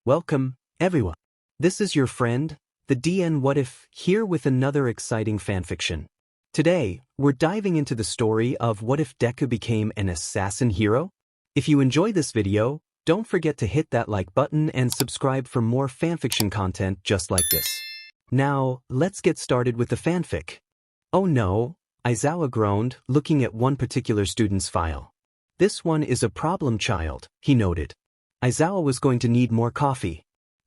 Welcome, everyone. This is your friend, the DN What If, here with another exciting fanfiction. Today, we're diving into the story of what if Deku became an assassin hero? If you enjoy this video, don't forget to hit that like button and subscribe for more fanfiction content just like this. Now, let's get started with the fanfic. Oh no, Aizawa groaned, looking at one particular student's file. This one is a problem child, he noted. Aizawa was going to need more coffee.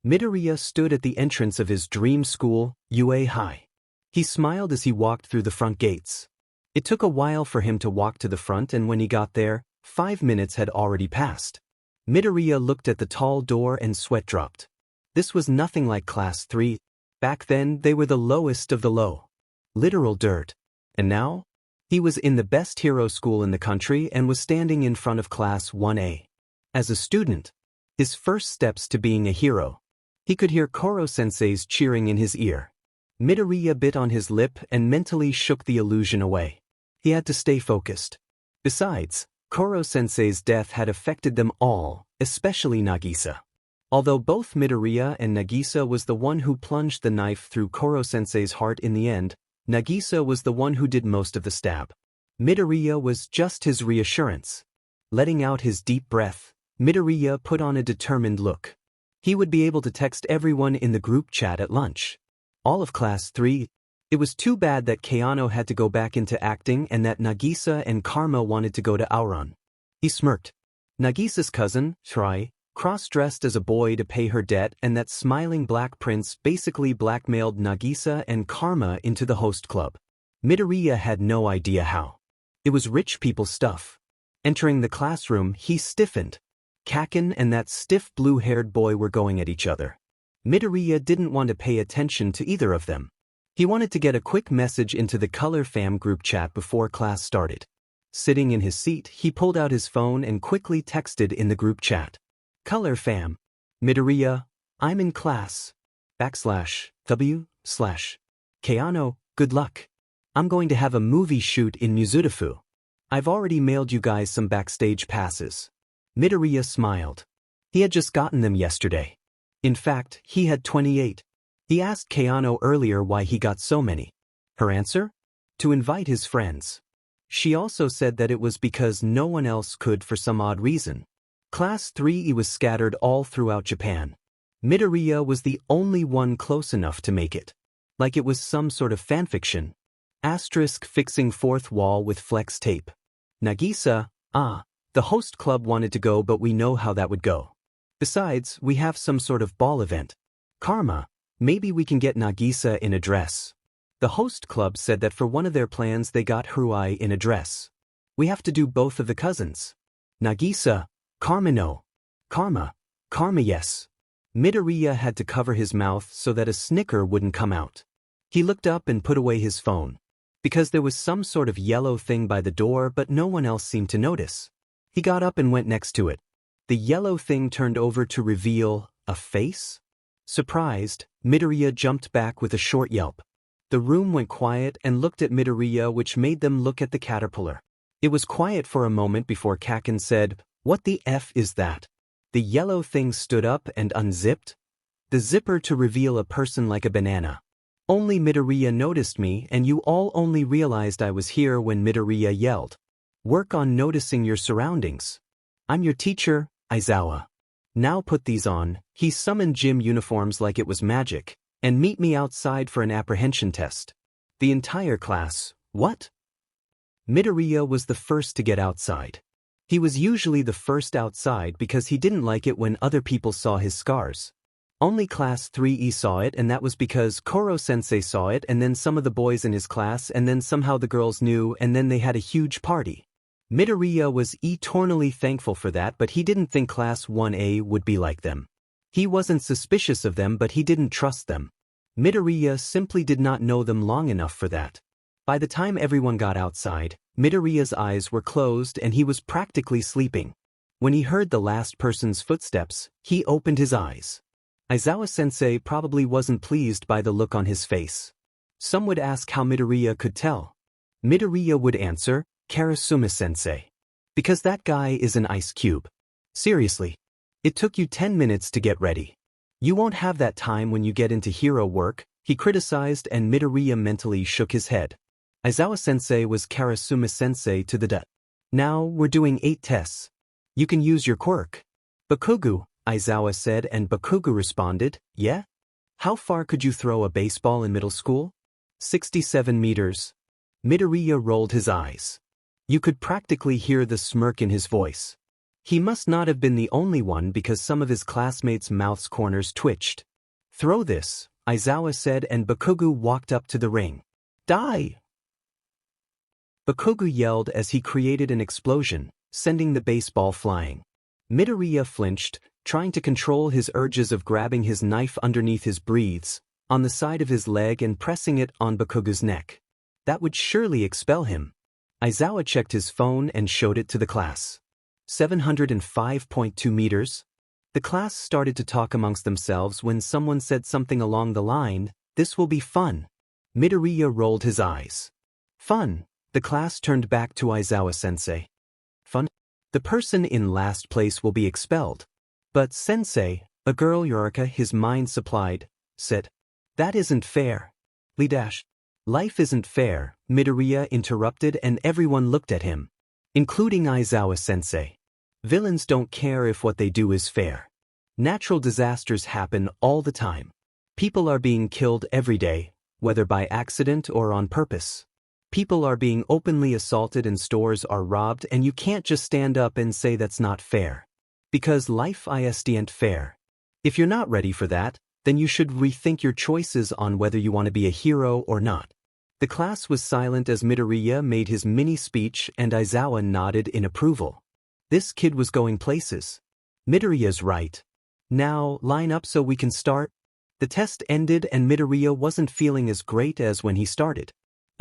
Midoriya stood at the entrance of his dream school, UA High. He smiled as he walked through the front gates. It took a while for him to walk to the front, and when he got there, 5 minutes had already passed. Midoriya looked at the tall door and sweat dropped. This was nothing like Class 3. Back then, they were the lowest of the low. Literal dirt. And now? He was in the best hero school in the country and was standing in front of Class 1A. As a student, his first steps to being a hero. He could hear Koro-sensei's cheering in his ear. Midoriya bit on his lip and mentally shook the illusion away. He had to stay focused. Besides, Koro-sensei's death had affected them all, especially Nagisa. Although both Midoriya and Nagisa was the one who plunged the knife through Koro-sensei's heart in the end, Nagisa was the one who did most of the stab. Midoriya was just his reassurance. Letting out his deep breath, Midoriya put on a determined look. He would be able to text everyone in the group chat at lunch. All of Class 3. It was too bad that Keano had to go back into acting and that Nagisa and Karma wanted to go to Auron. He smirked. Nagisa's cousin, Shrai, cross-dressed as a boy to pay her debt, and that smiling black prince basically blackmailed Nagisa and Karma into the host club. Midoriya had no idea how. It was rich people stuff. Entering the classroom, he stiffened. Kaken and that stiff blue-haired boy were going at each other. Midoriya didn't want to pay attention to either of them. He wanted to get a quick message into the Color Fam group chat before class started. Sitting in his seat, he pulled out his phone and quickly texted in the group chat. Color Fam. Midoriya, I'm in class. /W/ Keano, good luck. I'm going to have a movie shoot in Mizudafu. I've already mailed you guys some backstage passes. Midoriya smiled. He had just gotten them yesterday. In fact, he had 28. He asked Keano earlier why he got so many. Her answer? To invite his friends. She also said that it was because no one else could for some odd reason. Class 3E was scattered all throughout Japan. Midoriya was the only one close enough to make it. Like it was some sort of fanfiction. Asterisk fixing fourth wall with flex tape. Nagisa, the host club wanted to go, but we know how that would go. Besides, we have some sort of ball event. Karma, maybe we can get Nagisa in a dress. The host club said that for one of their plans they got Haruai in a dress. We have to do both of the cousins. Nagisa, Karma no. Karma yes. Midoriya had to cover his mouth so that a snicker wouldn't come out. He looked up and put away his phone. Because there was some sort of yellow thing by the door, but no one else seemed to notice. He got up and went next to it. The yellow thing turned over to reveal a face? Surprised, Midoriya jumped back with a short yelp. The room went quiet and looked at Midoriya, which made them look at the caterpillar. It was quiet for a moment before Kaken said, "What the F is that?" The yellow thing stood up and unzipped. The zipper to reveal a person like a banana. Only Midoriya noticed me, and you all only realized I was here when Midoriya yelled. Work on noticing your surroundings. I'm your teacher, Aizawa. Now put these on. He summoned gym uniforms like it was magic, and meet me outside for an apprehension test. The entire class, what? Midoriya was the first to get outside. He was usually the first outside because he didn't like it when other people saw his scars. Only Class 3E saw it, and that was because Koro-sensei saw it, and then some of the boys in his class, and then somehow the girls knew, and then they had a huge party. Midoriya was eternally thankful for that, but he didn't think Class 1A would be like them. He wasn't suspicious of them, but he didn't trust them. Midoriya simply did not know them long enough for that. By the time everyone got outside, Midoriya's eyes were closed and he was practically sleeping. When he heard the last person's footsteps, he opened his eyes. Aizawa-sensei probably wasn't pleased by the look on his face. Some would ask how Midoriya could tell. Midoriya would answer, Kirishima-sensei. Because that guy is an ice cube. Seriously. It took you 10 minutes to get ready. You won't have that time when you get into hero work, he criticized, and Midoriya mentally shook his head. Aizawa-sensei was Karasuma-sensei to the D. Now, we're doing 8 tests. You can use your quirk. Bakugo, Aizawa said, and Bakugo responded, yeah? How far could you throw a baseball in middle school? 67 meters. Midoriya rolled his eyes. You could practically hear the smirk in his voice. He must not have been the only one because some of his classmates' mouths' corners twitched. Throw this, Aizawa said, and Bakugo walked up to the ring. Die! Bakugo yelled as he created an explosion, sending the baseball flying. Midoriya flinched, trying to control his urges of grabbing his knife underneath his breaths, on the side of his leg and pressing it on Bakugo's neck. That would surely expel him. Aizawa checked his phone and showed it to the class. 705.2 meters. The class started to talk amongst themselves when someone said something along the line, "This will be fun." Midoriya rolled his eyes. Fun. The class turned back to Aizawa-sensei. Fun? The person in last place will be expelled. But sensei, a girl Yorika his mind supplied, said, "That isn't fair." Life isn't fair, Midoriya interrupted, and everyone looked at him, including Aizawa-sensei. Villains don't care if what they do is fair. Natural disasters happen all the time. People are being killed every day, whether by accident or on purpose. People are being openly assaulted and stores are robbed, and you can't just stand up and say that's not fair. Because life isn't fair. If you're not ready for that, then you should rethink your choices on whether you want to be a hero or not. The class was silent as Midoriya made his mini speech, and Aizawa nodded in approval. This kid was going places. Midoriya's right. Now, line up so we can start. The test ended and Midoriya wasn't feeling as great as when he started.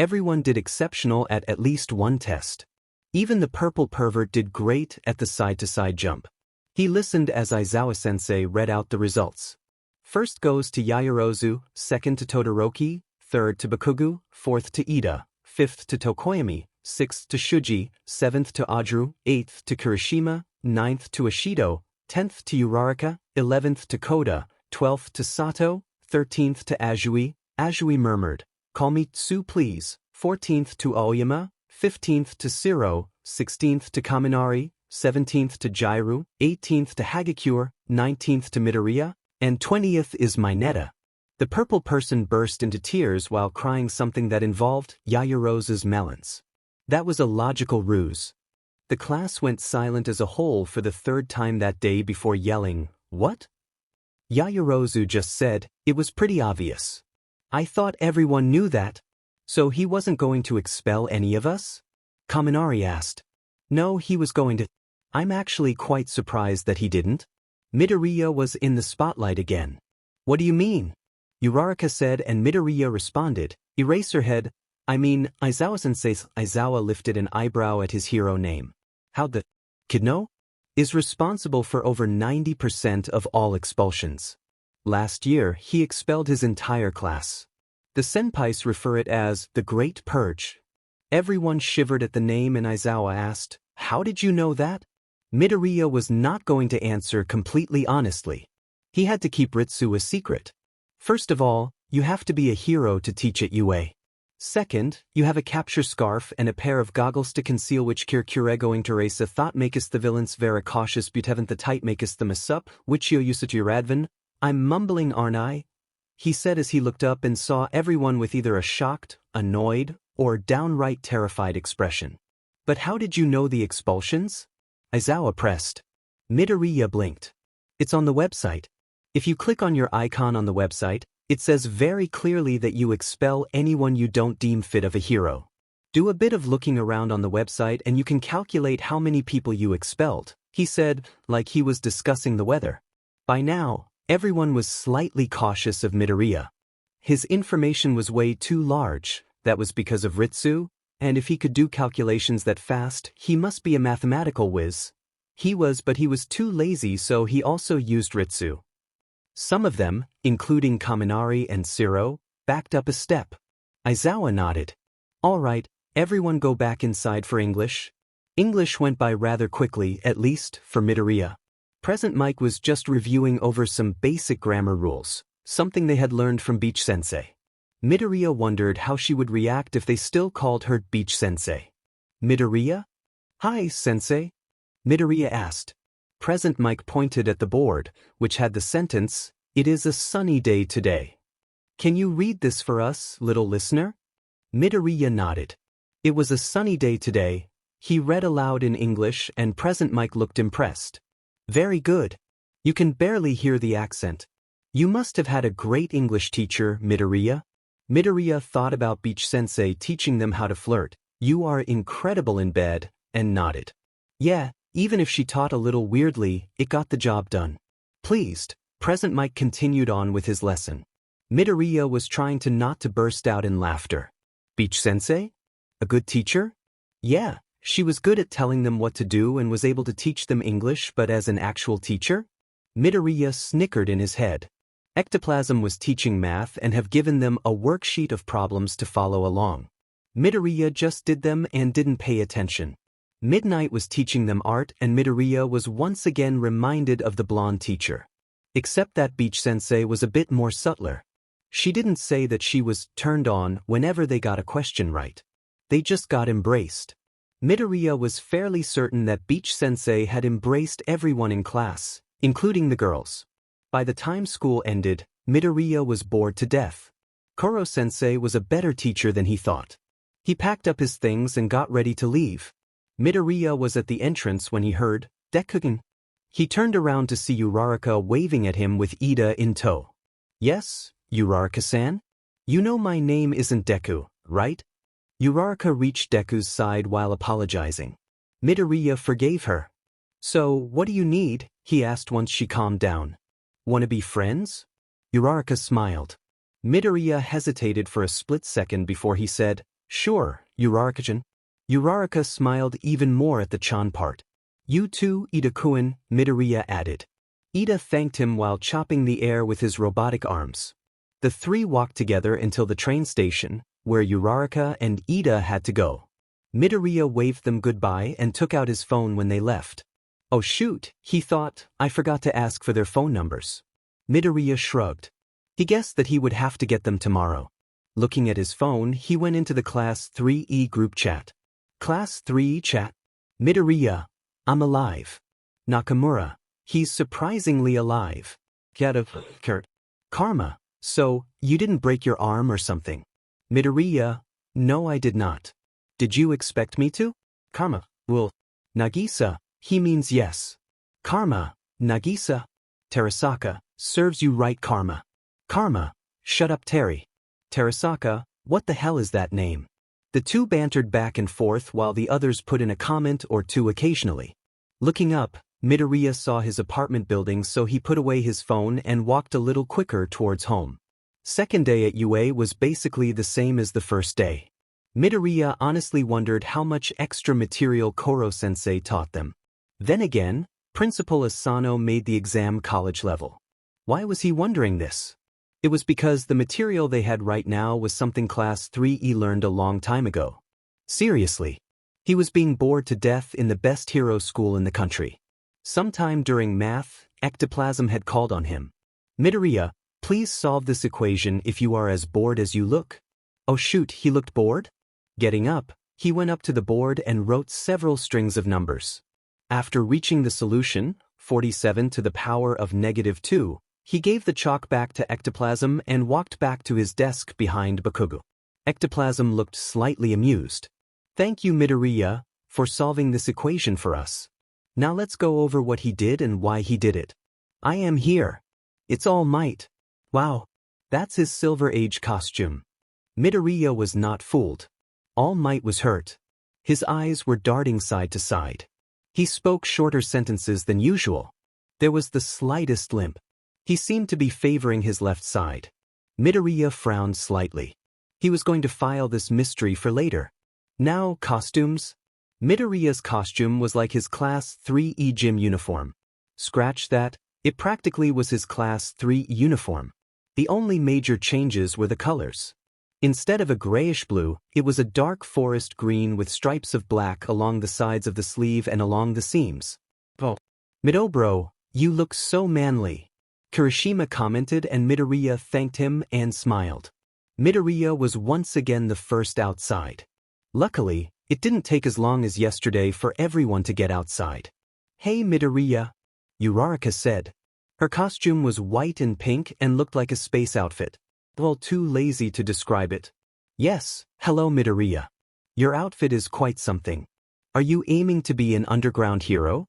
Everyone did exceptional at least one test. Even the purple pervert did great at the side-to-side jump. He listened as Aizawa-sensei read out the results. First goes to Yaoyorozu, second to Todoroki, third to Bakugo, fourth to Ida, fifth to Tokoyami, sixth to Shuji, seventh to Audru, eighth to Kirishima, ninth to Ashido, 10th to Uraraka, 11th to Koda, 12th to Sato, 13th to Azui. Azui murmured, "Call me Tsu please." 14th to Aoyama, 15th to Siro, 16th to Kaminari, 17th to Jairu, 18th to Hagakure, 19th to Midoriya, and 20th is Mineta. The purple person burst into tears while crying something that involved Yaoyorozu's melons. That was a logical ruse. The class went silent as a whole for the third time that day before yelling, "What?" Yaoyorozu just said, "It was pretty obvious. I thought everyone knew that. So he wasn't going to expel any of us?" Kaminari asked. "No, he was going to." "I'm actually quite surprised that he didn't." Midoriya was in the spotlight again. "What do you mean?" Uraraka said, and Midoriya responded, "Eraserhead, I mean, Aizawa-sensei's." Aizawa lifted an eyebrow at his hero name. "How the kid know?" "Is responsible for over 90% of all expulsions. Last year, he expelled his entire class. The senpais refer it as the Great Purge." Everyone shivered at the name, and Aizawa asked, "How did you know that?" Midoriya was not going to answer completely honestly. He had to keep Ritsu a secret. First of all, you have to be a hero to teach at UA. Second, you have a capture scarf and a pair of goggles to conceal which Kirkure going to race a thought makest the villains vera cautious butevent the tight makest the masup, which yo usat Radvan. "I'm mumbling, aren't I?" he said as he looked up and saw everyone with either a shocked, annoyed, or downright terrified expression. "But how did you know the expulsions?" Aizawa pressed. Midoriya blinked. "It's on the website. If you click on your icon on the website, it says very clearly that you expel anyone you don't deem fit of a hero. Do a bit of looking around on the website and you can calculate how many people you expelled," he said, like he was discussing the weather. By now, everyone was slightly cautious of Midoriya. His information was way too large. That was because of Ritsu, and if he could do calculations that fast, he must be a mathematical whiz. He was, but he was too lazy, so he also used Ritsu. Some of them, including Kaminari and Siro, backed up a step. Aizawa nodded. "All right, everyone go back inside for English." English went by rather quickly, at least for Midoriya. Present Mike was just reviewing over some basic grammar rules, something they had learned from Beach Sensei. Midoriya wondered how she would react if they still called her Beach Sensei. Midoriya? Hi, Sensei. Midoriya asked. Present Mike pointed at the board, which had the sentence, "It is a sunny day today." Can you read this for us, little listener? Midoriya nodded. It was a sunny day today. He read aloud in English and Present Mike looked impressed. Very good. You can barely hear the accent. You must have had a great English teacher, Midoriya. Midoriya thought about Beach Sensei teaching them how to flirt. You are incredible in bed, and nodded. Yeah, even if she taught a little weirdly, it got the job done. Pleased, Present Mike continued on with his lesson. Midoriya was trying to not to burst out in laughter. Beach Sensei? A good teacher? Yeah, she was good at telling them what to do and was able to teach them English, but as an actual teacher? Midoriya snickered in his head. Ectoplasm was teaching math and have given them a worksheet of problems to follow along. Midoriya just did them and didn't pay attention. Midnight was teaching them art and Midoriya was once again reminded of the blonde teacher. Except that Beach Sensei was a bit more subtler. She didn't say that she was turned on whenever they got a question right. They just got embraced. Midoriya was fairly certain that Beach Sensei had embraced everyone in class, including the girls. By the time school ended, Midoriya was bored to death. Koro Sensei was a better teacher than he thought. He packed up his things and got ready to leave. Midoriya was at the entrance when he heard, Deku. He turned around to see Uraraka waving at him with Ida in tow. Yes, Uraraka-san? You know my name isn't Deku, right? Uraraka reached Deku's side while apologizing. Midoriya forgave her. So, what do you need? He asked once she calmed down. Want to be friends? Uraraka smiled. Midoriya hesitated for a split second before he said, Sure, Uraraka-chan. Uraraka smiled even more at the chan part. You too, Ida-kun, Midoriya added. Ida thanked him while chopping the air with his robotic arms. The three walked together until the train station, where Uraraka and Ida had to go. Midoriya waved them goodbye and took out his phone when they left. Oh shoot, he thought, I forgot to ask for their phone numbers. Midoriya shrugged. He guessed that he would have to get them tomorrow. Looking at his phone, he went into the Class 3E group chat. Class 3E chat? Midoriya, I'm alive. Nakamura, he's surprisingly alive. Kurt. Karma, so, you didn't break your arm or something? Midoriya, no I did not. Did you expect me to? Karma, well, Nagisa, he means yes. Karma, Nagisa. Terasaka, serves you right Karma. Karma, shut up Terry. Terasaka, what the hell is that name? The two bantered back and forth while the others put in a comment or two occasionally. Looking up, Midoriya saw his apartment building so he put away his phone and walked a little quicker towards home. Second day at UA was basically the same as the first day. Midoriya honestly wondered how much extra material Koro-sensei taught them. Then again, Principal Asano made the exam college level. Why was he wondering this? It was because the material they had right now was something Class 3E learned a long time ago. Seriously. He was being bored to death in the best hero school in the country. Sometime during math, Ectoplasm had called on him. Midoriya, please solve this equation if you are as bored as you look. Oh shoot, he looked bored? Getting up, he went up to the board and wrote several strings of numbers. After reaching the solution, 47 to the power of -2, he gave the chalk back to Ectoplasm and walked back to his desk behind Bakugo. Ectoplasm looked slightly amused. Thank you Midoriya, for solving this equation for us. Now let's go over what he did and why he did it. I am here. It's All Might. Wow. That's his Silver Age costume. Midoriya was not fooled. All Might was hurt. His eyes were darting side to side. He spoke shorter sentences than usual. There was the slightest limp. He seemed to be favoring his left side. Midoriya frowned slightly. He was going to file this mystery for later. Now, costumes. Midoriya's costume was like his Class 3E gym uniform. Scratch that, it practically was his Class 3 uniform. The only major changes were the colors. Instead of a grayish blue, it was a dark forest green with stripes of black along the sides of the sleeve and along the seams. Oh. Midobro, You look so manly. Kirishima commented and Midoriya thanked him and smiled. Midoriya was once again the first outside. Luckily, it didn't take as long as yesterday for everyone to get outside. Hey Midoriya, Uraraka said. Her costume was white and pink and looked like a space outfit. Well, too lazy to describe it. Yes, hello Midoriya. Your outfit is quite something. Are you aiming to be an underground hero?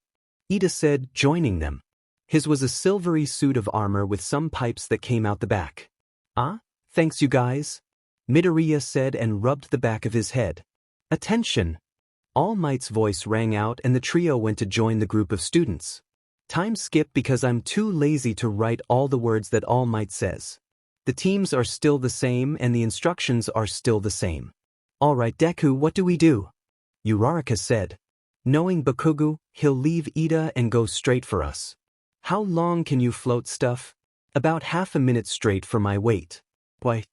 Ida said, joining them. His was a silvery suit of armor with some pipes that came out the back. Ah, thanks you guys, Midoriya said and rubbed the back of his head. Attention! All Might's voice rang out and the trio went to join the group of students. Time skip because I'm too lazy to write all the words that All Might says. The teams are still the same and the instructions are still the same. Alright Deku, what do we do? Uraraka said. Knowing Bakugo, he'll leave Ida and go straight for us. How long can you float stuff? About half a minute straight for my weight. Why?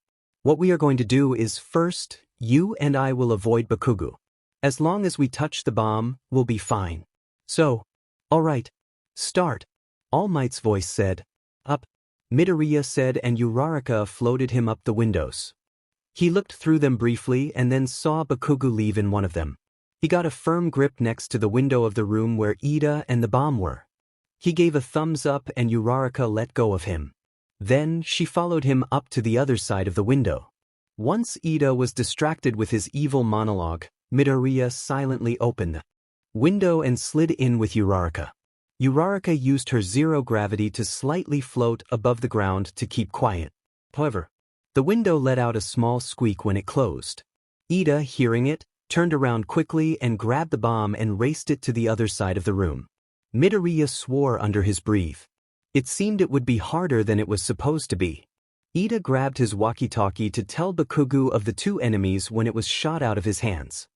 What we are going to do is first, you and I will avoid Bakugo. As long as we touch the bomb, we'll be fine. So, alright. Start. All Might's voice said. Up. Midoriya said and Uraraka floated him up the windows. He looked through them briefly and then saw Bakugo leave in one of them. He got a firm grip next to the window of the room where Ida and the bomb were. He gave a thumbs up and Uraraka let go of him. Then she followed him up to the other side of the window. Once Ida was distracted with his evil monologue, Midoriya silently opened the window and slid in with Uraraka. Uraraka used her zero gravity to slightly float above the ground to keep quiet. However, the window let out a small squeak when it closed. Ida, hearing it, turned around quickly and grabbed the bomb and raced it to the other side of the room. Midoriya swore under his breath. It seemed it would be harder than it was supposed to be. Ida grabbed his walkie-talkie to tell Bakugo of the two enemies when it was shot out of his hands.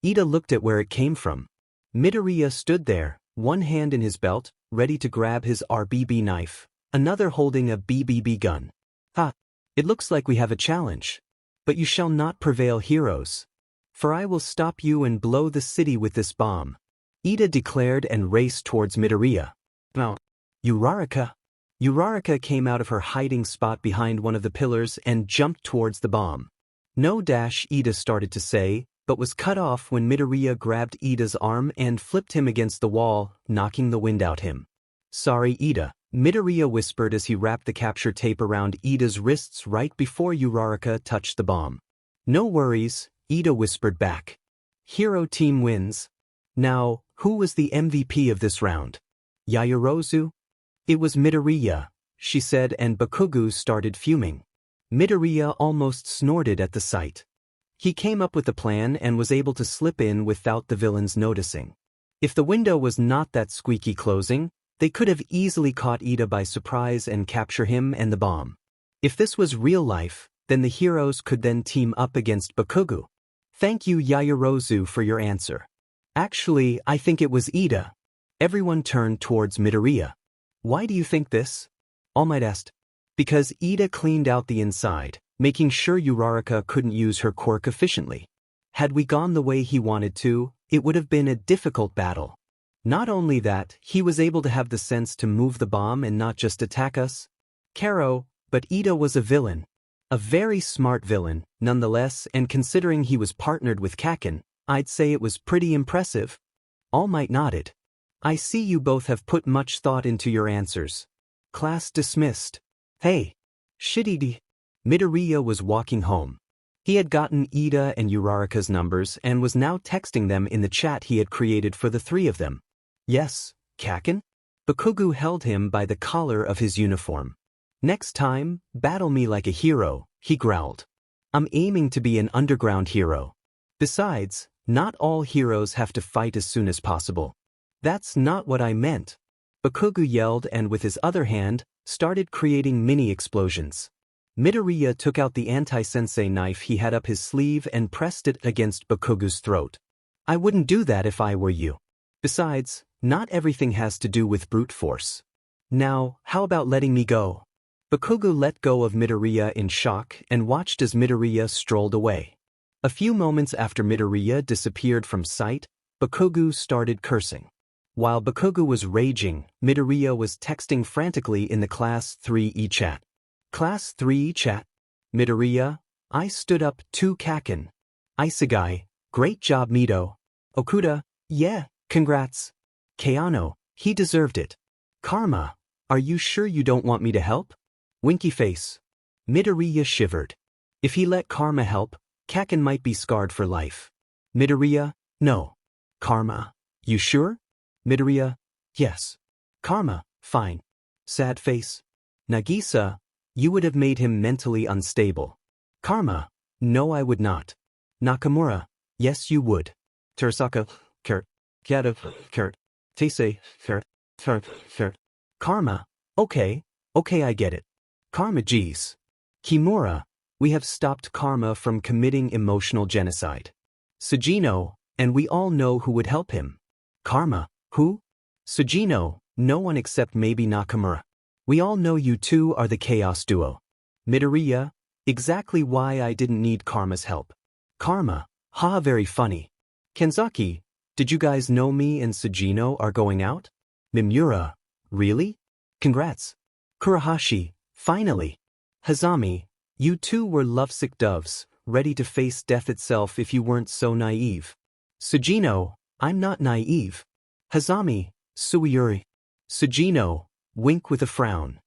Ida looked at where it came from. Midoriya stood there, one hand in his belt, ready to grab his RBB knife, another holding a BBB gun. Ha! It looks like we have a challenge. But you shall not prevail, heroes. For I will stop you and blow the city with this bomb. Ida declared and raced towards Midoriya. Now, Uraraka. Uraraka came out of her hiding spot behind one of the pillars and jumped towards the bomb. No dash, Ida started to say, but was cut off when Midoriya grabbed Ida's arm and flipped him against the wall, knocking the wind out him. Sorry Ida, Midoriya whispered as he wrapped the capture tape around Ida's wrists right before Uraraka touched the bomb. No worries, Ida whispered back. Hero team wins. Now, who was the MVP of this round? Yaoyorozu? It was Midoriya, she said, and Bakugo started fuming. Midoriya almost snorted at the sight. He came up with a plan and was able to slip in without the villains noticing. If the window was not that squeaky closing, they could have easily caught Ida by surprise and capture him and the bomb. If this was real life, then the heroes could then team up against Bakugo. Thank you Yaoyorozu for your answer. Actually, I think it was Ida. Everyone turned towards Midoriya. Why do you think this? All Might asked. Because Ida cleaned out the inside, making sure Uraraka couldn't use her quirk efficiently. Had we gone the way he wanted to, it would have been a difficult battle. Not only that, he was able to have the sense to move the bomb and not just attack us. Karo, but Ida was a villain. A very smart villain, nonetheless, and considering he was partnered with Kaken, I'd say it was pretty impressive. All Might nodded. I see you both have put much thought into your answers. Class dismissed. Hey. Shitty. Midoriya was walking home. He had gotten Ida and Uraraka's numbers and was now texting them in the chat he had created for the three of them. Yes, Kaken? Bakugo held him by the collar of his uniform. Next time, battle me like a hero, he growled. I'm aiming to be an underground hero. Besides, not all heroes have to fight as soon as possible. That's not what I meant. Bakugo yelled and with his other hand, started creating mini explosions. Midoriya took out the anti-sensei knife he had up his sleeve and pressed it against Bakugo's throat. I wouldn't do that if I were you. Besides, not everything has to do with brute force. Now, how about letting me go? Bakugo let go of Midoriya in shock and watched as Midoriya strolled away. A few moments after Midoriya disappeared from sight, Bakugo started cursing. While Bakugo was raging, Midoriya was texting frantically in the Class 3E chat. Class 3E chat? Midoriya, I stood up 2 Kaken. Isegai, great job Mido. Okuda, yeah, congrats. Keano, he deserved it. Karma, are you sure you don't want me to help? Winky face. Midoriya shivered. If he let Karma help, Kaken might be scarred for life. Midoriya, no. Karma, you sure? Midoriya, yes. Karma, fine. Sad face. Nagisa, you would have made him mentally unstable. Karma, no I would not. Nakamura, yes you would. Terasaka, Kurt. Kyata, Kurt. Teisei, Kurt. Karma, okay I get it. Karma geez. Kimura, we have stopped Karma from committing emotional genocide. Sugino, and we all know who would help him. Karma, who? Sugino, no one except maybe Nakamura. We all know you two are the chaos duo. Midoriya, exactly why I didn't need Karma's help. Karma, haha very funny. Kenzaki, did you guys know me and Sugino are going out? Mimura, really? Congrats. Kurahashi, finally. Hazami, you two were lovesick doves, ready to face death itself if you weren't so naive. Sugino, I'm not naive. Hazami, Suiyuri. Sugino, wink with a frown.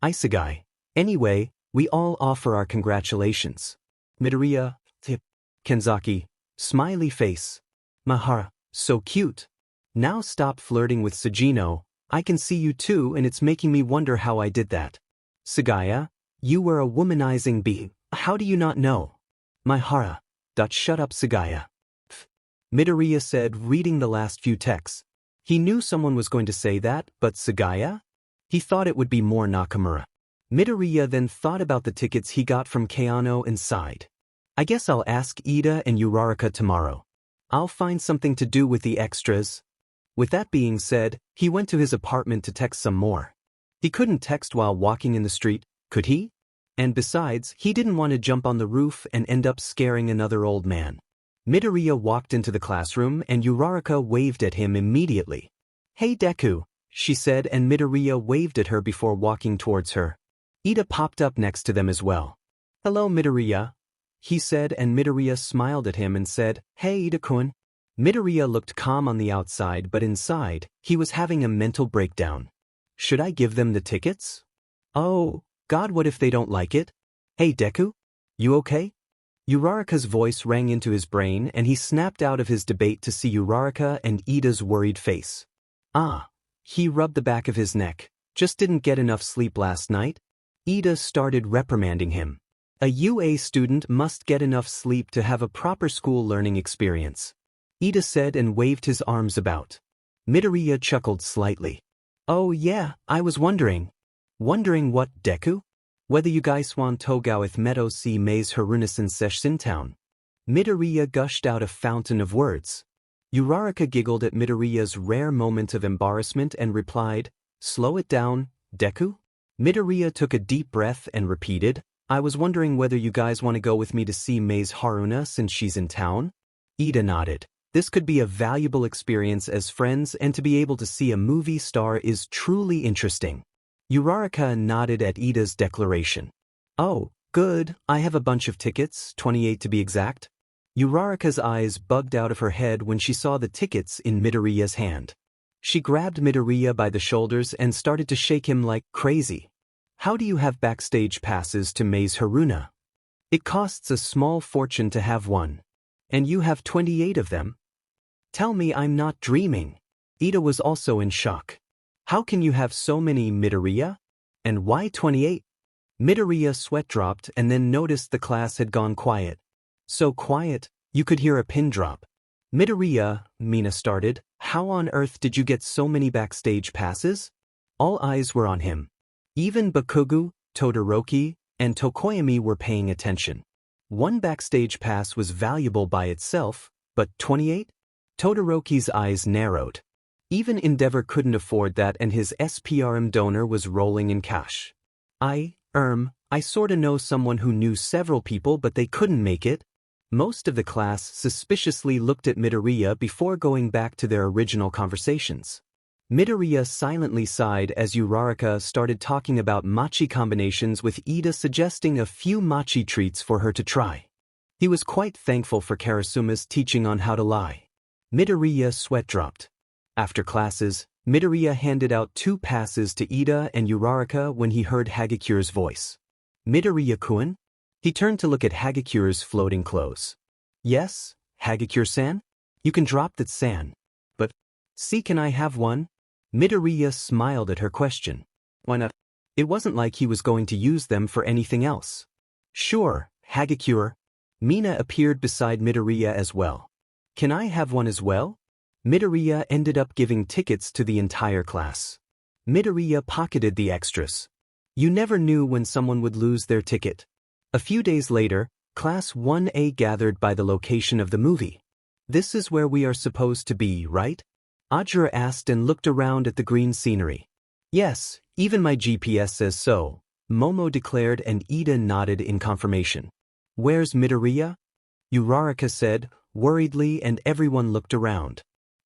Isegai, anyway, we all offer our congratulations. Midoriya, tip. Kenzaki, smiley face. Mahara, so cute. Now stop flirting with Sugino, I can see you too and it's making me wonder how I did that. Sagaya, you were a womanizing being, how do you not know? Mahara, shut up Sagaya. Midoriya said reading the last few texts. He knew someone was going to say that, but Sagaya? He thought it would be more Nakamura. Midoriya then thought about the tickets he got from Keano and sighed. I guess I'll ask Ida and Uraraka tomorrow. I'll find something to do with the extras. With that being said, he went to his apartment to text some more. He couldn't text while walking in the street, could he? And besides, he didn't want to jump on the roof and end up scaring another old man. Midoriya walked into the classroom and Uraraka waved at him immediately. Hey Deku, she said and Midoriya waved at her before walking towards her. Ida popped up next to them as well. Hello Midoriya, he said and Midoriya smiled at him and said, Hey Ida-kun. Midoriya looked calm on the outside but inside, he was having a mental breakdown. Should I give them the tickets? Oh, God, what if they don't like it? Hey Deku? You okay? Uraraka's voice rang into his brain and he snapped out of his debate to see Uraraka and Ida's worried face. Ah. He rubbed the back of his neck. Just didn't get enough sleep last night? Ida started reprimanding him. A UA student must get enough sleep to have a proper school learning experience. Ida said and waved his arms about. Midoriya chuckled slightly. Oh yeah, I was wondering. Wondering what, Deku? Whether you guys want to go with Meadow see Maze Harunasan Seshin Town. Midoriya gushed out a fountain of words. Uraraka giggled at Midoriya's rare moment of embarrassment and replied, Slow it down, Deku? Midoriya took a deep breath and repeated, I was wondering whether you guys want to go with me to see Maze Haruna since she's in town? Ida nodded. This could be a valuable experience as friends and to be able to see a movie star is truly interesting. Uraraka nodded at Ida's declaration. Oh, good, I have a bunch of tickets, 28 to be exact. Uraraka's eyes bugged out of her head when she saw the tickets in Midoriya's hand. She grabbed Midoriya by the shoulders and started to shake him like crazy. How do you have backstage passes to Maze Haruna? It costs a small fortune to have one. And you have 28 of them? Tell me I'm not dreaming. Ida was also in shock. How can you have so many, Midoriya? And why 28? Midoriya sweat dropped and then noticed the class had gone quiet. So quiet, you could hear a pin drop. Midoriya, Mina started, how on earth did you get so many backstage passes? All eyes were on him. Even Bakugo, Todoroki, and Tokoyami were paying attention. One backstage pass was valuable by itself, but 28? Todoroki's eyes narrowed. Even Endeavor couldn't afford that and his SPRM donor was rolling in cash. I sorta know someone who knew several people but they couldn't make it. Most of the class suspiciously looked at Midoriya before going back to their original conversations. Midoriya silently sighed as Uraraka started talking about machi combinations, with Ida suggesting a few machi treats for her to try. He was quite thankful for Karisuma's teaching on how to lie. Midoriya sweat dropped. After classes, Midoriya handed out 2 passes to Ida and Uraraka when he heard Hagekure's voice. Midoriya-kun? He turned to look at Hagekure's floating clothes. Yes, Hagekure-san? You can drop that san. But, see, can I have one? Midoriya smiled at her question. Why not? It wasn't like he was going to use them for anything else. Sure, Hagekure. Mina appeared beside Midoriya as well. Can I have one as well? Midoriya ended up giving tickets to the entire class. Midoriya pocketed the extras. You never knew when someone would lose their ticket. A few days later, Class 1A gathered by the location of the movie. This is where we are supposed to be, right? Ajura asked and looked around at the green scenery. Yes, even my GPS says so, Momo declared, and Ida nodded in confirmation. Where's Midoriya? Uraraka said, worriedly, and everyone looked around.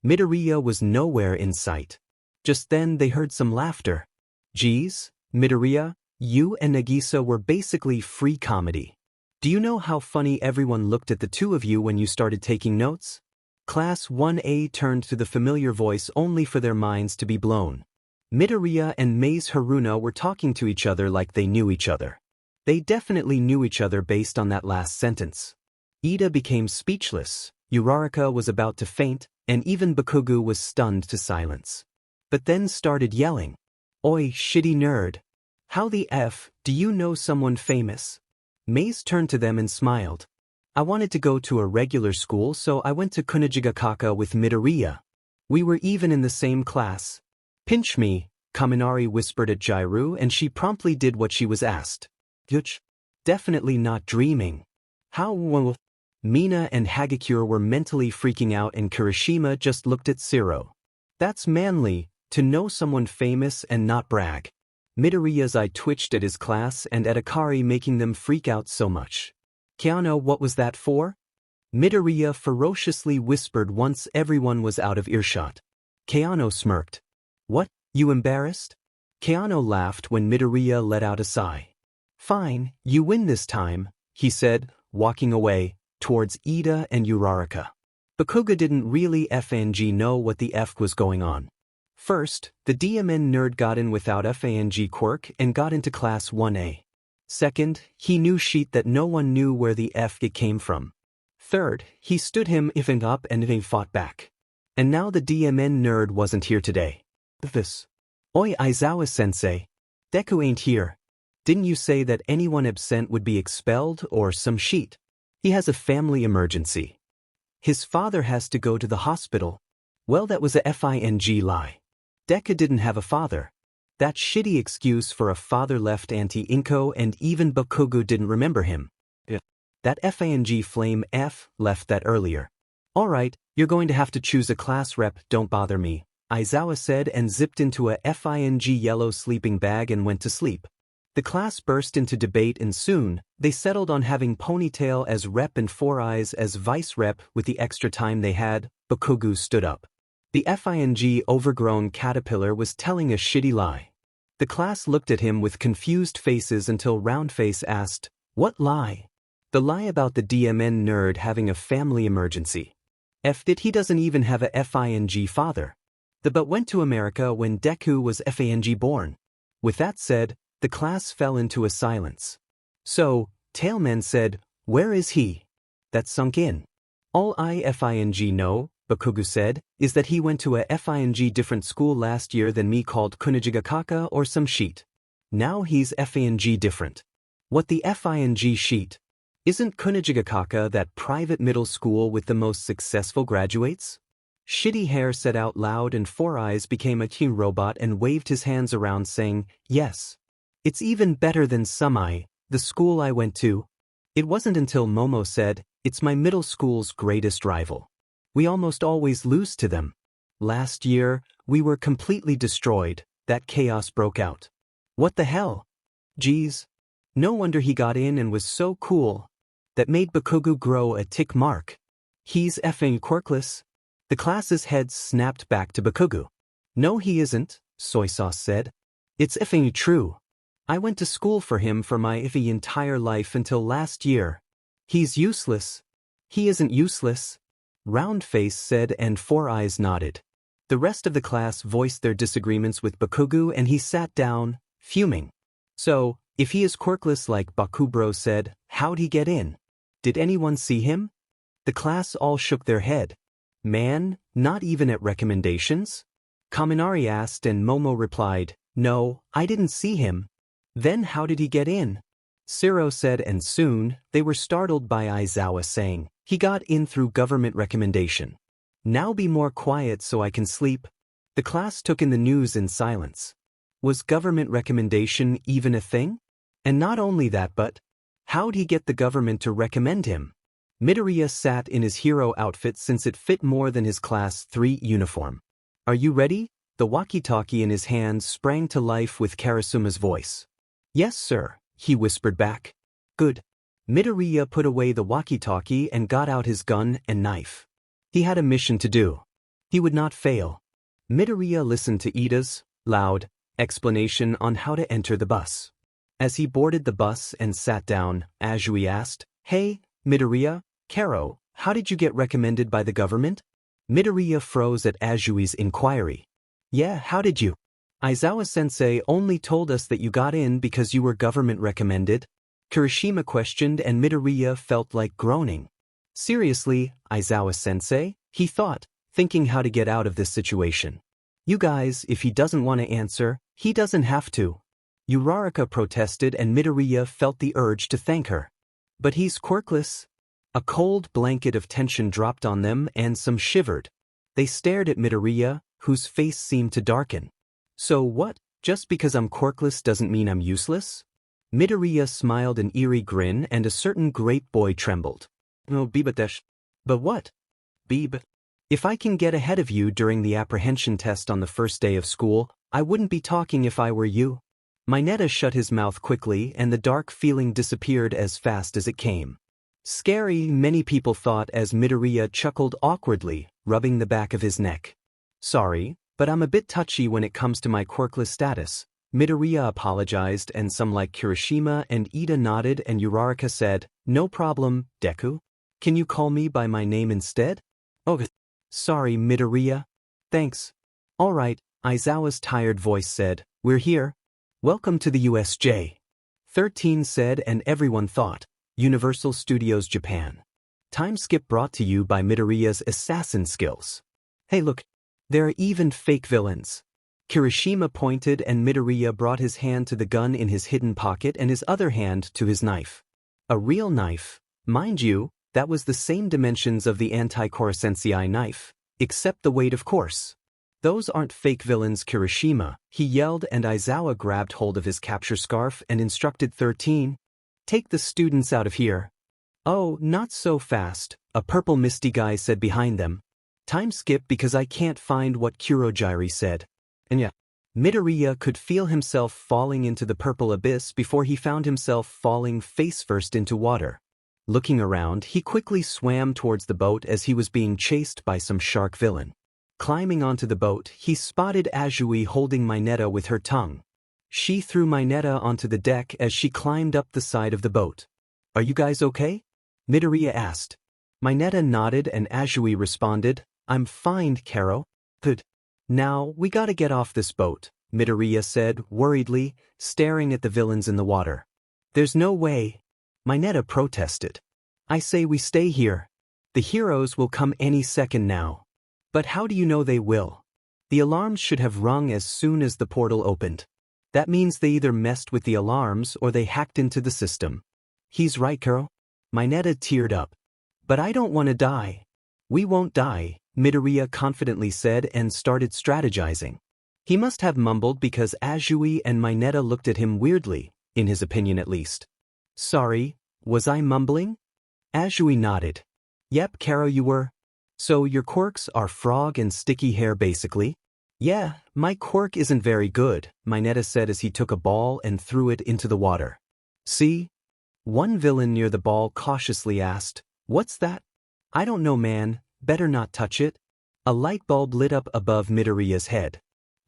Midoriya was nowhere in sight. Just then they heard some laughter. Geez, Midoriya, you and Nagisa were basically free comedy. Do you know how funny everyone looked at the two of you when you started taking notes? Class 1A turned to the familiar voice only for their minds to be blown. Midoriya and Maze Haruna were talking to each other like they knew each other. They definitely knew each other based on that last sentence. Ida became speechless, Uraraka was about to faint, and even Bakugo was stunned to silence. But then started yelling. Oi, shitty nerd. How the F, do you know someone famous? Maze turned to them and smiled. I wanted to go to a regular school, so I went to Kunijigakaka with Midoriya. We were even in the same class. Pinch me, Kaminari whispered at Jairu, and she promptly did what she was asked. Yuch. Definitely not dreaming. How well? Mina and Hagekure were mentally freaking out, and Kirishima just looked at Zero. That's manly, to know someone famous and not brag. Midoriya's eye twitched at his class and at Akari making them freak out so much. Keanu, what was that for? Midoriya ferociously whispered once everyone was out of earshot. Keanu smirked. What, you embarrassed? Keanu laughed when Midoriya let out a sigh. Fine, you win this time, he said, walking away, towards Ida and Uraraka. Bakugo didn't really FNG know what the F was going on. First, the DMN nerd got in without FANG quirk and got into Class 1A. Second, he knew sheet that no one knew where the F it came from. Third, he stood him if and up and they fought back. And now the DMN nerd wasn't here today. This. Oi, Aizawa-sensei. Deku ain't here. Didn't you say that anyone absent would be expelled or some sheet? He has a family emergency. His father has to go to the hospital. Well, that was a FING lie. Deku didn't have a father. That shitty excuse for a father left anti-Inko, and even Bakugo didn't remember him. That FING flame F left that earlier. Alright, you're going to have to choose a class rep, don't bother me, Aizawa said, and zipped into a FING yellow sleeping bag and went to sleep. The class burst into debate, and soon, they settled on having Ponytail as rep and Four Eyes as vice rep. With the extra time they had, Bakugo stood up. The FING overgrown caterpillar was telling a shitty lie. The class looked at him with confused faces until Roundface asked, what lie? The lie about the DMN nerd having a family emergency. F that he doesn't even have a FING father. The but went to America when Deku was FANG born. With that said, the class fell into a silence. So, Tailman said, where is he? That sunk in. All I FING know, Bakugo said, is that he went to a FING different school last year than me called Kunijigakaka or some sheet. Now he's FING different. What the FING sheet? Isn't Kunijigakaka that private middle school with the most successful graduates? Shitty Hair said out loud, and Four Eyes became a teen robot and waved his hands around saying, yes. It's even better than Sumai, the school I went to. It wasn't until Momo said, it's my middle school's greatest rival. We almost always lose to them. Last year, we were completely destroyed, that chaos broke out. What the hell? Geez. No wonder he got in and was so cool. That made Bakugo grow a tick mark. He's effing quirkless. The class's heads snapped back to Bakugo. No he isn't, Soy Sauce said. It's effing true. I went to school for him for my iffy entire life until last year. He's useless. He isn't useless, Round Face said, and Four Eyes nodded. The rest of the class voiced their disagreements with Bakugo, and he sat down, fuming. So, if he is quirkless like Bakubro said, how'd he get in? Did anyone see him? The class all shook their head. Man, not even at recommendations? Kaminari asked, and Momo replied, no, I didn't see him. Then how did he get in? Siro said, and soon, they were startled by Aizawa saying, he got in through government recommendation. Now be more quiet so I can sleep. The class took in the news in silence. Was government recommendation even a thing? And not only that, but how'd he get the government to recommend him? Midoriya sat in his hero outfit since it fit more than his Class 3 uniform. Are you ready? The walkie-talkie in his hands sprang to life with Karisuma's voice. Yes, sir, he whispered back. Good. Midoriya put away the walkie-talkie and got out his gun and knife. He had a mission to do. He would not fail. Midoriya listened to Ida's loud explanation on how to enter the bus. As he boarded the bus and sat down, Azui asked, Hey, Midoriya, Karo, how did you get recommended by the government? Midoriya froze at Azui's inquiry. Yeah, how did you? Aizawa-sensei only told us that you got in because you were government recommended. Kirishima questioned, and Midoriya felt like groaning. Seriously, Aizawa-sensei? He thought, thinking how to get out of this situation. You guys, if he doesn't want to answer, he doesn't have to. Uraraka protested, and Midoriya felt the urge to thank her. But he's quirkless. A cold blanket of tension dropped on them, and some shivered. They stared at Midoriya, whose face seemed to darken. So what, just because I'm quirkless doesn't mean I'm useless? Midoriya smiled an eerie grin, and a certain great boy trembled. Oh, Bibatesh. But what? Bib. If I can get ahead of you during the apprehension test on the first day of school, I wouldn't be talking if I were you. Mineta shut his mouth quickly, and the dark feeling disappeared as fast as it came. Scary, many people thought, as Midoriya chuckled awkwardly, rubbing the back of his neck. Sorry, but I'm a bit touchy when it comes to my quirkless status. Midoriya apologized, and some like Kirishima and Ida nodded, and Uraraka said, No problem, Deku. Can you call me by my name instead? Oh, sorry, Midoriya. Thanks. All right, Aizawa's tired voice said, We're here. Welcome to the USJ. 13 said, and everyone thought, Universal Studios Japan. Time skip brought to you by Midoriya's assassin skills. Hey look, there are even fake villains. Kirishima pointed, and Midoriya brought his hand to the gun in his hidden pocket and his other hand to his knife. A real knife. Mind you, that was the same dimensions of the anti-Korosensei knife, except the weight, of course. Those aren't fake villains, Kirishima, he yelled, and Aizawa grabbed hold of his capture scarf and instructed 13. Take the students out of here. Oh, not so fast, a purple misty guy said behind them. Time skip because I can't find what Kurogiri said. And yeah, Midoriya could feel himself falling into the purple abyss before he found himself falling face-first into water. Looking around, he quickly swam towards the boat as he was being chased by some shark villain. Climbing onto the boat, he spotted Azui holding Mineta with her tongue. She threw Mineta onto the deck as she climbed up the side of the boat. Are you guys okay? Midoriya asked. Mineta nodded, and Azui responded, I'm fine, Karo. Good. Now, we gotta get off this boat, Midoriya said, worriedly, staring at the villains in the water. There's no way. Mineta protested. I say we stay here. The heroes will come any second now. But how do you know they will? The alarms should have rung as soon as the portal opened. That means they either messed with the alarms or they hacked into the system. He's right, Karo. Mineta teared up. But I don't want to die. We won't die, Midoriya confidently said, and started strategizing. He must have mumbled because Azui and Mineta looked at him weirdly, in his opinion at least. Sorry, was I mumbling? Azui nodded. Yep, Karo, you were. So your quirks are frog and sticky hair basically? Yeah, my quirk isn't very good, Mineta said as he took a ball and threw it into the water. See? One villain near the ball cautiously asked, What's that? I don't know, man, better not touch it. A light bulb lit up above Midoriya's head.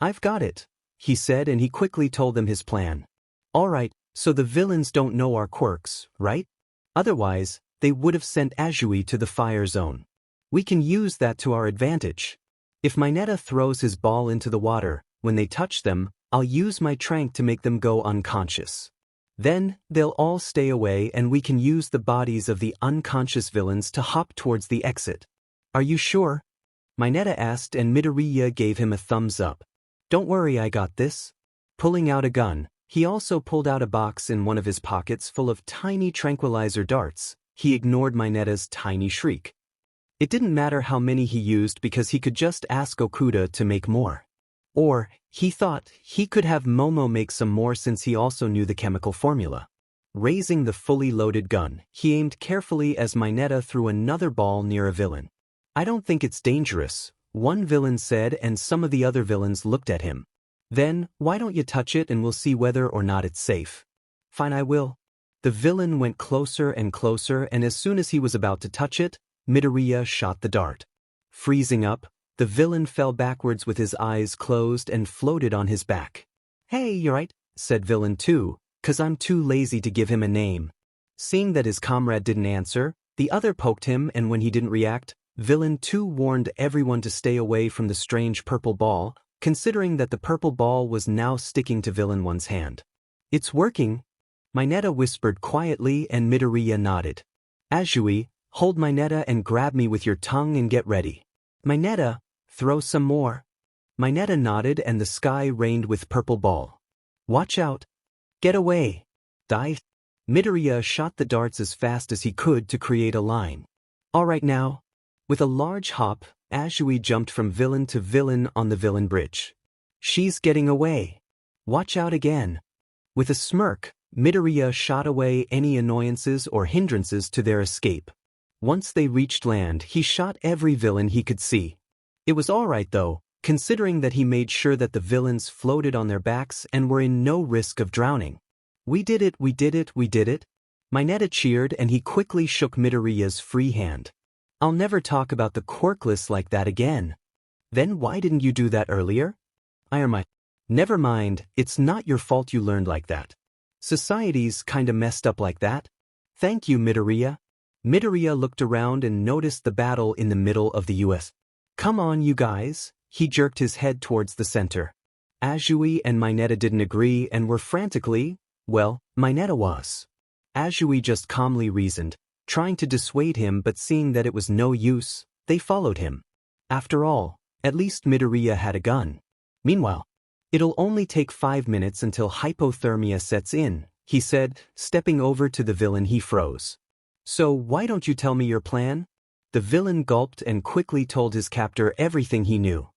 I've got it, he said, and he quickly told them his plan. Alright, so the villains don't know our quirks, right? Otherwise, they would have sent Azui to the fire zone. We can use that to our advantage. If Mineta throws his ball into the water, when they touch them, I'll use my trank to make them go unconscious. Then, they'll all stay away and we can use the bodies of the unconscious villains to hop towards the exit. Are you sure? Mineta asked, and Midoriya gave him a thumbs up. Don't worry, I got this. Pulling out a gun, he also pulled out a box in one of his pockets full of tiny tranquilizer darts. He ignored Mineta's tiny shriek. It didn't matter how many he used because he could just ask Okuda to make more. Or, he thought, he could have Momo make some more since he also knew the chemical formula. Raising the fully loaded gun, he aimed carefully as Mineta threw another ball near a villain. I don't think it's dangerous, one villain said, and some of the other villains looked at him. Then, why don't you touch it and we'll see whether or not it's safe. Fine, I will. The villain went closer and closer, and as soon as he was about to touch it, Midoriya shot the dart. Freezing up, the villain fell backwards with his eyes closed and floated on his back. Hey, you're right, said Villain 2, 'cause I'm too lazy to give him a name. Seeing that his comrade didn't answer, the other poked him, and when he didn't react, Villain 2 warned everyone to stay away from the strange purple ball, considering that the purple ball was now sticking to Villain 1's hand. It's working, Mineta whispered quietly, and Midoriya nodded. Azui, hold Mineta and grab me with your tongue and get ready. Mineta, throw some more. Mineta nodded, and the sky rained with purple ball. Watch out. Get away. Die. Midoriya shot the darts as fast as he could to create a line. All right now. With a large hop, Azui jumped from villain to villain on the villain bridge. She's getting away. Watch out again. With a smirk, Midoriya shot away any annoyances or hindrances to their escape. Once they reached land, he shot every villain he could see. It was alright though, considering that he made sure that the villains floated on their backs and were in no risk of drowning. We did it, we did it, we did it. Mineta cheered, and he quickly shook Midoriya's free hand. I'll never talk about the quirkless like that again. Then why didn't you do that earlier? Never mind, it's not your fault you learned like that. Society's kinda messed up like that. Thank you, Midoriya. Midoriya looked around and noticed the battle in the middle of the US. Come on, you guys. He jerked his head towards the center. Azui and Mineta didn't agree and were frantically, well, Mineta was. Azui just calmly reasoned, trying to dissuade him, but seeing that it was no use, they followed him. After all, at least Midoriya had a gun. Meanwhile, it'll only take 5 minutes until hypothermia sets in, he said, stepping over to the villain. He froze. So why don't you tell me your plan? The villain gulped and quickly told his captor everything he knew.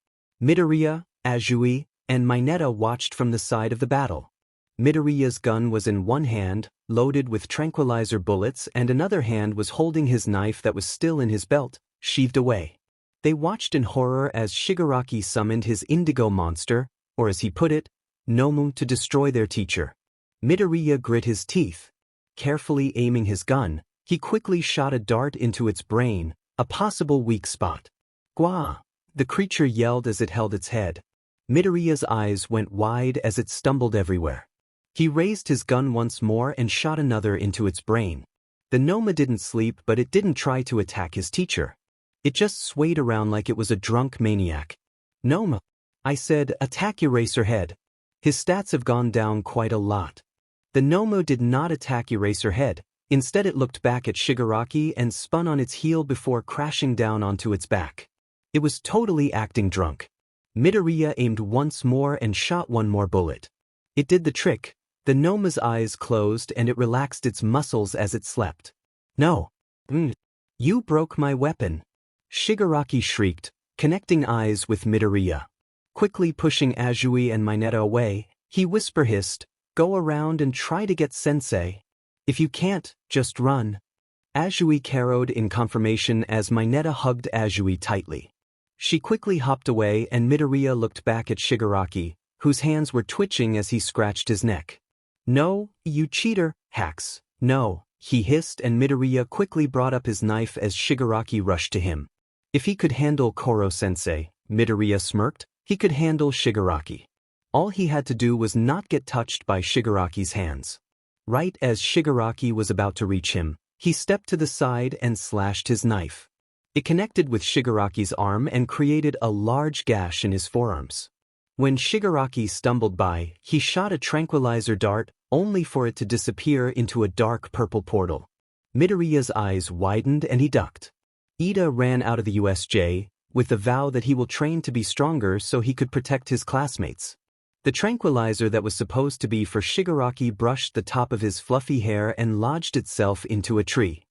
Midoriya, Azui, and Mineta watched from the side of the battle. Midoriya's gun was in one hand, loaded with tranquilizer bullets, and another hand was holding his knife that was still in his belt, sheathed away. They watched in horror as Shigaraki summoned his indigo monster, or as he put it, Nomu, to destroy their teacher. Midoriya grit his teeth. Carefully aiming his gun, he quickly shot a dart into its brain, a possible weak spot. Gwa! The creature yelled as it held its head. Midoriya's eyes went wide as it stumbled everywhere. He raised his gun once more and shot another into its brain. The Noma didn't sleep, but it didn't try to attack his teacher. It just swayed around like it was a drunk maniac. Noma, I said, attack Eraserhead. His stats have gone down quite a lot. The Noma did not attack Eraserhead. Instead, it looked back at Shigaraki and spun on its heel before crashing down onto its back. It was totally acting drunk. Midoriya aimed once more and shot one more bullet. It did the trick. The Noma's eyes closed and it relaxed its muscles as it slept. No. You broke my weapon. Shigaraki shrieked, connecting eyes with Midoriya. Quickly pushing Azui and Mineta away, he whisper-hissed, go around and try to get Sensei. If you can't, just run. Azui carried in confirmation as Mineta hugged Azui tightly. She quickly hopped away and Midoriya looked back at Shigaraki, whose hands were twitching as he scratched his neck. No, you cheater, Hacks, no, he hissed, and Midoriya quickly brought up his knife as Shigaraki rushed to him. If he could handle Koro-sensei, Midoriya smirked, He could handle Shigaraki. All he had to do was not get touched by Shigaraki's hands. Right as Shigaraki was about to reach him, he stepped to the side and slashed his knife. It connected with Shigaraki's arm and created a large gash in his forearms. When Shigaraki stumbled by, he shot a tranquilizer dart, only for it to disappear into a dark purple portal. Midoriya's eyes widened and he ducked. Ida ran out of the USJ, with the vow that he will train to be stronger so he could protect his classmates. The tranquilizer that was supposed to be for Shigaraki brushed the top of his fluffy hair and lodged itself into a tree.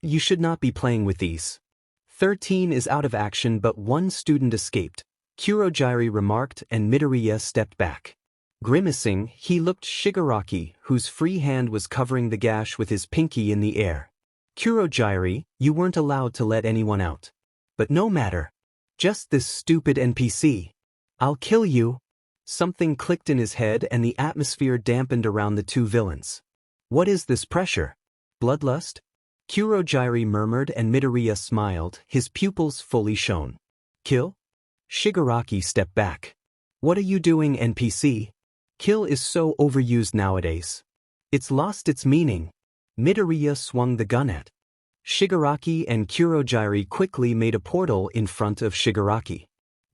You should not be playing with these. 13 is out of action but one student escaped, Kurogiri remarked, and Midoriya stepped back. Grimacing, he looked Shigaraki, whose free hand was covering the gash with his pinky in the air. Kurogiri, you weren't allowed to let anyone out. But no matter. Just this stupid NPC. I'll kill you. Something clicked in his head and the atmosphere dampened around the two villains. What is this pressure? Bloodlust? Kurogiri murmured and Midoriya smiled, his pupils fully shone. Kill? Shigaraki stepped back. What are you doing, NPC? Kill is so overused nowadays. It's lost its meaning. Midoriya swung the gun at Shigaraki and Kurogiri quickly made a portal in front of Shigaraki.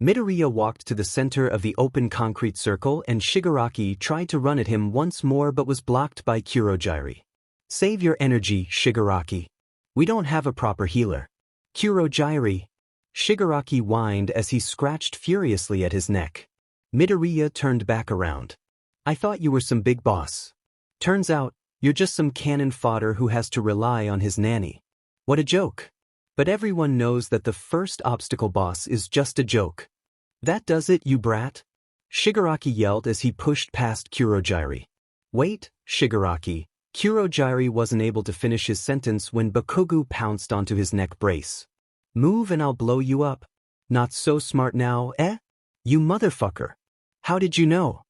Midoriya walked to the center of the open concrete circle and Shigaraki tried to run at him once more but was blocked by Kurogiri. Save your energy, Shigaraki. We don't have a proper healer. Kurogiri. Shigaraki whined as he scratched furiously at his neck. Midoriya turned back around. I thought you were some big boss. Turns out, you're just some cannon fodder who has to rely on his nanny. What a joke. But everyone knows that the first obstacle boss is just a joke. That does it, you brat? Shigaraki yelled as he pushed past Kurogiri. Wait, Shigaraki. Kurogiri wasn't able to finish his sentence when Bakugo pounced onto his neck brace. Move and I'll blow you up. Not so smart now, eh? You motherfucker. How did you know?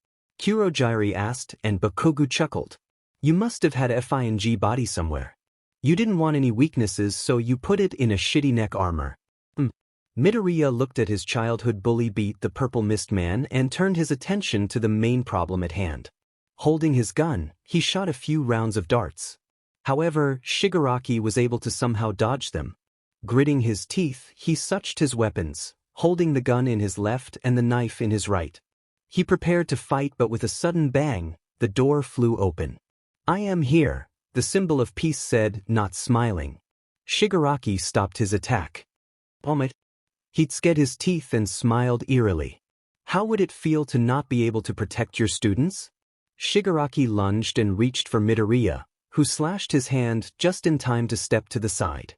Kurogiri asked and Bakugo chuckled. You must have had a FING body somewhere. You didn't want any weaknesses so you put it in a shitty neck armor. Midoriya looked at his childhood bully beat the purple mist man and turned his attention to the main problem at hand. Holding his gun, he shot a few rounds of darts. However, Shigaraki was able to somehow dodge them. Gritting his teeth, he suched his weapons, holding the gun in his left and the knife in his right. He prepared to fight but with a sudden bang, the door flew open. I am here, the symbol of peace said, not smiling. Shigaraki stopped his attack. He'd scared his teeth and smiled eerily. How would it feel to not be able to protect your students? Shigaraki lunged and reached for Midoriya, who slashed his hand just in time to step to the side.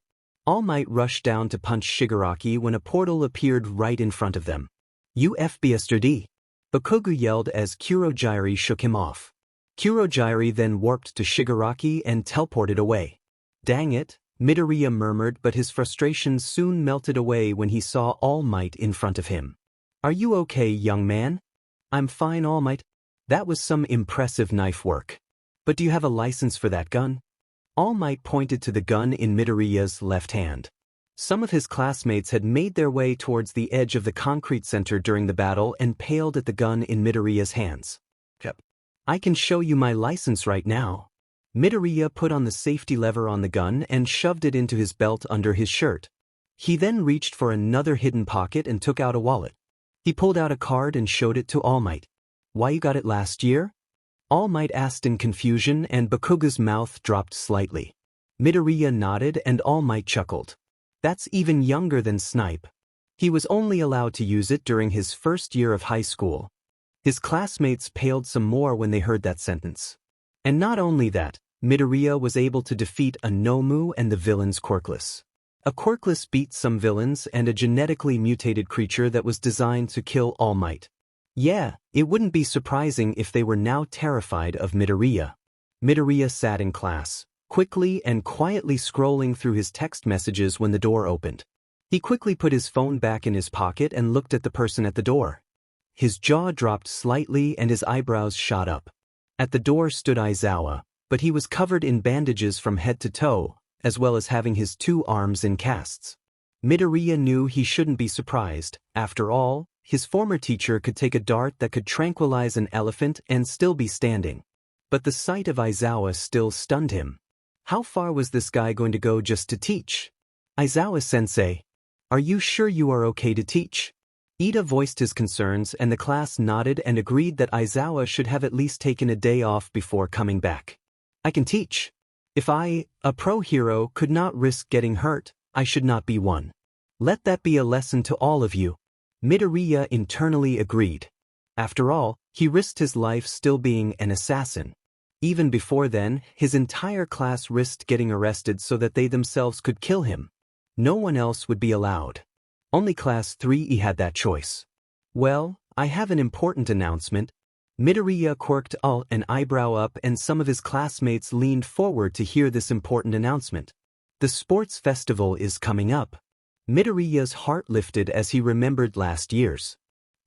All Might rushed down to punch Shigaraki when a portal appeared right in front of them. You FBSTD! Bakugo yelled as Kurogiri shook him off. Kurogiri then warped to Shigaraki and teleported away. Dang it, Midoriya murmured, but his frustration soon melted away when he saw All Might in front of him. Are you okay, young man? I'm fine, All Might. That was some impressive knife work. But do you have a license for that gun? All Might pointed to the gun in Midoriya's left hand. Some of his classmates had made their way towards the edge of the concrete center during the battle and paled at the gun in Midoriya's hands. I can show you my license right now. Midoriya put on the safety lever on the gun and shoved it into his belt under his shirt. He then reached for another hidden pocket and took out a wallet. He pulled out a card and showed it to All Might. Why, you got it last year? All Might asked in confusion and Bakugo's mouth dropped slightly. Midoriya nodded and All Might chuckled. That's even younger than Snipe. He was only allowed to use it during his first year of high school. His classmates paled some more when they heard that sentence. And not only that, Midoriya was able to defeat a Nomu and the villain's Quirkless. A Quirkless beat some villains and a genetically mutated creature that was designed to kill All Might. Yeah, it wouldn't be surprising if they were now terrified of Midoriya. Midoriya sat in class, quickly and quietly scrolling through his text messages when the door opened. He quickly put his phone back in his pocket and looked at the person at the door. His jaw dropped slightly and his eyebrows shot up. At the door stood Aizawa, but he was covered in bandages from head to toe, as well as having his two arms in casts. Midoriya knew he shouldn't be surprised. After all, his former teacher could take a dart that could tranquilize an elephant and still be standing. But the sight of Aizawa still stunned him. How far was this guy going to go just to teach? Aizawa-sensei, are you sure you are okay to teach? Ida voiced his concerns and the class nodded and agreed that Aizawa should have at least taken a day off before coming back. I can teach. If I, a pro hero, could not risk getting hurt, I should not be one. Let that be a lesson to all of you. Midoriya internally agreed. After all, he risked his life still being an assassin. Even before then, his entire class risked getting arrested so that they themselves could kill him. No one else would be allowed. Only Class 3E had that choice. Well, I have an important announcement. Midoriya quirked an eyebrow up and some of his classmates leaned forward to hear this important announcement. The sports festival is coming up. Midoriya's heart lifted as he remembered last year's.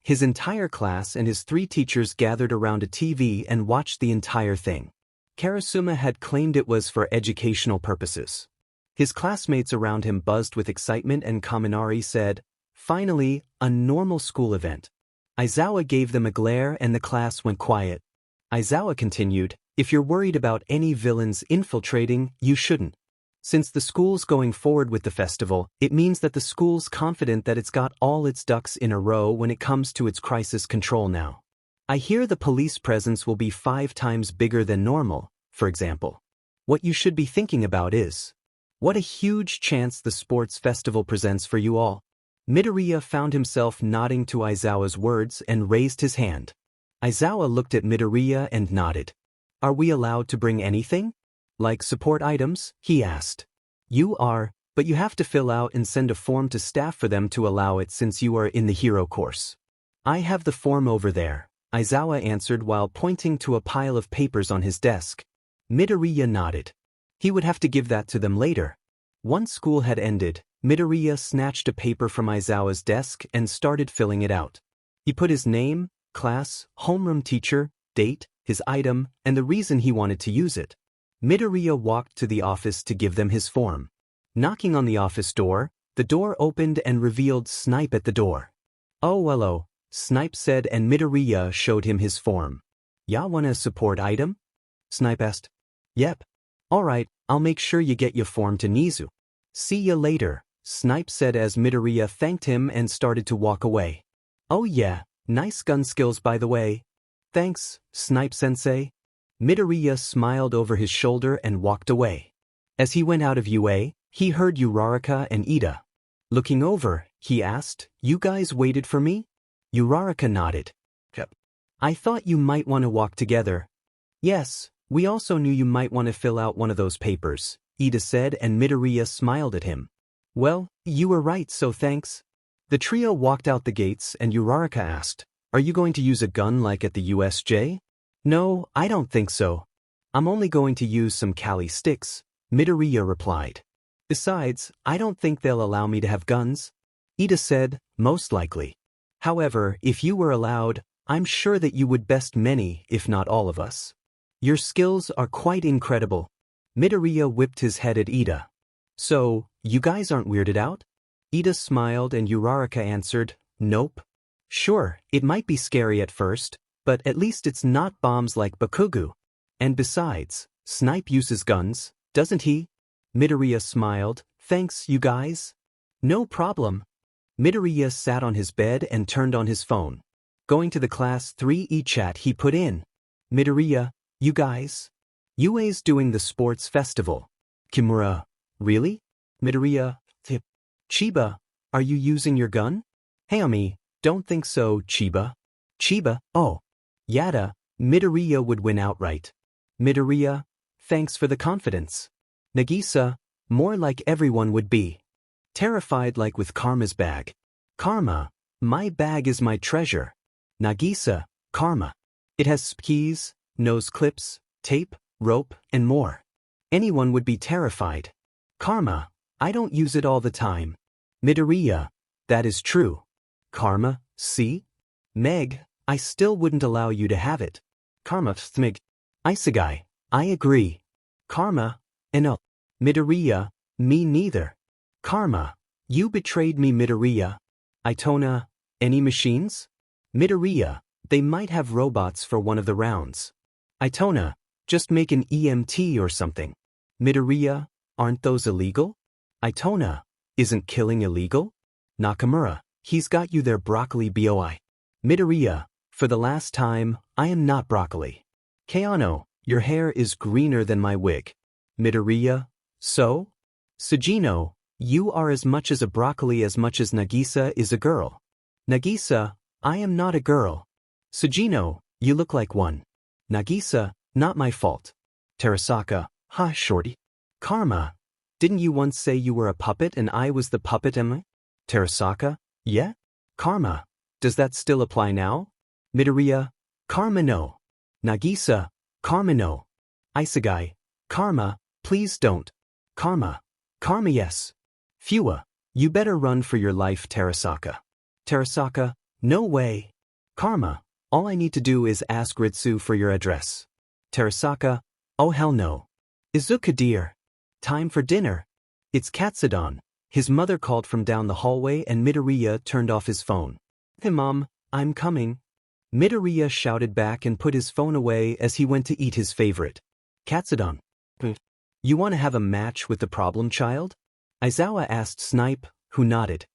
His entire class and his 3 teachers gathered around a TV and watched the entire thing. Kirishima had claimed it was for educational purposes. His classmates around him buzzed with excitement and Kaminari said, "Finally, a normal school event." Aizawa gave them a glare and the class went quiet. Aizawa continued, "If you're worried about any villains infiltrating, you shouldn't. Since the school's going forward with the festival, it means that the school's confident that it's got all its ducks in a row when it comes to its crisis control now. I hear the police presence will be 5 times bigger than normal, for example. What you should be thinking about is, what a huge chance the sports festival presents for you all." Midoriya found himself nodding to Aizawa's words and raised his hand. Aizawa looked at Midoriya and nodded. "Are we allowed to bring anything? Like support items?" he asked. "You are, but you have to fill out and send a form to staff for them to allow it since you are in the hero course." "I have the form over there," Aizawa answered while pointing to a pile of papers on his desk. Midoriya nodded. He would have to give that to them later. Once school had ended, Midoriya snatched a paper from Aizawa's desk and started filling it out. He put his name, class, homeroom teacher, date, his item, and the reason he wanted to use it. Midoriya walked to the office to give them his form. Knocking on the office door, the door opened and revealed Snipe at the door. "Oh hello," Snipe said and Midoriya showed him his form. "Ya want a support item?" Snipe asked. "Yep. Alright, I'll make sure you get your form to Nizu. See ya later," Snipe said as Midoriya thanked him and started to walk away. "Oh yeah, nice gun skills by the way." "Thanks, Snipe-sensei." Midoriya smiled over his shoulder and walked away. As he went out of UA, he heard Uraraka and Ida. Looking over, he asked, "You guys waited for me?" Uraraka nodded. "Yep. I thought you might want to walk together." "Yes, we also knew you might want to fill out one of those papers," Ida said and Midoriya smiled at him. "Well, you were right, so thanks." The trio walked out the gates and Uraraka asked, "Are you going to use a gun like at the USJ?" "No, I don't think so. I'm only going to use some Kali sticks," Midoriya replied. "Besides, I don't think they'll allow me to have guns." Ida said, "Most likely. However, if you were allowed, I'm sure that you would best many, if not all of us. Your skills are quite incredible." Midoriya whipped his head at Ida. "So, you guys aren't weirded out?" Ida smiled and Uraraka answered, "Nope. Sure, it might be scary at first, but at least it's not bombs like Bakugo. And besides, Snipe uses guns, doesn't he?" Midoriya smiled, "Thanks, you guys." "No problem." Midoriya sat on his bed and turned on his phone. Going to the Class 3E chat he put in. "Midoriya, you guys? UA's doing the sports festival." Kimura, "Really?" Midoriya, "Tip. Chiba, are you using your gun?" "Hayami, don't think so, Chiba." "Chiba, oh. Yada, Midoriya would win outright." Midoriya, "Thanks for the confidence." Nagisa, "More like everyone would be. Terrified like with Karma's bag." Karma, "My bag is my treasure." Nagisa, "Karma. It has skis, nose clips, tape, rope, and more. Anyone would be terrified." Karma, "I don't use it all the time." Midoriya, "That is true." Karma, "See? Meg, I still wouldn't allow you to have it." Karma, "Thmig." Isegai, "I agree." Karma, "No." Midoriya, "Me neither." Karma, "You betrayed me." Midoriya. Itona, Any machines? Midoriya, they might have robots for one of the rounds. Itona, just make an EMT or something. Midoriya, aren't those illegal? Itona, isn't killing illegal? Nakamura, he's got you there broccoli boy. Midoriya, for the last time, I am not broccoli. Keano, your hair is greener than my wig. Midoriya, so? Sugino, you are as much as a broccoli as much as Nagisa is a girl. Nagisa, I am not a girl. Sugino, you look like one. Nagisa, not my fault. Terasaka, ha shorty. Karma, didn't you once say you were a puppet and I was the puppet am I? Terasaka, yeah? Karma, does that still apply now? Midoriya, Karma no. Nagisa, Karma no. Isegai, Karma, please don't. Karma, Karma yes. Fua, you better run for your life Terasaka. Terasaka, no way. Karma, all I need to do is ask Ritsu for your address. Terasaka, oh hell no. Izuka dear. Time for dinner. It's Katsudon. His mother called from down the hallway and Midoriya turned off his phone. Hey mom, I'm coming. Midoriya shouted back and put his phone away as he went to eat his favorite. Katsudon. You want to have a match with the problem child? Aizawa asked Snipe, who nodded.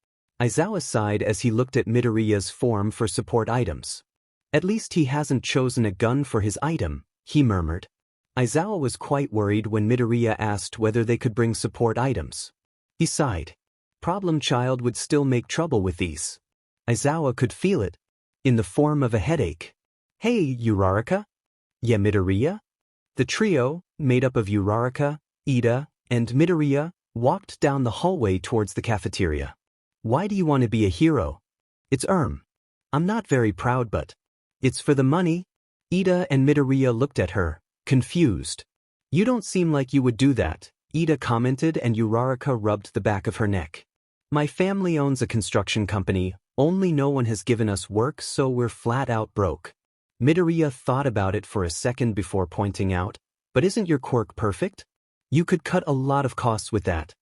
Aizawa sighed as he looked at Midoriya's form for support items. At least he hasn't chosen a gun for his item, he murmured. Aizawa was quite worried when Midoriya asked whether they could bring support items. He sighed. Problem child would still make trouble with these. Aizawa could feel it. In the form of a headache. Hey, Uraraka? Yeah, Midoriya? The trio, made up of Uraraka, Ida, and Midoriya, walked down the hallway towards the cafeteria. Why do you want to be a hero? It's I'm not very proud but. It's for the money? Ida and Midoriya looked at her, confused. You don't seem like you would do that, Ida commented and Uraraka rubbed the back of her neck. My family owns a construction company, only no one has given us work so we're flat out broke. Midoriya thought about it for a second before pointing out, but isn't your quirk perfect? You could cut a lot of costs with that.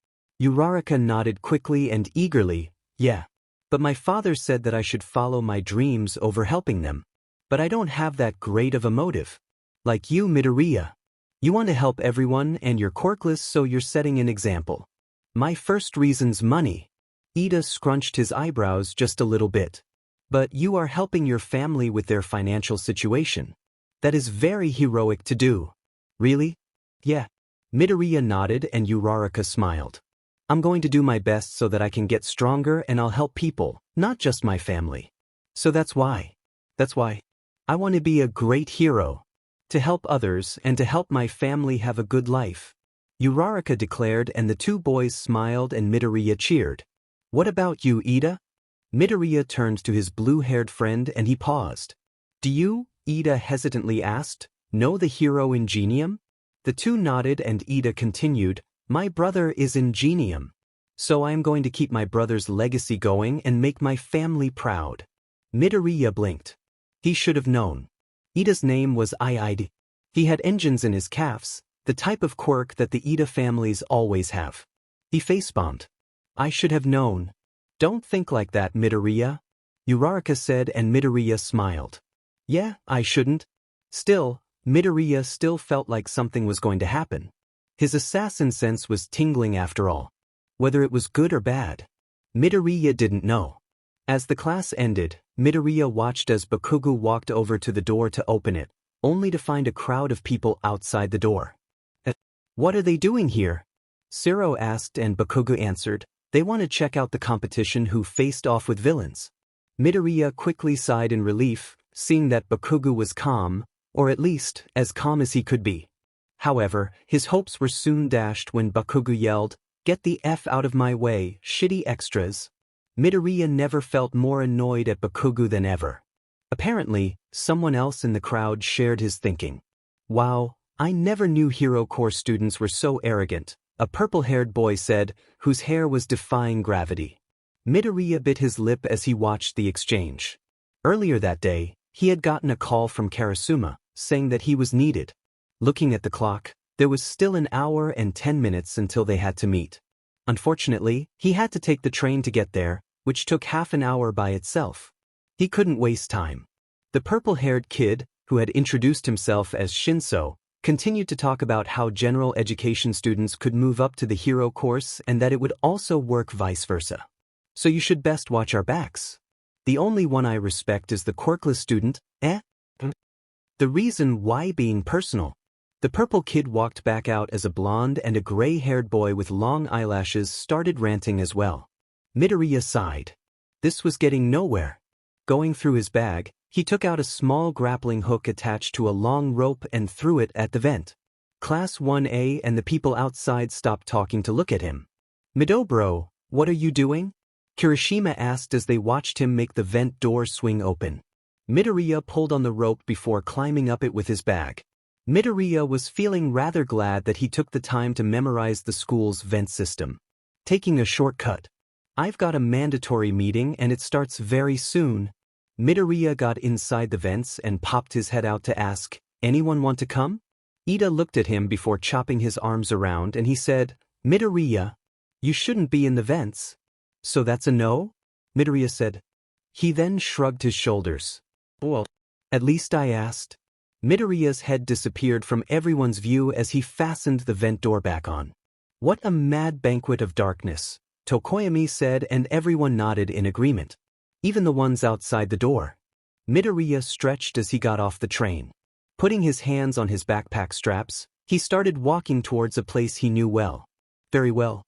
Uraraka nodded quickly and eagerly, yeah. But my father said that I should follow my dreams over helping them. But I don't have that great of a motive. Like you, Midoriya. You want to help everyone and you're quirkless so you're setting an example. My first reason's money. Ida scrunched his eyebrows just a little bit. But you are helping your family with their financial situation. That is very heroic to do. Really? Yeah. Midoriya nodded and Uraraka smiled. I'm going to do my best so that I can get stronger and I'll help people, not just my family. So that's why. I want to be a great hero. To help others and to help my family have a good life. Uraraka declared and the two boys smiled and Midoriya cheered. What about you, Ida? Midoriya turned to his blue-haired friend and he paused. Do you, Ida hesitantly asked, know the hero Ingenium? The two nodded and Ida continued, my brother is Ingenium. So I am going to keep my brother's legacy going and make my family proud. Midoriya blinked. He should have known. Ida's name was Iid. He had engines in his calves, the type of quirk that the Ida families always have. He facepalmed. I should have known. Don't think like that, Midoriya. Uraraka said and Midoriya smiled. Yeah, I shouldn't. Still, Midoriya still felt like something was going to happen. His assassin sense was tingling after all. Whether it was good or bad. Midoriya didn't know. As the class ended, Midoriya watched as Bakugo walked over to the door to open it, only to find a crowd of people outside the door. What are they doing here? Siro asked and Bakugo answered, they want to check out the competition who faced off with villains. Midoriya quickly sighed in relief, seeing that Bakugo was calm, or at least, as calm as he could be. However, his hopes were soon dashed when Bakugo yelled, get the F out of my way, shitty extras. Midoriya never felt more annoyed at Bakugo than ever. Apparently, someone else in the crowd shared his thinking. Wow, I never knew Hero Corps students were so arrogant, a purple-haired boy said, whose hair was defying gravity. Midoriya bit his lip as he watched the exchange. Earlier that day, he had gotten a call from Kirishima, saying that he was needed. Looking at the clock, there was still an hour and 10 minutes until they had to meet. Unfortunately, he had to take the train to get there, which took half an hour by itself. He couldn't waste time. The purple-haired kid, who had introduced himself as Shinso, continued to talk about how general education students could move up to the hero course and that it would also work vice versa. So you should best watch our backs. The only one I respect is the quirkless student, eh? The reason why being personal. The purple kid walked back out as a blonde and a gray-haired boy with long eyelashes started ranting as well. Midoriya sighed. This was getting nowhere. Going through his bag, he took out a small grappling hook attached to a long rope and threw it at the vent. Class 1A and the people outside stopped talking to look at him. Midobro, what are you doing? Kirishima asked as they watched him make the vent door swing open. Midoriya pulled on the rope before climbing up it with his bag. Midoriya was feeling rather glad that he took the time to memorize the school's vent system. Taking a shortcut. I've got a mandatory meeting and it starts very soon. Midoriya got inside the vents and popped his head out to ask, anyone want to come? Ida looked at him before chopping his arms around and he said, Midoriya, you shouldn't be in the vents. So that's a no? Midoriya said. He then shrugged his shoulders. Well, at least I asked. Midoriya's head disappeared from everyone's view as he fastened the vent door back on. What a mad banquet of darkness, Tokoyami said, and everyone nodded in agreement. Even the ones outside the door. Midoriya stretched as he got off the train. Putting his hands on his backpack straps, he started walking towards a place he knew well. Very well.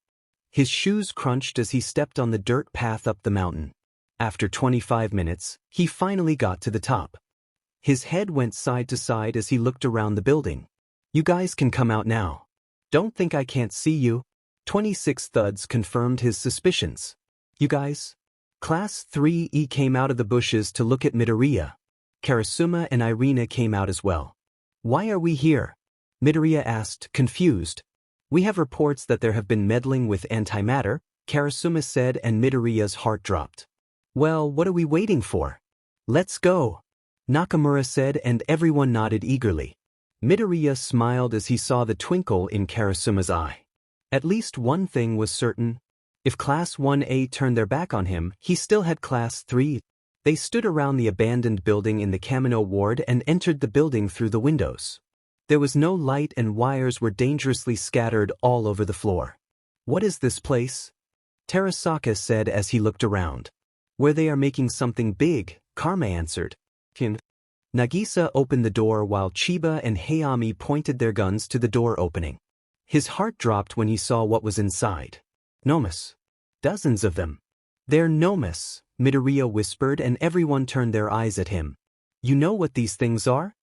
His shoes crunched as he stepped on the dirt path up the mountain. After 25 minutes, he finally got to the top. His head went side to side as he looked around the building. You guys can come out now. Don't think I can't see you. 26 thuds confirmed his suspicions. You guys? Class 3E came out of the bushes to look at Midoriya. Kirishima and Irina came out as well. Why are we here? Midoriya asked, confused. We have reports that there have been meddling with antimatter, Kirishima said, and Midoriya's heart dropped. Well, what are we waiting for? Let's go. Nakamura said, and everyone nodded eagerly. Midoriya smiled as he saw the twinkle in Kirishima's eye. At least one thing was certain. If Class 1A turned their back on him, he still had Class 3. They stood around the abandoned building in the Kamino ward and entered the building through the windows. There was no light and wires were dangerously scattered all over the floor. What is this place? Terasaka said as he looked around. Where they are making something big, Karma answered. Nagisa opened the door while Chiba and Hayami pointed their guns to the door opening. His heart dropped when he saw what was inside. Nomus. Dozens of them. They're Nomus, Midoriya whispered, and everyone turned their eyes at him. You know what these things are?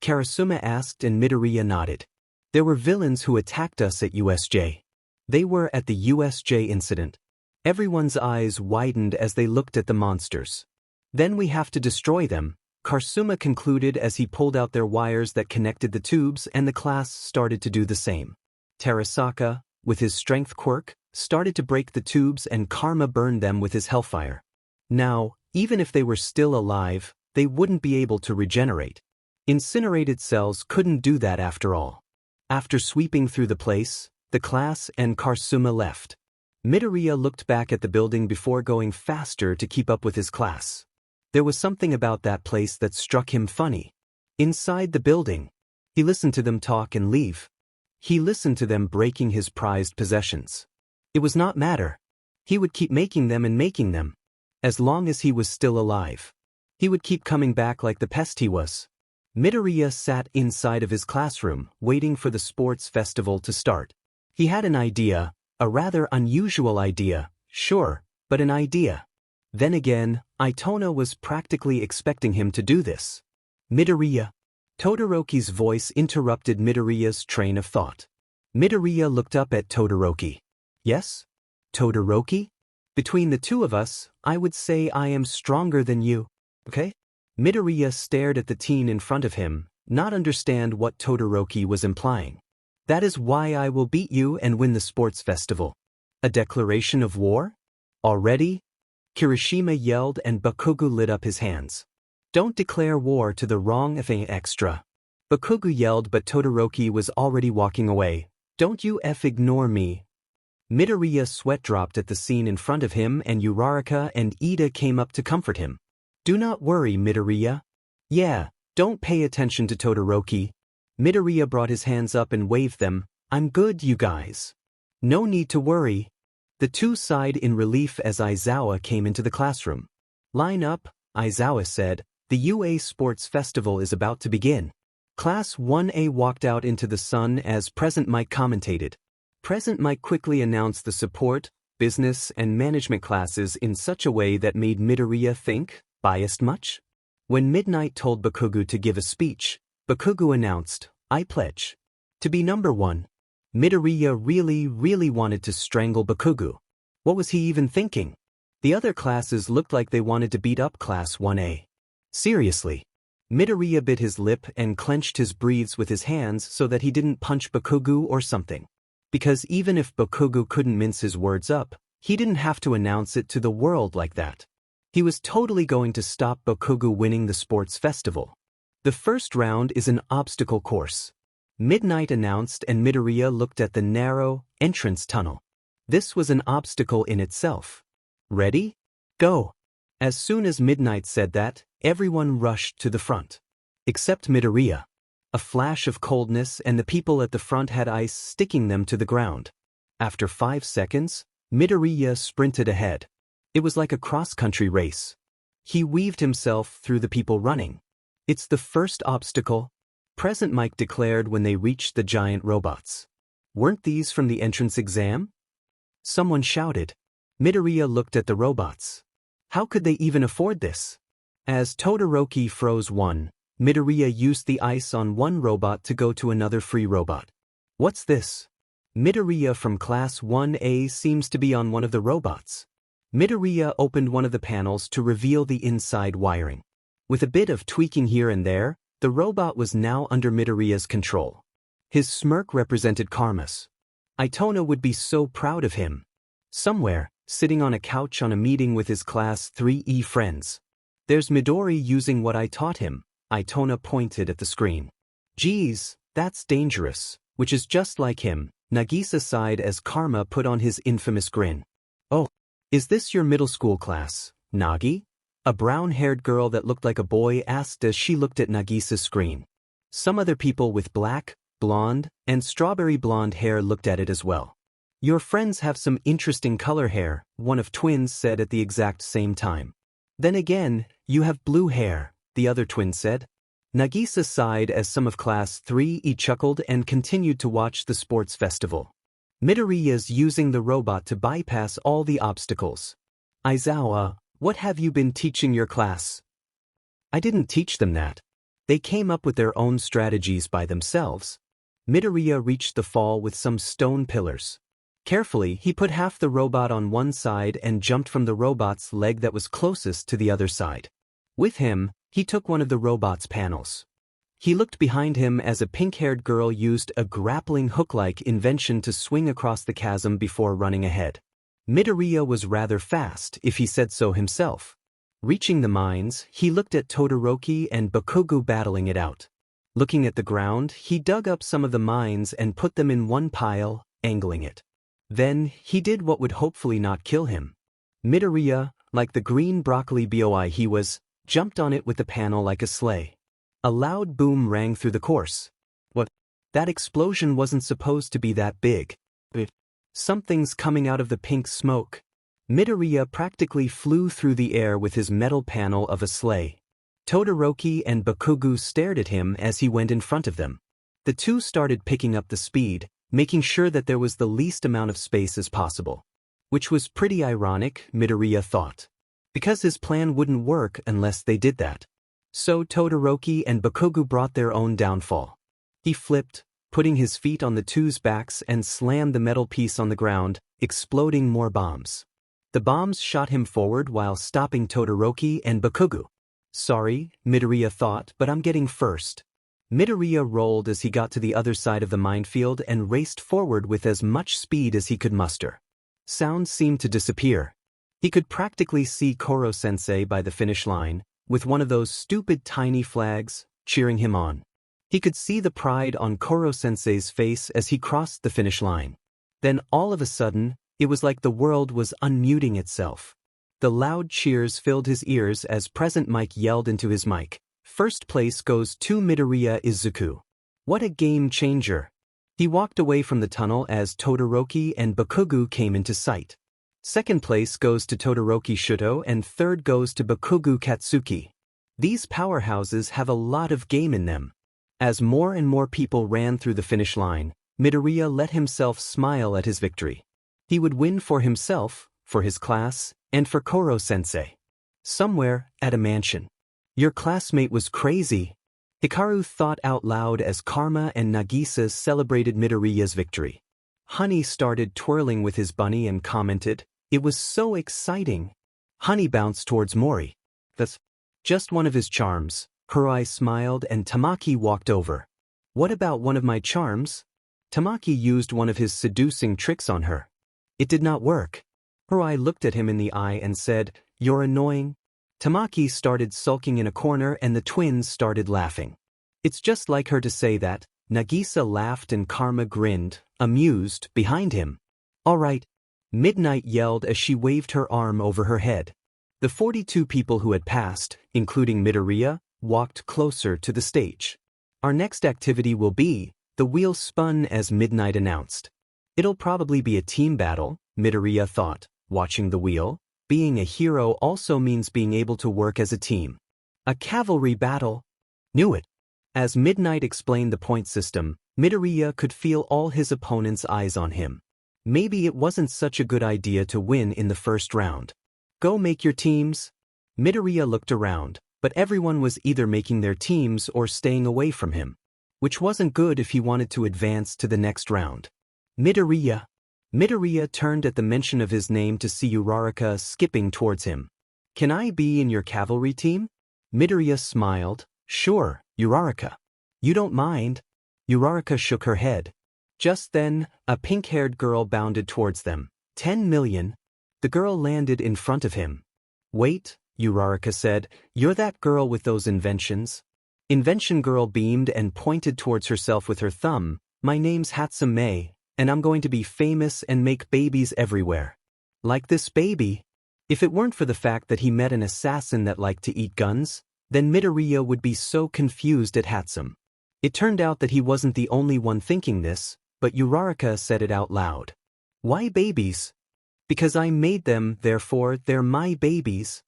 Kirishima asked, and Midoriya nodded. There were villains who attacked us at USJ. They were at the USJ incident. Everyone's eyes widened as they looked at the monsters. Then we have to destroy them, Kirishima concluded as he pulled out their wires that connected the tubes, and the class started to do the same. Terasaka, with his strength quirk, started to break the tubes, and Karma burned them with his hellfire. Now, even if they were still alive, they wouldn't be able to regenerate. Incinerated cells couldn't do that after all. After sweeping through the place, the class and Kirishima left. Midoriya looked back at the building before going faster to keep up with his class. There was something about that place that struck him funny. Inside the building, he listened to them talk and leave. He listened to them breaking his prized possessions. It was not matter. He would keep making them and making them. As long as he was still alive. He would keep coming back like the pest he was. Midoriya sat inside of his classroom, waiting for the sports festival to start. He had an idea, a rather unusual idea, sure, but an idea. Then again, Itona was practically expecting him to do this. Midoriya. Todoroki's voice interrupted Midoriya's train of thought. Midoriya looked up at Todoroki. Yes? Todoroki? Between the two of us, I would say I am stronger than you. Okay? Midoriya stared at the teen in front of him, not understand what Todoroki was implying. That is why I will beat you and win the sports festival. A declaration of war? Already? Kirishima yelled, and Bakugo lit up his hands. Don't declare war to the wrong thing extra. Bakugo yelled, but Todoroki was already walking away. Don't you ignore me. Midoriya's sweat dropped at the scene in front of him, and Uraraka and Ida came up to comfort him. Do not worry, Midoriya. Yeah, don't pay attention to Todoroki. Midoriya brought his hands up and waved them. I'm good, you guys. No need to worry. The two sighed in relief as Aizawa came into the classroom. Line up, Aizawa said. The UA Sports Festival is about to begin. Class 1A walked out into the sun as Present Mike commentated. Present Mike quickly announced the support, business, and management classes in such a way that made Midoriya think, biased much? When Midnight told Bakugo to give a speech, Bakugo announced, I pledge to be number one. Midoriya really wanted to strangle Bakugo. What was he even thinking? The other classes looked like they wanted to beat up Class 1A. Seriously. Midoriya bit his lip and clenched his breaths with his hands so that he didn't punch Bakugo or something. Because even if Bakugo couldn't mince his words up, he didn't have to announce it to the world like that. He was totally going to stop Bakugo winning the sports festival. The first round is an obstacle course. Midnight announced and Midoriya looked at the narrow entrance tunnel. This was an obstacle in itself. Ready? Go. As soon as Midnight said that, everyone rushed to the front. Except Midoriya. A flash of coldness and the people at the front had ice sticking them to the ground. After 5 seconds, Midoriya sprinted ahead. It was like a cross-country race. He weaved himself through the people running. It's the first obstacle, Present Mike declared when they reached the giant robots. Weren't these from the entrance exam? Someone shouted. Midoriya looked at the robots. How could they even afford this? As Todoroki froze one, Midoriya used the ice on one robot to go to another free robot. What's this? Midoriya from Class 1A seems to be on one of the robots. Midoriya opened one of the panels to reveal the inside wiring. With a bit of tweaking here and there, the robot was now under Midoriya's control. His smirk represented Karma's. Itona would be so proud of him. Somewhere, sitting on a couch on a meeting with his Class 3E friends. There's Midori using what I taught him, Itona pointed at the screen. Geez, that's dangerous, which is just like him, Nagisa sighed as Karma put on his infamous grin. Oh, is this your middle school class, Nagi? A brown-haired girl that looked like a boy asked as she looked at Nagisa's screen. Some other people with black, blonde, and strawberry blonde hair looked at it as well. Your friends have some interesting color hair, one of twins said at the exact same time. Then again, you have blue hair, the other twin said. Nagisa sighed as some of Class 3E chuckled and continued to watch the sports festival. Midoriya's using the robot to bypass all the obstacles. Aizawa, what have you been teaching your class? I didn't teach them that. They came up with their own strategies by themselves. Midoriya reached the fall with some stone pillars. Carefully, he put half the robot on one side and jumped from the robot's leg that was closest to the other side. With him, he took one of the robot's panels. He looked behind him as a pink-haired girl used a grappling hook-like invention to swing across the chasm before running ahead. Midoriya was rather fast, if he said so himself. Reaching the mines, he looked at Todoroki and Bakugo battling it out. Looking at the ground, he dug up some of the mines and put them in one pile, angling it. Then, he did what would hopefully not kill him. Midoriya, like the green broccoli boy he was, jumped on it with the panel like a sleigh. A loud boom rang through the course. What? That explosion wasn't supposed to be that big. Something's coming out of the pink smoke. Midoriya practically flew through the air with his metal panel of a sleigh. Todoroki and Bakugo stared at him as he went in front of them. The two started picking up the speed, making sure that there was the least amount of space as possible. Which was pretty ironic, Midoriya thought. Because his plan wouldn't work unless they did that. So Todoroki and Bakugo brought their own downfall. He flipped, putting his feet on the two's backs and slammed the metal piece on the ground, exploding more bombs. The bombs shot him forward while stopping Todoroki and Bakugo. Sorry, Midoriya thought, but I'm getting first. Midoriya rolled as he got to the other side of the minefield and raced forward with as much speed as he could muster. Sound seemed to disappear. He could practically see Koro-sensei by the finish line, with one of those stupid tiny flags, cheering him on. He could see the pride on Koro-sensei's face as he crossed the finish line. Then all of a sudden, it was like the world was unmuting itself. The loud cheers filled his ears as Present Mike yelled into his mic. First place goes to Midoriya Izuku. What a game changer. He walked away from the tunnel as Todoroki and Bakugo came into sight. Second place goes to Todoroki Shuto and third goes to Bakugo Katsuki. These powerhouses have a lot of game in them. As more and more people ran through the finish line, Midoriya let himself smile at his victory. He would win for himself, for his class, and for Koro-sensei. Somewhere, at a mansion. Your classmate was crazy. Hikaru thought out loud as Karma and Nagisa celebrated Midoriya's victory. Honey started twirling with his bunny and commented, "It was so exciting." Honey bounced towards Mori. "That's just one of his charms." Kurai smiled and Tamaki walked over. "What about one of my charms?" Tamaki used one of his seducing tricks on her. It did not work. Kurai looked at him in the eye and said, "You're annoying." Tamaki started sulking in a corner and the twins started laughing. It's just like her to say that. Nagisa laughed and Karma grinned, amused, behind him. "All right," Midnight yelled as she waved her arm over her head. The 42 people who had passed, including Midoriya, walked closer to the stage. "Our next activity will be," the wheel spun as Midnight announced. "It'll probably be a team battle," Midoriya thought, watching the wheel. Being a hero also means being able to work as a team. A cavalry battle. Knew it. As Midnight explained the point system, Midoriya could feel all his opponent's eyes on him. Maybe it wasn't such a good idea to win in the first round. "Go make your teams." Midoriya looked around, but everyone was either making their teams or staying away from him, which wasn't good if he wanted to advance to the next round. Midoriya. Midoriya turned at the mention of his name to see Uraraka skipping towards him. "Can I be in your cavalry team?" Midoriya smiled. "Sure, Uraraka. You don't mind?" Uraraka shook her head. Just then, a pink-haired girl bounded towards them. 10 million. The girl landed in front of him. "Wait," Uraraka said, "you're that girl with those inventions?" Invention girl beamed and pointed towards herself with her thumb. "My name's Hatsume. And I'm going to be famous and make babies everywhere. Like this baby." If it weren't for the fact that he met an assassin that liked to eat guns, then Midoriya would be so confused at Hatsume. It turned out that he wasn't the only one thinking this, but Uraraka said it out loud. "Why babies?" "Because I made them, therefore they're my babies."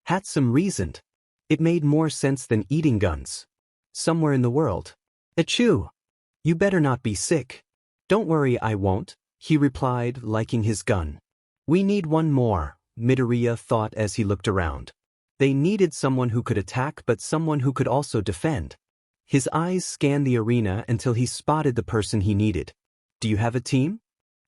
Hatsume reasoned. It made more sense than eating guns. "Somewhere in the world." "Achoo! You better not be sick." "Don't worry, I won't," he replied, liking his gun. "We need one more," Midoriya thought as he looked around. They needed someone who could attack but someone who could also defend. His eyes scanned the arena until he spotted the person he needed. "Do you have a team?"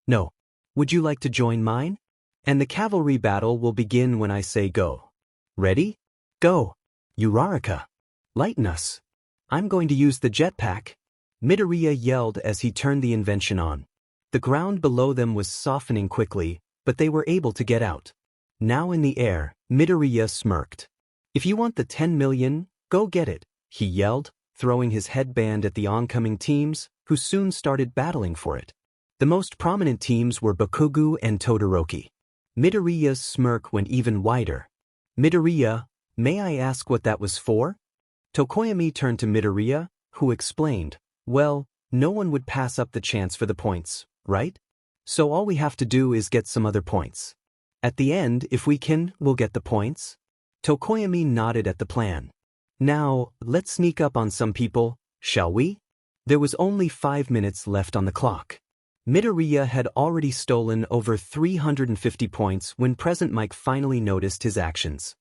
"No. Would you like to join mine?" "And the cavalry battle will begin when I say go. Ready? Go." "Uraraka. Lighten us. I'm going to use the jetpack." Midoriya yelled as he turned the invention on. The ground below them was softening quickly, but they were able to get out. Now in the air, Midoriya smirked. "If you want the 10 million, go get it," he yelled, throwing his headband at the oncoming teams, who soon started battling for it. The most prominent teams were Bakugo and Todoroki. Midoriya's smirk went even wider. "Midoriya, may I ask what that was for?" Tokoyami turned to Midoriya, who explained, "Well, no one would pass up the chance for the points, right? So all we have to do is get some other points. At the end, if we can, we'll get the points." Tokoyami nodded at the plan. "Now, let's sneak up on some people, shall we?" There was only 5 minutes left on the clock. Midoriya had already stolen over 350 points when Present Mike finally noticed his actions.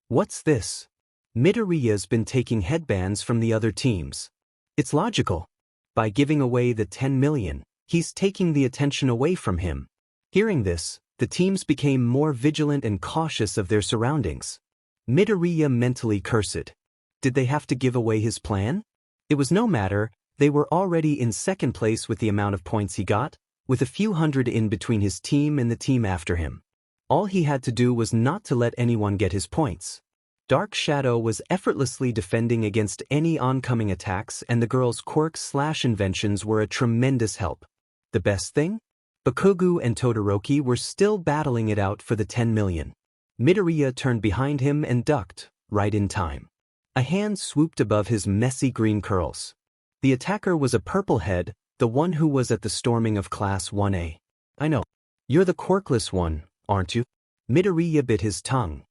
"What's this?" Midoriya's been taking headbands from the other teams. It's logical. By giving away the 10 million, he's taking the attention away from him. Hearing this, the teams became more vigilant and cautious of their surroundings. Midoriya mentally cursed. Did they have to give away his plan? It was no matter, they were already in second place with the amount of points he got, with a few hundred in between his team and the team after him. All he had to do was not to let anyone get his points. Dark Shadow was effortlessly defending against any oncoming attacks, and the girl's quirks/inventions were a tremendous help. The best thing? Bakugo and Todoroki were still battling it out for the 10 million. Midoriya turned behind him and ducked, right in time. A hand swooped above his messy green curls. The attacker was a purple head, the one who was at the storming of Class 1A. I know. You're the quirkless one, aren't you? Midoriya bit his tongue.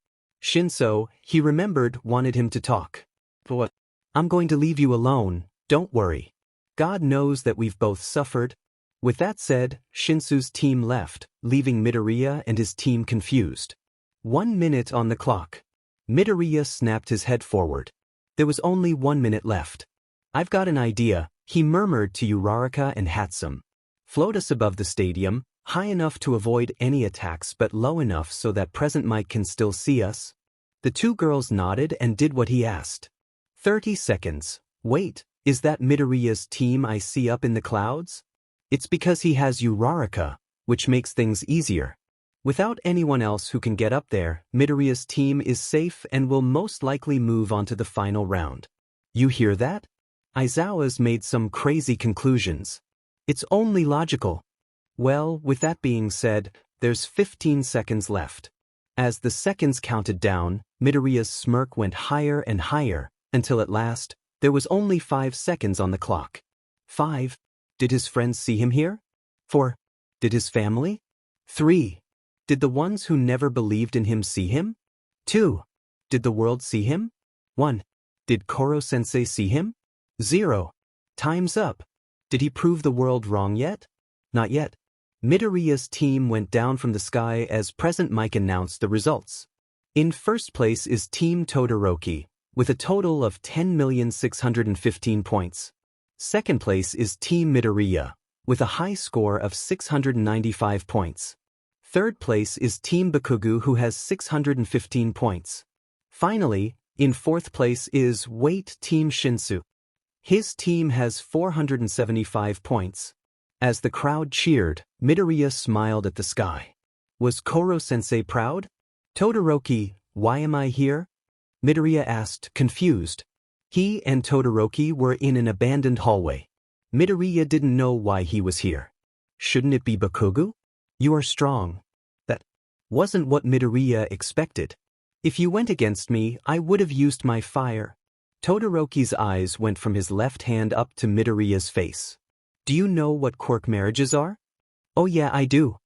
Shinso, he remembered, wanted him to talk. For what? I'm going to leave you alone, don't worry. God knows that we've both suffered. With that said, Shinsu's team left, leaving Midoriya and his team confused. 1 minute on the clock. Midoriya snapped his head forward. There was only 1 minute left. I've got an idea, he murmured to Uraraka and Hatsum. Float us above the stadium, high enough to avoid any attacks but low enough so that Present Mike can still see us. The two girls nodded and did what he asked. 30 seconds. Wait, is that Midoriya's team I see up in the clouds? It's because he has Uraraka, which makes things easier. Without anyone else who can get up there, Midoriya's team is safe and will most likely move on to the final round. You hear that? Aizawa's made some crazy conclusions. It's only logical. Well, with that being said, there's 15 seconds left. As the seconds counted down, Midoriya's smirk went higher and higher, until at last, there was only 5 seconds on the clock. 5. Did his friends see him here? 4. Did his family? 3. Did the ones who never believed in him see him? 2. Did the world see him? 1. Did Koro-sensei see him? 0. Time's up. Did he prove the world wrong yet? Not yet. Midoriya's team went down from the sky as Present Mike announced the results. In first place is Team Todoroki, with a total of 10,615 points. Second place is Team Midoriya, with a high score of 695 points. Third place is Team Bakugo, who has 615 points. Finally, in fourth place is Team Shinsu. His team has 475 points. As the crowd cheered, Midoriya smiled at the sky. Was Koro-sensei proud? Todoroki, why am I here? Midoriya asked, confused. He and Todoroki were in an abandoned hallway. Midoriya didn't know why he was here. Shouldn't it be Bakugo? You are strong. That wasn't what Midoriya expected. If you went against me, I would have used my fire. Todoroki's eyes went from his left hand up to Midoriya's face. Do you know what quirk marriages are? Oh yeah, I do.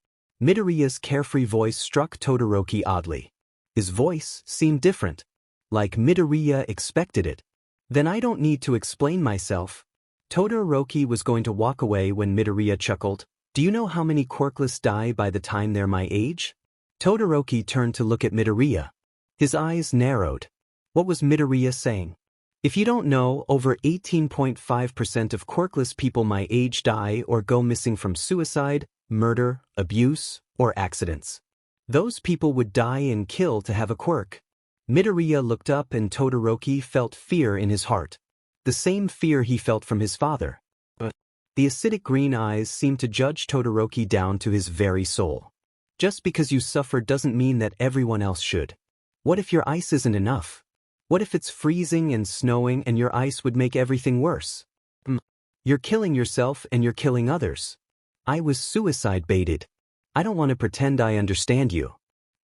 Midoriya's carefree voice struck Todoroki oddly. His voice seemed different. Like Midoriya expected it. Then I don't need to explain myself. Todoroki was going to walk away when Midoriya chuckled. Do you know how many quirkless die by the time they're my age? Todoroki turned to look at Midoriya. His eyes narrowed. What was Midoriya saying? If you don't know, over 18.5% of quirkless people my age die or go missing from suicide, murder, abuse, or accidents. Those people would die and kill to have a quirk. Midoriya looked up and Todoroki felt fear in his heart. The same fear he felt from his father. But the acidic green eyes seemed to judge Todoroki down to his very soul. Just because you suffer doesn't mean that everyone else should. What if your ice isn't enough? What if it's freezing and snowing and your ice would make everything worse? You're killing yourself and you're killing others. I was suicide baited. I don't want to pretend I understand you.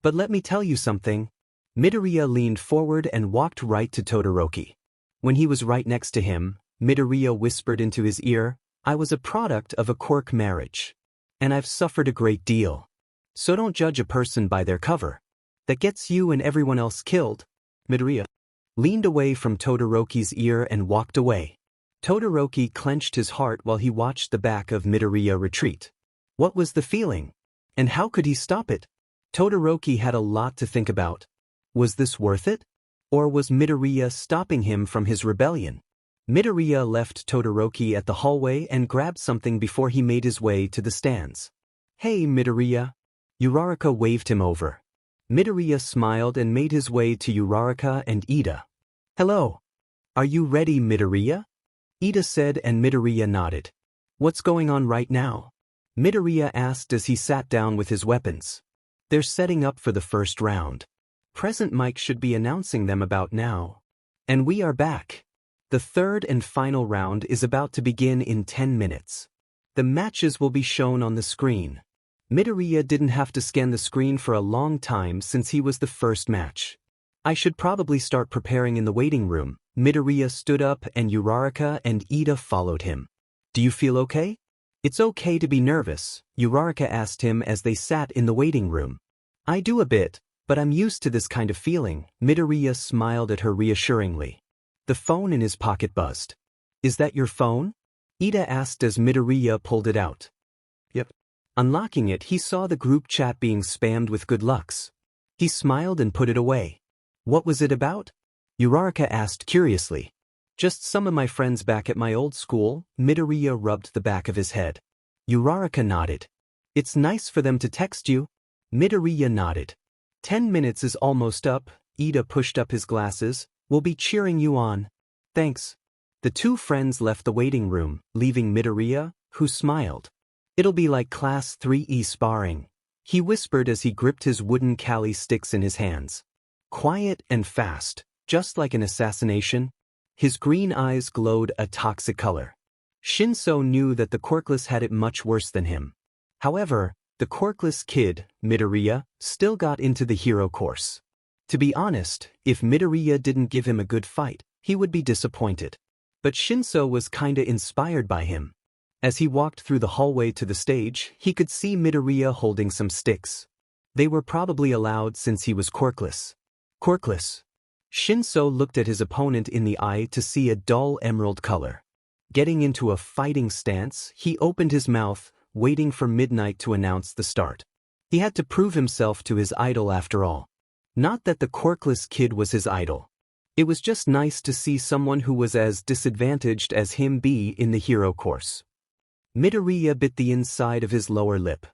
But let me tell you something. Midoriya leaned forward and walked right to Todoroki. When he was right next to him, Midoriya whispered into his ear, I was a product of a quirk marriage. And I've suffered a great deal. So don't judge a person by their cover. That gets you and everyone else killed. Midoriya leaned away from Todoroki's ear and walked away. Todoroki clenched his heart while he watched the back of Midoriya retreat. What was the feeling? And how could he stop it? Todoroki had a lot to think about. Was this worth it? Or was Midoriya stopping him from his rebellion? Midoriya left Todoroki at the hallway and grabbed something before he made his way to the stands. Hey Midoriya. Uraraka waved him over. Midoriya smiled and made his way to Uraraka and Ida. Hello. Are you ready, Midoriya? Ida said and Midoriya nodded. What's going on right now? Midoriya asked as he sat down with his weapons. They're setting up for the first round. Present Mike should be announcing them about now. And we are back. The third and final round is about to begin in 10 minutes. The matches will be shown on the screen. Midoriya didn't have to scan the screen for a long time since he was the first match. I should probably start preparing in the waiting room. Midoriya stood up and Uraraka and Ida followed him. Do you feel okay? It's okay to be nervous, Uraraka asked him as they sat in the waiting room. I do a bit, but I'm used to this kind of feeling. Midoriya smiled at her reassuringly. The phone in his pocket buzzed. Is that your phone? Ida asked as Midoriya pulled it out. Yep. Unlocking it, he saw the group chat being spammed with good lucks. He smiled and put it away. What was it about? Uraraka asked curiously. Just some of my friends back at my old school. Midoriya rubbed the back of his head. Uraraka nodded. It's nice for them to text you. Midoriya nodded. 10 minutes is almost up. Ida pushed up his glasses. We'll be cheering you on. Thanks. The two friends left the waiting room, leaving Midoriya, who smiled. It'll be like Class 3E sparring, he whispered as he gripped his wooden Kali sticks in his hands. Quiet and fast, just like an assassination. His green eyes glowed a toxic color. Shinso knew that the quirkless had it much worse than him. However, the quirkless kid, Midoriya, still got into the hero course. To be honest, if Midoriya didn't give him a good fight, he would be disappointed. But Shinso was kinda inspired by him. As he walked through the hallway to the stage, he could see Midoriya holding some sticks. They were probably allowed since he was quirkless. Quirkless. Shinso looked at his opponent in the eye to see a dull emerald color. Getting into a fighting stance, he opened his mouth, waiting for midnight to announce the start. He had to prove himself to his idol after all. Not that the quirkless kid was his idol. It was just nice to see someone who was as disadvantaged as him be in the hero course. Midoriya bit the inside of his lower lip.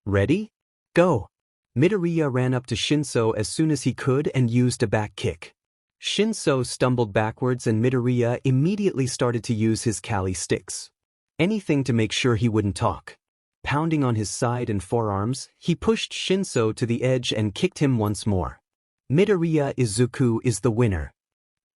Ready? Go! Midoriya ran up to Shinso as soon as he could and used a back kick. Shinso stumbled backwards and Midoriya immediately started to use his Kali sticks. Anything to make sure he wouldn't talk. Pounding on his side and forearms, he pushed Shinso to the edge and kicked him once more. Midoriya Izuku is the winner.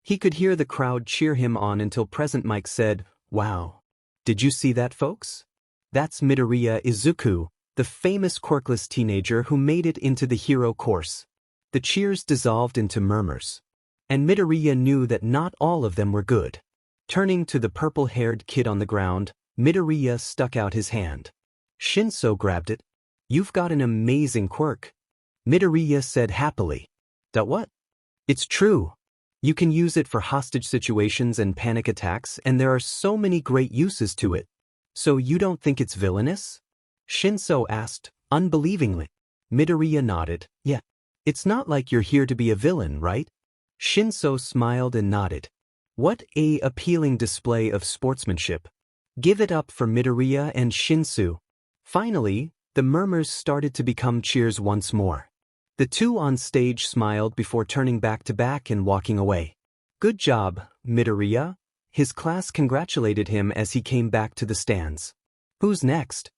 He could hear the crowd cheer him on until Present Mike said, Wow. Did you see that, folks? That's Midoriya Izuku, the famous quirkless teenager who made it into the hero course. The cheers dissolved into murmurs. And Midoriya knew that not all of them were good. Turning to the purple-haired kid on the ground, Midoriya stuck out his hand. Shinso grabbed it. You've got an amazing quirk. Midoriya said happily. That what? It's true. You can use it for hostage situations and panic attacks, and there are so many great uses to it. So you don't think it's villainous? Shinso asked, unbelievingly. Midoriya nodded. Yeah. It's not like you're here to be a villain, right? Shinso smiled and nodded. What a appealing display of sportsmanship. Give it up for Midoriya and Shinsu. Finally, the murmurs started to become cheers once more. The two on stage smiled before turning back to back and walking away. Good job, Midoriya. His class congratulated him as he came back to the stands. Who's next?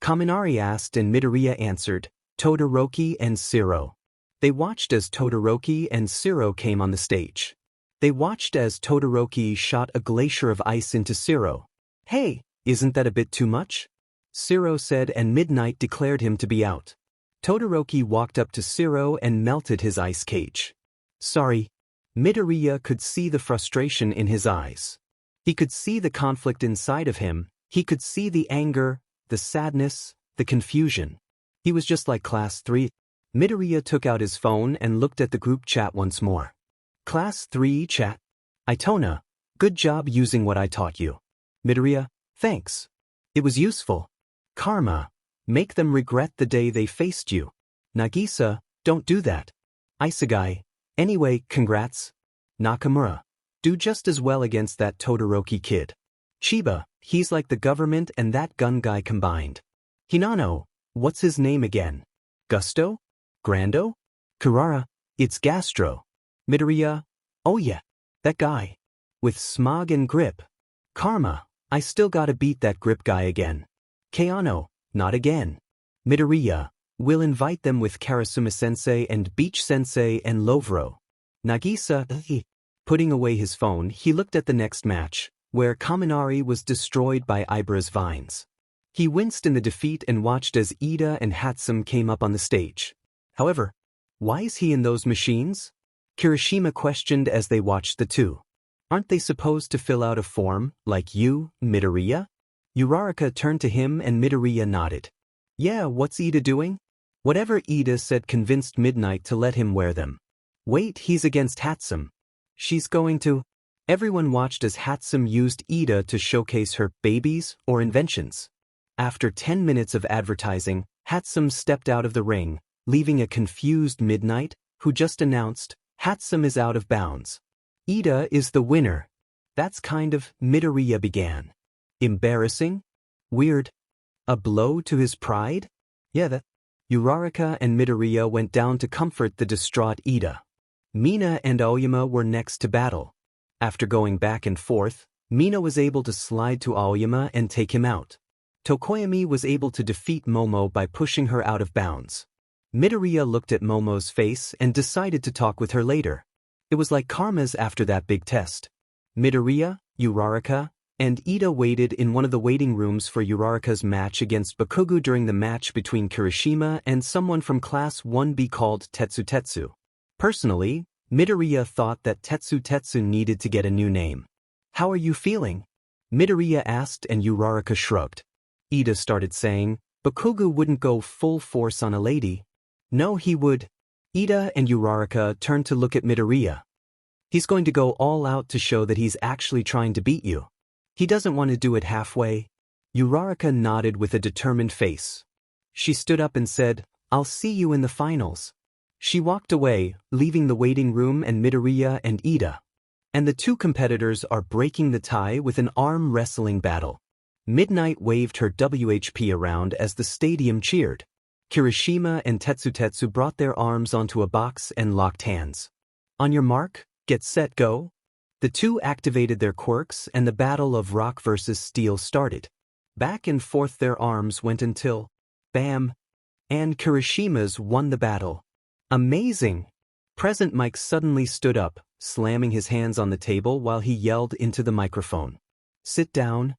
Kaminari asked and Midoriya answered, Todoroki and Shiro. They watched as Todoroki and Shiro came on the stage. They watched as Todoroki shot a glacier of ice into Shiro. Hey, isn't that a bit too much? Shiro said and Midnight declared him to be out. Todoroki walked up to Shiro and melted his ice cage. Sorry. Midoriya could see the frustration in his eyes. He could see the conflict inside of him. He could see the anger, the sadness, the confusion. He was just like Class 3. Midoriya took out his phone and looked at the group chat once more. Class 3 chat. Itona, good job using what I taught you. Midoriya, thanks. It was useful. Karma. Make them regret the day they faced you. Nagisa, don't do that. Isegai, anyway, congrats. Nakamura, do just as well against that Todoroki kid. Chiba, he's like the government and that gun guy combined. Hinano, what's his name again? Gusto? Grando? Kurara, it's Gastro. Midoriya, oh yeah, that guy. With smog and grip. Karma, I still gotta beat that grip guy again. Keano, not again. Midoriya, we'll invite them with Karasuma-sensei and Beach-sensei and Lovro. Nagisa, putting away his phone, he looked at the next match, where Kaminari was destroyed by Ibara's vines. He winced in the defeat and watched as Ida and Hatsum came up on the stage. However, why is he in those machines? Kirishima questioned as they watched the two. Aren't they supposed to fill out a form, like you, Midoriya? Uraraka turned to him and Midoriya nodded. Yeah, what's Ida doing? Whatever Ida said convinced Midnight to let him wear them. Wait, he's against Hatsum. She's going to... Everyone watched as Hatsum used Ida to showcase her babies or inventions. After 10 minutes of advertising, Hatsum stepped out of the ring, leaving a confused Midnight, who just announced, Hatsum is out of bounds. Ida is the winner. That's kind of... Midoriya began. Embarrassing? Weird. A blow to his pride? Yeah, that... Uraraka and Midoriya went down to comfort the distraught Ida. Mina and Aoyama were next to battle. After going back and forth, Mina was able to slide to Aoyama and take him out. Tokoyami was able to defeat Momo by pushing her out of bounds. Midoriya looked at Momo's face and decided to talk with her later. It was like karma's after that big test. Midoriya, Uraraka, and Ida waited in one of the waiting rooms for Uraraka's match against Bakugo during the match between Kirishima and someone from Class 1B called Tetsu. Personally, Midoriya thought that Tetsu needed to get a new name. How are you feeling? Midoriya asked and Uraraka shrugged. Ida started saying, Bakugo wouldn't go full force on a lady. No, he would. Ida and Uraraka turned to look at Midoriya. He's going to go all out to show that he's actually trying to beat you. He doesn't want to do it halfway. Uraraka nodded with a determined face. She stood up and said, I'll see you in the finals. She walked away, leaving the waiting room and Midoriya and Ida. And the two competitors are breaking the tie with an arm wrestling battle. Midnight waved her WHP around as the stadium cheered. Kirishima and Tetsu brought their arms onto a box and locked hands. On your mark, get set, go. The two activated their quirks and the battle of rock versus steel started. Back and forth their arms went until, bam, and Kirishima's won the battle. Amazing! Present Mike suddenly stood up, slamming his hands on the table while he yelled into the microphone. Sit down.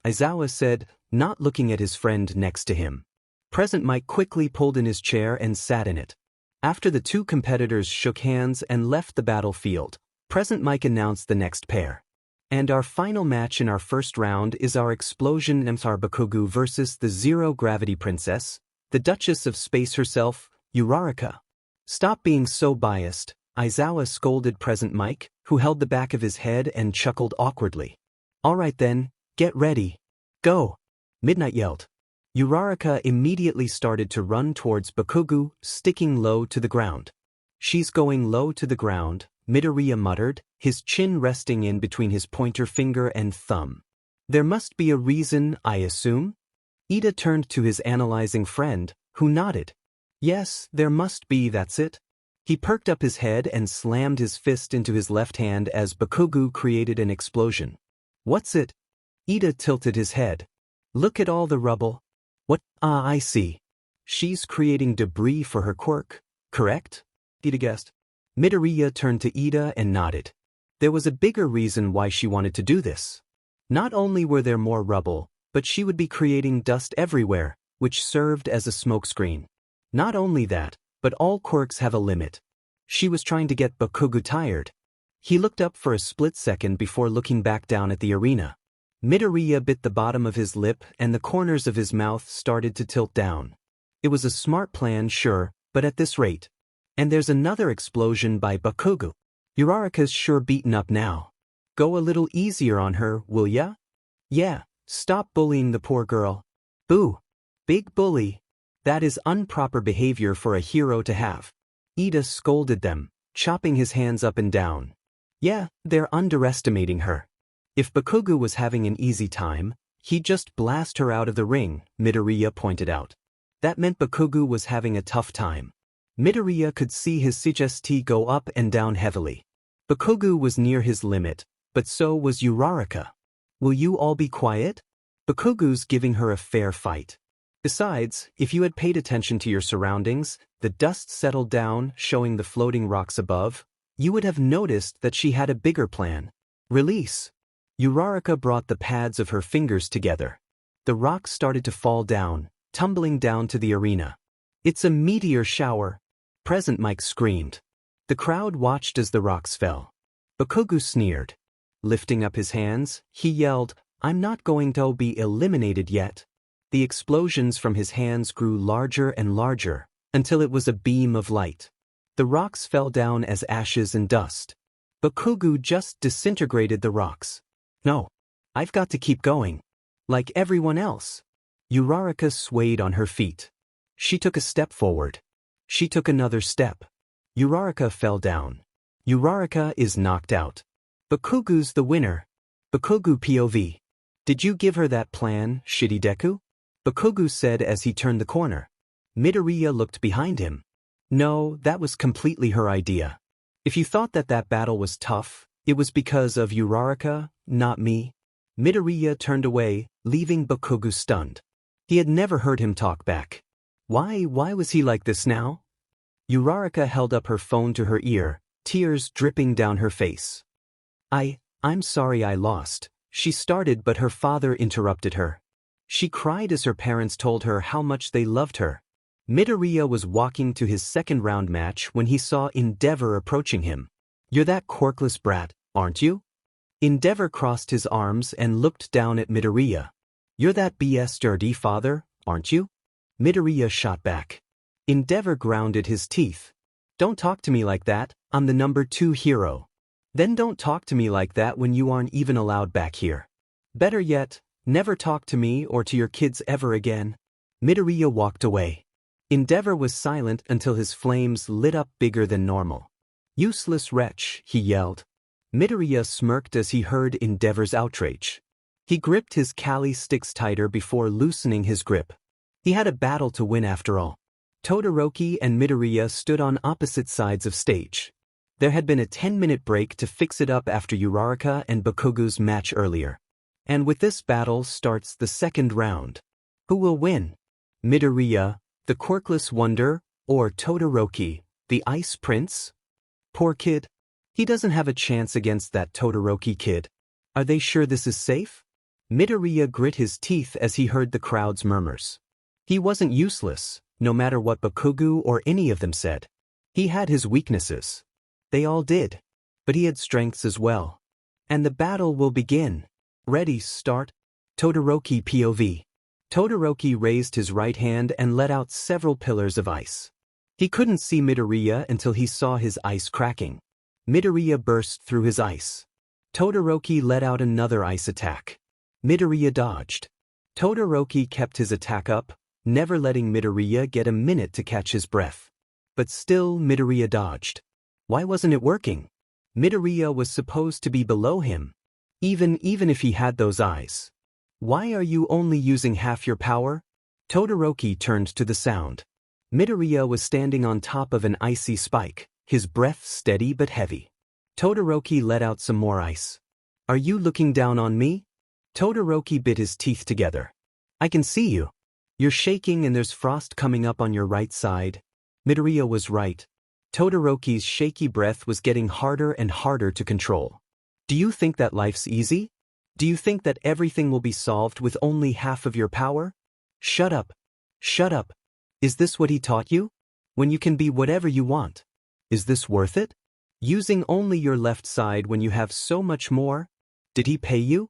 Aizawa said, not looking at his friend next to him. Present Mike quickly pulled in his chair and sat in it. After the two competitors shook hands and left the battlefield, Present Mike announced the next pair. And our final match in our first round is our Explosion Nemsar Bakugo versus the Zero Gravity Princess, the Duchess of Space herself, Uraraka. Stop being so biased, Aizawa scolded Present Mike, who held the back of his head and chuckled awkwardly. Alright then, get ready. Go! Midnight yelled. Uraraka immediately started to run towards Bakugo, sticking low to the ground. She's going low to the ground, Midoriya muttered, his chin resting in between his pointer finger and thumb. There must be a reason, I assume? Ida turned to his analyzing friend, who nodded. Yes, there must be, that's it. He perked up his head and slammed his fist into his left hand as Bakugo created an explosion. What's it? Ida tilted his head. Look at all the rubble. What? Ah, I see. She's creating debris for her quirk, correct? Ida guessed. Midoriya turned to Ida and nodded. There was a bigger reason why she wanted to do this. Not only were there more rubble, but she would be creating dust everywhere, which served as a smokescreen. Not only that, but all quirks have a limit. She was trying to get Bakugo tired. He looked up for a split second before looking back down at the arena. Midoriya bit the bottom of his lip and the corners of his mouth started to tilt down. It was a smart plan, sure, but at this rate. And there's another explosion by Bakugo. Uraraka's sure beaten up now. Go a little easier on her, will ya? Yeah, stop bullying the poor girl. Boo! Big bully. That is improper behavior for a hero to have. Ida scolded them, chopping his hands up and down. Yeah, they're underestimating her. If Bakugo was having an easy time, he'd just blast her out of the ring, Midoriya pointed out. That meant Bakugo was having a tough time. Midoriya could see his CHST go up and down heavily. Bakugo was near his limit, but so was Uraraka. Will you all be quiet? Bakugo's giving her a fair fight. Besides, if you had paid attention to your surroundings, the dust settled down, showing the floating rocks above, you would have noticed that she had a bigger plan. Release. Uraraka brought the pads of her fingers together. The rocks started to fall down, tumbling down to the arena. "It's a meteor shower!" Present Mike screamed. The crowd watched as the rocks fell. Bakugo sneered. Lifting up his hands, he yelled, "I'm not going to be eliminated yet." The explosions from his hands grew larger and larger, until it was a beam of light. The rocks fell down as ashes and dust. Bakugo just disintegrated the rocks. "No. I've got to keep going. Like everyone else." Uraraka swayed on her feet. She took a step forward. She took another step. Uraraka fell down. Uraraka is knocked out. Bakugo's the winner. Bakugo POV. "Did you give her that plan, shitty Deku?" Bakugo said as he turned the corner. Midoriya looked behind him. "No, that was completely her idea. If you thought that battle was tough, it was because of Uraraka, not me." Midoriya turned away, leaving Bakugo stunned. He had never heard him talk back. Why was he like this now? Uraraka held up her phone to her ear, tears dripping down her face. I'm sorry I lost," she started, but her father interrupted her. She cried as her parents told her how much they loved her. Midoriya was walking to his second round match when he saw Endeavor approaching him. "You're that quirkless brat, aren't you?" Endeavor crossed his arms and looked down at Midoriya. "You're that BS dirty father, aren't you?" Midoriya shot back. Endeavor grounded his teeth. "Don't talk to me like that, I'm the number 2 hero. Then don't talk to me like that when you aren't even allowed back here. Better yet, never talk to me or to your kids ever again." Midoriya walked away. Endeavor was silent until his flames lit up bigger than normal. "Useless wretch," he yelled. Midoriya smirked as he heard Endeavor's outrage. He gripped his Kali sticks tighter before loosening his grip. He had a battle to win after all. Todoroki and Midoriya stood on opposite sides of stage. There had been a 10-minute break to fix it up after Uraraka and Bakugo's match earlier. And with this battle starts the second round. Who will win? Midoriya, the quirkless wonder, or Todoroki, the ice prince? Poor kid. He doesn't have a chance against that Todoroki kid. Are they sure this is safe? Midoriya grit his teeth as he heard the crowd's murmurs. He wasn't useless, no matter what Bakugo or any of them said. He had his weaknesses. They all did. But he had strengths as well. And the battle will begin. Ready, start. Todoroki POV. Todoroki raised his right hand and let out several pillars of ice. He couldn't see Midoriya until he saw his ice cracking. Midoriya burst through his ice. Todoroki let out another ice attack. Midoriya dodged. Todoroki kept his attack up, never letting Midoriya get a minute to catch his breath. But still Midoriya dodged. Why wasn't it working? Midoriya was supposed to be below him. Even if he had those eyes. Why are you only using half your power? Todoroki turned to the sound. Midoriya was standing on top of an icy spike, his breath steady but heavy. Todoroki let out some more ice. Are you looking down on me? Todoroki bit his teeth together. I can see you. You're shaking and there's frost coming up on your right side. Midoriya was right. Todoroki's shaky breath was getting harder and harder to control. Do you think that life's easy? Do you think that everything will be solved with only half of your power? Shut up. Shut up. Is this what he taught you? When you can be whatever you want. Is this worth it? Using only your left side when you have so much more? Did he pay you?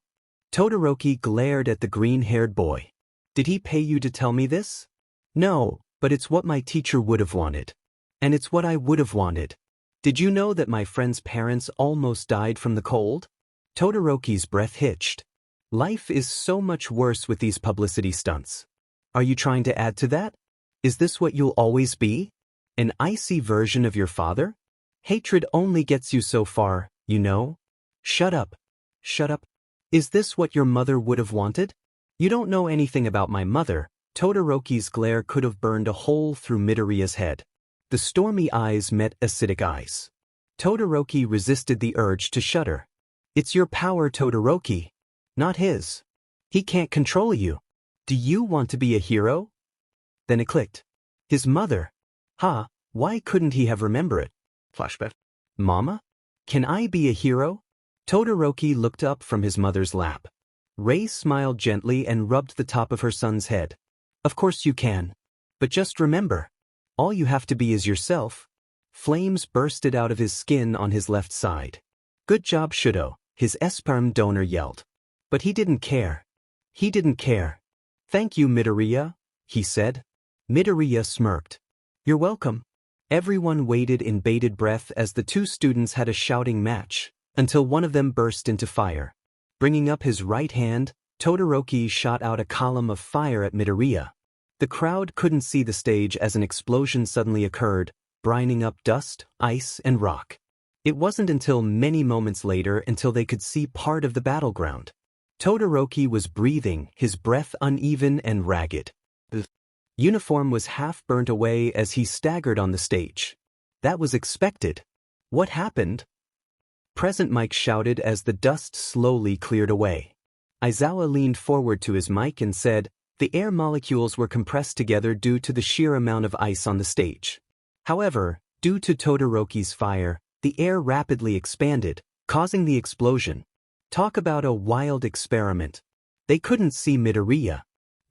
Todoroki glared at the green-haired boy. Did he pay you to tell me this? No, but it's what my teacher would have wanted. And it's what I would have wanted. Did you know that my friend's parents almost died from the cold? Todoroki's breath hitched. Life is so much worse with these publicity stunts. Are you trying to add to that? Is this what you'll always be? An icy version of your father? Hatred only gets you so far, you know? Shut up. Shut up. Is this what your mother would have wanted? You don't know anything about my mother. Todoroki's glare could have burned a hole through Midoriya's head. The stormy eyes met acidic eyes. Todoroki resisted the urge to shudder. It's your power, Todoroki. Not his. He can't control you. Do you want to be a hero? Then it clicked. His mother. Why couldn't he have remembered it? Flashback. Mama? Can I be a hero? Todoroki looked up from his mother's lap. Ray smiled gently and rubbed the top of her son's head. Of course you can. But just remember, all you have to be is yourself. Flames bursted out of his skin on his left side. Good job, Shudo, his sperm donor yelled. But he didn't care. He didn't care. Thank you, Midoriya, he said. Midoriya smirked. You're welcome. Everyone waited in bated breath as the two students had a shouting match, until one of them burst into fire. Bringing up his right hand, Todoroki shot out a column of fire at Midoriya. The crowd couldn't see the stage as an explosion suddenly occurred, brining up dust, ice, and rock. It wasn't until many moments later until they could see part of the battleground. Todoroki was breathing, his breath uneven and ragged. The uniform was half burnt away as he staggered on the stage. That was expected. What happened? Present Mike shouted as the dust slowly cleared away. Aizawa leaned forward to his mic and said, the air molecules were compressed together due to the sheer amount of ice on the stage. However, due to Todoroki's fire, the air rapidly expanded, causing the explosion. Talk about a wild experiment. They couldn't see Midoriya.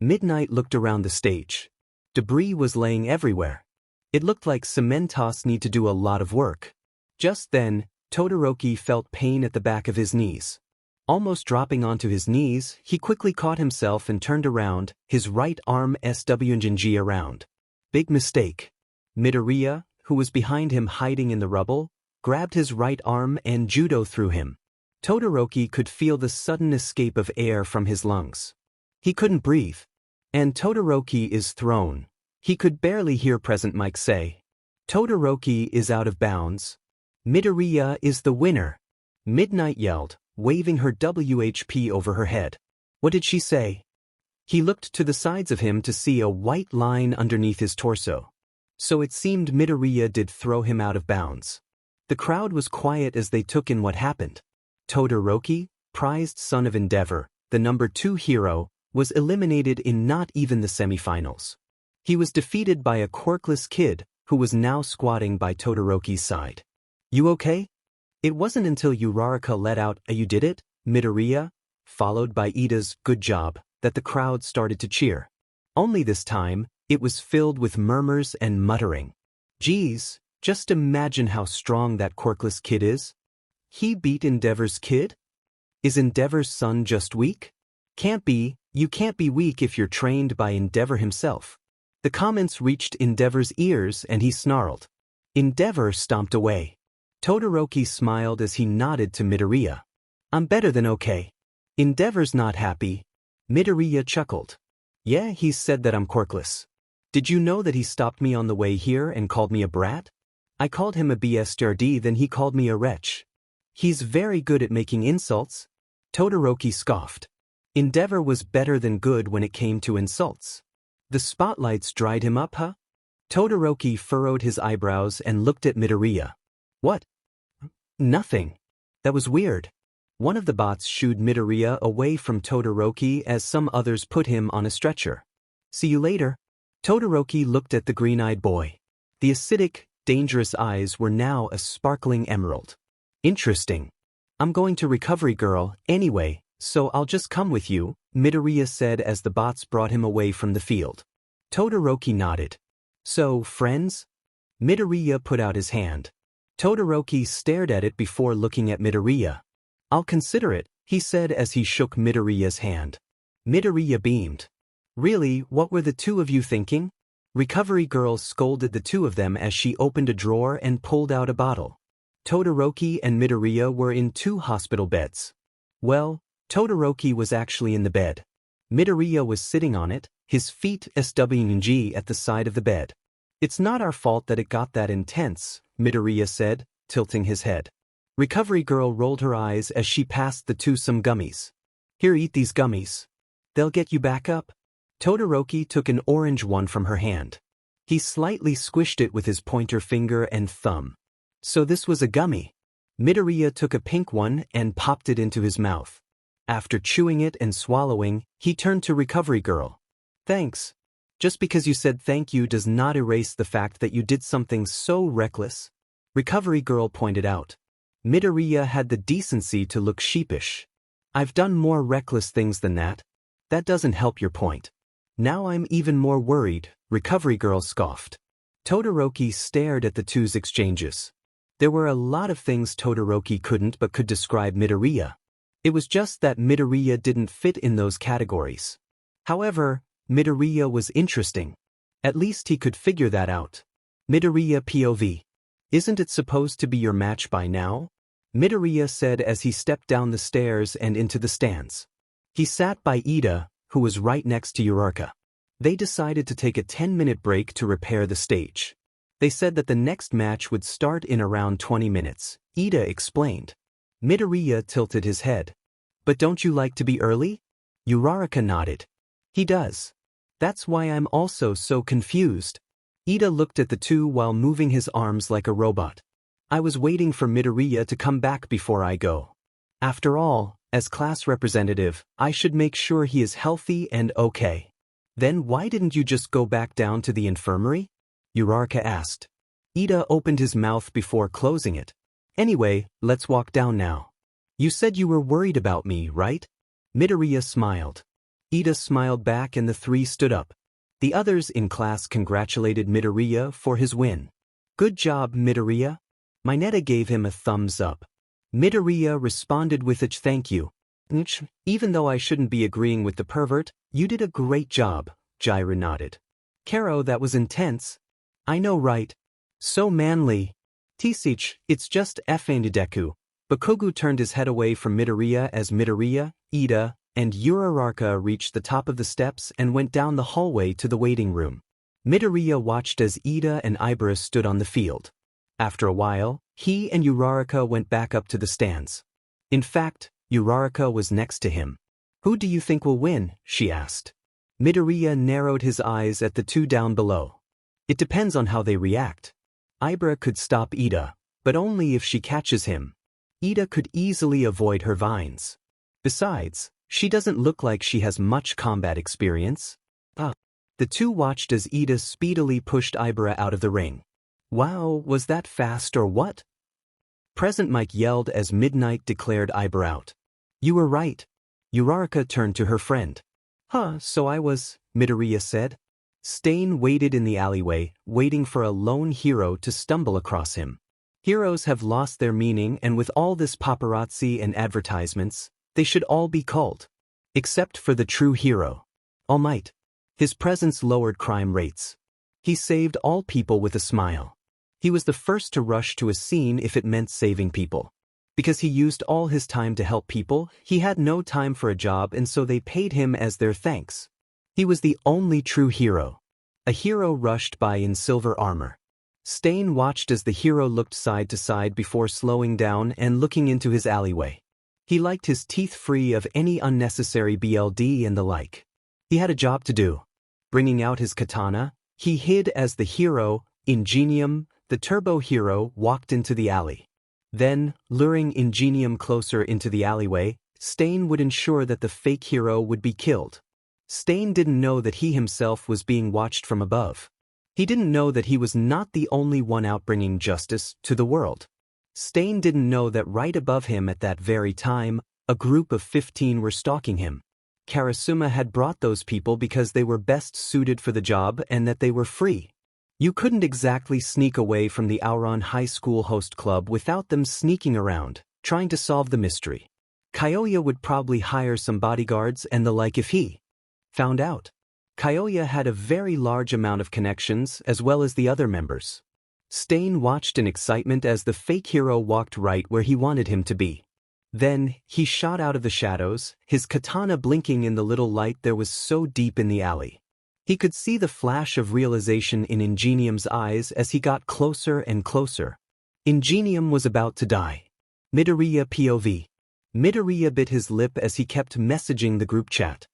Midnight looked around the stage. Debris was laying everywhere. It looked like Cementos need to do a lot of work. Just then, Todoroki felt pain at the back of his knees. Almost dropping onto his knees, he quickly caught himself and turned around, his right arm swinging around. Big mistake. Midoriya, who was behind him hiding in the rubble, grabbed his right arm and judo through him. Todoroki could feel the sudden escape of air from his lungs. He couldn't breathe. And Todoroki is thrown. He could barely hear Present Mike say, Todoroki is out of bounds. Midoriya is the winner. Midnight yelled, waving her WHP over her head. What did she say? He looked to the sides of him to see a white line underneath his torso. So it seemed Midoriya did throw him out of bounds. The crowd was quiet as they took in what happened. Todoroki, prized son of Endeavor, the number 2 hero, was eliminated in not even the semifinals. He was defeated by a quirkless kid who was now squatting by Todoroki's side. You okay? It wasn't until Uraraka let out a "You did it, Midoriya," followed by Ida's "Good job," that the crowd started to cheer. Only this time, it was filled with murmurs and muttering. Geez, just imagine how strong that quirkless kid is. He beat Endeavor's kid? Is Endeavor's son just weak? Can't be, you can't be weak if you're trained by Endeavor himself. The comments reached Endeavor's ears and he snarled. Endeavor stomped away. Todoroki smiled as he nodded to Midoriya. I'm better than okay. Endeavor's not happy. Midoriya chuckled. Yeah, he said that I'm quirkless. Did you know that he stopped me on the way here and called me a brat? I called him a bastard, then he called me a wretch. He's very good at making insults. Todoroki scoffed. Endeavor was better than good when it came to insults. The spotlights dried him up, huh? Todoroki furrowed his eyebrows and looked at Midoriya. What? Nothing. That was weird. One of the bots shooed Midoriya away from Todoroki as some others put him on a stretcher. See you later. Todoroki looked at the green-eyed boy. The acidic, dangerous eyes were now a sparkling emerald. Interesting. I'm going to Recovery Girl, anyway, so I'll just come with you, Midoriya said as the bots brought him away from the field. Todoroki nodded. So, friends? Midoriya put out his hand. Todoroki stared at it before looking at Midoriya. I'll consider it, he said as he shook Midoriya's hand. Midoriya beamed. Really, what were the two of you thinking? Recovery Girl scolded the two of them as she opened a drawer and pulled out a bottle. Todoroki and Midoriya were in 2 hospital beds. Well, Todoroki was actually in the bed. Midoriya was sitting on it, his feet swinging at the side of the bed. It's not our fault that it got that intense, Midoriya said, tilting his head. Recovery Girl rolled her eyes as she passed the two some gummies. Here, eat these gummies. They'll get you back up. Todoroki took an orange one from her hand. He slightly squished it with his pointer finger and thumb. So this was a gummy. Midoriya took a pink one and popped it into his mouth. After chewing it and swallowing, he turned to Recovery Girl. Thanks. Just because you said thank you does not erase the fact that you did something so reckless. Recovery Girl pointed out. Midoriya had the decency to look sheepish. I've done more reckless things than that. That doesn't help your point. Now I'm even more worried, Recovery Girl scoffed. Todoroki stared at the two's exchanges. There were a lot of things Todoroki couldn't but could describe Midoriya. It was just that Midoriya didn't fit in those categories. However, Midoriya was interesting. At least he could figure that out. Midoriya POV. Isn't it supposed to be your match by now? Midoriya said as he stepped down the stairs and into the stands. He sat by Ida, who was right next to Uraraka. They decided to take a 10-minute break to repair the stage. They said that the next match would start in around 20 minutes, Ida explained. Midoriya tilted his head. But don't you like to be early? Uraraka nodded. He does. That's why I'm also so confused. Ida looked at the two while moving his arms like a robot. I was waiting for Midoriya to come back before I go. After all, as class representative, I should make sure he is healthy and okay. Then why didn't you just go back down to the infirmary? Uraraka asked. Ida opened his mouth before closing it. Anyway, let's walk down now. You said you were worried about me, right? Midoriya smiled. Ida smiled back and the three stood up. The others in class congratulated Midoriya for his win. Good job, Midoriya. Mineta gave him a thumbs up. Midoriya responded with a thank you. Even though I shouldn't be agreeing with the pervert, you did a great job, Jiraiya nodded. Karo, that was intense. I know, right? So manly. Tisich, it's just F&D Deku. Bakugo turned his head away from Midoriya as Midoriya, Ida, and Uraraka reached the top of the steps and went down the hallway to the waiting room. Midoriya watched as Ida and Ibara stood on the field. After a while, he and Uraraka went back up to the stands. In fact, Uraraka was next to him. Who do you think will win? She asked. Midoriya narrowed his eyes at the two down below. It depends on how they react. Ibara could stop Ida, but only if she catches him. Ida could easily avoid her vines. Besides, she doesn't look like she has much combat experience. The two watched as Ida speedily pushed Ibara out of the ring. Wow, was that fast or what? Present Mike yelled as Midnight declared Ibara out. You were right. Uraraka turned to her friend. So I was, Midoriya said. Stain waited in the alleyway, waiting for a lone hero to stumble across him. Heroes have lost their meaning, and with all this paparazzi and advertisements, they should all be culled. Except for the true hero. All Might. His presence lowered crime rates. He saved all people with a smile. He was the first to rush to a scene if it meant saving people. Because he used all his time to help people, he had no time for a job, and so they paid him as their thanks. He was the only true hero. A hero rushed by in silver armor. Stain watched as the hero looked side to side before slowing down and looking into his alleyway. He liked his teeth free of any unnecessary BLD and the like. He had a job to do. Bringing out his katana, he hid as the hero, Ingenium, the turbo hero, walked into the alley. Then, luring Ingenium closer into the alleyway, Stain would ensure that the fake hero would be killed. Stain didn't know that he himself was being watched from above. He didn't know that he was not the only one out bringing justice to the world. Stain didn't know that right above him at that very time, a group of 15 were stalking him. Kirishima had brought those people because they were best suited for the job and that they were free. You couldn't exactly sneak away from the Auron High School host club without them sneaking around, trying to solve the mystery. Kyoya would probably hire some bodyguards and the like if he found out. Kyoya had a very large amount of connections as well as the other members. Stain watched in excitement as the fake hero walked right where he wanted him to be. Then, he shot out of the shadows, his katana blinking in the little light there was so deep in the alley. He could see the flash of realization in Ingenium's eyes as he got closer and closer. Ingenium was about to die. Midoriya POV. Midoriya bit his lip as he kept messaging the group chat.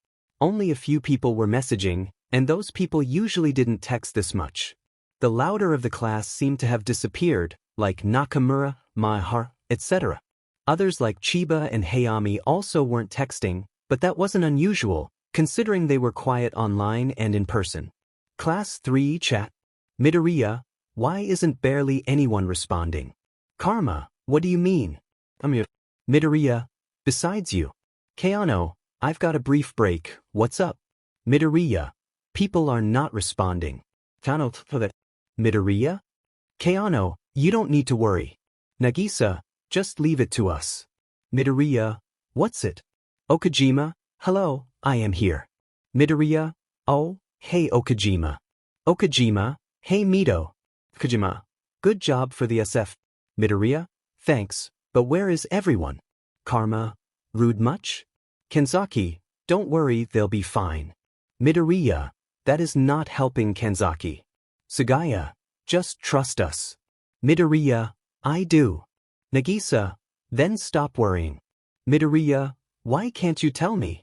Only a few people were messaging, and those people usually didn't text this much. The louder of the class seemed to have disappeared, like Nakamura, Maihara, etc. Others like Chiba and Hayami also weren't texting, but that wasn't unusual, considering they were quiet online and in person. Class 3 chat. Midoriya, why isn't barely anyone responding? Karma, what do you mean? Midoriya, besides you. Keano, I've got a brief break, what's up? Midoriya. People are not responding. Kano that. Midoriya? Keano, you don't need to worry. Nagisa, just leave it to us. Midoriya, what's it? Okajima, hello, I am here. Midoriya, oh, hey Okajima. Okajima, hey Mito. Okajima, good job for the SF. Midoriya, thanks, but where is everyone? Karma, rude much? Kenzaki, don't worry, they'll be fine. Midoriya, that is not helping Kenzaki. Sugaya, just trust us. Midoriya, I do. Nagisa, then stop worrying. Midoriya, why can't you tell me?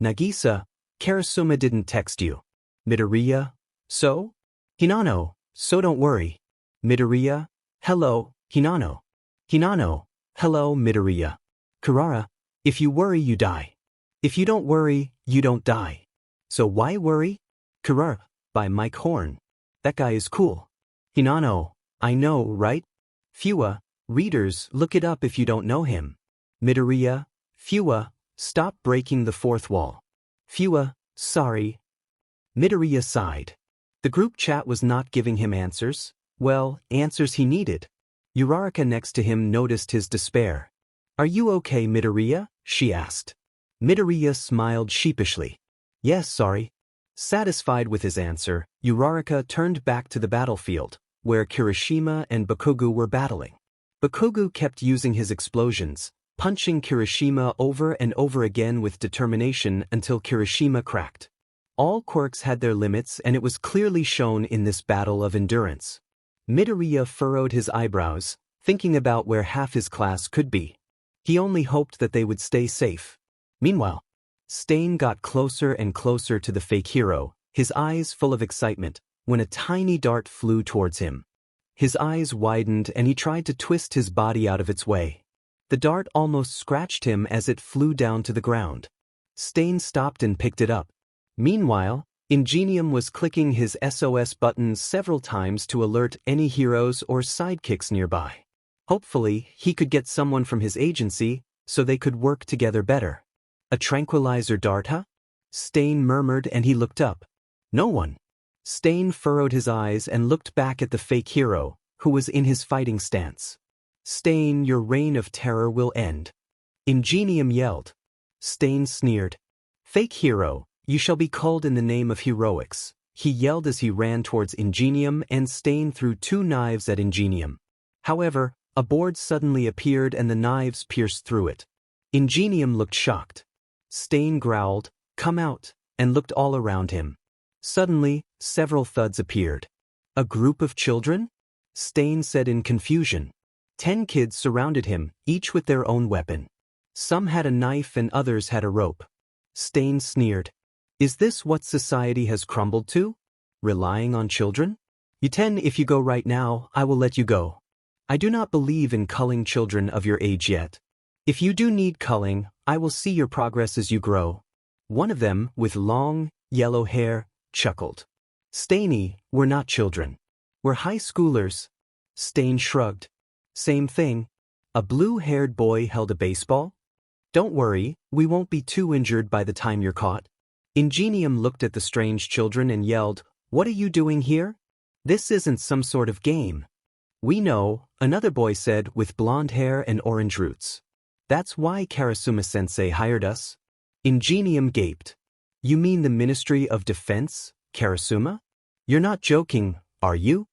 Nagisa, Kirishima didn't text you. Midoriya, so? Hinano, so don't worry. Midoriya, hello, Hinano. Hinano, hello Midoriya. Kurara, if you worry you die. If you don't worry, you don't die. So why worry? Kurara, by Mike Horn. That guy is cool. Hinano, I know, right? Fua, readers, look it up if you don't know him. Midoriya, Fua, stop breaking the fourth wall. Fua, sorry. Midoriya sighed. The group chat was not giving him answers. Well, answers he needed. Uraraka next to him noticed his despair. Are you okay, Midoriya? She asked. Midoriya smiled sheepishly. Yes, sorry. Satisfied with his answer, Uraraka turned back to the battlefield, where Kirishima and Bakugo were battling. Bakugo kept using his explosions, punching Kirishima over and over again with determination until Kirishima cracked. All quirks had their limits and it was clearly shown in this battle of endurance. Midoriya furrowed his eyebrows, thinking about where half his class could be. He only hoped that they would stay safe. Meanwhile, Stain got closer and closer to the fake hero, his eyes full of excitement, when a tiny dart flew towards him. His eyes widened and he tried to twist his body out of its way. The dart almost scratched him as it flew down to the ground. Stain stopped and picked it up. Meanwhile, Ingenium was clicking his SOS buttons several times to alert any heroes or sidekicks nearby. Hopefully, he could get someone from his agency, so they could work together better. A tranquilizer dart, huh? Stain murmured and he looked up. No one. Stain furrowed his eyes and looked back at the fake hero, who was in his fighting stance. Stain, your reign of terror will end. Ingenium yelled. Stain sneered. Fake hero, you shall be called in the name of heroics, he yelled as he ran towards Ingenium and Stain threw 2 knives at Ingenium. However, a board suddenly appeared and the knives pierced through it. Ingenium looked shocked. Stain growled, come out, and looked all around him. Suddenly, several thuds appeared. A group of children? Stain said in confusion. 10 kids surrounded him, each with their own weapon. Some had a knife and others had a rope. Stain sneered. Is this what society has crumbled to? Relying on children? U10, if you go right now, I will let you go. I do not believe in culling children of your age yet. If you do need culling, I will see your progress as you grow. One of them, with long, yellow hair, chuckled. Stainy, we're not children. We're high schoolers. Stain shrugged. Same thing. A blue-haired boy held a baseball. Don't worry, we won't be too injured by the time you're caught. Ingenium looked at the strange children and yelled, what are you doing here? This isn't some sort of game. We know, another boy said with blonde hair and orange roots. That's why Kirishima-sensei hired us. Ingenium gaped. You mean the Ministry of Defense, Kirishima? You're not joking, are you?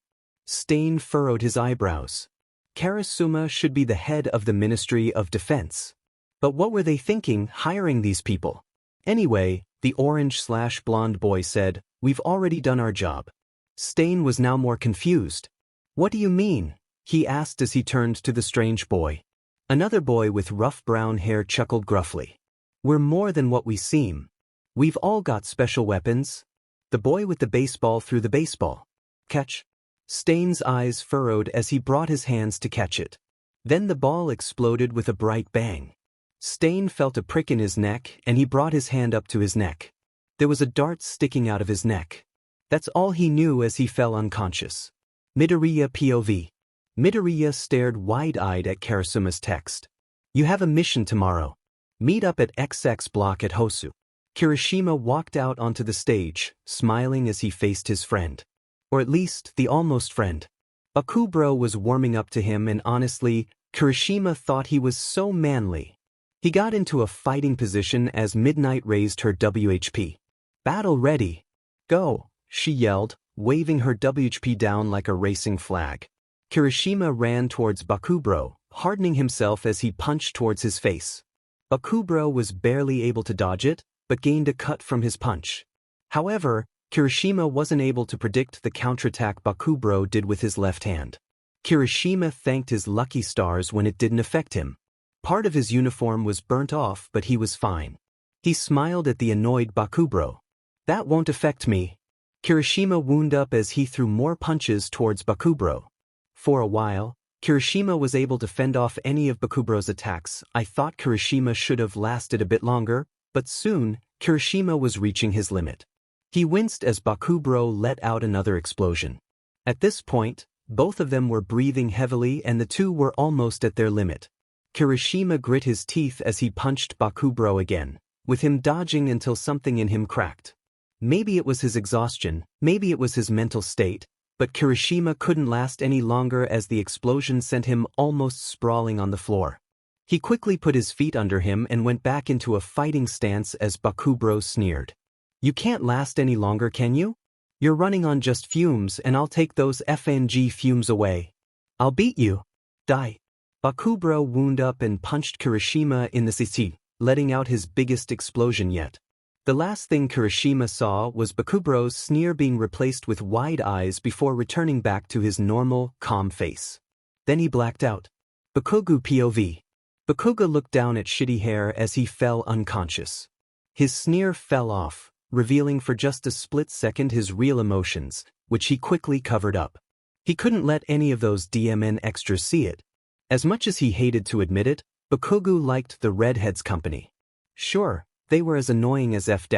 Stain furrowed his eyebrows. Kirishima should be the head of the Ministry of Defense. But what were they thinking hiring these people? Anyway, the orange/blonde boy said, we've already done our job. Stain was now more confused. What do you mean? He asked as he turned to the strange boy. Another boy with rough brown hair chuckled gruffly. We're more than what we seem. We've all got special weapons. The boy with the baseball threw the baseball. Catch. Stain's eyes furrowed as he brought his hands to catch it. Then the ball exploded with a bright bang. Stain felt a prick in his neck and he brought his hand up to his neck. There was a dart sticking out of his neck. That's all he knew as he fell unconscious. Midoriya POV. Midoriya stared wide-eyed at Kirishima's text. You have a mission tomorrow. Meet up at XX block at Hosu. Kirishima walked out onto the stage, smiling as he faced his friend. Or at least, the almost friend. Bakugo was warming up to him and honestly, Kirishima thought he was so manly. He got into a fighting position as Midnight raised her WHP. Battle ready. Go, she yelled, waving her WHP down like a racing flag. Kirishima ran towards Bakugo, hardening himself as he punched towards his face. Bakugo was barely able to dodge it, but gained a cut from his punch. However, Kirishima wasn't able to predict the counterattack Bakugo did with his left hand. Kirishima thanked his lucky stars when it didn't affect him. Part of his uniform was burnt off, but he was fine. He smiled at the annoyed Bakugo. That won't affect me. Kirishima wound up as he threw more punches towards Bakugo. For a while, Kirishima was able to fend off any of Bakugo's attacks. I thought Kirishima should have lasted a bit longer, but soon, Kirishima was reaching his limit. He winced as Bakugo let out another explosion. At this point, both of them were breathing heavily and the two were almost at their limit. Kirishima grit his teeth as he punched Bakugo again, with him dodging until something in him cracked. Maybe it was his exhaustion, maybe it was his mental state, but Kirishima couldn't last any longer as the explosion sent him almost sprawling on the floor. He quickly put his feet under him and went back into a fighting stance as Bakugo sneered. You can't last any longer, can you? You're running on just fumes and I'll take those FNG fumes away. I'll beat you. Die. Bakugo wound up and punched Kirishima in the CC, letting out his biggest explosion yet. The last thing Kirishima saw was Bakugo's sneer being replaced with wide eyes before returning back to his normal, calm face. Then he blacked out. Bakugo POV. Bakugo looked down at shitty hair as he fell unconscious. His sneer fell off, revealing for just a split second his real emotions, which he quickly covered up. He couldn't let any of those DMN extras see it. As much as he hated to admit it, Bakugo liked the Redheads company. Sure, they were as annoying as F-,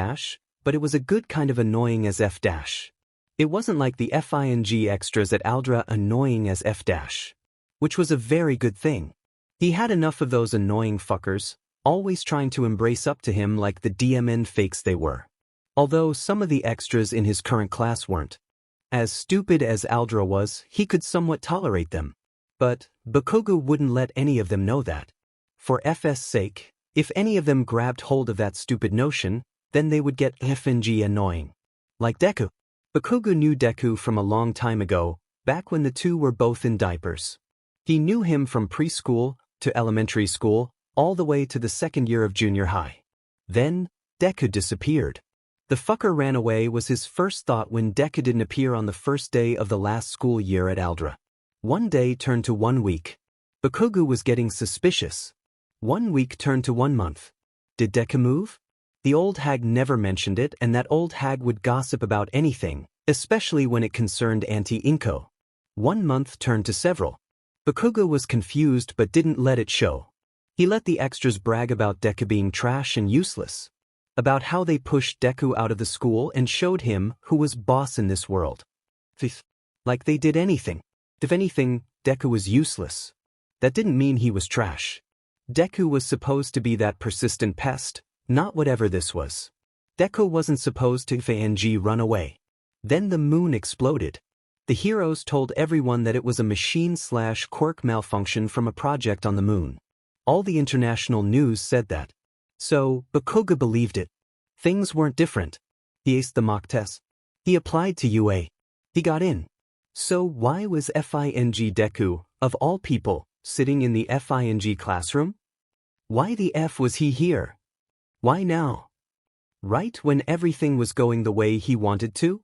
but it was a good kind of annoying as F-. It wasn't like the FING extras at Aldra annoying as F-, which was a very good thing. He had enough of those annoying fuckers, always trying to embrace up to him like the DMN fakes they were. Although some of the extras in his current class weren't. As stupid as Aldra was, he could somewhat tolerate them. But Bakugo wouldn't let any of them know that. For FS sake, if any of them grabbed hold of that stupid notion, then they would get FNG annoying. Like Deku. Bakugo knew Deku from a long time ago, back when the two were both in diapers. He knew him from preschool, to elementary school, all the way to the second year of junior high. Then, Deku disappeared. The fucker ran away was his first thought when Deku didn't appear on the first day of the last school year at Aldra. 1 day turned to 1 week. Bakugo was getting suspicious. 1 week turned to 1 month. Did Deku move? The old hag never mentioned it, and that old hag would gossip about anything, especially when it concerned Auntie Inko. 1 month turned to several. Bakugo was confused but didn't let it show. He let the extras brag about Deku being trash and useless. About how they pushed Deku out of the school and showed him who was boss in this world. Like they did anything. If anything, Deku was useless. That didn't mean he was trash. Deku was supposed to be that persistent pest, not whatever this was. Deku wasn't supposed to FNG run away. Then the moon exploded. The heroes told everyone that it was a machine/quirk malfunction from a project on the moon. All the international news said that. So, Bakugo believed it. Things weren't different. He aced the mock test. He applied to UA. He got in. So why was FING Deku, of all people, sitting in the FING classroom? Why the F was he here? Why now? Right when everything was going the way he wanted to?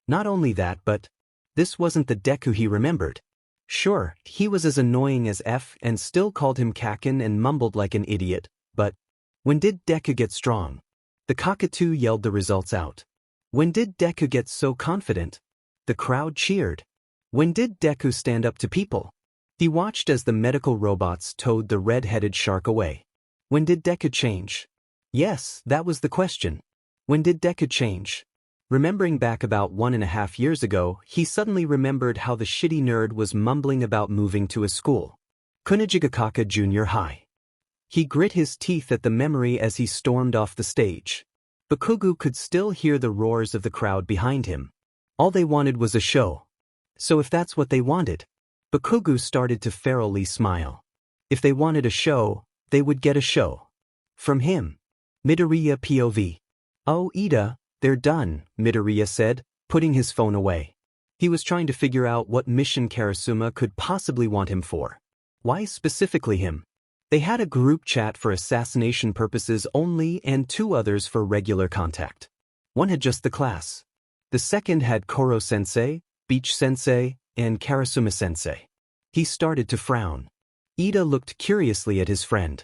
Not only that, but this wasn't the Deku he remembered. Sure, he was as annoying as F and still called him Kakin and mumbled like an idiot, but when did Deku get strong? The cockatoo yelled the results out. When did Deku get so confident? The crowd cheered. When did Deku stand up to people? He watched as the medical robots towed the red-headed shark away. When did Deku change? Yes, that was the question. When did Deku change? Remembering back about 1.5 years ago, he suddenly remembered how the shitty nerd was mumbling about moving to a school. Kunijigakaka Junior High. He grit his teeth at the memory as he stormed off the stage. Bakugo could still hear the roars of the crowd behind him. All they wanted was a show. So if that's what they wanted, Bakugo started to ferally smile. If they wanted a show, they would get a show. From him. Midoriya POV. Oh Ida, they're done, Midoriya said, putting his phone away. He was trying to figure out what mission Kirishima could possibly want him for. Why specifically him? They had a group chat for assassination purposes only and 2 others for regular contact. One had just the class. The second had Koro-sensei, Beach-sensei, and Kirishima-sensei. He started to frown. Ida looked curiously at his friend.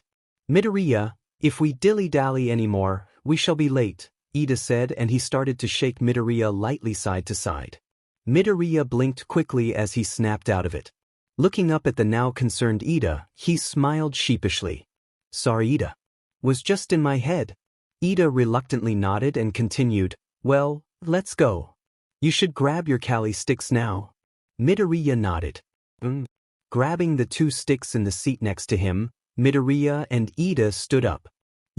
Midoriya, if we dilly-dally anymore, we shall be late, Ida said, and he started to shake Midoriya lightly side to side. Midoriya blinked quickly as he snapped out of it. Looking up at the now concerned Ida, he smiled sheepishly. Sorry Ida. Was just in my head. Ida reluctantly nodded and continued, well, let's go. You should grab your Kali sticks now. Midoriya nodded. Grabbing the 2 sticks in the seat next to him, Midoriya and Ida stood up.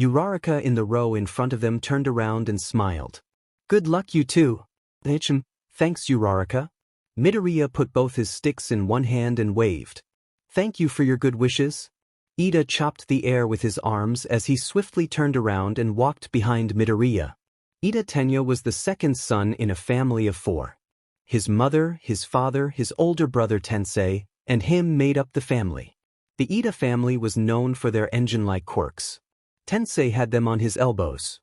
Uraraka in the row in front of them turned around and smiled. Good luck you two. Thanks Uraraka. Midoriya put both his sticks in one hand and waved. Thank you for your good wishes. Ida chopped the air with his arms as he swiftly turned around and walked behind Midoriya. Ida Tenya was the second son in a family of 4. His mother, his father, his older brother Tensei, and him made up the family. The Ida family was known for their engine-like quirks. Tensei had them on his elbows.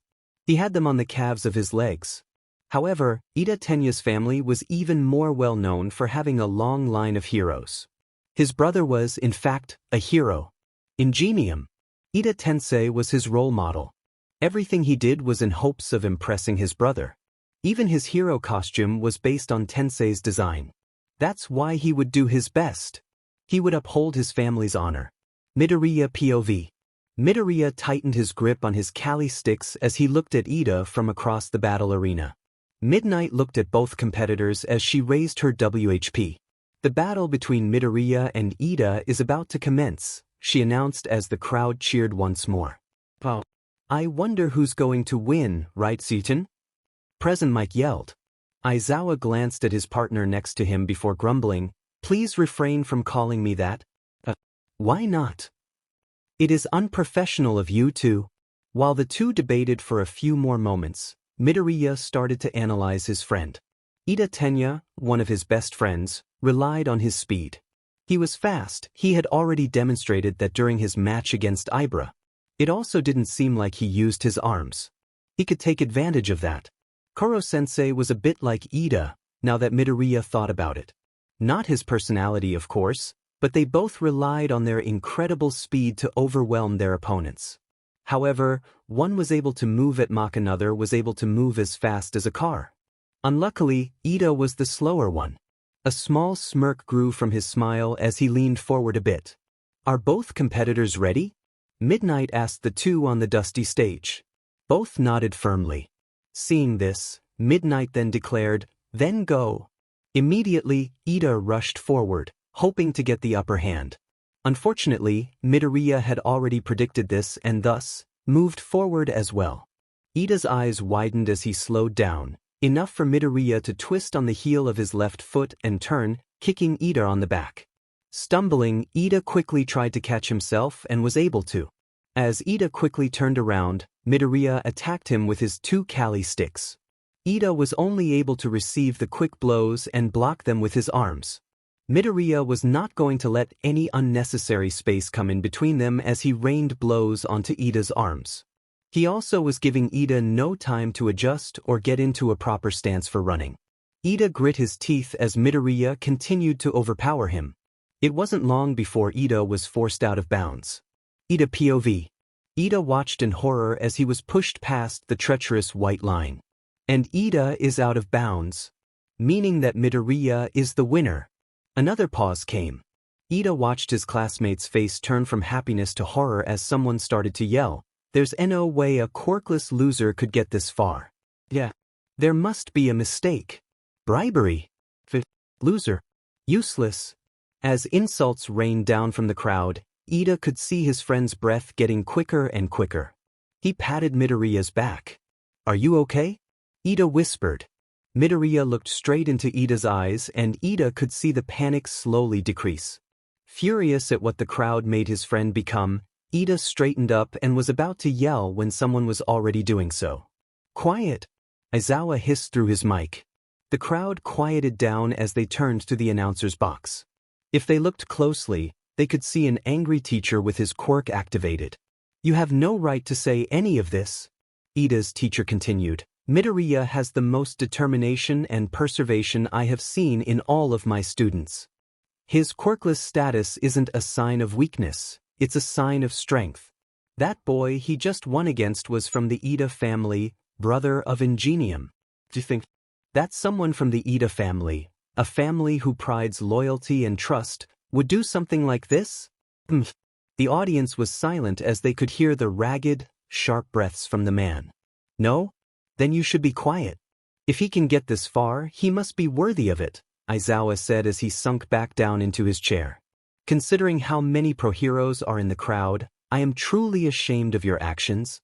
He had them on the calves of his legs. However, Ida Tenya's family was even more well known for having a long line of heroes. His brother was, in fact, a hero. Ingenium. Ida Tensei was his role model. Everything he did was in hopes of impressing his brother. Even his hero costume was based on Tensei's design. That's why he would do his best. He would uphold his family's honor. Midoriya POV. Midoriya tightened his grip on his Kali sticks as he looked at Ida from across the battle arena. Midnight looked at both competitors as she raised her WHP. The battle between Midoriya and Ida is about to commence, she announced as the crowd cheered once more. Oh, I wonder who's going to win, right Seaton? Present Mike yelled. Aizawa glanced at his partner next to him before grumbling, please refrain from calling me that. Why not? It is unprofessional of you two. While the two debated for a few more moments, Midoriya started to analyze his friend. Ida Tenya, one of his best friends, relied on his speed. He was fast, he had already demonstrated that during his match against Ibra. It also didn't seem like he used his arms. He could take advantage of that. Koro-sensei was a bit like Ida, now that Midoriya thought about it. Not his personality, of course, but they both relied on their incredible speed to overwhelm their opponents. However, one was able to move at Mach, another was able to move as fast as a car. Unluckily, Ida was the slower one. A small smirk grew from his smile as he leaned forward a bit. Are both competitors ready? Midnight asked the two on the dusty stage. Both nodded firmly. Seeing this, Midnight then declared, then go. Immediately, Ida rushed forward, hoping to get the upper hand. Unfortunately, Midoriya had already predicted this and thus, moved forward as well. Ida's eyes widened as he slowed down, enough for Midoriya to twist on the heel of his left foot and turn, kicking Ida on the back. Stumbling, Ida quickly tried to catch himself and was able to. As Ida quickly turned around, Midoriya attacked him with his 2 Kali sticks. Ida was only able to receive the quick blows and block them with his arms. Midoriya was not going to let any unnecessary space come in between them as he rained blows onto Ida's arms. He also was giving Ida no time to adjust or get into a proper stance for running. Ida grit his teeth as Midoriya continued to overpower him. It wasn't long before Ida was forced out of bounds. Ida POV. Ida watched in horror as he was pushed past the treacherous white line. And Ida is out of bounds, meaning that Midoriya is the winner. Another pause came. Ida watched his classmate's face turn from happiness to horror as someone started to yell, "There's no way a quirkless loser could get this far. Yeah. There must be a mistake. Bribery. Loser. Useless." As insults rained down from the crowd, Ida could see his friend's breath getting quicker and quicker. He patted Midoriya's back. "Are you okay?" Ida whispered. Midoriya looked straight into Ida's eyes and Ida could see the panic slowly decrease. Furious at what the crowd made his friend become, Ida straightened up and was about to yell when someone was already doing so. "Quiet!" Aizawa hissed through his mic. The crowd quieted down as they turned to the announcer's box. If they looked closely, they could see an angry teacher with his quirk activated. "You have no right to say any of this," Ida's teacher continued. "Midoriya has the most determination and perseverance I have seen in all of my students. His quirkless status isn't a sign of weakness, it's a sign of strength. That boy he just won against was from the Ida family, brother of Ingenium. Do you think that someone from the Ida family, a family who prides loyalty and trust, would do something like this?" The audience was silent as they could hear the ragged, sharp breaths from the man. "No? Then you should be quiet. If he can get this far, he must be worthy of it," Aizawa said as he sunk back down into his chair. "Considering how many pro-heroes are in the crowd, I am truly ashamed of your actions."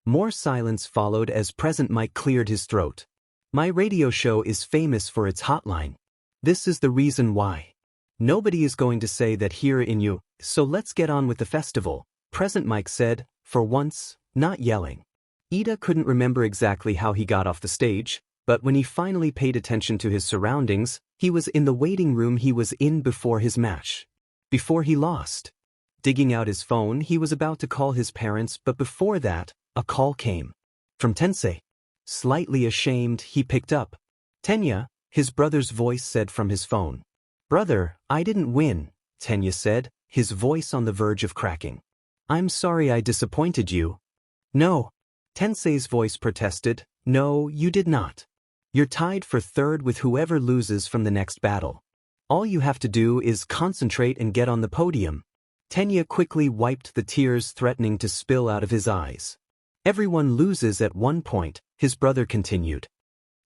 More silence followed as Present Mike cleared his throat. "My radio show is famous for its hotline. This is the reason why. Nobody is going to say that here in you, so let's get on with the festival," Present Mike said, for once, not yelling. Ida couldn't remember exactly how he got off the stage, but when he finally paid attention to his surroundings, he was in the waiting room he was in before his match. Before he lost. Digging out his phone, he was about to call his parents, but before that, a call came. From Tensei. Slightly ashamed, he picked up. "Tenya," his brother's voice said from his phone. "Brother, I didn't win," Tenya said, his voice on the verge of cracking. "I'm sorry I disappointed you." "No." Tensei's voice protested. "No, you did not. You're tied for third with whoever loses from the next battle. All you have to do is concentrate and get on the podium." Tenya quickly wiped the tears threatening to spill out of his eyes. "Everyone loses at one point," his brother continued.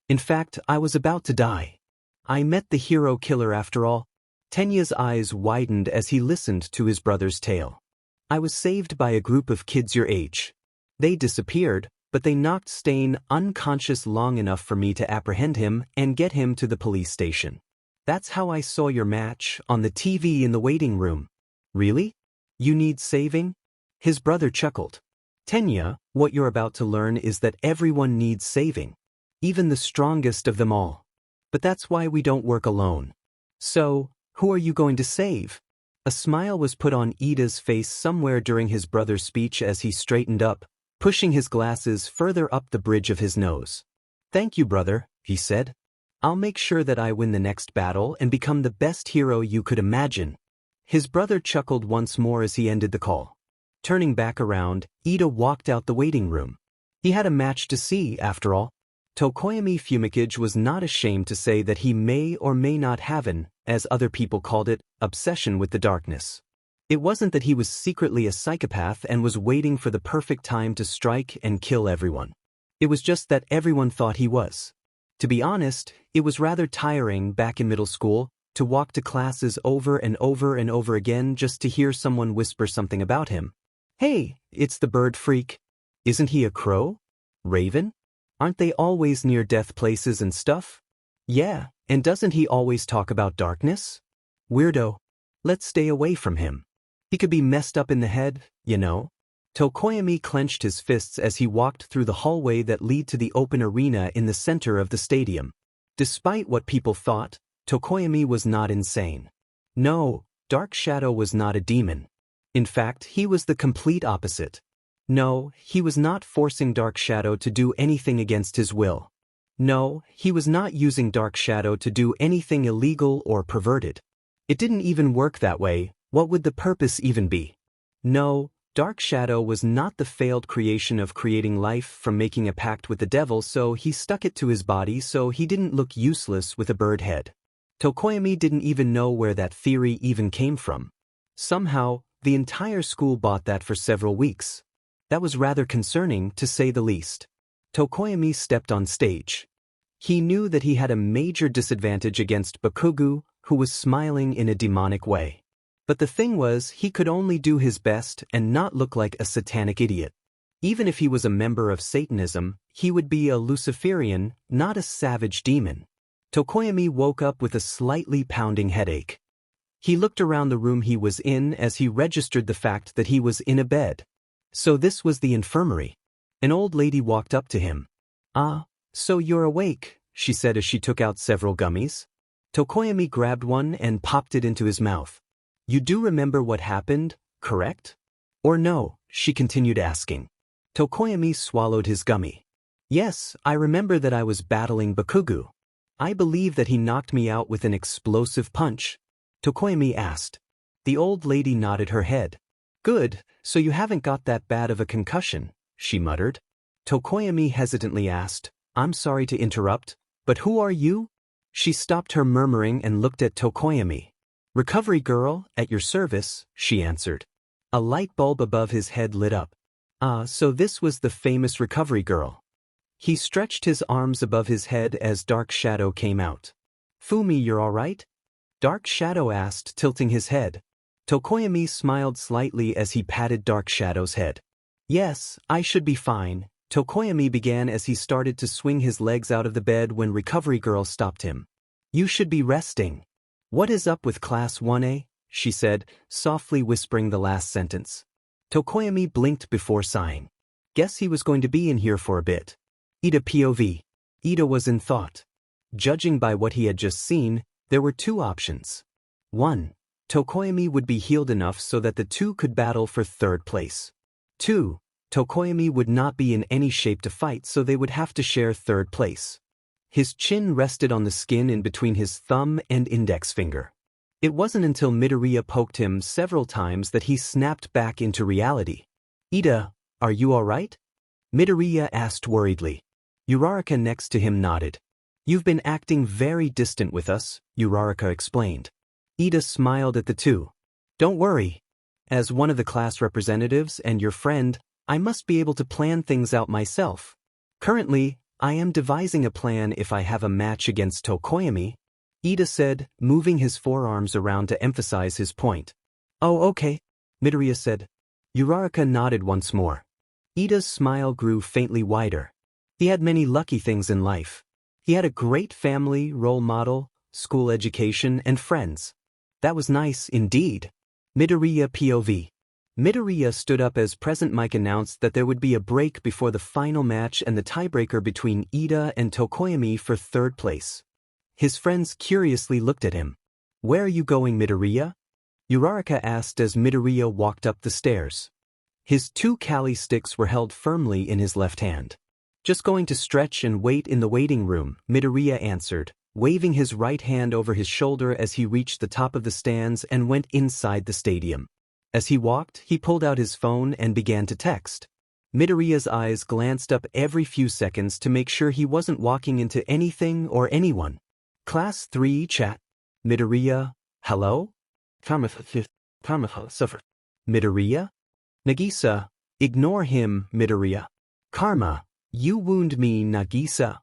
"In fact, I was about to die. I met the hero killer after all." Tenya's eyes widened as he listened to his brother's tale. "I was saved by a group of kids your age. They disappeared, but they knocked Stain unconscious long enough for me to apprehend him and get him to the police station. That's how I saw your match, on the TV in the waiting room." "Really? You need saving?" His brother chuckled. "Tenya, what you're about to learn is that everyone needs saving. Even the strongest of them all. But that's why we don't work alone. So, who are you going to save?" A smile was put on Ida's face somewhere during his brother's speech as he straightened up, pushing his glasses further up the bridge of his nose. "Thank you, brother," he said. "I'll make sure that I win the next battle and become the best hero you could imagine." His brother chuckled once more as he ended the call. Turning back around, Ida walked out the waiting room. He had a match to see, after all. Tokoyami Fumikage was not ashamed to say that he may or may not have an, as other people called it, obsession with the darkness. It wasn't that he was secretly a psychopath and was waiting for the perfect time to strike and kill everyone. It was just that everyone thought he was. To be honest, it was rather tiring back in middle school to walk to classes over and over and over again just to hear someone whisper something about him. "Hey, it's the bird freak. Isn't he a crow? Raven? Aren't they always near death places and stuff? Yeah, and doesn't he always talk about darkness? Weirdo. Let's stay away from him. He could be messed up in the head, you know." Tokoyami clenched his fists as he walked through the hallway that led to the open arena in the center of the stadium. Despite what people thought, Tokoyami was not insane. No, Dark Shadow was not a demon. In fact, he was the complete opposite. No, he was not forcing Dark Shadow to do anything against his will. No, he was not using Dark Shadow to do anything illegal or perverted. It didn't even work that way. What would the purpose even be? No, Dark Shadow was not the failed creation of creating life from making a pact with the devil, so he stuck it to his body so he didn't look useless with a bird head. Tokoyami didn't even know where that theory even came from. Somehow, the entire school bought that for several weeks. That was rather concerning, to say the least. Tokoyami stepped on stage. He knew that he had a major disadvantage against Bakugo, who was smiling in a demonic way. But the thing was, he could only do his best and not look like a satanic idiot. Even if he was a member of Satanism, he would be a Luciferian, not a savage demon. Tokoyami woke up with a slightly pounding headache. He looked around the room he was in as he registered the fact that he was in a bed. So this was the infirmary. An old lady walked up to him. "Ah, so you're awake," she said as she took out several gummies. Tokoyami grabbed one and popped it into his mouth. "You do remember what happened, correct? Or no?" she continued asking. Tokoyami swallowed his gummy. "Yes, I remember that I was battling Bakugo. I believe that he knocked me out with an explosive punch." Tokoyami asked. The old lady nodded her head. "Good, so you haven't got that bad of a concussion," she muttered. Tokoyami hesitantly asked, "I'm sorry to interrupt, but who are you?" She stopped her murmuring and looked at Tokoyami. "Recovery girl, at your service," she answered. A light bulb above his head lit up. Ah, so this was the famous recovery girl. He stretched his arms above his head as Dark Shadow came out. "Fumi, you're all right?" Dark Shadow asked, tilting his head. Tokoyami smiled slightly as he patted Dark Shadow's head. "Yes, I should be fine," Tokoyami began as he started to swing his legs out of the bed when Recovery Girl stopped him. "You should be resting." "What is up with Class 1A?" she said, softly whispering the last sentence. Tokoyami blinked before sighing. Guess he was going to be in here for a bit. Ida POV. Ida was in thought. Judging by what he had just seen, there were two options. 1. Tokoyami would be healed enough so that the two could battle for third place. 2. Tokoyami would not be in any shape to fight, so they would have to share third place. His chin rested on the skin in between his thumb and index finger. It wasn't until Midoriya poked him several times that he snapped back into reality. "Ida, are you all right?" Midoriya asked worriedly. Uraraka next to him nodded. "You've been acting very distant with us," Uraraka explained. Ida smiled at the two. "Don't worry. As one of the class representatives and your friend, I must be able to plan things out myself. Currently, I am devising a plan if I have a match against Tokoyami," Ida said, moving his forearms around to emphasize his point. "Oh, okay," Midoriya said. Uraraka nodded once more. Ida's smile grew faintly wider. He had many lucky things in life. He had a great family, role model, school education, and friends. That was nice, indeed. Midoriya POV. Midoriya stood up as Present Mike announced that there would be a break before the final match and the tiebreaker between Ida and Tokoyami for third place. His friends curiously looked at him. "Where are you going, Midoriya?" Uraraka asked as Midoriya walked up the stairs. His two Kali sticks were held firmly in his left hand. "Just going to stretch and wait in the waiting room," Midoriya answered, waving his right hand over his shoulder as he reached the top of the stands and went inside the stadium. As he walked, he pulled out his phone and began to text. Midoriya's eyes glanced up every few seconds to make sure he wasn't walking into anything or anyone. "Class 3 chat. Midoriya, hello? Midoriya? Nagisa, ignore him, Midoriya. Karma, you wound me, Nagisa.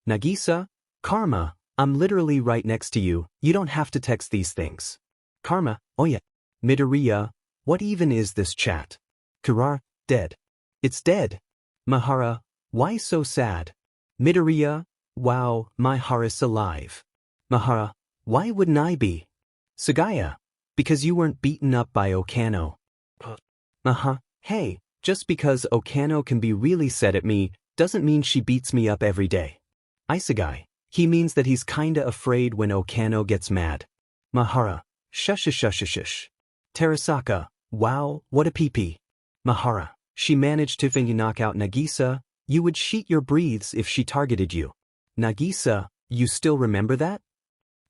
Nagisa, Karma, I'm literally right next to you, you don't have to text these things. Karma, oh yeah. Midoriya, what even is this chat? Kurar, dead. It's dead. Mahara, why so sad? Midoriya, wow, my Hara's alive. Mahara, why wouldn't I be? Sagaya, because you weren't beaten up by Okano. Hey, just because Okano can be really sad at me, doesn't mean she beats me up every day. Isegai, he means that he's kinda afraid when Okano gets mad. Mahara, shush. Terasaka, wow, what a pee-pee. Mahara, she managed to knock out Nagisa, you would sheet your breathes if she targeted you. Nagisa, you still remember that?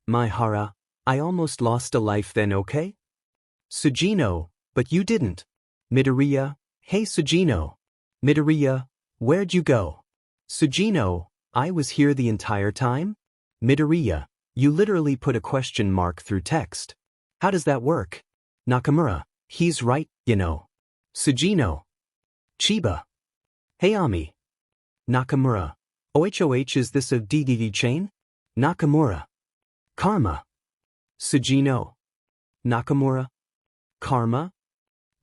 Mahara, I almost lost a life then, okay? Sujino, but you didn't. Midoriya, hey Sujino. Midoriya, where'd you go? Sujino, I was here the entire time? Midoriya, you literally put a question mark through text. How does that work? Nakamura, he's right, you know. Sujino. Chiba. Hey Ami. Nakamura. OHOH, is this a DDD chain? Nakamura. Karma. Sujino. Nakamura? Karma?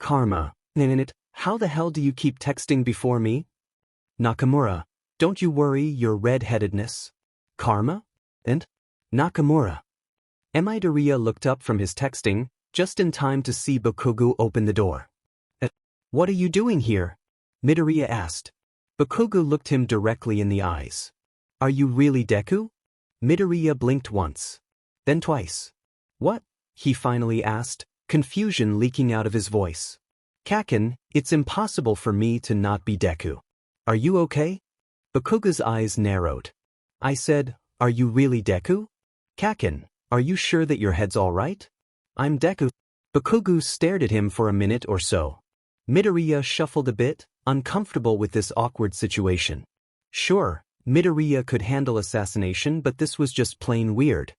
Karma. Nanit, how the hell do you keep texting before me? Nakamura, don't you worry your red-headedness. Karma? And? Nakamura. Midoriya looked up from his texting, just in time to see Bakugo open the door. What are you doing here? Midoriya asked. Bakugo looked him directly in the eyes. Are you really Deku? Midoriya blinked once. Then twice. What? He finally asked, confusion leaking out of his voice. Kaken, it's impossible for me to not be Deku. Are you okay? Bakugo's eyes narrowed. I said, are you really Deku? Kaken, are you sure that your head's all right? I'm Deku. Bakugo stared at him for a minute or so. Midoriya shuffled a bit, uncomfortable with this awkward situation. Sure, Midoriya could handle assassination, but this was just plain weird.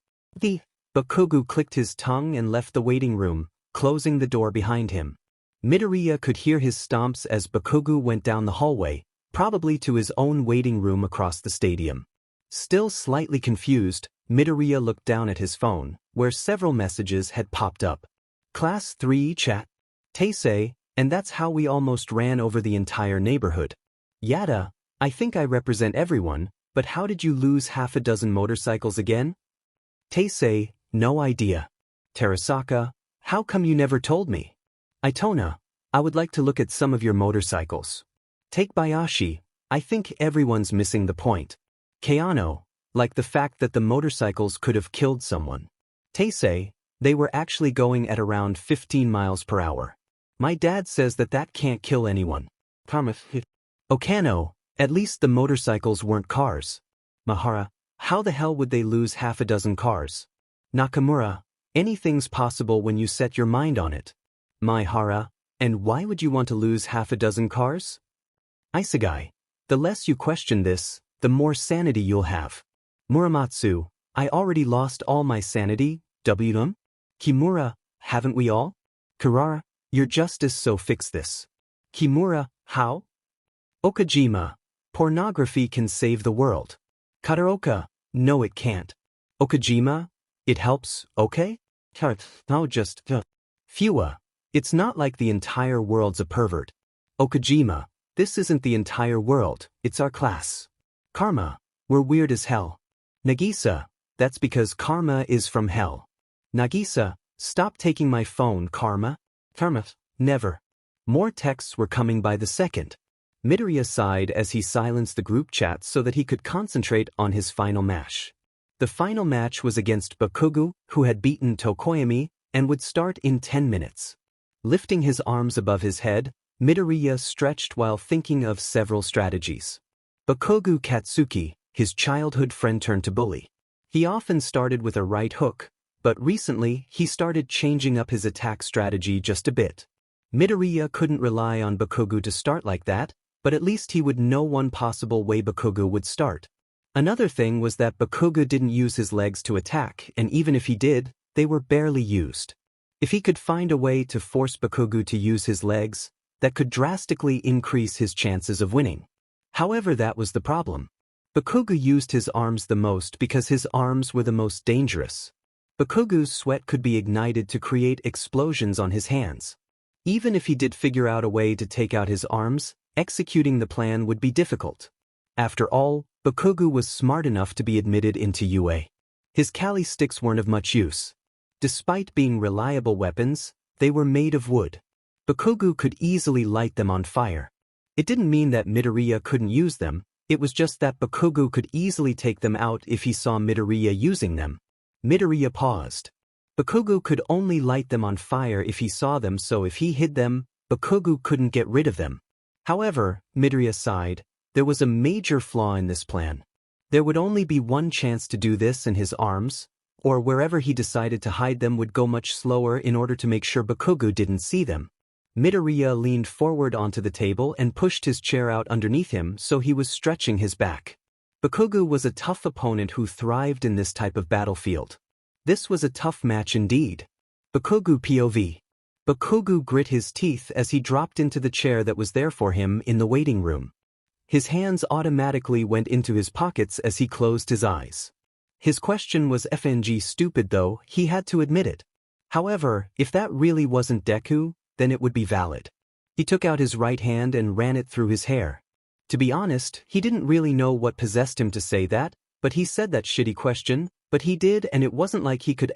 Bakugo clicked his tongue and left the waiting room, closing the door behind him. Midoriya could hear his stomps as Bakugo went down the hallway, probably to his own waiting room across the stadium. Still slightly confused, Midoriya looked down at his phone, where several messages had popped up. Class 3 chat. Taisei, and that's how we almost ran over the entire neighborhood. Yada, I think I represent everyone, but how did you lose half a dozen motorcycles again? Taisei, no idea. Terasaka, how come you never told me? Itona, I would like to look at some of your motorcycles. Take Bayashi, I think everyone's missing the point. Keano, like the fact that the motorcycles could have killed someone. Taisei, they were actually going at around 15 miles per hour. My dad says that can't kill anyone. Okano, at least the motorcycles weren't cars. Mahara, how the hell would they lose half a dozen cars? Nakamura, anything's possible when you set your mind on it. Maihara, and why would you want to lose half a dozen cars? Isegai, the less you question this, the more sanity you'll have. Muramatsu, I already lost all my sanity, WM? Kimura, haven't we all? Kurara, your justice, so fix this. Kimura, how? Okajima, pornography can save the world. Kataoka, no it can't. Okajima, it helps, okay? No just, Fua, it's not like the entire world's a pervert. Okajima, this isn't the entire world, it's our class. Karma, we're weird as hell. Nagisa, that's because karma is from hell. Nagisa, stop taking my phone, Karma. Karma, never. More texts were coming by the second. Midoriya sighed as he silenced the group chat so that he could concentrate on his final match. The final match was against Bakugo, who had beaten Tokoyami, and would start in 10 minutes. Lifting his arms above his head, Midoriya stretched while thinking of several strategies. Bakugo Katsuki, his childhood friend turned to bully. He often started with a right hook, but recently he started changing up his attack strategy just a bit. Midoriya couldn't rely on Bakugo to start like that, but at least he would know one possible way Bakugo would start. Another thing was that Bakugo didn't use his legs to attack, and even if he did, they were barely used. If he could find a way to force Bakugo to use his legs, that could drastically increase his chances of winning. However, that was the problem. Bakugo used his arms the most because his arms were the most dangerous. Bakugo's sweat could be ignited to create explosions on his hands. Even if he did figure out a way to take out his arms, executing the plan would be difficult. After all, Bakugo was smart enough to be admitted into UA. His Kali sticks weren't of much use. Despite being reliable weapons, they were made of wood. Bakugo could easily light them on fire. It didn't mean that Midoriya couldn't use them, it was just that Bakugo could easily take them out if he saw Midoriya using them. Midoriya paused. Bakugo could only light them on fire if he saw them, so if he hid them, Bakugo couldn't get rid of them. However, Midoriya sighed, there was a major flaw in this plan. There would only be one chance to do this, and his arms, or wherever he decided to hide them, would go much slower in order to make sure Bakugo didn't see them. Midoriya leaned forward onto the table and pushed his chair out underneath him so he was stretching his back. Bakugo was a tough opponent who thrived in this type of battlefield. This was a tough match indeed. Bakugo POV. Bakugo grit his teeth as he dropped into the chair that was there for him in the waiting room. His hands automatically went into his pockets as he closed his eyes. His question was FNG stupid, though, he had to admit it. However, if that really wasn't Deku, then it would be valid. He took out his right hand and ran it through his hair. To be honest, he didn't really know what possessed him to say that, but he said that shitty question, but he did, and it wasn't like he could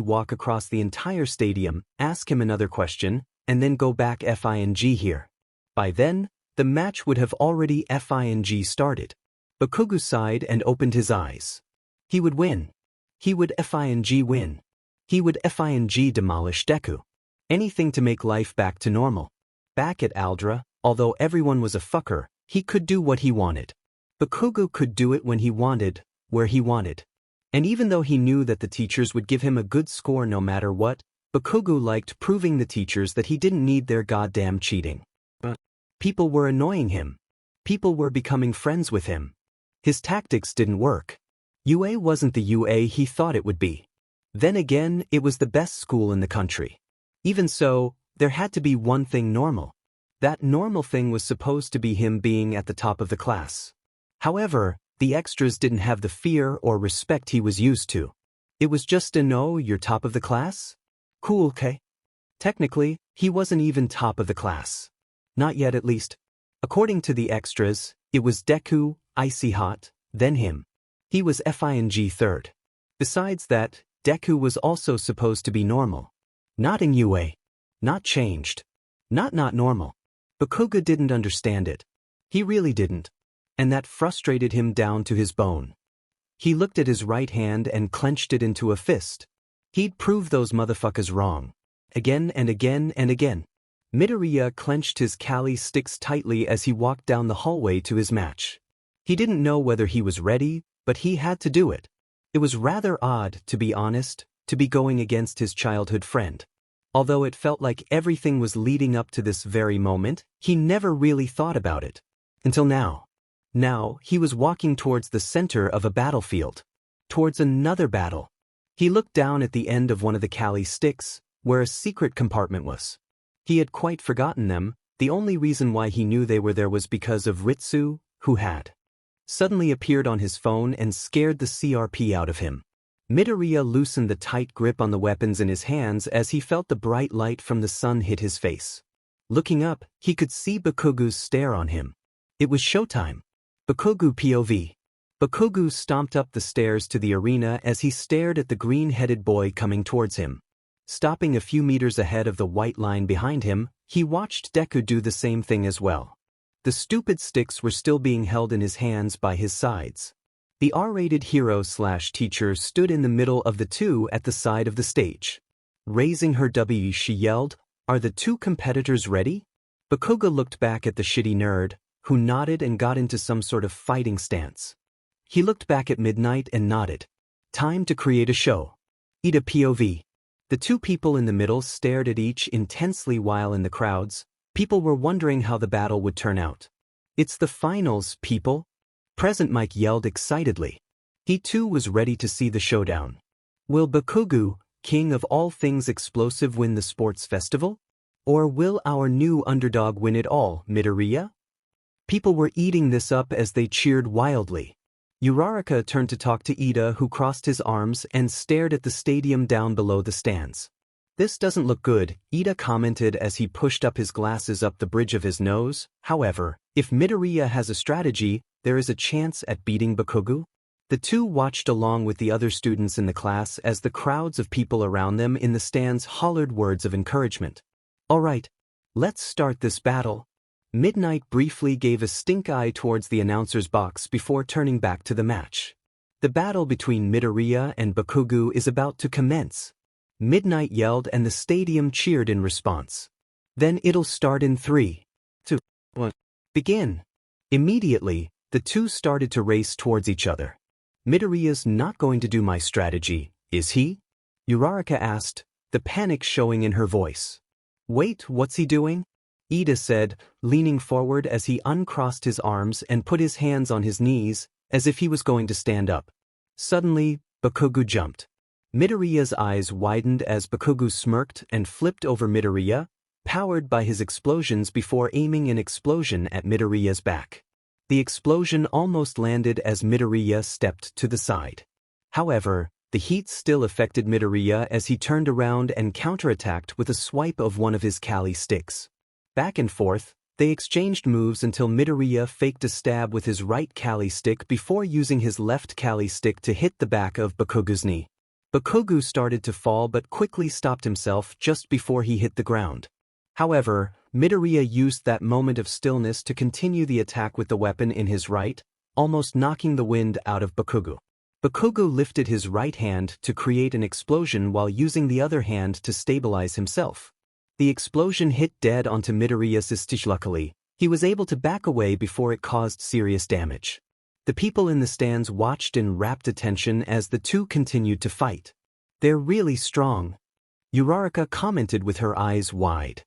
walk across the entire stadium, ask him another question, and then go back here. By then, the match would have already started. Bakugo sighed and opened his eyes. He would win. He would win. He would demolish Deku. Anything to make life back to normal. Back at Aldra, although everyone was a fucker, he could do what he wanted. Bakugo could do it when he wanted, where he wanted. And even though he knew that the teachers would give him a good score no matter what, Bakugo liked proving the teachers that he didn't need their goddamn cheating. But people were annoying him. People were becoming friends with him. His tactics didn't work. UA wasn't the UA he thought it would be. Then again, it was the best school in the country. Even so, there had to be one thing normal. That normal thing was supposed to be him being at the top of the class. However, the extras didn't have the fear or respect he was used to. It was just a no, you're top of the class? Cool, okay? Technically, he wasn't even top of the class. Not yet at least. According to the extras, it was Deku, icy hot, then him. He was third. Besides that, Deku was also supposed to be normal. Not in UA. Not changed. Not normal. Bakugo didn't understand it. He really didn't. And that frustrated him down to his bone. He looked at his right hand and clenched it into a fist. He'd prove those motherfuckers wrong. Again and again and again. Midoriya clenched his Kali sticks tightly as he walked down the hallway to his match. He didn't know whether he was ready, but he had to do it. It was rather odd, to be honest, to be going against his childhood friend. Although it felt like everything was leading up to this very moment, he never really thought about it. Until now. Now, he was walking towards the center of a battlefield. Towards another battle. He looked down at the end of one of the Kali sticks, where a secret compartment was. He had quite forgotten them. The only reason why he knew they were there was because of Ritsu, who had suddenly appeared on his phone and scared the CRP out of him. Midoriya loosened the tight grip on the weapons in his hands as he felt the bright light from the sun hit his face. Looking up, he could see Bakugo's stare on him. It was showtime. Bakugo POV. Bakugo stomped up the stairs to the arena as he stared at the green-headed boy coming towards him. Stopping a few meters ahead of the white line behind him, he watched Deku do the same thing as well. The stupid sticks were still being held in his hands by his sides. The R-rated hero/teacher stood in the middle of the two at the side of the stage. Raising her W, she yelled, "Are the two competitors ready?" Bakugo looked back at the shitty nerd, who nodded and got into some sort of fighting stance. He looked back at Midnight and nodded. Time to create a show. Ida POV. The two people in the middle stared at each intensely while in the crowds, people were wondering how the battle would turn out. "It's the finals, people." Present Mike yelled excitedly. He too was ready to see the showdown. Will Bakugo, king of all things explosive, win the sports festival? Or will our new underdog win it all, Midoriya? People were eating this up as they cheered wildly. Uraraka turned to talk to Ida, who crossed his arms and stared at the stadium down below the stands. "This doesn't look good," Ida commented as he pushed up his glasses up the bridge of his nose. "However, if Midoriya has a strategy, there is a chance at beating Bakugo." The two watched along with the other students in the class as the crowds of people around them in the stands hollered words of encouragement. "All right, let's start this battle." Midnight briefly gave a stink eye towards the announcer's box before turning back to the match. The battle between Midoriya and Bakugo is about to commence. Midnight yelled and the stadium cheered in response. Then it'll start in 3, 2, 1. Begin. Immediately, the two started to race towards each other. "Midoriya's not going to do my strategy, is he?" Uraraka asked, the panic showing in her voice. "Wait, what's he doing?" Ida said, leaning forward as he uncrossed his arms and put his hands on his knees, as if he was going to stand up. Suddenly, Bakugo jumped. Midoriya's eyes widened as Bakugo smirked and flipped over Midoriya, powered by his explosions before aiming an explosion at Midoriya's back. The explosion almost landed as Midoriya stepped to the side. However, The heat still affected Midoriya as he turned around and counterattacked with a swipe of one of his Kali sticks. Back and forth, they exchanged moves until Midoriya faked a stab with his right Kali stick before using his left Kali stick to hit the back of Bakugo's knee. Bakugo started to fall but quickly stopped himself just before he hit the ground. However, Midoriya used that moment of stillness to continue the attack with the weapon in his right, almost knocking the wind out of Bakugo. Bakugo lifted his right hand to create an explosion while using the other hand to stabilize himself. The explosion hit dead onto Midoriya's stick. Luckily, he was able to back away before it caused serious damage. The people in the stands watched in rapt attention as the two continued to fight. "They're really strong," Uraraka commented with her eyes wide.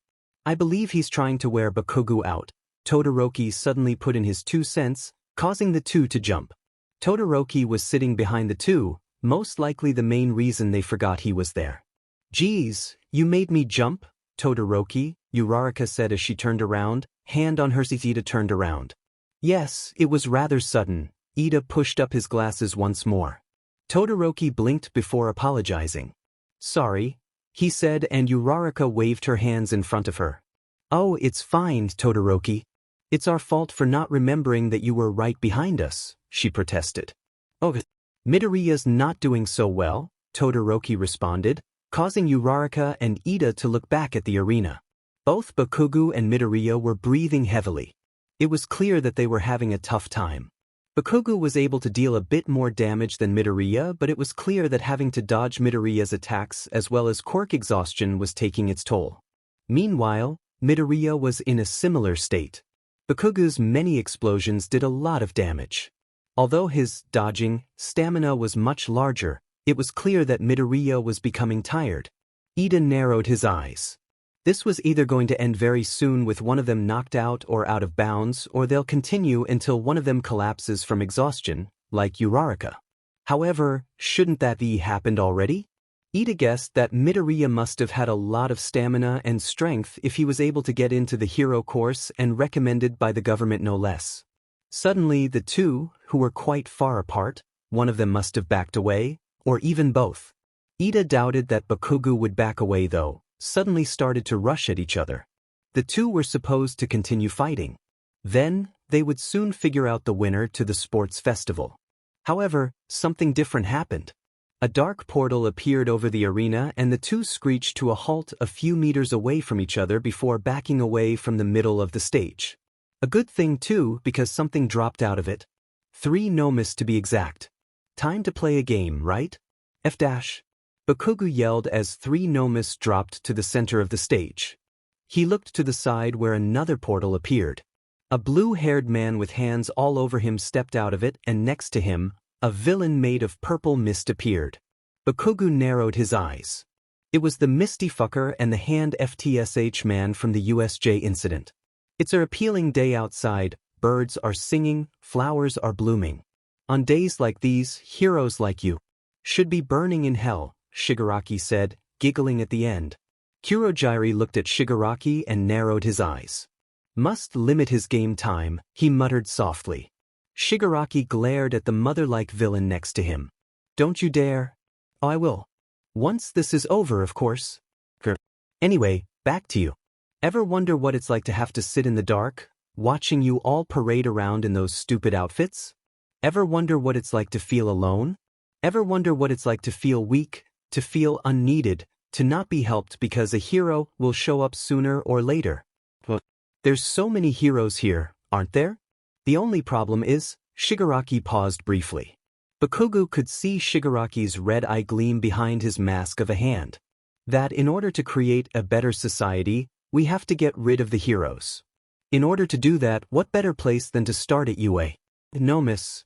"I believe he's trying to wear Bakugo out," Todoroki suddenly put in his 2 cents, causing the two to jump. Todoroki was sitting behind the two, most likely the main reason they forgot he was there. "Geez, you made me jump, Todoroki," Uraraka said as she turned around, hand on her seat. Ida turned around. "Yes, it was rather sudden." Ida pushed up his glasses once more. Todoroki blinked before apologizing. "Sorry," he said, and Uraraka waved her hands in front of her. "Oh, it's fine, Todoroki. It's our fault for not remembering that you were right behind us," she protested. "Oh, Midoriya's not doing so well," Todoroki responded, causing Uraraka and Ida to look back at the arena. Both Bakugo and Midoriya were breathing heavily. It was clear that they were having a tough time. Bakugo was able to deal a bit more damage than Midoriya, but it was clear that having to dodge Midoriya's attacks as well as quirk exhaustion was taking its toll. Meanwhile, Midoriya was in a similar state. Bakugo's many explosions did a lot of damage. Although his dodging stamina was much larger, it was clear that Midoriya was becoming tired. Ida narrowed his eyes. This was either going to end very soon with one of them knocked out or out of bounds, or they'll continue until one of them collapses from exhaustion, like Uraraka. However, shouldn't that be happened already? Ida guessed that Midoriya must have had a lot of stamina and strength if he was able to get into the hero course and recommended by the government no less. Suddenly the two, who were quite far apart, one of them must have backed away, or even both. Ida doubted that Bakugo would back away though, suddenly started to rush at each other. The two were supposed to continue fighting. Then, they would soon figure out the winner to the sports festival. However, something different happened. A dark portal appeared over the arena and the two screeched to a halt a few meters away from each other before backing away from the middle of the stage. A good thing too, because something dropped out of it. 3 nomus to be exact. Time to play a game, right? F-. Bakugo yelled as 3 nomus dropped to the center of the stage. He looked to the side where another portal appeared. A blue-haired man with hands all over him stepped out of it, and next to him, a villain made of purple mist appeared. Bakugo narrowed his eyes. It was the Misty Fucker and the Hand FTSH man from the USJ incident. It's a appealing day outside, birds are singing, flowers are blooming. On days like these, heroes like you should be burning in hell, Shigaraki said, giggling at the end. Kurogiri looked at Shigaraki and narrowed his eyes. Must limit his game time, he muttered softly. Shigaraki glared at the mother-like villain next to him. Don't you dare. Oh, I will. Once this is over, of course. Anyway, back to you. Ever wonder what it's like to have to sit in the dark, watching you all parade around in those stupid outfits? Ever wonder what it's like to feel alone? Ever wonder what it's like to feel weak, to feel unneeded, to not be helped because a hero will show up sooner or later? Well, there's so many heroes here, aren't there? The only problem is, Shigaraki paused briefly. Bakugo could see Shigaraki's red eye gleam behind his mask of a hand. That in order to create a better society, we have to get rid of the heroes. In order to do that, what better place than to start at UA? Nomus.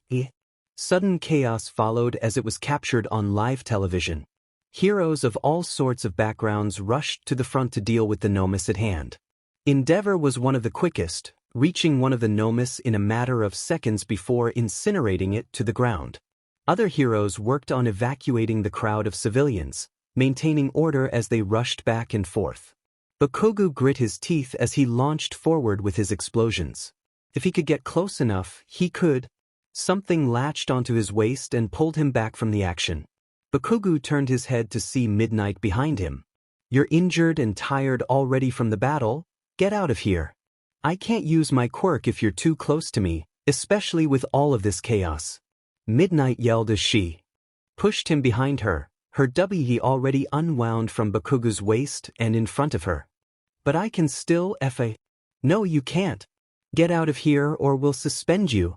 Sudden chaos followed as it was captured on live television. Heroes of all sorts of backgrounds rushed to the front to deal with the Nomus at hand. Endeavor was one of the quickest, reaching one of the Nomus in a matter of seconds before incinerating it to the ground. Other heroes worked on evacuating the crowd of civilians, maintaining order as they rushed back and forth. Bakugo grit his teeth as he launched forward with his explosions. If he could get close enough, he could. Something latched onto his waist and pulled him back from the action. Bakugo turned his head to see Midnight behind him. You're injured and tired already from the battle? Get out of here. I can't use my quirk if you're too close to me, especially with all of this chaos. Midnight yelled as she pushed him behind her, her W already unwound from Bakugo's waist and in front of her. But I can still FA. No, you can't. Get out of here or we'll suspend you.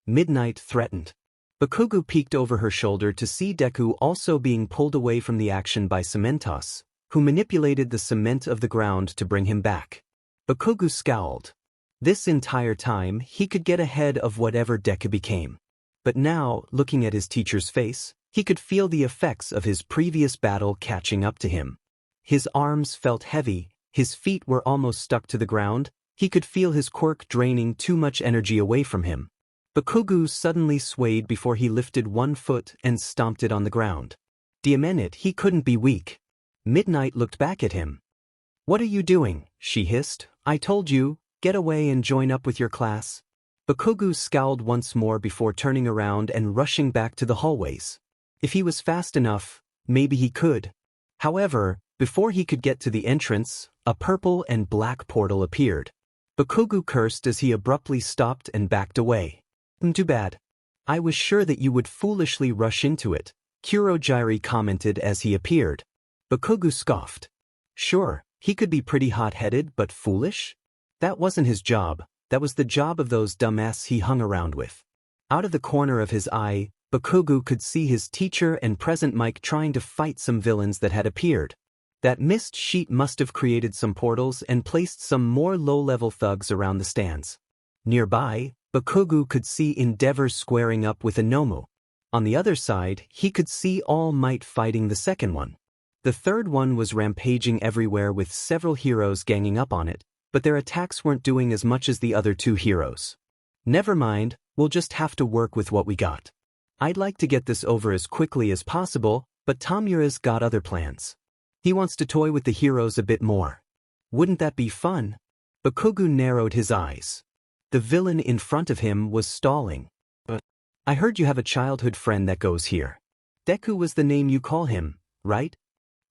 Midnight threatened. Bakugo peeked over her shoulder to see Deku also being pulled away from the action by Cementos, who manipulated the cement of the ground to bring him back. Bakugo scowled. This entire time he could get ahead of whatever Deku became. But now, looking at his teacher's face, he could feel the effects of his previous battle catching up to him. His arms felt heavy, his feet were almost stuck to the ground, he could feel his quirk draining too much energy away from him. Bakugo suddenly swayed before he lifted one foot and stomped it on the ground. Damn it, he couldn't be weak. Midnight looked back at him. What are you doing? She hissed. I told you, get away and join up with your class. Bakugo scowled once more before turning around and rushing back to the hallways. If he was fast enough, maybe he could. However, before he could get to the entrance, a purple and black portal appeared. Bakugo cursed as he abruptly stopped and backed away. Too bad. I was sure that you would foolishly rush into it, Kurogiri commented as he appeared. Bakugo scoffed. Sure, he could be pretty hot-headed but foolish? That wasn't his job, that was the job of those dumbasses he hung around with. Out of the corner of his eye, Bakugo could see his teacher and present Mike trying to fight some villains that had appeared. That mist sheet must have created some portals and placed some more low-level thugs around the stands. Nearby, Bakugo could see Endeavor squaring up with a Nomu. On the other side, he could see All Might fighting the second one. The third one was rampaging everywhere with several heroes ganging up on it, but their attacks weren't doing as much as the other two heroes. Never mind, we'll just have to work with what we got. I'd like to get this over as quickly as possible, but Tamura's got other plans. He wants to toy with the heroes a bit more. Wouldn't that be fun? Bakugo narrowed his eyes. The villain in front of him was stalling. But I heard you have a childhood friend that goes here. Deku was the name you call him, right?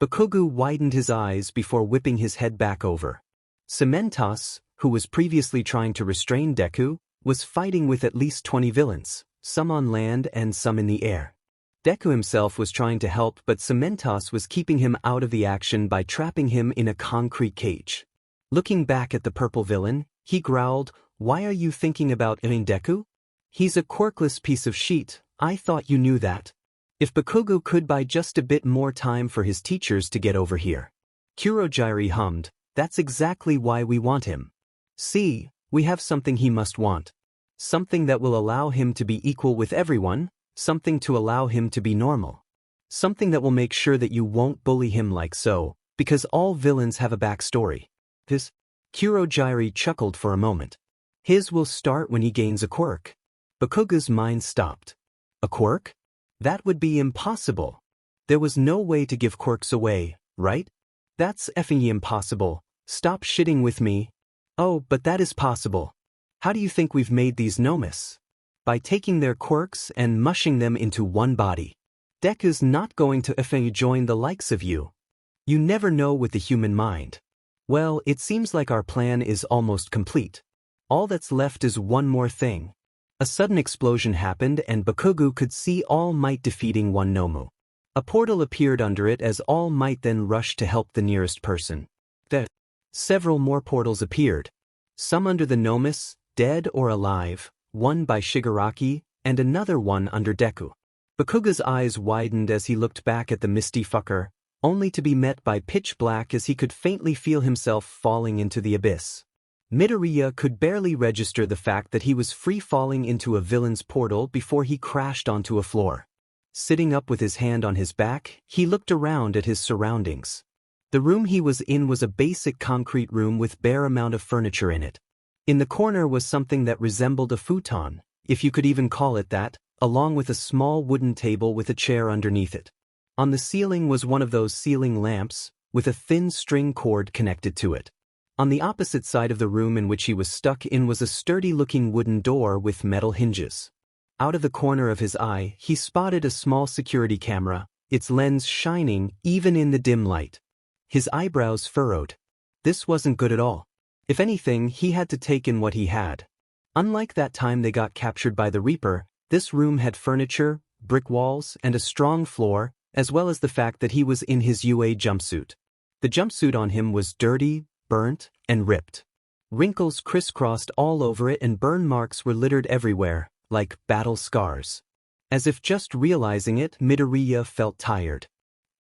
Bakugo widened his eyes before whipping his head back over. Cementos, who was previously trying to restrain Deku, was fighting with at least 20 villains, some on land and some in the air. Deku himself was trying to help, but Cementos was keeping him out of the action by trapping him in a concrete cage. Looking back at the purple villain, he growled, "Why are you thinking about Deku? He's a quirkless piece of shit, I thought you knew that. If Bakugo could buy just a bit more time for his teachers to get over here." Kurogiri hummed, "That's exactly why we want him. See, we have something he must want. Something that will allow him to be equal with everyone, something to allow him to be normal. Something that will make sure that you won't bully him like so, because all villains have a backstory." This, Kurogiri chuckled for a moment. His will start when he gains a quirk. Bakugo's mind stopped. A quirk? That would be impossible. There was no way to give quirks away, right? That's effing impossible. Stop shitting with me. Oh, but that is possible. How do you think we've made these Nomus? By taking their quirks and mushing them into one body. Deku's not going to effing join the likes of you. You never know with the human mind. Well, it seems like our plan is almost complete. All that's left is one more thing. A sudden explosion happened and Bakugo could see All Might defeating one Nomu. A portal appeared under it as All Might then rushed to help the nearest person. Several more portals appeared. Some under the Nomus, dead or alive, one by Shigaraki, and another one under Deku. Bakugo's eyes widened as he looked back at the misty fucker, only to be met by pitch black as he could faintly feel himself falling into the abyss. Midoriya could barely register the fact that he was free-falling into a villain's portal before he crashed onto a floor. Sitting up with his hand on his back, he looked around at his surroundings. The room he was in was a basic concrete room with bare amount of furniture in it. In the corner was something that resembled a futon, if you could even call it that, along with a small wooden table with a chair underneath it. On the ceiling was one of those ceiling lamps, with a thin string cord connected to it. On the opposite side of the room in which he was stuck in was a sturdy-looking wooden door with metal hinges. Out of the corner of his eye, he spotted a small security camera, its lens shining even in the dim light. His eyebrows furrowed. This wasn't good at all. If anything, he had to take in what he had. Unlike that time they got captured by the Reaper, this room had furniture, brick walls, and a strong floor, as well as the fact that he was in his UA jumpsuit. The jumpsuit on him was dirty, burnt, and ripped. Wrinkles crisscrossed all over it and burn marks were littered everywhere, like battle scars. As if just realizing it, Midoriya felt tired.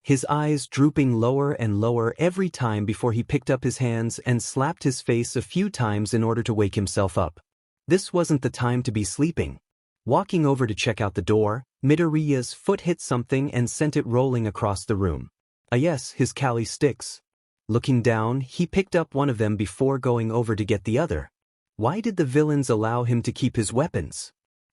His eyes drooping lower and lower every time before he picked up his hands and slapped his face a few times in order to wake himself up. This wasn't the time to be sleeping. Walking over to check out the door, Midoriya's foot hit something and sent it rolling across the room. Yes, his Kali sticks. Looking down, he picked up one of them before going over to get the other. Why did the villains allow him to keep his weapons?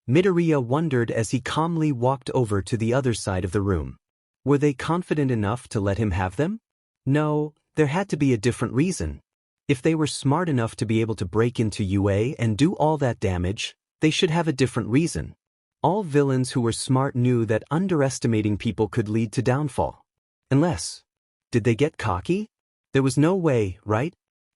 Midoriya wondered as he calmly walked over to the other side of the room. Were they confident enough to let him have them? No, there had to be a different reason. If they were smart enough to be able to break into UA and do all that damage, they should have a different reason. All villains who were smart knew that underestimating people could lead to downfall. Unless, did they get cocky? There was no way, right?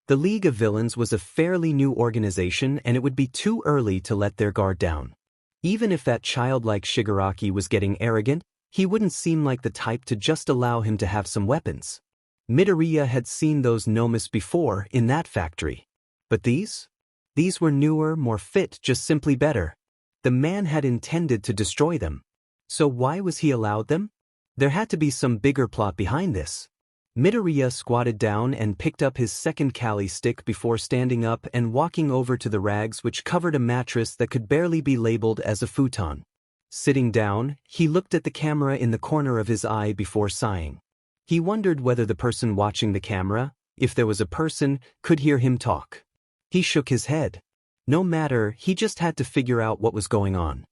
The League of Villains was a fairly new organization and it would be too early to let their guard down. Even if that childlike Shigaraki was getting arrogant, he wouldn't seem like the type to just allow him to have some weapons. Midoriya had seen those Nomus before in that factory. But these? These were newer, more fit, just simply better. The man had intended to destroy them. So why was he allowed them? There had to be some bigger plot behind this. Midoriya squatted down and picked up his second Kali stick before standing up and walking over to the rags which covered a mattress that could barely be labeled as a futon. Sitting down, he looked at the camera in the corner of his eye before sighing. He wondered whether the person watching the camera, if there was a person, could hear him talk. He shook his head. No matter, he just had to figure out what was going on.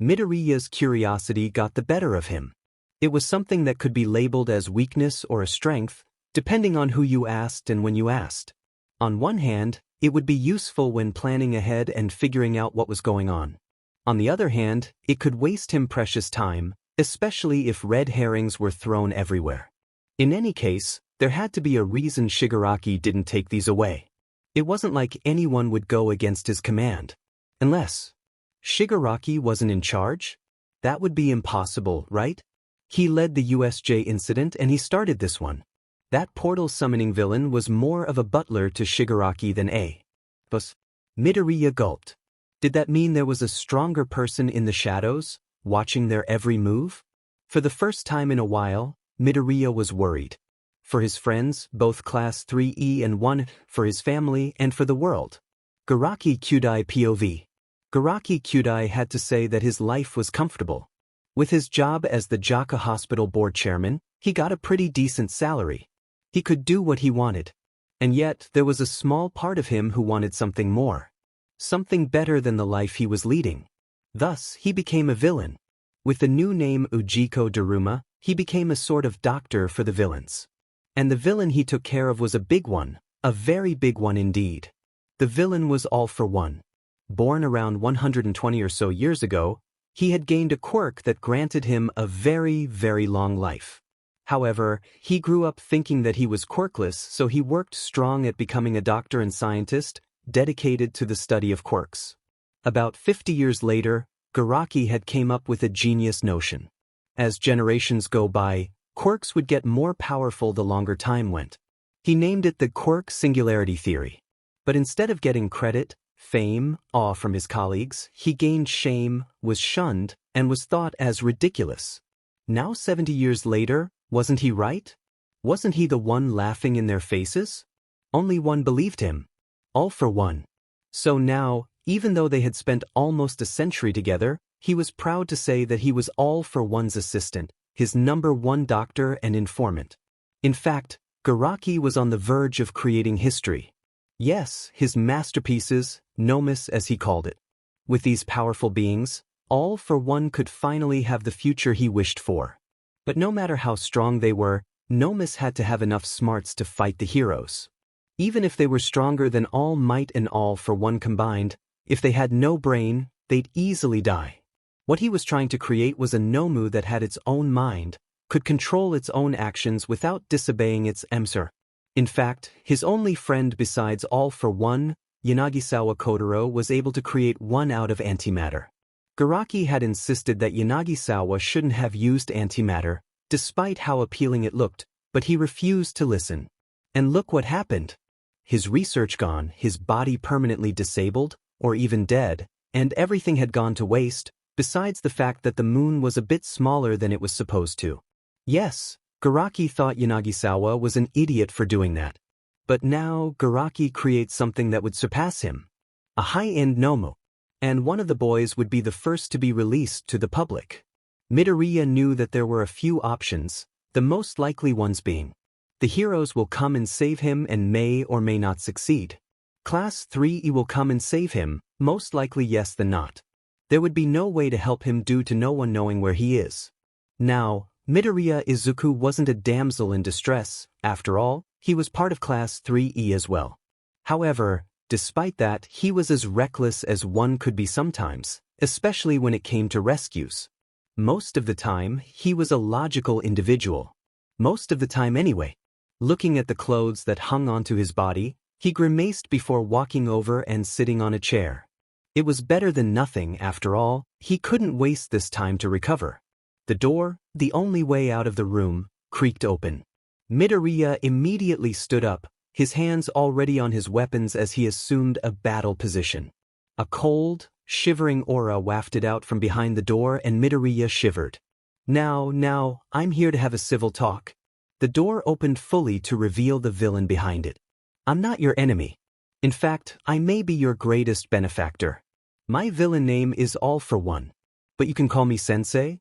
Midoriya's curiosity got the better of him. It was something that could be labeled as weakness or a strength, depending on who you asked and when you asked. On one hand, it would be useful when planning ahead and figuring out what was going on. On the other hand, it could waste him precious time, especially if red herrings were thrown everywhere. In any case, there had to be a reason Shigaraki didn't take these away. It wasn't like anyone would go against his command. Unless Shigaraki wasn't in charge? That would be impossible, right? He led the USJ incident and he started this one. That portal summoning villain was more of a butler to Shigaraki than a boss. Midoriya gulped. Did that mean there was a stronger person in the shadows, watching their every move? For the first time in a while, Midoriya was worried. For his friends, both Class 3E and 1, for his family, and for the world. Garaki Kyudai POV. Garaki Kyudai had to say that his life was comfortable. With his job as the Jaka Hospital board chairman, he got a pretty decent salary. He could do what he wanted. And yet, there was a small part of him who wanted something more. Something better than the life he was leading. Thus, he became a villain. With the new name Ujiko Daruma, he became a sort of doctor for the villains. And the villain he took care of was a big one, a very big one indeed. The villain was All for One. Born around 120 or so years ago, he had gained a quirk that granted him a very, very long life. However, he grew up thinking that he was quirkless, so he worked strong at becoming a doctor and scientist, dedicated to the study of quirks. About 50 years later, Garaki had came up with a genius notion. As generations go by, quirks would get more powerful the longer time went. He named it the Quirk Singularity Theory. But instead of getting credit, fame, awe from his colleagues, he gained shame, was shunned, and was thought as ridiculous. Now 70 years later, wasn't he right? Wasn't he the one laughing in their faces? Only one believed him. All for One. So now, even though they had spent almost a century together, he was proud to say that he was All for One's assistant, his #1 doctor and informant. In fact, Garaki was on the verge of creating history. Yes, his masterpieces, Nomus as he called it. With these powerful beings, All for One could finally have the future he wished for. But no matter how strong they were, Nomus had to have enough smarts to fight the heroes. Even if they were stronger than All Might and All for One combined, if they had no brain, they'd easily die. What he was trying to create was a Nomu that had its own mind, could control its own actions without disobeying its emser. In fact, his only friend besides All for One, Yanagisawa Kotaro, was able to create one out of antimatter. Garaki had insisted that Yanagisawa shouldn't have used antimatter, despite how appealing it looked, but he refused to listen. And look what happened. His research gone, his body permanently disabled, or even dead, and everything had gone to waste, besides the fact that the moon was a bit smaller than it was supposed to. Yes, Garaki thought Yanagisawa was an idiot for doing that. But now Garaki creates something that would surpass him. A high-end Nomu. And one of the boys would be the first to be released to the public. Midoriya knew that there were a few options, the most likely ones being: the heroes will come and save him and may or may not succeed. Class 3E will come and save him, most likely yes than not. There would be no way to help him due to no one knowing where he is. Now, Midoriya Izuku wasn't a damsel in distress, after all, he was part of Class 3E as well. However, despite that, he was as reckless as one could be sometimes, especially when it came to rescues. Most of the time, he was a logical individual. Most of the time anyway. Looking at the clothes that hung onto his body, he grimaced before walking over and sitting on a chair. It was better than nothing, after all, he couldn't waste this time to recover. The door, the only way out of the room, creaked open. Midoriya immediately stood up, his hands already on his weapons as he assumed a battle position. A cold, shivering aura wafted out from behind the door and Midoriya shivered. Now, I'm here to have a civil talk. The door opened fully to reveal the villain behind it. I'm not your enemy. In fact, I may be your greatest benefactor. My villain name is All for One. But you can call me Sensei?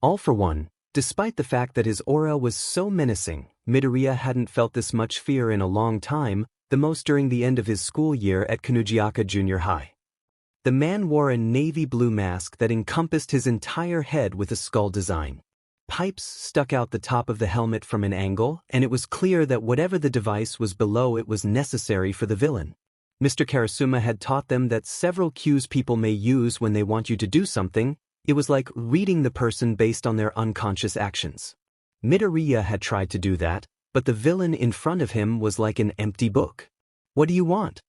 All for One, despite the fact that his aura was so menacing, Midoriya hadn't felt this much fear in a long time, the most during the end of his school year at Kanujiaka Junior High. The man wore a navy blue mask that encompassed his entire head with a skull design. Pipes stuck out the top of the helmet from an angle, and it was clear that whatever the device was below it was necessary for the villain. Mr. Kirishima had taught them that several cues people may use when they want you to do something. It was like reading the person based on their unconscious actions. Midoriya had tried to do that, but the villain in front of him was like an empty book. What do you want?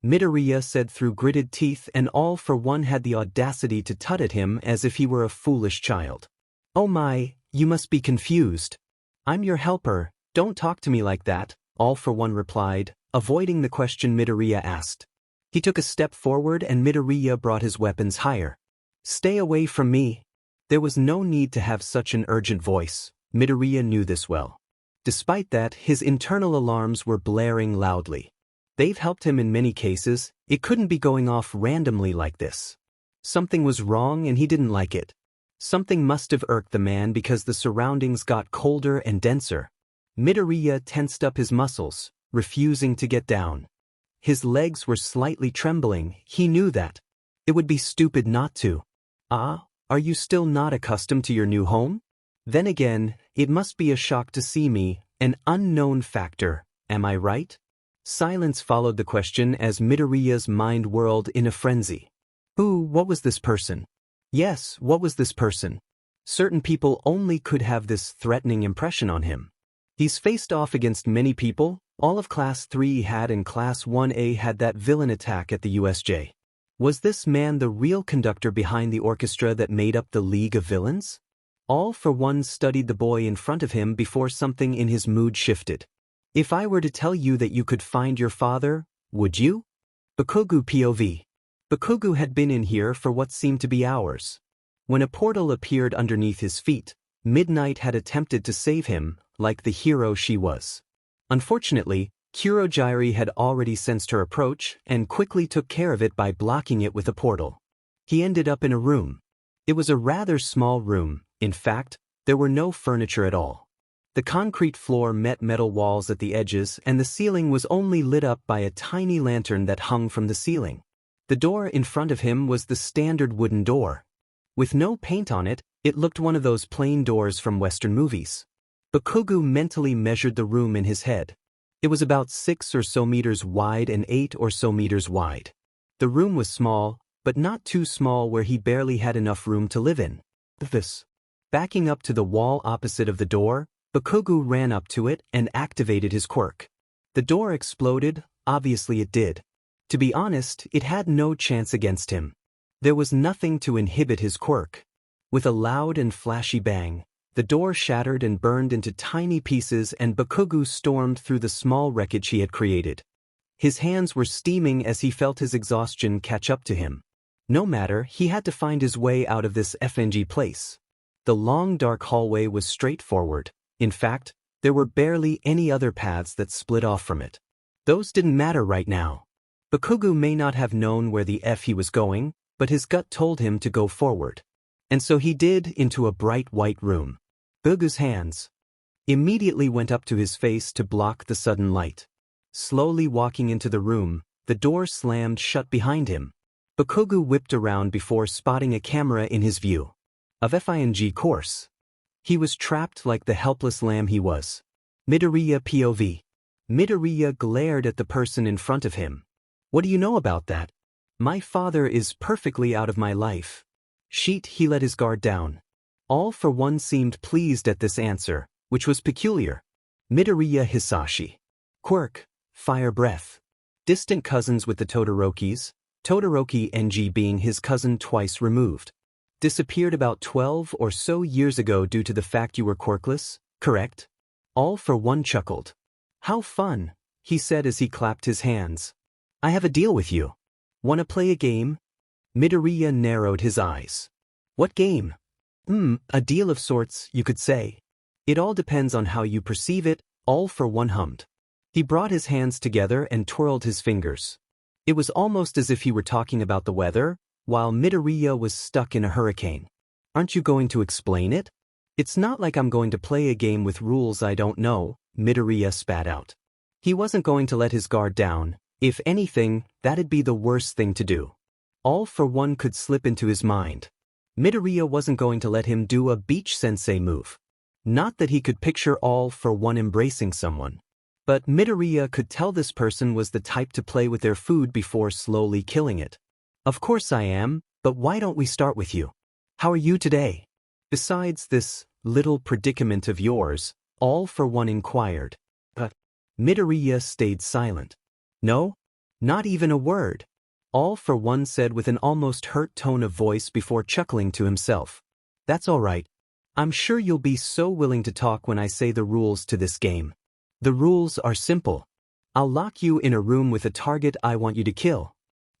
Midoriya said through gritted teeth, and All for One had the audacity to tut at him as if he were a foolish child. Oh my, you must be confused. I'm your helper, don't talk to me like that, All for One replied, avoiding the question Midoriya asked. He took a step forward and Midoriya brought his weapons higher. Stay away from me. There was no need to have such an urgent voice. Midoriya knew this well. Despite that, his internal alarms were blaring loudly. They've helped him in many cases, it couldn't be going off randomly like this. Something was wrong and he didn't like it. Something must have irked the man because the surroundings got colder and denser. Midoriya tensed up his muscles, refusing to get down. His legs were slightly trembling, he knew that. It would be stupid not to. Ah, are you still not accustomed to your new home? Then again, it must be a shock to see me, an unknown factor, am I right? Silence followed the question as Midoriya's mind whirled in a frenzy. What was this person? Yes, what was this person? Certain people only could have this threatening impression on him. He's faced off against many people, all of Class 3 had and Class 1A had that villain attack at the USJ. Was this man the real conductor behind the orchestra that made up the League of Villains? All for One studied the boy in front of him before something in his mood shifted. If I were to tell you that you could find your father, would you? Bakugo POV. Bakugo had been in here for what seemed to be hours. When a portal appeared underneath his feet, Midnight had attempted to save him, like the hero she was. Unfortunately, Kurogiri had already sensed her approach and quickly took care of it by blocking it with a portal. He ended up in a room. It was a rather small room, in fact, there were no furniture at all. The concrete floor met metal walls at the edges and the ceiling was only lit up by a tiny lantern that hung from the ceiling. The door in front of him was the standard wooden door. With no paint on it, it looked one of those plain doors from Western movies. Bakugo mentally measured the room in his head. It was about 6 or so meters wide and 8 or so meters wide. The room was small, but not too small where he barely had enough room to live in. Backing up to the wall opposite of the door, Bakugo ran up to it and activated his quirk. The door exploded, obviously it did. To be honest, it had no chance against him. There was nothing to inhibit his quirk. With a loud and flashy bang, the door shattered and burned into tiny pieces and Bakugo stormed through the small wreckage he had created. His hands were steaming as he felt his exhaustion catch up to him. No matter, he had to find his way out of this FNG place. The long dark hallway was straightforward. In fact, there were barely any other paths that split off from it. Those didn't matter right now. Bakugo may not have known where the F he was going, but his gut told him to go forward. And so he did, into a bright white room. Bakugo's hands immediately went up to his face to block the sudden light. Slowly walking into the room, the door slammed shut behind him. Bakugo whipped around before spotting a camera in his view. Of FING course. He was trapped like the helpless lamb he was. Midoriya POV. Midoriya glared at the person in front of him. What do you know about that? My father is perfectly out of my life. Sheet, he let his guard down. All for one seemed pleased at this answer, which was peculiar. Midoriya Hisashi. Quirk, fire breath. Distant cousins with the Todorokis, Todoroki NG being his cousin twice removed. Disappeared about 12 or so years ago due to the fact you were quirkless, correct? All for one chuckled. How fun, he said as he clapped his hands. I have a deal with you. Wanna play a game? Midoriya narrowed his eyes. What game? A deal of sorts, you could say. It all depends on how you perceive it, all for one hummed. He brought his hands together and twirled his fingers. It was almost as if he were talking about the weather, while Midoriya was stuck in a hurricane. Aren't you going to explain it? It's not like I'm going to play a game with rules I don't know, Midoriya spat out. He wasn't going to let his guard down. If anything, that'd be the worst thing to do. All for one could slip into his mind. Midoriya wasn't going to let him do a beach sensei move. Not that he could picture all for one embracing someone. But Midoriya could tell this person was the type to play with their food before slowly killing it. Of course I am, but why don't we start with you? How are you today? Besides this little predicament of yours, all for one inquired. But Midoriya stayed silent. No? Not even a word. All for one said with an almost hurt tone of voice before chuckling to himself. That's all right. I'm sure you'll be so willing to talk when I say the rules to this game. The rules are simple. I'll lock you in a room with a target I want you to kill.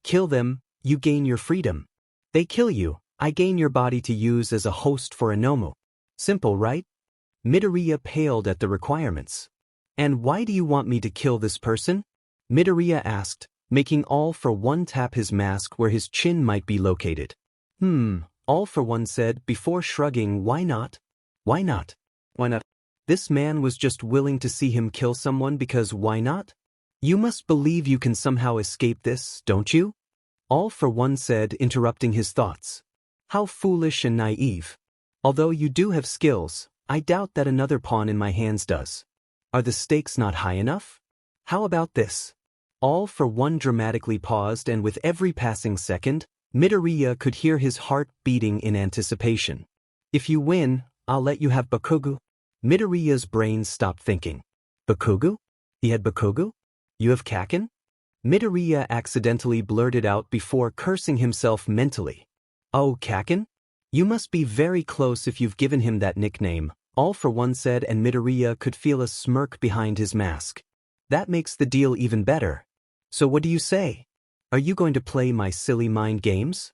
Kill them, you gain your freedom. They kill you, I gain your body to use as a host for a Nomu. Simple, right? Midoriya paled at the requirements. And why do you want me to kill this person? Midoriya asked, making all for one tap his mask where his chin might be located. All for one said before shrugging, why not? Why not? Why not? This man was just willing to see him kill someone because why not? You must believe you can somehow escape this, don't you? All for one said, interrupting his thoughts. How foolish and naive. Although you do have skills, I doubt that another pawn in my hands does. Are the stakes not high enough? How about this? All for one dramatically paused, and with every passing second, Midoriya could hear his heart beating in anticipation. If you win, I'll let you have Bakugo. Midoriya's brain stopped thinking. Bakugo? He had Bakugo? You have Kaken? Midoriya accidentally blurted out before cursing himself mentally. Oh, Kaken? You must be very close if you've given him that nickname, all for one said, and Midoriya could feel a smirk behind his mask. That makes the deal even better. So what do you say? Are you going to play my silly mind games?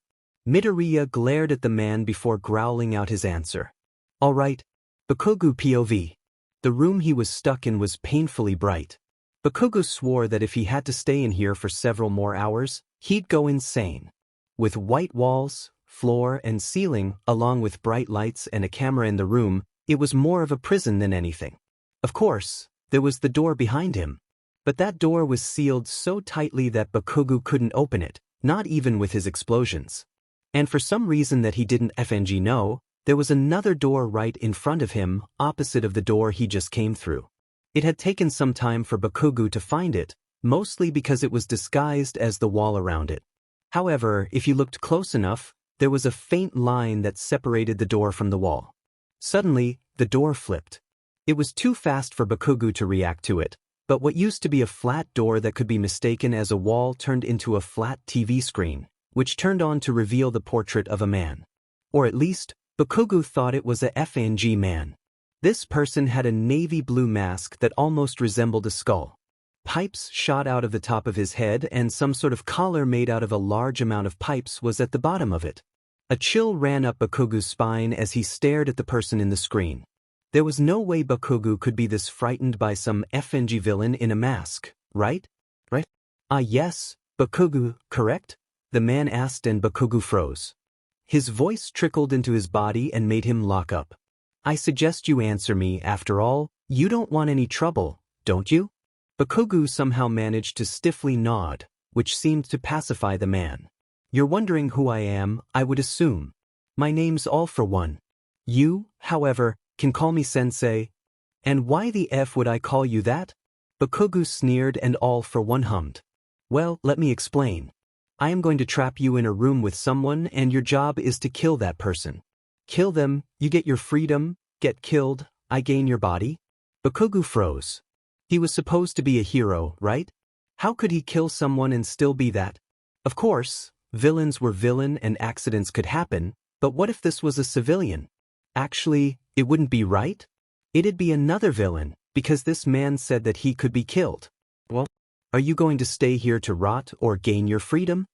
Midoriya glared at the man before growling out his answer. All right. Bakugo POV. The room he was stuck in was painfully bright. Bakugo swore that if he had to stay in here for several more hours, he'd go insane. With white walls, floor, and ceiling, along with bright lights and a camera in the room, it was more of a prison than anything. Of course, there was the door behind him. But that door was sealed so tightly that Bakugo couldn't open it, not even with his explosions. And for some reason that he didn't FNG know, there was another door right in front of him, opposite of the door he just came through. It had taken some time for Bakugo to find it, mostly because it was disguised as the wall around it. However, if you looked close enough, there was a faint line that separated the door from the wall. Suddenly, the door flipped. It was too fast for Bakugo to react to it, but what used to be a flat door that could be mistaken as a wall turned into a flat TV screen, which turned on to reveal the portrait of a man. Or at least, Bakugo thought it was a FNG man. This person had a navy blue mask that almost resembled a skull. Pipes shot out of the top of his head and some sort of collar made out of a large amount of pipes was at the bottom of it. A chill ran up Bakugo's spine as he stared at the person in the screen. There was no way Bakugo could be this frightened by some FNG villain in a mask, right? Right? Yes, Bakugo, correct? The man asked and Bakugo froze. His voice trickled into his body and made him lock up. I suggest you answer me, after all, you don't want any trouble, don't you? Bakugo somehow managed to stiffly nod, which seemed to pacify the man. You're wondering who I am, I would assume. My name's All for One. You, however, can call me Sensei. And why the F would I call you that? Bakugo sneered and All for One hummed. Well, let me explain. I am going to trap you in a room with someone and your job is to kill that person. Kill them, you get your freedom, get killed, I gain your body. Bakugo froze. He was supposed to be a hero, right? How could he kill someone and still be that? Of course, villains were villain and accidents could happen, but what if this was a civilian? Actually, it wouldn't be right? It'd be another villain, because this man said that he could be killed. Well, are you going to stay here to rot or gain your freedom?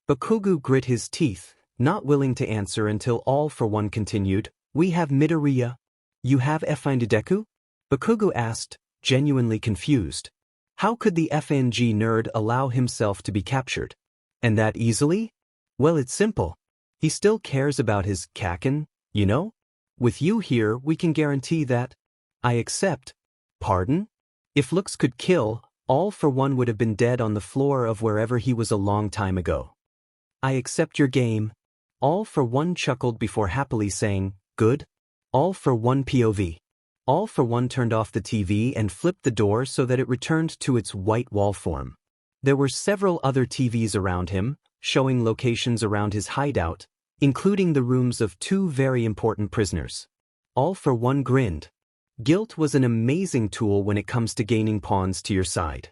Bakugo grit his teeth, not willing to answer until All for One continued, We have Midoriya. You have Find Deku? Bakugo asked, genuinely confused. How could the FNG nerd allow himself to be captured? And that easily? Well, it's simple. He still cares about his kaken, you know? With you here, we can guarantee that. I accept. Pardon? If looks could kill, All for One would have been dead on the floor of wherever he was a long time ago. I accept your game. All for One chuckled before happily saying, Good. All for One POV. All for One turned off the TV and flipped the door so that it returned to its white wall form. There were several other TVs around him, showing locations around his hideout, including the rooms of two very important prisoners. All for One grinned. Guilt was an amazing tool when it comes to gaining pawns to your side.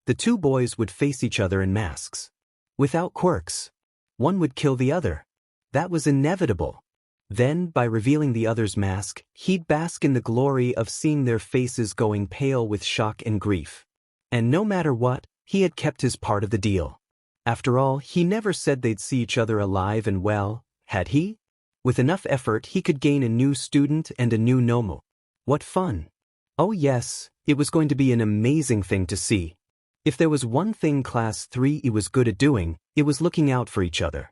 The two boys would face each other in masks. Without quirks. One would kill the other. That was inevitable. Then, by revealing the other's mask, he'd bask in the glory of seeing their faces going pale with shock and grief. And no matter what, he had kept his part of the deal. After all, he never said they'd see each other alive and well, had he? With enough effort, he could gain a new student and a new Nomu. What fun! Oh yes, it was going to be an amazing thing to see. If there was one thing Class 3E was good at doing, it was looking out for each other.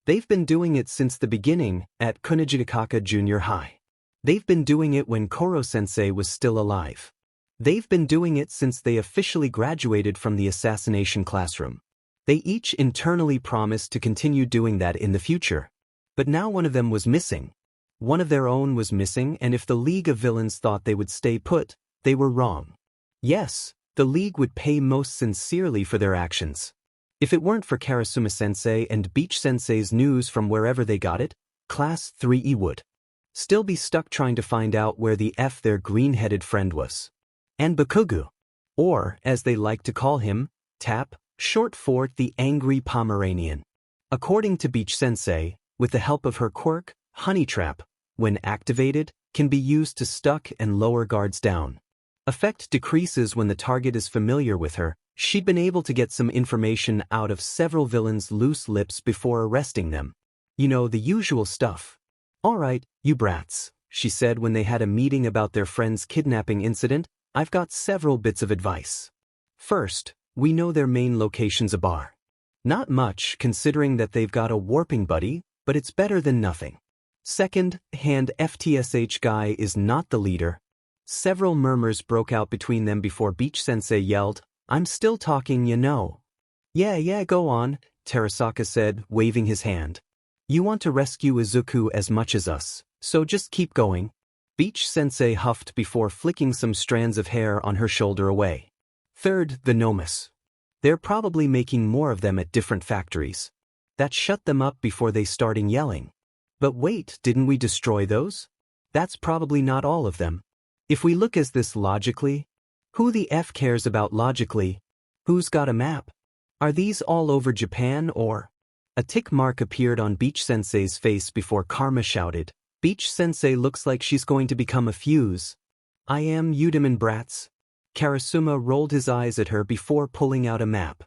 They've been doing it since the beginning, at Kunijikaka Junior High. They've been doing it when Koro-sensei was still alive. They've been doing it since they officially graduated from the assassination classroom. They each internally promised to continue doing that in the future. But now one of them was missing. One of their own was missing, and if the League of Villains thought they would stay put, they were wrong. Yes, the League would pay most sincerely for their actions. If it weren't for Karasuma-sensei and Beach-sensei's news from wherever they got it, Class 3E would still be stuck trying to find out where the F their green-headed friend was. And Bakugo, or, as they like to call him, Tap, short for the Angry Pomeranian. According to Beach-sensei, with the help of her quirk, Honey Trap, when activated, can be used to stuck and lower guards down. Effect decreases when the target is familiar with her. She'd been able to get some information out of several villains' loose lips before arresting them. You know, the usual stuff. All right, you brats, she said when they had a meeting about their friend's kidnapping incident. I've got several bits of advice. First, we know their main location's a bar. Not much, considering that they've got a warping buddy, but it's better than nothing. Second, hand FTSH guy is not the leader. Several murmurs broke out between them before Beach-sensei yelled, I'm still talking, you know. Yeah, go on, Terasaka said, waving his hand. You want to rescue Izuku as much as us, so just keep going. Beach-sensei huffed before flicking some strands of hair on her shoulder away. Third, the Nomus. They're probably making more of them at different factories. That shut them up before they started yelling. But wait, didn't we destroy those? That's probably not all of them. If we look at this logically, who the F cares about logically? Who's got a map? Are these all over Japan or? A tick mark appeared on Beach Sensei's face before Karma shouted. Beach Sensei looks like she's going to become a fuse. I am Udaman brats. Kirishima rolled his eyes at her before pulling out a map.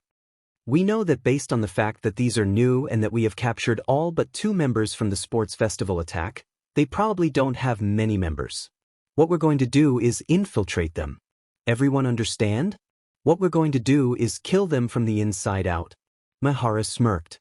We know that based on the fact that these are new and that we have captured all but 2 members from the sports festival attack, they probably don't have many members. What we're going to do is infiltrate them. Everyone understand? What we're going to do is kill them from the inside out. Mihara smirked.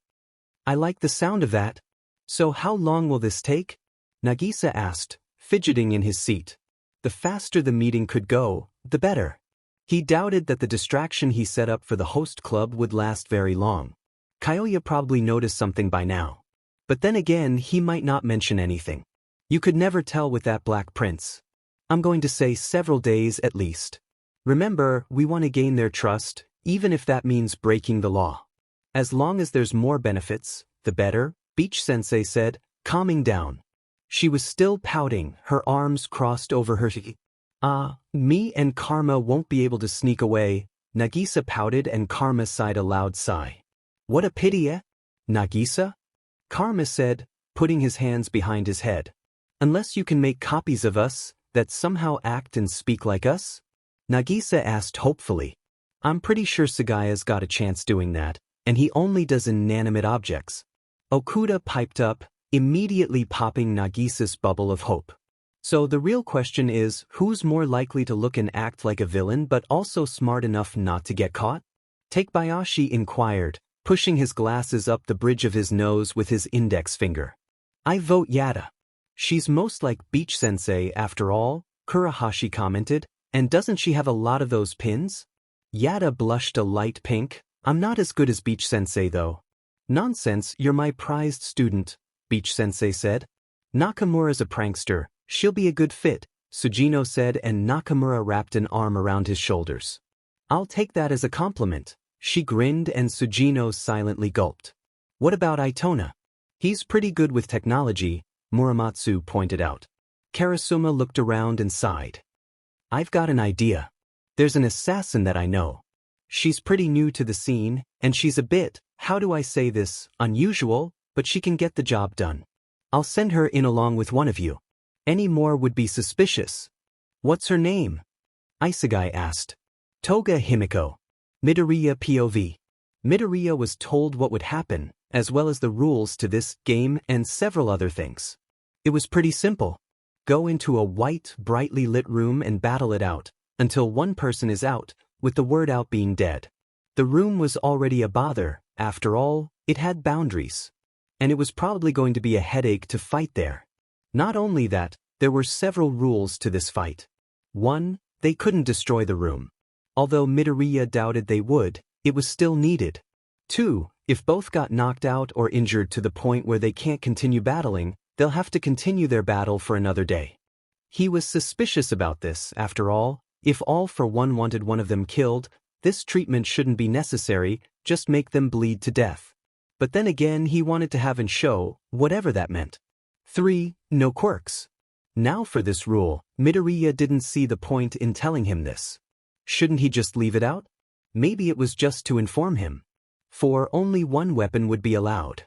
I like the sound of that. So how long will this take? Nagisa asked, fidgeting in his seat. The faster the meeting could go, the better. He doubted that the distraction he set up for the host club would last very long. Kyoya probably noticed something by now. But then again, he might not mention anything. You could never tell with that Black Prince. I'm going to say several days at least. Remember, we want to gain their trust, even if that means breaking the law. As long as there's more benefits, the better, Beach Sensei said, calming down. She was still pouting, her arms crossed over her cheek. Me and Karma won't be able to sneak away. Nagisa pouted and Karma sighed a loud sigh. What a pity, eh? Nagisa? Karma said, putting his hands behind his head. Unless you can make copies of us, that somehow act and speak like us? Nagisa asked hopefully. I'm pretty sure Sagaya's got a chance doing that, and he only does inanimate objects. Okuda piped up, immediately popping Nagisa's bubble of hope. So the real question is, who's more likely to look and act like a villain but also smart enough not to get caught? Takebayashi inquired, pushing his glasses up the bridge of his nose with his index finger. I vote Yada. She's most like Beach Sensei after all, Kurahashi commented, and doesn't she have a lot of those pins? Yada blushed a light pink. I'm not as good as Beach Sensei though. Nonsense, you're my prized student, Beach Sensei said. Nakamura's a prankster, she'll be a good fit, Sugino said, and Nakamura wrapped an arm around his shoulders. I'll take that as a compliment. She grinned and Sugino silently gulped. What about Itona? He's pretty good with technology, Muramatsu pointed out. Karasuma looked around and sighed. I've got an idea. There's an assassin that I know. She's pretty new to the scene, and she's a bit, how do I say this, unusual, but she can get the job done. I'll send her in along with one of you. Any more would be suspicious. What's her name? Isegai asked. Toga Himiko. Midoriya POV. Midoriya was told what would happen, as well as the rules to this game and several other things. It was pretty simple. Go into a white, brightly lit room and battle it out, until one person is out, with the word out being dead. The room was already a bother, after all, it had boundaries. And it was probably going to be a headache to fight there. Not only that, there were several rules to this fight. 1. They couldn't destroy the room. Although Midoriya doubted they would, it was still needed. 2. If both got knocked out or injured to the point where they can't continue battling, they'll have to continue their battle for another day. He was suspicious about this, after all. If All for One wanted one of them killed, this treatment shouldn't be necessary, just make them bleed to death. But then again, he wanted to have and show, whatever that meant. 3. No quirks. Now for this rule, Midoriya didn't see the point in telling him this. Shouldn't he just leave it out? Maybe it was just to inform him. 4. Only one weapon would be allowed.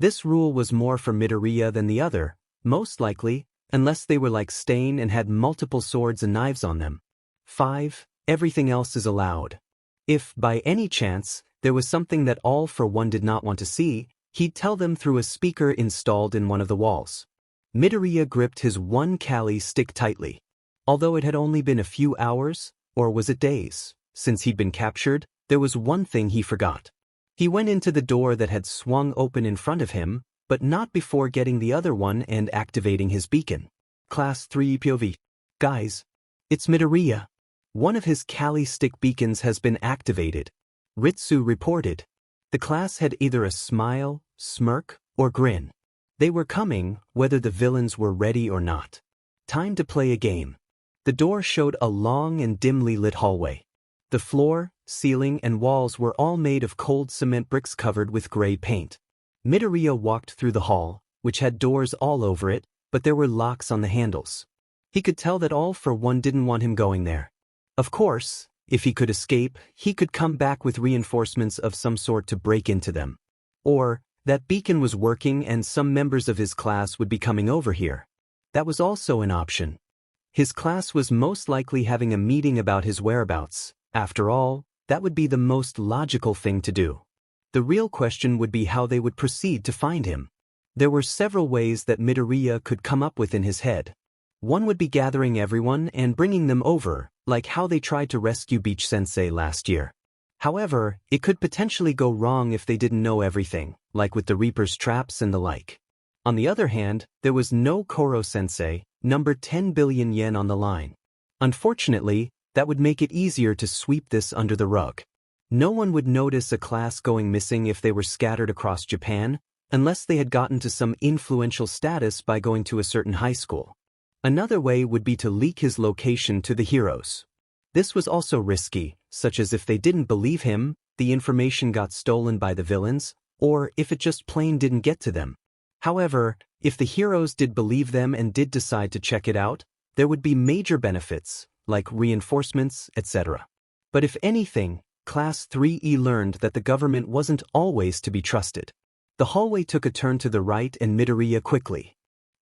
This rule was more for Midoriya than the other, most likely, unless they were like Stain and had multiple swords and knives on them. 5. Everything else is allowed. If, by any chance, there was something that All for One did not want to see, he'd tell them through a speaker installed in one of the walls. Midoriya gripped his one Kali stick tightly. Although it had only been a few hours, or was it days, since he'd been captured, there was one thing he forgot. He went into the door that had swung open in front of him, but not before getting the other one and activating his beacon. Class 3 POV. Guys, it's Midoriya. One of his Kali stick beacons has been activated. Ritsu reported. The class had either a smile, smirk, or grin. They were coming, whether the villains were ready or not. Time to play a game. The door showed a long and dimly lit hallway. The floor, ceiling, and walls were all made of cold cement bricks covered with gray paint. Midoriya walked through the hall, which had doors all over it, but there were locks on the handles. He could tell that All for One didn't want him going there. Of course, if he could escape, he could come back with reinforcements of some sort to break into them. Or, that beacon was working and some members of his class would be coming over here. That was also an option. His class was most likely having a meeting about his whereabouts. After all, that would be the most logical thing to do. The real question would be how they would proceed to find him. There were several ways that Midoriya could come up with in his head. One would be gathering everyone and bringing them over, like how they tried to rescue Beach Sensei last year. However, it could potentially go wrong if they didn't know everything, like with the Reaper's traps and the like. On the other hand, there was no Koro Sensei, number 10 billion yen on the line. Unfortunately, that would make it easier to sweep this under the rug. No one would notice a class going missing if they were scattered across Japan, unless they had gotten to some influential status by going to a certain high school. Another way would be to leak his location to the heroes. This was also risky, such as if they didn't believe him, the information got stolen by the villains, or if it just plain didn't get to them. However, if the heroes did believe them and did decide to check it out, there would be major benefits, like reinforcements, etc. But if anything, Class 3E learned that the government wasn't always to be trusted. The hallway took a turn to the right and Midoriya quickly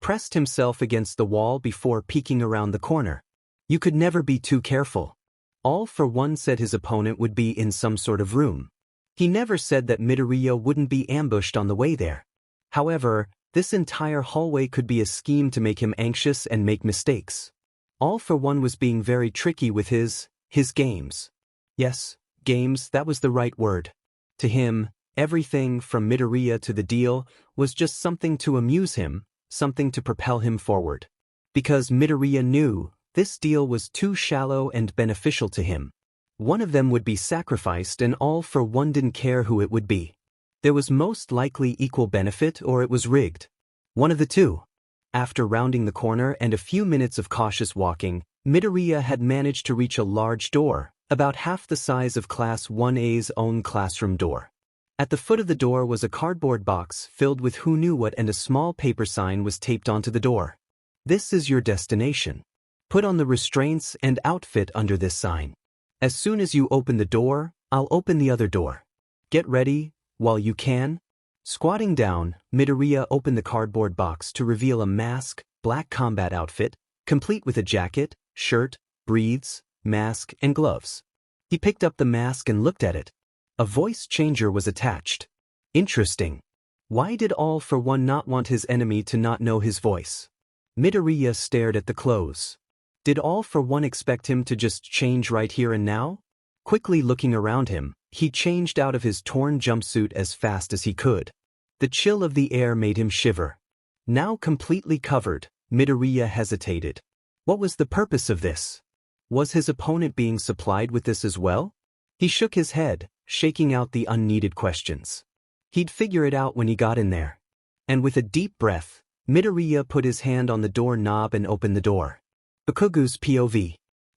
pressed himself against the wall before peeking around the corner. You could never be too careful. All for One said his opponent would be in some sort of room. He never said that Midoriya wouldn't be ambushed on the way there. However, this entire hallway could be a scheme to make him anxious and make mistakes. All for One was being very tricky with his games. Yes, games, that was the right word. To him, everything from Midoriya to the deal was just something to amuse him, something to propel him forward. Because Midoriya knew this deal was too shallow and beneficial to him. One of them would be sacrificed and All for One didn't care who it would be. There was most likely equal benefit or it was rigged. One of the two. After rounding the corner and a few minutes of cautious walking, Midoriya had managed to reach a large door, about half the size of Class 1A's own classroom door. At the foot of the door was a cardboard box filled with who knew what and a small paper sign was taped onto the door. This is your destination. Put on the restraints and outfit under this sign. As soon as you open the door, I'll open the other door. Get ready, while you can. Squatting down, Midoriya opened the cardboard box to reveal a mask, black combat outfit, complete with a jacket, shirt, breathes, mask, and gloves. He picked up the mask and looked at it. A voice changer was attached. Interesting. Why did All for One not want his enemy to not know his voice? Midoriya stared at the clothes. Did All for One expect him to just change right here and now? Quickly looking around him, he changed out of his torn jumpsuit as fast as he could. The chill of the air made him shiver. Now completely covered, Midoriya hesitated. What was the purpose of this? Was his opponent being supplied with this as well? He shook his head, shaking out the unneeded questions. He'd figure it out when he got in there. And with a deep breath, Midoriya put his hand on the door knob and opened the door. Bakugo's POV.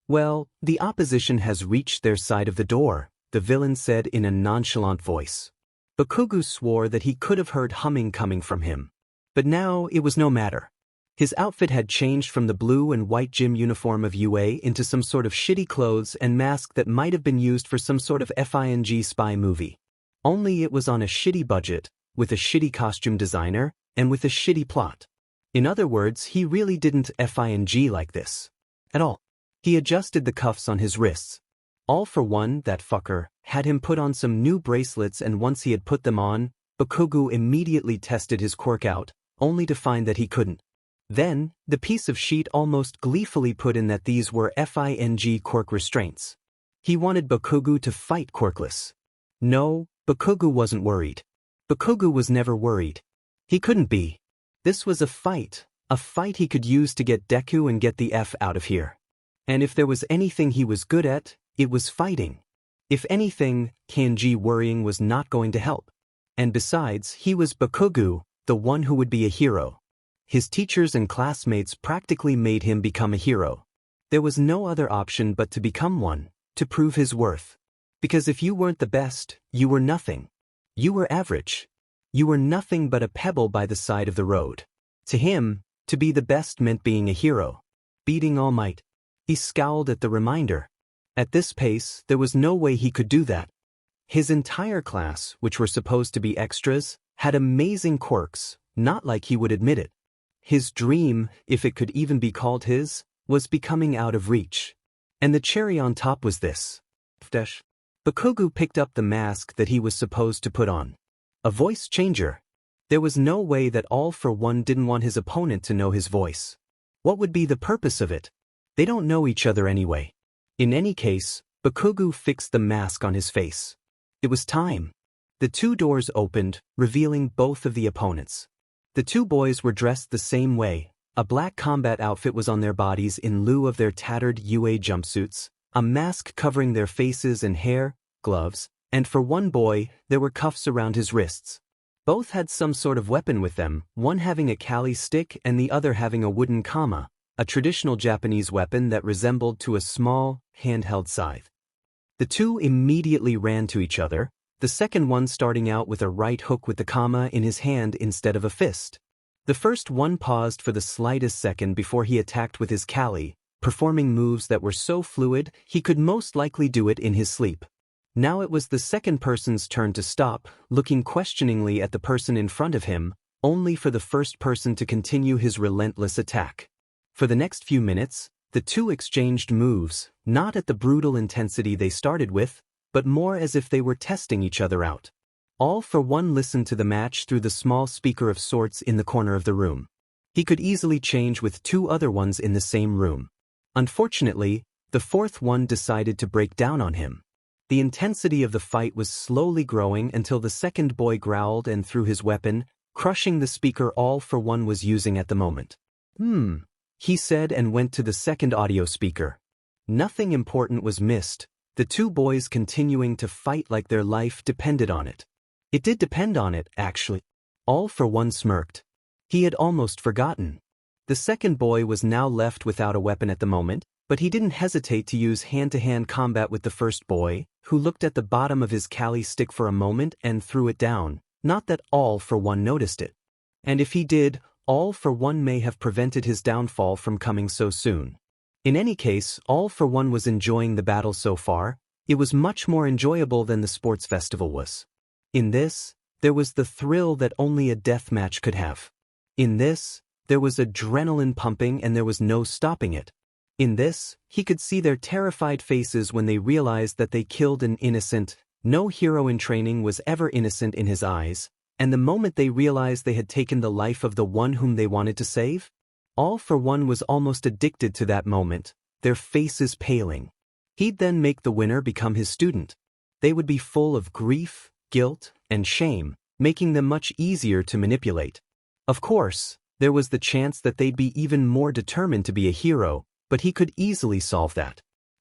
Well, the opposition has reached their side of the door, the villain said in a nonchalant voice. Bakugo swore that he could have heard humming coming from him. But now it was no matter. His outfit had changed from the blue and white gym uniform of UA into some sort of shitty clothes and mask that might have been used for some sort of FING spy movie. Only it was on a shitty budget, with a shitty costume designer, and with a shitty plot. In other words, he really didn't FING like this. At all. He adjusted the cuffs on his wrists. All for One, that fucker, had him put on some new bracelets and once he had put them on, Bakugo immediately tested his quirk out, only to find that he couldn't. Then, the piece of sheet almost gleefully put in that these were FING quirk restraints. He wanted Bakugo to fight quirkless. No, Bakugo wasn't worried. Bakugo was never worried. He couldn't be. This was a fight he could use to get Deku and get the F out of here. And if there was anything he was good at, it was fighting. If anything, kanji worrying was not going to help. And besides, he was Bakugo, the one who would be a hero. His teachers and classmates practically made him become a hero. There was no other option but to become one, to prove his worth. Because if you weren't the best, you were nothing. You were average. You were nothing but a pebble by the side of the road. To him, To be the best meant being a hero. Beating All Might. He scowled at the reminder. At this pace, there was no way he could do that. His entire class, which were supposed to be extras, had amazing quirks, not like he would admit it. His dream, if it could even be called his, was becoming out of reach. And the cherry on top was this. Bakugo picked up the mask that he was supposed to put on. A voice changer. There was no way that All for One didn't want his opponent to know his voice. What would be the purpose of it? They don't know each other anyway. In any case, Bakugo fixed the mask on his face. It was time. The two doors opened, revealing both of the opponents. The two boys were dressed the same way. A black combat outfit was on their bodies in lieu of their tattered UA jumpsuits, a mask covering their faces and hair, gloves, and for one boy, there were cuffs around his wrists. Both had some sort of weapon with them, one having a kali stick and the other having a wooden kama, a traditional Japanese weapon that resembled to a small, handheld scythe. The two immediately ran to each other, the second one starting out with a right hook with the kama in his hand instead of a fist. The first one paused for the slightest second before he attacked with his kali, performing moves that were so fluid he could most likely do it in his sleep. Now it was the second person's turn to stop, looking questioningly at the person in front of him, only for the first person to continue his relentless attack. For the next few minutes, the two exchanged moves, not at the brutal intensity they started with, but more as if they were testing each other out. All for One listened to the match through the small speaker of sorts in the corner of the room. He could easily change with two other ones in the same room. Unfortunately, the fourth one decided to break down on him. The intensity of the fight was slowly growing until the second boy growled and threw his weapon, crushing the speaker All for One was using at the moment. He said and went to the second audio speaker. Nothing important was missed, the two boys continuing to fight like their life depended on it. It did depend on it, actually. All for One smirked. He had almost forgotten. The second boy was now left without a weapon at the moment, but he didn't hesitate to use hand-to-hand combat with the first boy, who looked at the bottom of his kali stick for a moment and threw it down, not that All for One noticed it. And if he did, All for One may have prevented his downfall from coming so soon. In any case, All for One was enjoying the battle so far. It was much more enjoyable than the sports festival was. In this, there was the thrill that only a death match could have. In this, there was adrenaline pumping and there was no stopping it. In this, he could see their terrified faces when they realized that they killed an innocent. No hero in training was ever innocent in his eyes, and the moment they realized they had taken the life of the one whom they wanted to save, All for One was almost addicted to that moment, their faces paling. He'd then make the winner become his student. They would be full of grief, guilt, and shame, making them much easier to manipulate. Of course, there was the chance that they'd be even more determined to be a hero, but he could easily solve that.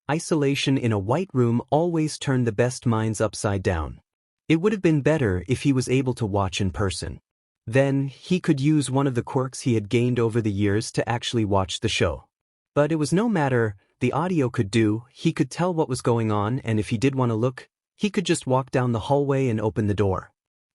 Isolation in a white room always turned the best minds upside down. It would have been better if he was able to watch in person. Then, he could use one of the quirks he had gained over the years to actually watch the show. But it was no matter, the audio could do, he could tell what was going on, and if he did want to look, he could just walk down the hallway and open the door.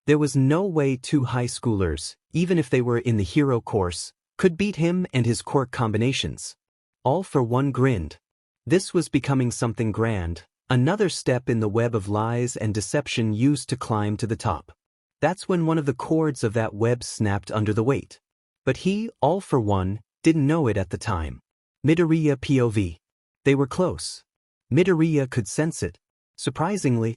There was no way two high schoolers, even if they were in the hero course, could beat him and his quirk combinations. All for One grinned. This was becoming something grand, another step in the web of lies and deception used to climb to the top. That's when one of the cords of that web snapped under the weight. But he, All for One, didn't know it at the time. Midoriya POV. They were close. Midoriya could sense it. Surprisingly,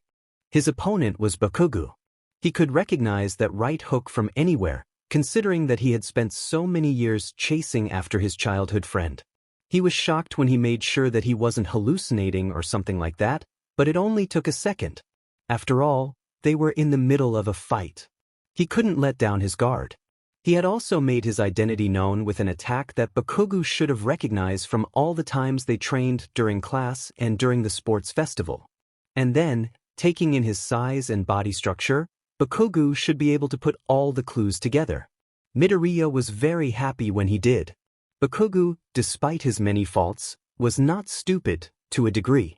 his opponent was Bakugo. He could recognize that right hook from anywhere, considering that he had spent so many years chasing after his childhood friend. He was shocked when he made sure that he wasn't hallucinating or something like that, but it only took a second. After all, they were in the middle of a fight. He couldn't let down his guard. He had also made his identity known with an attack that Bakugo should have recognized from all the times they trained during class and during the sports festival. And then, taking in his size and body structure, Bakugo should be able to put all the clues together. Midoriya was very happy when he did. Bakugo, despite his many faults, was not stupid, to a degree.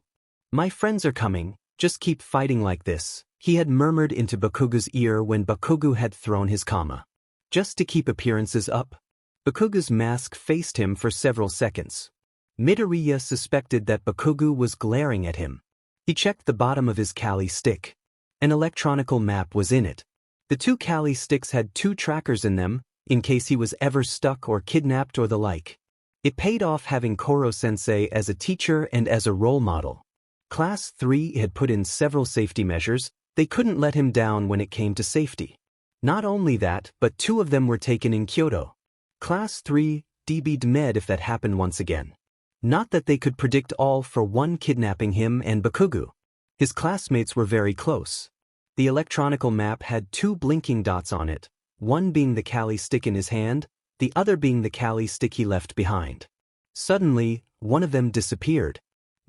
"My friends are coming, just keep fighting like this," he had murmured into Bakugo's ear when Bakugo had thrown his kama. "Just to keep appearances up." Bakugo's mask faced him for several seconds. Midoriya suspected that Bakugo was glaring at him. He checked the bottom of his Kali stick. An electronical map was in it. The 2 Kali sticks had 2 trackers in them, in case he was ever stuck or kidnapped or the like. It paid off having Koro-sensei as a teacher and as a role model. Class 3 had put in several safety measures. They couldn't let him down when it came to safety. Not only that, but 2 of them were taken in Kyoto. Class 3 DB'd med if that happened once again. Not that they could predict all for one kidnapping him and Bakugo. His classmates were very close. The electronical map had 2 blinking dots on it, one being the Kali stick in his hand, the other being the Kali stick he left behind. Suddenly, one of them disappeared.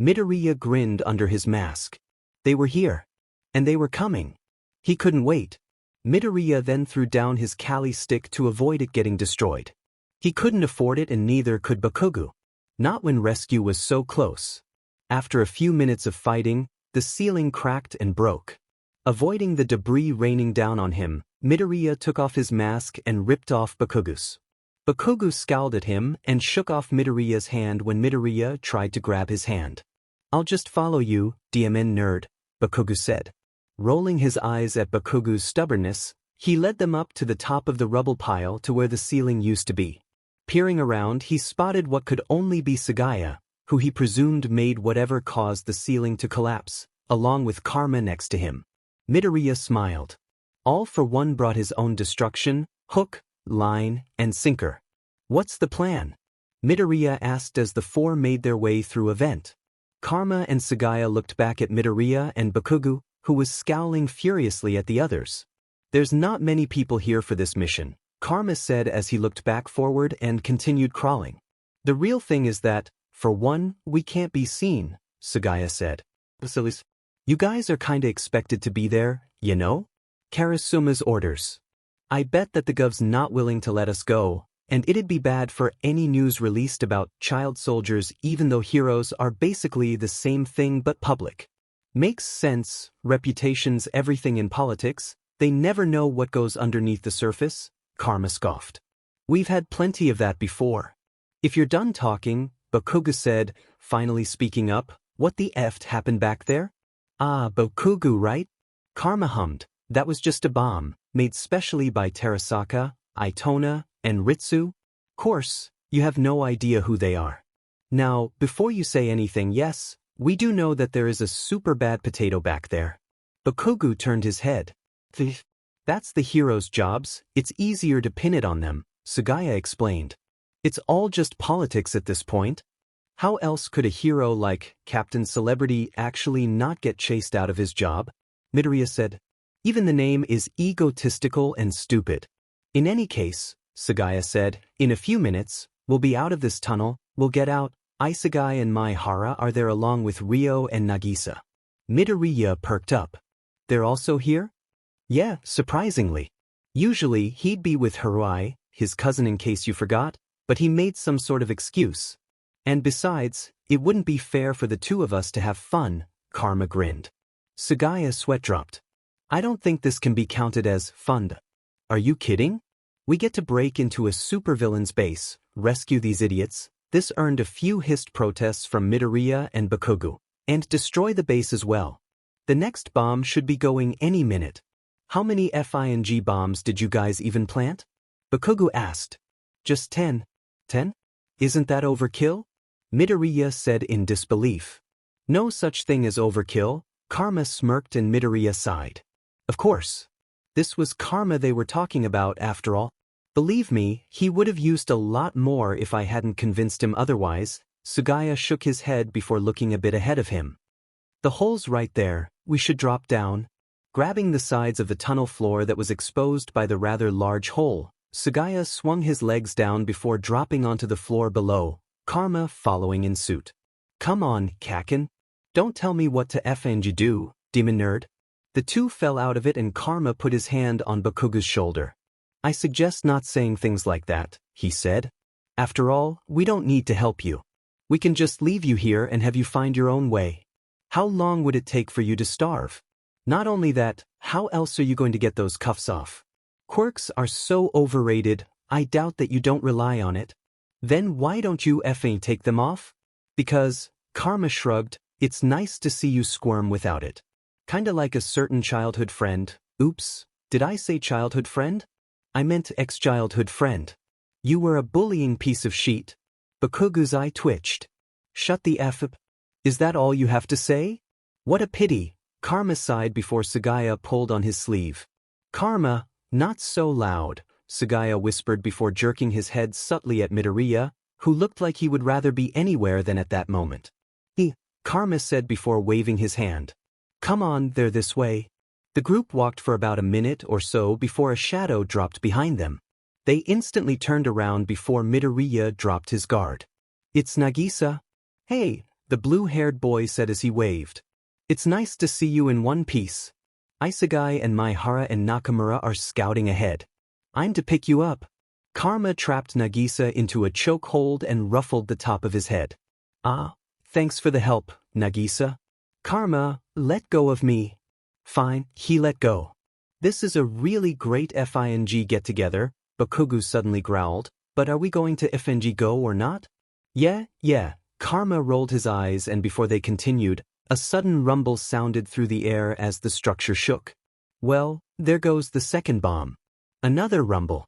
Midoriya grinned under his mask. They were here. And they were coming. He couldn't wait. Midoriya then threw down his Kali stick to avoid it getting destroyed. He couldn't afford it and neither could Bakugo. Not when rescue was so close. After a few minutes of fighting, the ceiling cracked and broke. Avoiding the debris raining down on him, Midoriya took off his mask and ripped off Bakugo's. Bakugo scowled at him and shook off Midoriya's hand when Midoriya tried to grab his hand. "I'll just follow you, DMN nerd," Bakugo said. Rolling his eyes at Bakugo's stubbornness, he led them up to the top of the rubble pile to where the ceiling used to be. Peering around, he spotted what could only be Sagaya, who he presumed made whatever caused the ceiling to collapse, along with Karma next to him. Midoriya smiled. All for one brought his own destruction, hook, line, and sinker. "What's the plan?" Midoriya asked as the 4 made their way through a vent. Karma and Sagaya looked back at Midoriya and Bakugo, who was scowling furiously at the others. "There's not many people here for this mission," Karma said as he looked back forward and continued crawling. "The real thing is that, for one, we can't be seen," Sagaya said. "Basilis, you guys are kinda expected to be there, you know? Karisuma's orders. I bet that the gov's not willing to let us go, and it'd be bad for any news released about child soldiers even though heroes are basically the same thing but public. Makes sense, reputation's everything in politics, they never know what goes underneath the surface," Karma scoffed. "We've had plenty of that before." "If you're done talking," Bakugo said, finally speaking up, "what the F happened back there?" "Ah, Bakugo, right?" Karma hummed. "That was just a bomb, made specially by Terasaka, Itona, and Ritsu. Course, you have no idea who they are. Now, before you say anything, yes, we do know that there is a super bad potato back there." Bakugo turned his head. "That's the heroes' jobs, it's easier to pin it on them," Sagaya explained. "It's all just politics at this point. How else could a hero like Captain Celebrity actually not get chased out of his job?" Midoriya said. "Even the name is egotistical and stupid." "In any case," Sagaya said, "in a few minutes, we'll be out of this tunnel, we'll get out. Isegai and Maihara are there along with Ryo and Nagisa." Midoriya perked up. "They're also here?" "Yeah, surprisingly. Usually he'd be with Haruai, his cousin in case you forgot, but he made some sort of excuse. And besides, it wouldn't be fair for the 2 of us to have fun," Karma grinned. Sagaya's sweat dropped. "I don't think this can be counted as fun. Are you kidding? We get to break into a supervillain's base, rescue these idiots." This earned a few hissed protests from Midoriya and Bakugo, and destroy the base as well. "The next bomb should be going any minute. How many FING bombs did you guys even plant?" Bakugo asked. "Just 10. 10? Isn't that overkill?" Midoriya said in disbelief. "No such thing as overkill," Karma smirked and Midoriya sighed. Of course. This was Karma they were talking about after all. "Believe me, he would have used a lot more if I hadn't convinced him otherwise." Sugaya shook his head before looking a bit ahead of him. "The hole's right there, we should drop down." Grabbing the sides of the tunnel floor that was exposed by the rather large hole, Sugaya swung his legs down before dropping onto the floor below, Karma following in suit. "Come on, Kakin. Don't tell me what to effing do, demon nerd." The 2 fell out of it and Karma put his hand on Bakugo's shoulder. "I suggest not saying things like that," he said. "After all, we don't need to help you. We can just leave you here and have you find your own way. How long would it take for you to starve? Not only that, how else are you going to get those cuffs off? Quirks are so overrated, I doubt that you don't rely on it. Then why don't you effing take them off? Because, Karma shrugged, it's nice to see you squirm without it. Kinda like a certain childhood friend. Oops, did I say childhood friend? I meant ex-childhood friend. You were a bullying piece of shit. Bakugo's eye twitched. Shut the F up. Is that all you have to say? What a pity, Karma sighed before Sugaya pulled on his sleeve. Karma, not so loud, Sugaya whispered before jerking his head subtly at Midoriya, who looked like he would rather be anywhere than at that moment. Karma said before waving his hand. Come on, they're this way. The group walked for about a minute or so before a shadow dropped behind them. They instantly turned around before Midoriya dropped his guard. It's Nagisa. Hey, the blue-haired boy said as he waved. It's nice to see you in one piece. Isegai and Maihara and Nakamura are scouting ahead. I'm to pick you up. Karma trapped Nagisa into a chokehold and ruffled the top of his head. Thanks for the help, Nagisa. Karma, let go of me. Fine, he let go. This is a really great FING get-together, Bakugo suddenly growled, but are we going to FNG go or not? Yeah. Karma rolled his eyes and before they continued, a sudden rumble sounded through the air as the structure shook. Well, there goes the second bomb. Another rumble.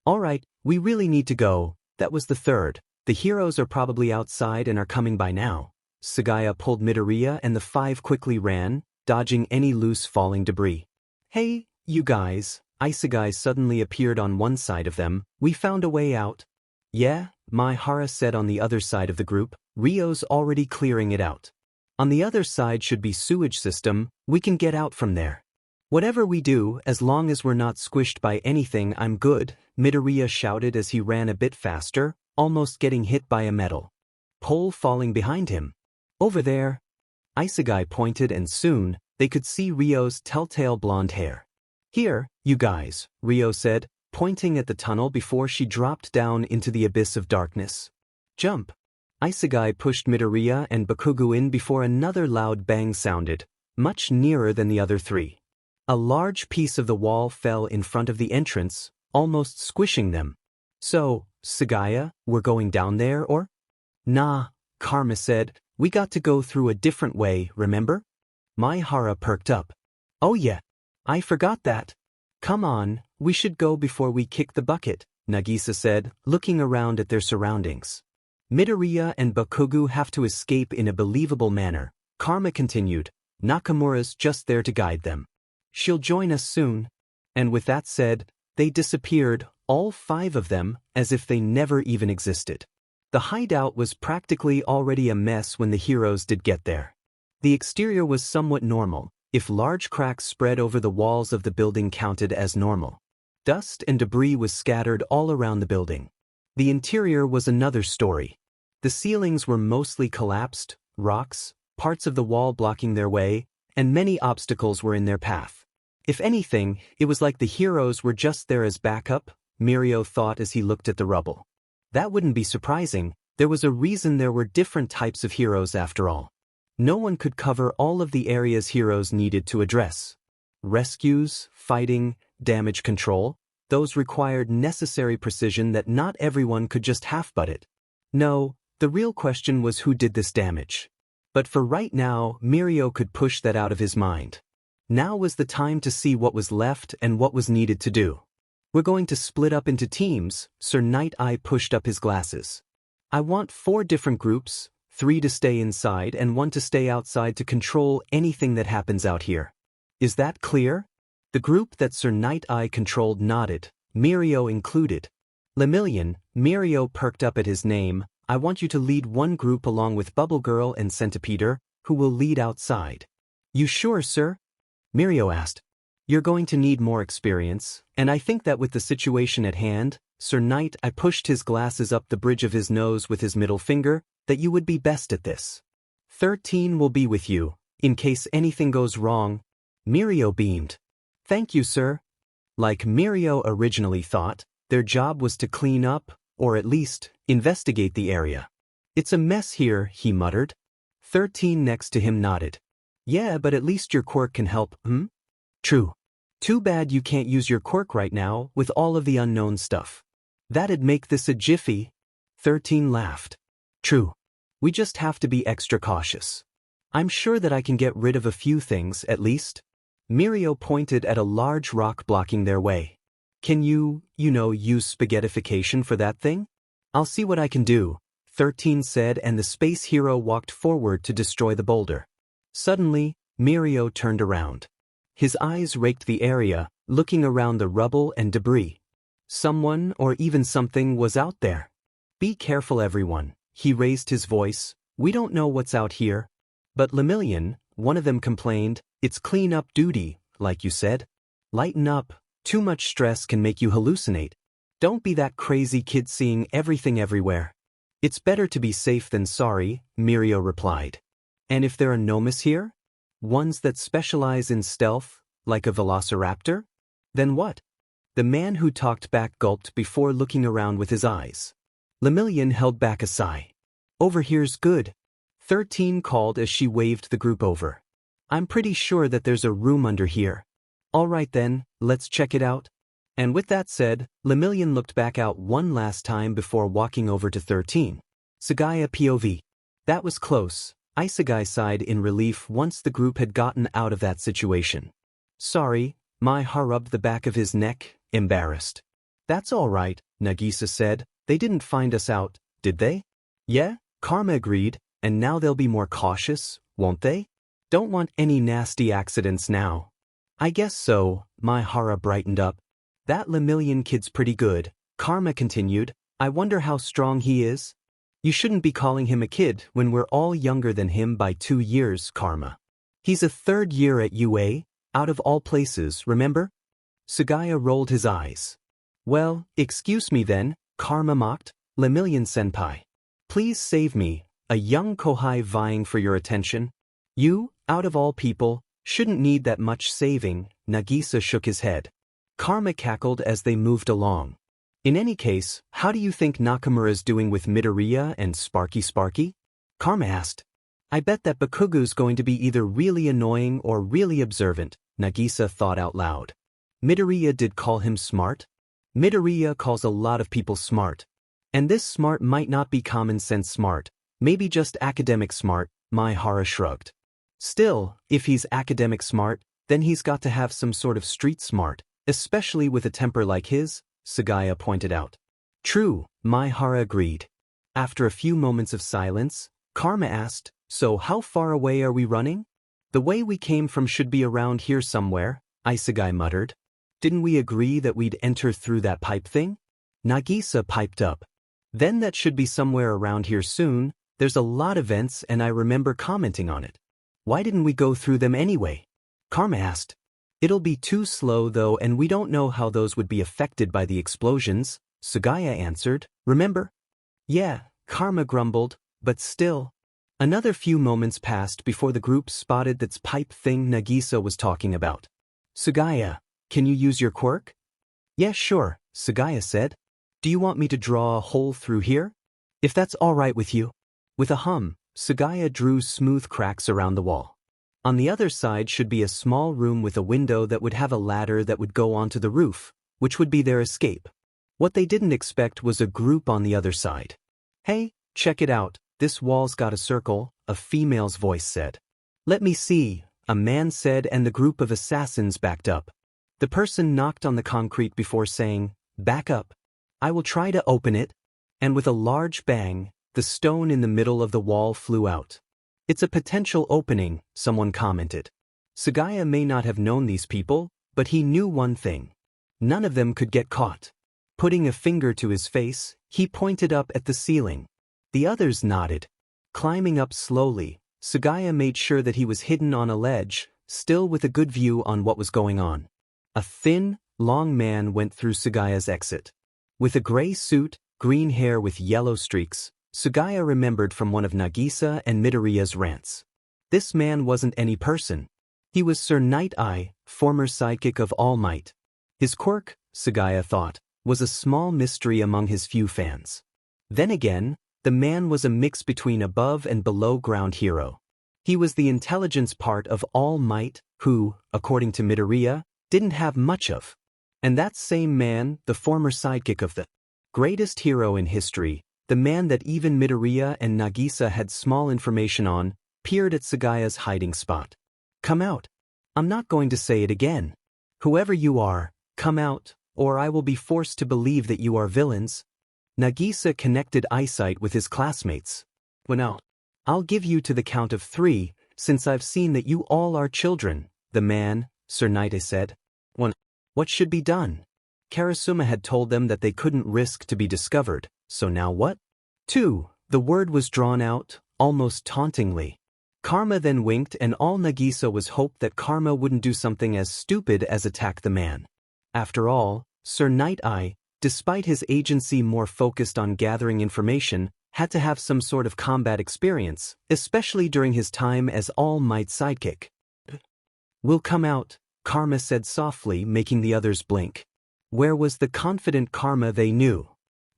All right, we really need to go. That was the third. The heroes are probably outside and are coming by now. Sugaya pulled Midoriya and the five quickly ran, dodging any loose falling debris. Hey, you guys, Isegai suddenly appeared on one side of them. We found a way out. Yeah, Maihara said on the other side of the group. Ryo's already clearing it out. On the other side should be sewage system. We can get out from there. Whatever we do, as long as we're not squished by anything, I'm good, Midoriya shouted as he ran a bit faster, almost getting hit by a metal pole falling behind him. Over there. Isegai pointed and soon, they could see Ryo's telltale blonde hair. Here, you guys, Ryo said, pointing at the tunnel before she dropped down into the abyss of darkness. Jump. Isegai pushed Midoriya and Bakugo in before another loud bang sounded, much nearer than the other three. A large piece of the wall fell in front of the entrance, almost squishing them. So, Sugaya, we're going down there or? Nah, Karma said, we got to go through a different way, remember? Maihara perked up. Oh yeah, I forgot that. Come on, we should go before we kick the bucket, Nagisa said, looking around at their surroundings. Midoriya and Bakugo have to escape in a believable manner, Karma continued. Nakamura's just there to guide them. She'll join us soon. And with that said, they disappeared, all five of them, as if they never even existed. The hideout was practically already a mess when the heroes did get there. The exterior was somewhat normal, if large cracks spread over the walls of the building counted as normal. Dust and debris was scattered all around the building. The interior was another story. The ceilings were mostly collapsed, rocks, parts of the wall blocking their way, and many obstacles were in their path. If anything, it was like the heroes were just there as backup, Mirio thought as he looked at the rubble. That wouldn't be surprising, there was a reason there were different types of heroes after all. No one could cover all of the areas heroes needed to address. Rescues, fighting, damage control, those required necessary precision that not everyone could just half-butt it. No, the real question was who did this damage. But for right now, Mirio could push that out of his mind. Now was the time to see what was left and what was needed to do. We're going to split up into teams, Sir Night-Eye pushed up his glasses. I want 4 different groups, 3 to stay inside and 1 to stay outside to control anything that happens out here. Is that clear? The group that Sir Night-Eye controlled nodded, Mirio included. Lemillion, Mirio perked up at his name. I want you to lead one group along with Bubble Girl and Centipeder, who will lead outside. You sure, sir? Mirio asked. You're going to need more experience, and I think that with the situation at hand, Sir Night-Eye pushed his glasses up the bridge of his nose with his middle finger, that you would be best at this. 13 will be with you, in case anything goes wrong. Mirio beamed. Thank you, sir. Like Mirio originally thought, their job was to clean up, or at least, investigate the area. It's a mess here, he muttered. 13 next to him nodded. Yeah, but at least your quirk can help, True. Too bad you can't use your quirk right now, with all of the unknown stuff. That'd make this a jiffy. 13 laughed. True. We just have to be extra cautious. I'm sure that I can get rid of a few things, at least. Mirio pointed at a large rock blocking their way. Can you use spaghettification for that thing? I'll see what I can do, 13 said, and the space hero walked forward to destroy the boulder. Suddenly, Mirio turned around. His eyes raked the area, looking around the rubble and debris. Someone or even something was out there. Be careful, everyone, he raised his voice. We don't know what's out here. But Lemillion, one of them complained, it's clean-up duty, like you said. Lighten up, too much stress can make you hallucinate. Don't be that crazy kid seeing everything everywhere. It's better to be safe than sorry, Mirio replied. And if there are Nomus here? Ones that specialize in stealth, like a velociraptor? Then what? The man who talked back gulped before looking around with his eyes. Lemillion held back a sigh. Over here's good, 13 called as she waved the group over. I'm pretty sure that there's a room under here. All right then, let's check it out. And with that said, Lemillion looked back out one last time before walking over to 13. Sagaya POV. That was close, Isegai sighed in relief once the group had gotten out of that situation. Sorry, Mai-ha rubbed the back of his neck, embarrassed. That's all right, Nagisa said. They didn't find us out, did they? Yeah, Karma agreed, and now they'll be more cautious, won't they? Don't want any nasty accidents now. I guess so, Mai-ha brightened up. That Lemillion kid's pretty good, Karma continued. I wonder how strong he is. You shouldn't be calling him a kid when we're all younger than him by 2 years, Karma. He's a third year at UA, out of all places, remember? Sugaya rolled his eyes. Well, excuse me then, Karma mocked. Lemillion-senpai. Please save me, a young Kohai vying for your attention. You, out of all people, shouldn't need that much saving, Nagisa shook his head. Karma cackled as they moved along. In any case, how do you think Nakamura's doing with Midoriya and Sparky? Karma asked. I bet that Bakugo's going to be either really annoying or really observant, Nagisa thought out loud. Midoriya did call him smart? Midoriya calls a lot of people smart. And this smart might not be common sense smart, maybe just academic smart, Mai-ha shrugged. Still, if he's academic smart, then he's got to have some sort of street smart, especially with a temper like his, Sugaya pointed out. True, Mai-ha agreed. After a few moments of silence, Karma asked, so how far away are we running? The way we came from should be around here somewhere, Isegai muttered. Didn't we agree that we'd enter through that pipe thing? Nagisa piped up. Then that should be somewhere around here soon. There's a lot of vents and I remember commenting on it. Why didn't we go through them anyway? Karma asked. It'll be too slow though, and we don't know how those would be affected by the explosions, Sugaya answered. Remember? Yeah, Karma grumbled, but still. Another few moments passed before the group spotted that pipe thing Nagisa was talking about. Sugaya, can you use your quirk? Yeah, sure, Sugaya said. Do you want me to draw a hole through here? If that's all right with you. With a hum, Sugaya drew smooth cracks around the wall. On the other side should be a small room with a window that would have a ladder that would go onto the roof, which would be their escape. What they didn't expect was a group on the other side. Hey, check it out, this wall's got a circle, a female's voice said. Let me see, a man said, and the group of assassins backed up. The person knocked on the concrete before saying, back up. I will try to open it. And with a large bang, the stone in the middle of the wall flew out. It's a potential opening, someone commented. Sugaya may not have known these people, but he knew one thing. None of them could get caught. Putting a finger to his face, he pointed up at the ceiling. The others nodded. Climbing up slowly, Sugaya made sure that he was hidden on a ledge, still with a good view on what was going on. A thin, long man went through Sugaya's exit. With a gray suit, green hair with yellow streaks, Sugaya remembered from one of Nagisa and Midoriya's rants. This man wasn't any person. He was Sir Night Eye, former sidekick of All Might. His quirk, Sugaya thought, was a small mystery among his few fans. Then again, the man was a mix between above and below ground hero. He was the intelligence part of All Might, who, according to Midoriya, didn't have much of. And that same man, the former sidekick of the greatest hero in history, the man that even Midoriya and Nagisa had small information on, peered at Sagaya's hiding spot. Come out. I'm not going to say it again. Whoever you are, come out, or I will be forced to believe that you are villains. Nagisa connected eyesight with his classmates. Well now, I'll give you to the count of 3, since I've seen that you all are children, the man, Sir Naite said. 1. What should be done? Kirishima had told them that they couldn't risk to be discovered, so now what? 2. The word was drawn out, almost tauntingly. Karma then winked, and all Nagisa was hoped that Karma wouldn't do something as stupid as attack the man. After all, Sir Night-Eye, despite his agency more focused on gathering information, had to have some sort of combat experience, especially during his time as All Might's sidekick. We'll come out, Karma said softly, making the others blink. Where was the confident Karma they knew?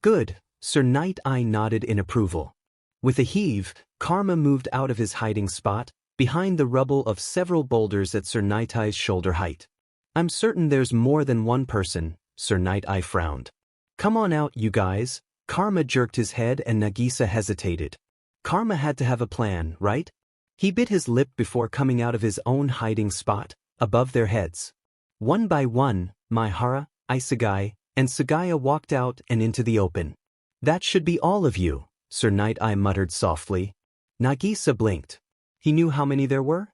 Good, Sir Night-Eye nodded in approval. With a heave, Karma moved out of his hiding spot, behind the rubble of several boulders at Sir Night-Eye's shoulder height. I'm certain there's more than one person, Sir Night-Eye frowned. Come on out, you guys. Karma jerked his head and Nagisa hesitated. Karma had to have a plan, right? He bit his lip before coming out of his own hiding spot, above their heads. One by one, Maihara, Isegai, and Sagaya walked out and into the open. That should be all of you, Sir Night-Eye muttered softly. Nagisa blinked. He knew how many there were?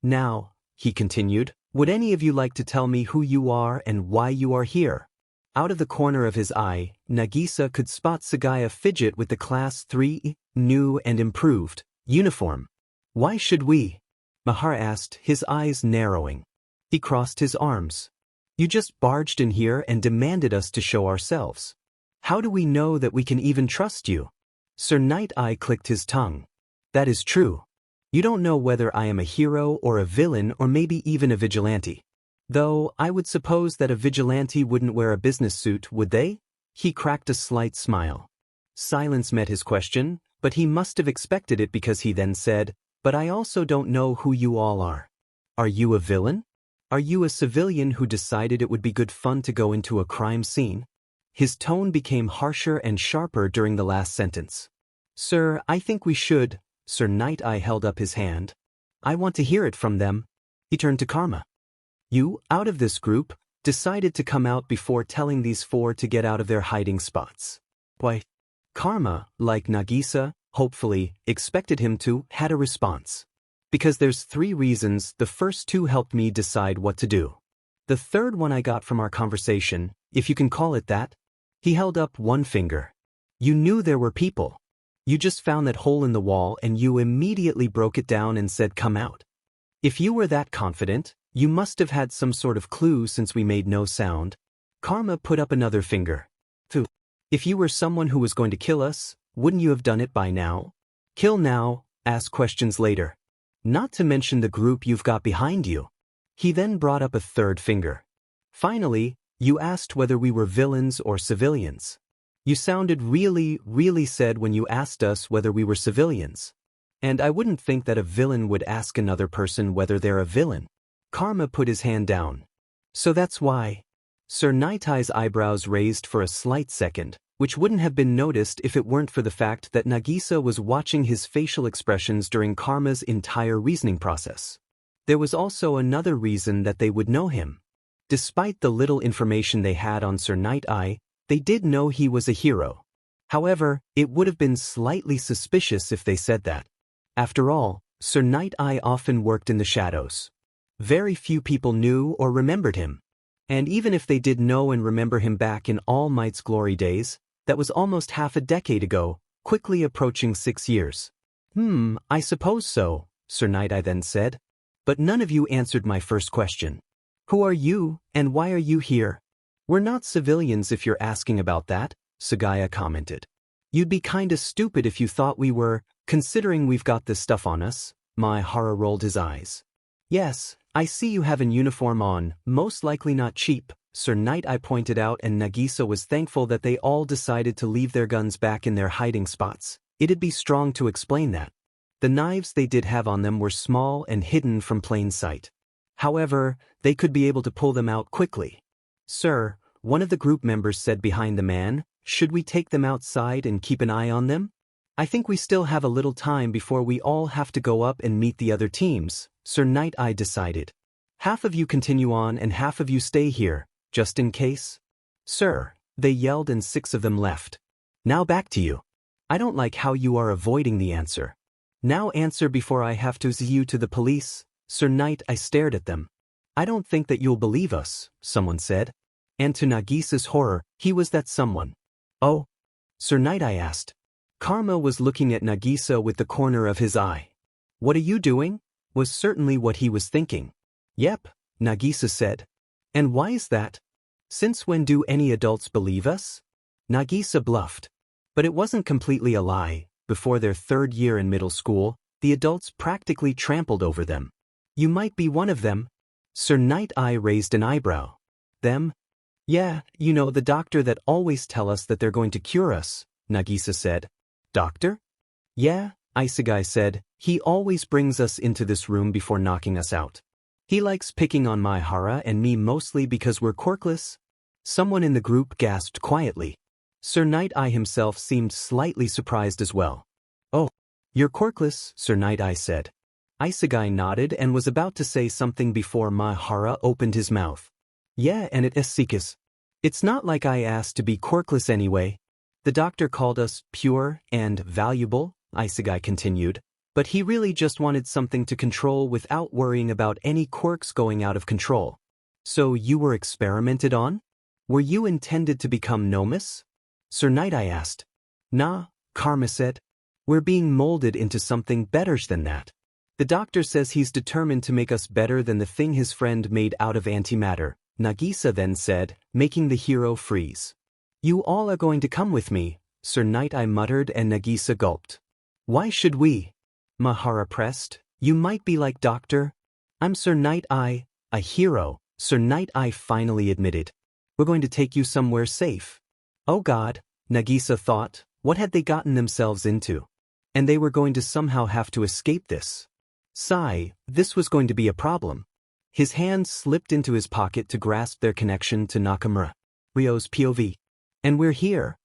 Now, he continued, would any of you like to tell me who you are and why you are here? Out of the corner of his eye, Nagisa could spot Sagaya fidget with the Class 3, new and improved, uniform. Why should we? Maihara asked, his eyes narrowing. He crossed his arms. You just barged in here and demanded us to show ourselves. How do we know that we can even trust you? Sir Night-Eye clicked his tongue. That is true. You don't know whether I am a hero or a villain or maybe even a vigilante. Though, I would suppose that a vigilante wouldn't wear a business suit, would they? He cracked a slight smile. Silence met his question, but he must have expected it because he then said, but I also don't know who you all are. Are you a villain? Are you a civilian who decided it would be good fun to go into a crime scene? His tone became harsher and sharper during the last sentence. Sir, I think we should. Sir Night-Eye held up his hand. I want to hear it from them. He turned to Karma. You, out of this group, decided to come out before telling these 4 to get out of their hiding spots. Why? Karma, like Nagisa, hopefully, expected him to, had a response. Because there's 3 reasons. The first 2 helped me decide what to do. The third one I got from our conversation, if you can call it that. He held up one finger. You knew there were people. You just found that hole in the wall and you immediately broke it down and said come out. If you were that confident, you must have had some sort of clue since we made no sound. Karma put up another finger. If you were someone who was going to kill us, wouldn't you have done it by now? Kill now, ask questions later. Not to mention the group you've got behind you. He then brought up a third finger. Finally, you asked whether we were villains or civilians. You sounded really sad when you asked us whether we were civilians. And I wouldn't think that a villain would ask another person whether they're a villain. Karma put his hand down. So that's why. Sir Night-Eye's eyebrows raised for a slight second, which wouldn't have been noticed if it weren't for the fact that Nagisa was watching his facial expressions during Karma's entire reasoning process. There was also another reason that they would know him. Despite the little information they had on Sir Night-Eye, they did know he was a hero. However, it would have been slightly suspicious if they said that. After all, Sir Night-Eye often worked in the shadows. Very few people knew or remembered him. And even if they did know and remember him back in All Might's glory days, that was almost half a decade ago, quickly approaching 6 years. I suppose so, Sir Night-Eye then said. But none of you answered my first question. Who are you, and why are you here? We're not civilians if you're asking about that, Sagaya commented. You'd be kinda stupid if you thought we were, considering we've got this stuff on us. Maihara rolled his eyes. Yes, I see you have an uniform on, most likely not cheap, Sir Night-Eye pointed out, and Nagisa was thankful that they all decided to leave their guns back in their hiding spots. It'd be strong to explain that. The knives they did have on them were small and hidden from plain sight. However, they could be able to pull them out quickly. Sir, one of the group members said behind the man, should we take them outside and keep an eye on them? I think we still have a little time before we all have to go up and meet the other teams, Sir Night Eye decided. Half of you continue on and half of you stay here, just in case. Sir, they yelled and 6 of them left. Now back to you. I don't like how you are avoiding the answer. Now answer before I have to send you to the police. Sir Night Eye stared at them. I don't think that you'll believe us, someone said. And to Nagisa's horror, he was that someone. Oh? Sir Night Eye asked. Karma was looking at Nagisa with the corner of his eye. What are you doing? Was certainly what he was thinking. Yep, Nagisa said. And why is that? Since when do any adults believe us? Nagisa bluffed. But it wasn't completely a lie. Before their 3rd year in middle school, the adults practically trampled over them. You might be one of them. Sir Night Eye raised an eyebrow. Them? Yeah, you know the doctor that always tell us that they're going to cure us, Nagisa said. Doctor? Yeah, Isegai said, he always brings us into this room before knocking us out. He likes picking on Maihara and me mostly because we're quirkless. Someone in the group gasped quietly. Sir Night Eye himself seemed slightly surprised as well. Oh, you're quirkless, Sir Night Eye said. Isegai nodded and was about to say something before Maihara opened his mouth. Yeah, and it is Seekus. It's not like I asked to be quirkless anyway. The doctor called us pure and valuable, Isegai continued, but he really just wanted something to control without worrying about any quirks going out of control. So you were experimented on? Were you intended to become Nomus? Sir Night Eye asked. Nah, Karma said. We're being molded into something better than that. The doctor says he's determined to make us better than the thing his friend made out of antimatter, Nagisa then said, making the hero freeze. You all are going to come with me, Sir Night Eye muttered and Nagisa gulped. Why should we? Mahara pressed. You might be like Doctor. I'm Sir Night Eye, a hero, Sir Night Eye finally admitted. We're going to take you somewhere safe. Oh God, Nagisa thought, what had they gotten themselves into? And they were going to somehow have to escape this. Sigh, this was going to be a problem. His hand slipped into his pocket to grasp their connection to Nakamura. Ryo's POV. And we're here.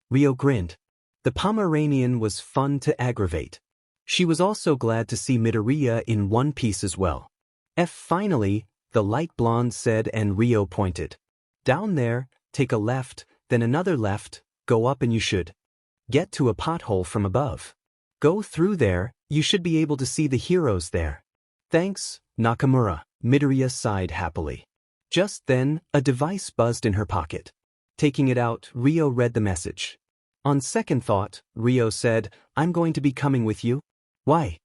Ryo grinned. The Pomeranian was fun to aggravate. She was also glad to see Midoriya in one piece as well. Finally, the light blonde said and Ryo pointed. Down there, take a left, then another left, go up and you should get to a pothole from above. Go through there, you should be able to see the heroes there. Thanks, Nakamura, Midoriya sighed happily. Just then, a device buzzed in her pocket. Taking it out, Ryo read the message. On second thought, Ryo said, I'm going to be coming with you. Why?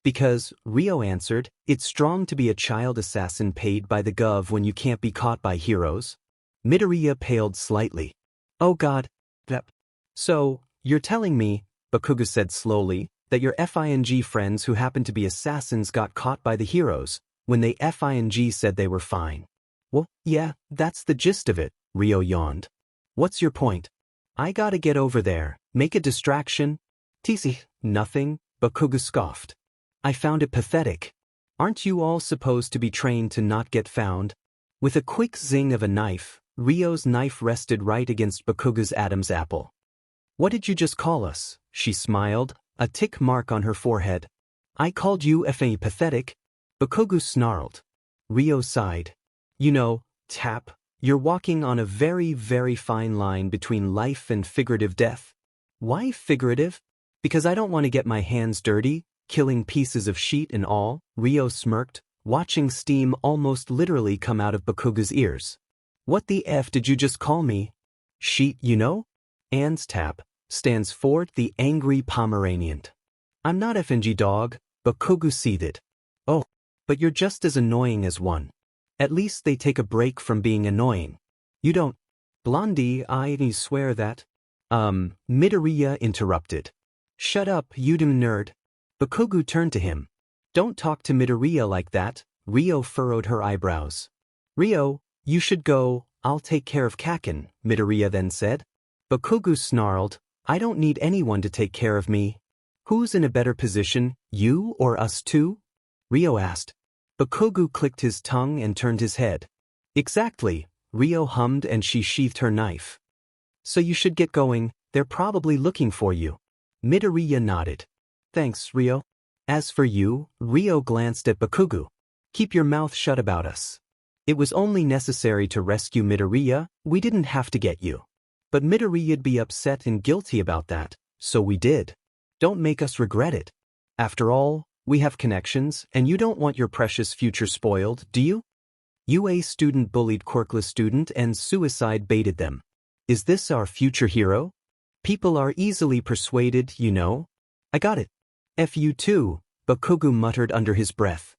Because, Ryo answered, it's strong to be a child assassin paid by the gov when you can't be caught by heroes. Midoriya paled slightly. Oh God. So, you're telling me, Bakugo said slowly, that your FING friends who happen to be assassins got caught by the heroes, when they FING said they were fine. Well, yeah, that's the gist of it, Ryo yawned. What's your point? I gotta get over there, make a distraction. TC, nothing, Bakugo scoffed. I found it pathetic. Aren't you all supposed to be trained to not get found? With a quick zing of a knife, Ryo's knife rested right against Bakugo's Adam's apple. What did you just call us? She smiled, a tick mark on her forehead. I called you effing pathetic. Bakugo snarled. Ryo sighed. You know, Tap, you're walking on a very, very fine line between life and figurative death. Why figurative? Because I don't want to get my hands dirty, killing pieces of sheet and all, Ryo smirked, watching steam almost literally come out of Bakugo's ears. What the F did you just call me? Sheet, you know? Anne's Tap stands for the angry Pomeranian. I'm not FNG dog, Bakugo seethed. Oh, but you're just as annoying as one. At least they take a break from being annoying. You don't. Blondie, I swear that. Midoriya interrupted. Shut up, you dumb nerd. Bakugo turned to him. Don't talk to Midoriya like that, Ryo furrowed her eyebrows. Ryo, you should go, I'll take care of Kaken, Midoriya then said. Bakugo snarled, I don't need anyone to take care of me. Who's in a better position, you or us two? Ryo asked. Bakugo clicked his tongue and turned his head. Exactly, Ryo hummed and she sheathed her knife. So you should get going, they're probably looking for you. Midoriya nodded. Thanks, Rio. As for you, Rio glanced at Bakugo. Keep your mouth shut about us. It was only necessary to rescue Midoriya, we didn't have to get you. But Midoriya'd be upset and guilty about that, so we did. Don't make us regret it. After all, we have connections, and you don't want your precious future spoiled, do you? UA student bullied quirkless student and suicide baited them. Is this our future hero? People are easily persuaded, you know. I got it. F you too, Bakugo muttered under his breath.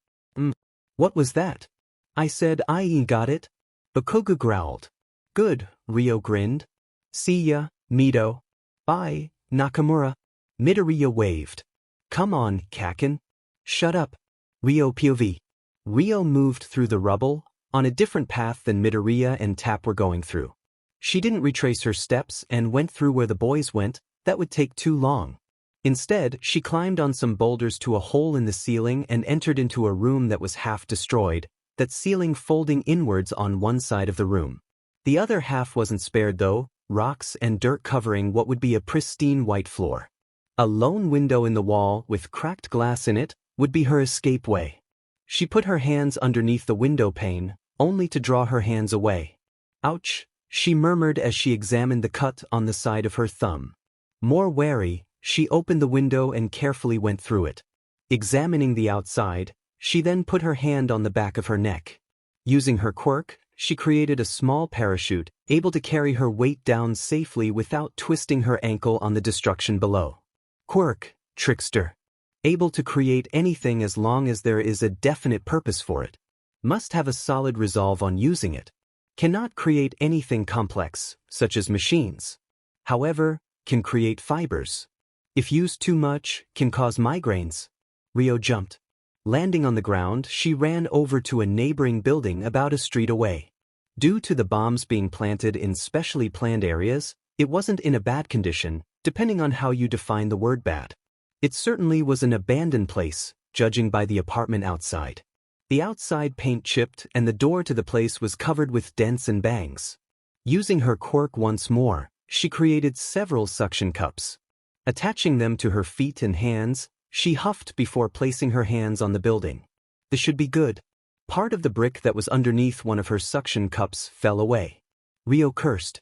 What was that? I said I got it. Bakugo growled. Good, Rio grinned. See ya, Mido. Bye, Nakamura. Midoriya waved. Come on, Kaken. Shut up. Rio POV. Rio moved through the rubble, on a different path than Midoriya and Tap were going through. She didn't retrace her steps and went through where the boys went, that would take too long. Instead, she climbed on some boulders to a hole in the ceiling and entered into a room that was half destroyed, that ceiling folding inwards on one side of the room. The other half wasn't spared though, rocks and dirt covering what would be a pristine white floor. A lone window in the wall with cracked glass in it would be her escape way. She put her hands underneath the window pane, only to draw her hands away. Ouch, she murmured as she examined the cut on the side of her thumb. More wary, she opened the window and carefully went through it. Examining the outside, she then put her hand on the back of her neck. Using her quirk, she created a small parachute, able to carry her weight down safely without twisting her ankle on the destruction below. Quirk, trickster. Able to create anything as long as there is a definite purpose for it. Must have a solid resolve on using it. Cannot create anything complex, such as machines. However, can create fibers. If used too much, can cause migraines. Rio jumped. Landing on the ground, she ran over to a neighboring building about a street away. Due to the bombs being planted in specially planned areas, it wasn't in a bad condition, depending on how you define the word bad. It certainly was an abandoned place, judging by the apartment outside. The outside paint chipped and the door to the place was covered with dents and bangs. Using her quirk once more, she created several suction cups. Attaching them to her feet and hands, she huffed before placing her hands on the building. This should be good. Part of the brick that was underneath one of her suction cups fell away. Rio cursed.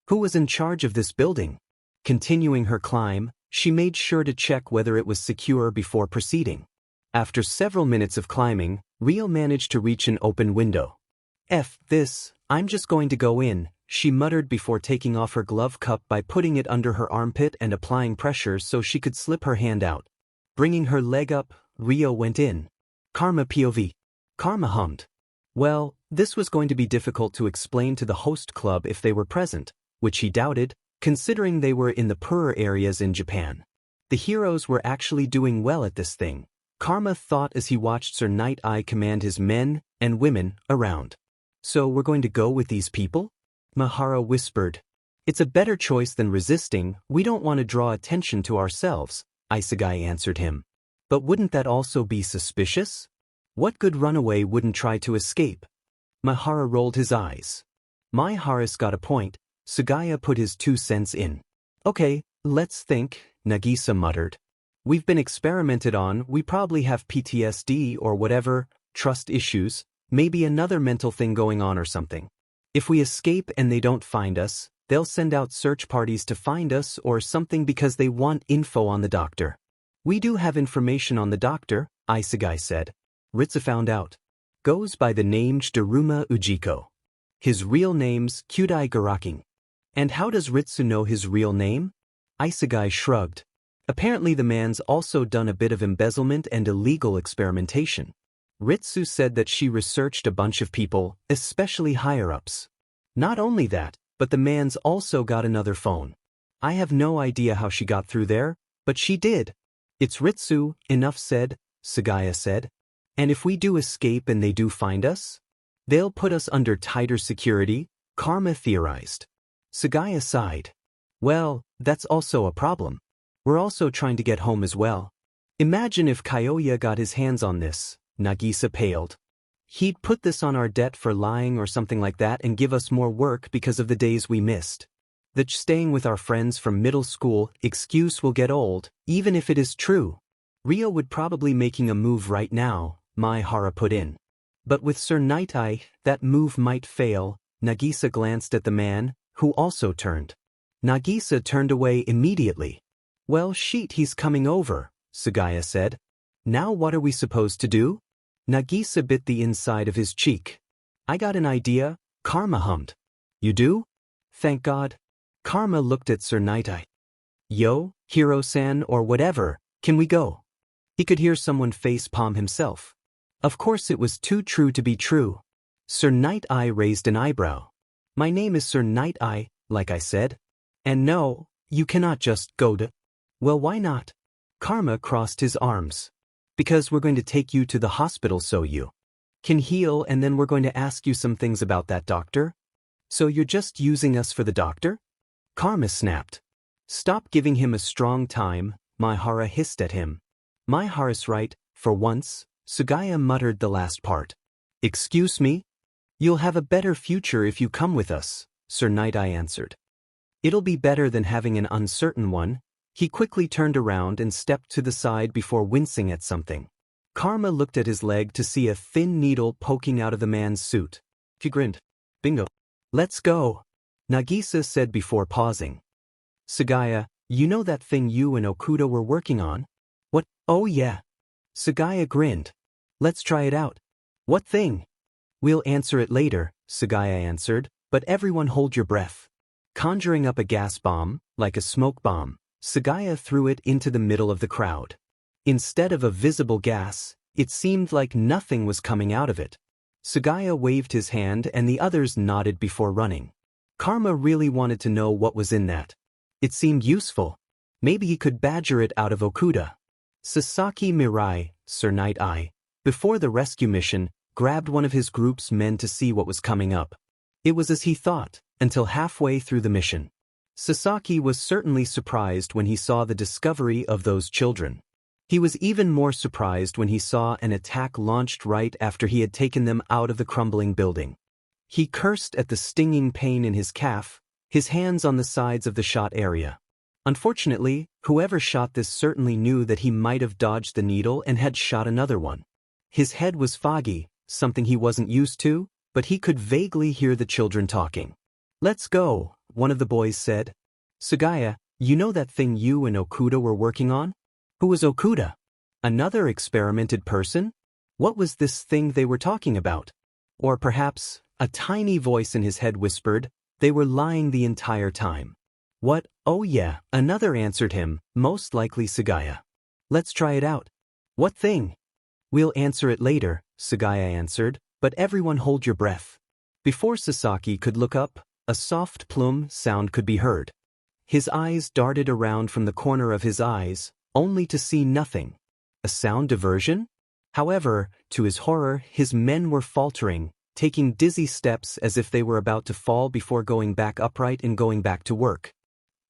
Who was in charge of this building? Continuing her climb, she made sure to check whether it was secure before proceeding. After several minutes of climbing, Rio managed to reach an open window. F this, I'm just going to go in, she muttered before taking off her glove cup by putting it under her armpit and applying pressure so she could slip her hand out. Bringing her leg up, Rio went in. Karma POV. Karma hummed. Well, this was going to be difficult to explain to the host club if they were present, which he doubted, considering they were in the poorer areas in Japan. The heroes were actually doing well at this thing, Karma thought as he watched Sir Night Eye command his men and women around. So we're going to go with these people? Mahara whispered. It's a better choice than resisting, we don't want to draw attention to ourselves, Isegai answered him. But wouldn't that also be suspicious? What good runaway wouldn't try to escape? Mahara rolled his eyes. My Haris got a point, Sugaya put his 2 cents in. Okay, let's think, Nagisa muttered. We've been experimented on, we probably have PTSD or whatever, trust issues, maybe another mental thing going on or something. If we escape and they don't find us, they'll send out search parties to find us or something because they want info on the doctor. We do have information on the doctor, Isegai said. Ritsu found out. Goes by the name Daruma Ujiko. His real name's Kyudai Garaking. And how does Ritsu know his real name? Isegai shrugged. Apparently the man's also done a bit of embezzlement and illegal experimentation. Ritsu said that she researched a bunch of people, especially higher-ups. Not only that, but the man's also got another phone. I have no idea how she got through there, but she did. It's Ritsu, enough said, Sugaya said. And if we do escape and they do find us? They'll put us under tighter security, Karma theorized. Sugaya sighed. Well, that's also a problem. We're also trying to get home as well. Imagine if Kyoya got his hands on this, Nagisa paled. He'd put this on our debt for lying or something like that and give us more work because of the days we missed. That staying with our friends from middle school excuse will get old, even if it is true. Rio would probably making a move right now, Maihara put in. But with Sir Night-Eye, that move might fail. Nagisa glanced at the man, who also turned. Nagisa turned away immediately. Well shit, he's coming over, Sugaya said. Now what are we supposed to do? Nagisa bit the inside of his cheek. I got an idea, Karma hummed. You do? Thank God. Karma looked at Sir Night-Eye. Yo, Hiro-san or whatever, can we go? He could hear someone face-palm himself. Of course it was too true to be true. Sir Night-Eye raised an eyebrow. My name is Sir Night-Eye, like I said. And no, you cannot just go to. Well, why not? Karma crossed his arms. Because we're going to take you to the hospital so you can heal, and then we're going to ask you some things about that doctor. So you're just using us for the doctor? Karma snapped. Stop giving him a strong time, Maihara hissed at him. Maihara's right, for once, Sugaya muttered the last part. Excuse me? You'll have a better future if you come with us, Sir Night-Eye answered. It'll be better than having an uncertain one. He quickly turned around and stepped to the side before wincing at something. Karma looked at his leg to see a thin needle poking out of the man's suit. He grinned. Bingo. Let's go, Nagisa said before pausing. Sugaya, you know that thing you and Okuda were working on? What? Oh yeah. Sugaya grinned. Let's try it out. What thing? We'll answer it later, Sugaya answered, but everyone hold your breath. Conjuring up a gas bomb, like a smoke bomb, Sugaya threw it into the middle of the crowd. Instead of a visible gas, it seemed like nothing was coming out of it. Sugaya waved his hand and the others nodded before running. Karma really wanted to know what was in that. It seemed useful. Maybe he could badger it out of Okuda. Sasaki Mirai, Sir Night-Eye, before the rescue mission, grabbed one of his group's men to see what was coming up. It was as he thought, until halfway through the mission. Sasaki was certainly surprised when he saw the discovery of those children. He was even more surprised when he saw an attack launched right after he had taken them out of the crumbling building. He cursed at the stinging pain in his calf, his hands on the sides of the shot area. Unfortunately, whoever shot this certainly knew that he might have dodged the needle and had shot another one. His head was foggy, something he wasn't used to, but he could vaguely hear the children talking. Let's go, one of the boys said. Sugaya, you know that thing you and Okuda were working on? Who was Okuda? Another experimented person? What was this thing they were talking about? Or perhaps, a tiny voice in his head whispered, they were lying the entire time. What? Oh yeah, another answered him, most likely Sugaya. Let's try it out. What thing? We'll answer it later, Sugaya answered, but everyone hold your breath. Before Sasaki could look up, a soft plum sound could be heard. His eyes darted around from the corner of his eyes, only to see nothing. A sound diversion? However, to his horror, his men were faltering, taking dizzy steps as if they were about to fall before going back upright and going back to work.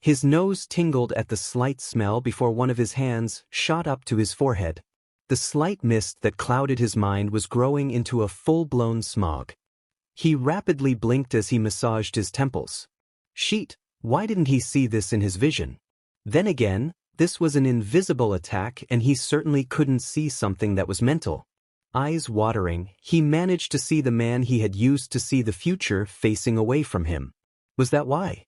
His nose tingled at the slight smell before one of his hands shot up to his forehead. The slight mist that clouded his mind was growing into a full-blown smog. He rapidly blinked as he massaged his temples. Sheet, why didn't he see this in his vision? Then again, this was an invisible attack and he certainly couldn't see something that was mental. Eyes watering, he managed to see the man he had used to see the future facing away from him. Was that why?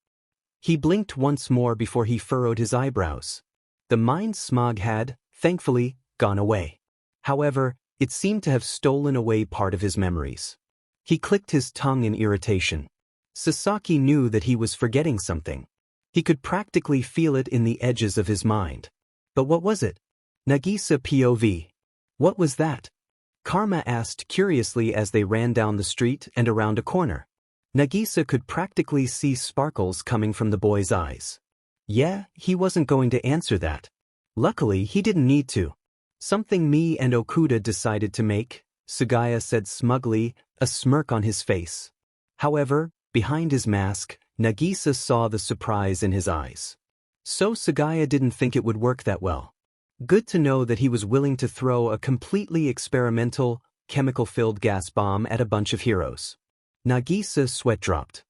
He blinked once more before he furrowed his eyebrows. The mind smog had, thankfully, gone away. However, it seemed to have stolen away part of his memories. He clicked his tongue in irritation. Sasaki knew that he was forgetting something. He could practically feel it in the edges of his mind. But what was it? Nagisa POV. What was that? Karma asked curiously as they ran down the street and around a corner. Nagisa could practically see sparkles coming from the boy's eyes. Yeah, he wasn't going to answer that. Luckily, he didn't need to. Something me and Okuda decided to make, Sugaya said smugly, a smirk on his face. However, behind his mask, Nagisa saw the surprise in his eyes. So Sugaya didn't think it would work that well. Good to know that he was willing to throw a completely experimental, chemical-filled gas bomb at a bunch of heroes. Nagisa's sweat dropped.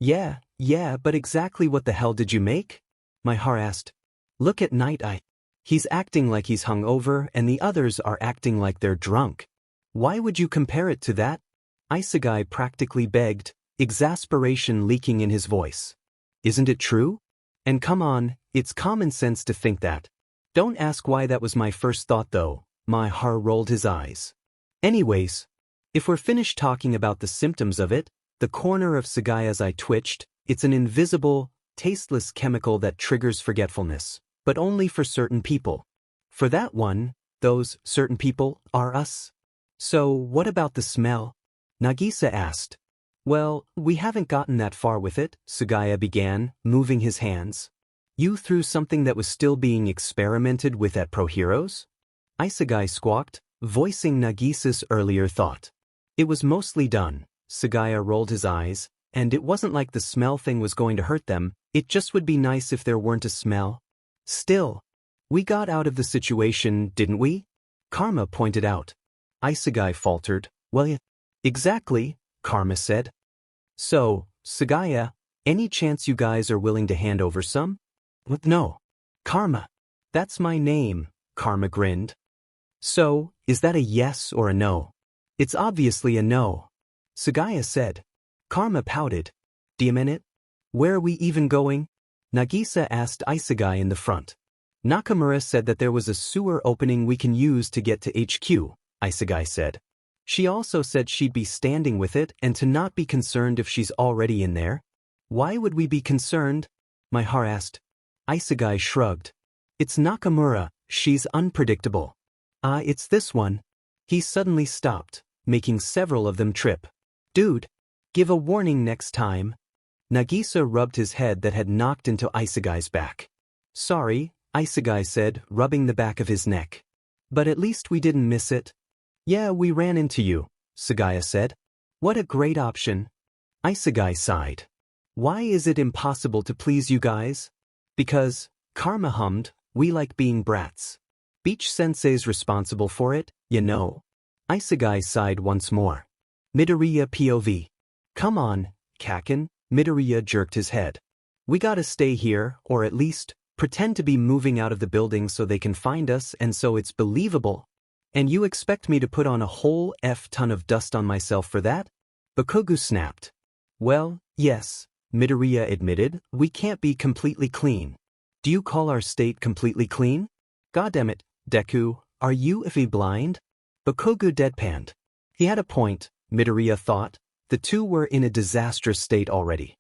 Yeah, but exactly what the hell did you make? My heart asked. Look at Night Eye. He's acting like he's hungover and the others are acting like they're drunk. Why would you compare it to that? Isegai practically begged, exasperation leaking in his voice. Isn't it true? And come on, it's common sense to think that. Don't ask why that was my first thought though. My heart rolled his eyes. Anyways, if we're finished talking about the symptoms of it, the corner of Sagaya's eye twitched. It's an invisible, tasteless chemical that triggers forgetfulness, but only for certain people. For that one, those certain people are us. So what about the smell? Nagisa asked. Well, we haven't gotten that far with it, Sagaya began, moving his hands. You threw something that was still being experimented with at Pro Heroes? Isegai squawked, voicing Nagisa's earlier thought. It was mostly done, Sagaya rolled his eyes, and it wasn't like the smell thing was going to hurt them, it just would be nice if there weren't a smell. Still, we got out of the situation, didn't we? Karma pointed out. Isegai faltered, well yeah. Exactly, Karma said. So, Sagaya, any chance you guys are willing to hand over some? What? No. Karma. That's my name, Karma grinned. So, is that a yes or a no? It's obviously a no. Sagaya said. Karma pouted. Do you mean it? Where are we even going? Nagisa asked Isegai in the front. Nakamura said that there was a sewer opening we can use to get to HQ, Isegai said. She also said she'd be standing with it and to not be concerned if she's already in there. Why would we be concerned? My heart asked. Isegai shrugged. It's Nakamura, she's unpredictable. It's this one. He suddenly stopped, making several of them trip. Dude, give a warning next time. Nagisa rubbed his head that had knocked into Isegai's back. Sorry, Isegai said, rubbing the back of his neck. But at least we didn't miss it. Yeah, we ran into you, Sagaya said. What a great option. Isegai sighed. Why is it impossible to please you guys? Because, Karma hummed, we like being brats. Beach-sensei's responsible for it, you know. Isegai sighed once more. Midoriya POV. Come on, Kaken, Midoriya jerked his head. We gotta stay here, or at least, pretend to be moving out of the building so they can find us and so it's believable. And you expect me to put on a whole F-ton of dust on myself for that? Bakugo snapped. Well, yes, Midoriya admitted, we can't be completely clean. Do you call our state completely clean? Goddammit, Deku, are you iffy blind? Bakugo deadpanned. He had a point, Midoriya thought. The two were in a disastrous state already.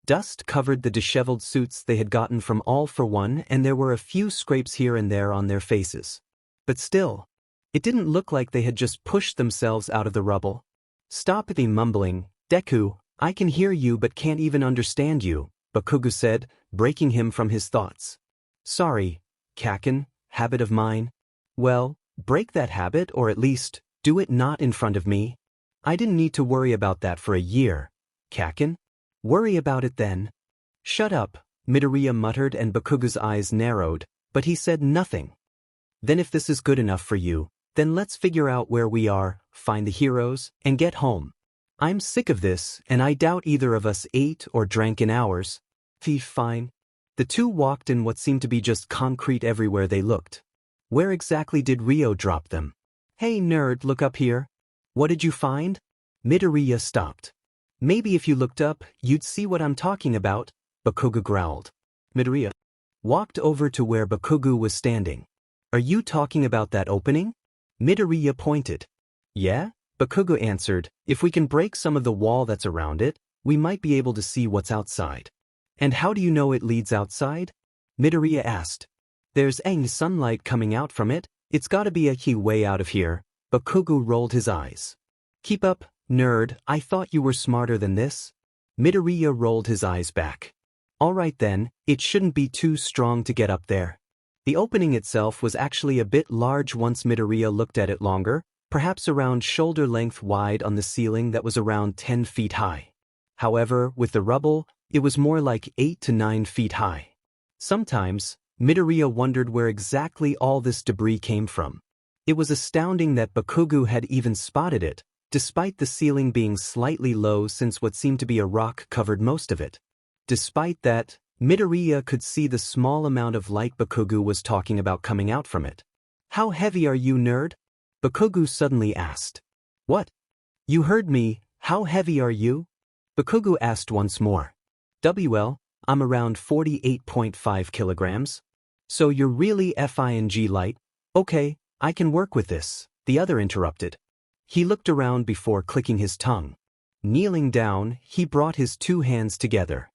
Dust covered the disheveled suits they had gotten from All for One and there were a few scrapes here and there on their faces. But still, it didn't look like they had just pushed themselves out of the rubble. Stop the mumbling, Deku, I can hear you but can't even understand you, Bakugo said, breaking him from his thoughts. Sorry, Kaken, habit of mine. Well, break that habit or at least, do it not in front of me. I didn't need to worry about that for a year, Kaken. Worry about it then. Shut up, Midoriya muttered and Bakugo's eyes narrowed, but he said nothing. Then if this is good enough for you, then let's figure out where we are, find the heroes, and get home. I'm sick of this, and I doubt either of us ate or drank in hours. Fine. The two walked in what seemed to be just concrete everywhere they looked. Where exactly did Rio drop them? Hey nerd, look up here. What did you find? Midoriya stopped. Maybe if you looked up, you'd see what I'm talking about, Bakugo growled. Midoriya walked over to where Bakugo was standing. Are you talking about that opening? Midoriya pointed. Yeah, Bakugo answered, if we can break some of the wall that's around it, we might be able to see what's outside. And how do you know it leads outside? Midoriya asked. There's sunlight coming out from it, it's gotta be a key way out of here. Bakugo rolled his eyes. Keep up, nerd, I thought you were smarter than this. Midoriya rolled his eyes back. Alright then, it shouldn't be too strong to get up there. The opening itself was actually a bit large once Midoriya looked at it longer, perhaps around shoulder length wide on the ceiling that was around 10 feet high. However, with the rubble, it was more like 8 to 9 feet high. Sometimes, Midoriya wondered where exactly all this debris came from. It was astounding that Bakugo had even spotted it, despite the ceiling being slightly low since what seemed to be a rock covered most of it. Despite that, Midoriya could see the small amount of light Bakugo was talking about coming out from it. "How heavy are you, nerd?" Bakugo suddenly asked. "What? You heard me, how heavy are you?" Bakugo asked once more. "Well, I'm around 48.5 kilograms. So you're really FING light? Okay, I can work with this," the other interrupted. He looked around before clicking his tongue. Kneeling down, he brought his two hands together.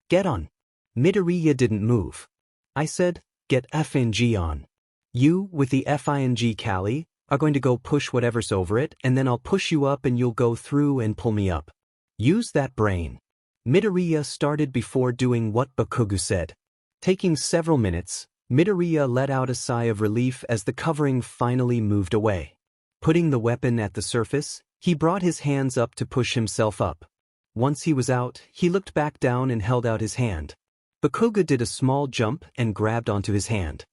"Get on." Midoriya didn't move. "I said, get FNG on. You, with the FING Cali, are going to go push whatever's over it, and then I'll push you up and you'll go through and pull me up. Use that brain." Midoriya started before doing what Bakugo said. Taking several minutes, Midoriya let out a sigh of relief as the covering finally moved away. Putting the weapon at the surface, he brought his hands up to push himself up. Once he was out, he looked back down and held out his hand. Bakugo did a small jump and grabbed onto his hand.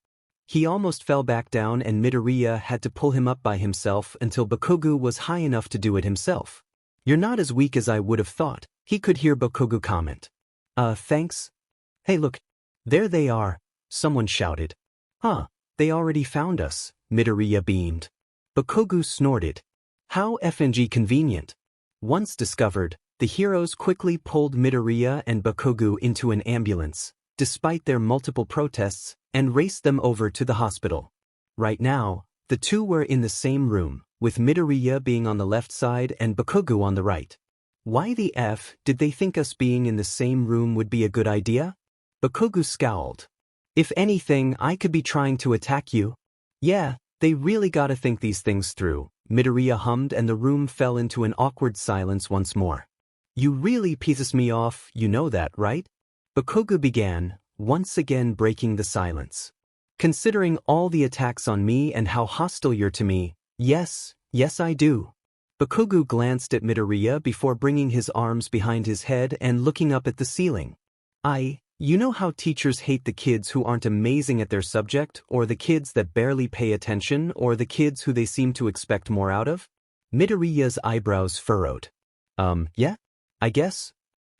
He almost fell back down and Midoriya had to pull him up by himself until Bakugo was high enough to do it himself. "You're not as weak as I would have thought," he could hear Bakugo comment. Thanks." "Hey look, there they are," someone shouted. "Huh, they already found us," Midoriya beamed. Bakugo snorted. "How FNG convenient." Once discovered, the heroes quickly pulled Midoriya and Bakugo into an ambulance, despite their multiple protests, and raced them over to the hospital. Right now, the two were in the same room, with Midoriya being on the left side and Bakugo on the right. Why the F did they think us being in the same room would be a good idea? Bakugo scowled. "If anything, I could be trying to attack you." "Yeah, they really gotta think these things through," Midoriya hummed, and the room fell into an awkward silence once more. "You really pisses me off, you know that, right?" Bakugo began, once again breaking the silence. "Considering all the attacks on me and how hostile you're to me, yes I do." Bakugo glanced at Midoriya before bringing his arms behind his head and looking up at the ceiling. You know how teachers hate the kids who aren't amazing at their subject, or the kids that barely pay attention, or the kids who they seem to expect more out of?" Midoriya's eyebrows furrowed. Yeah, I guess.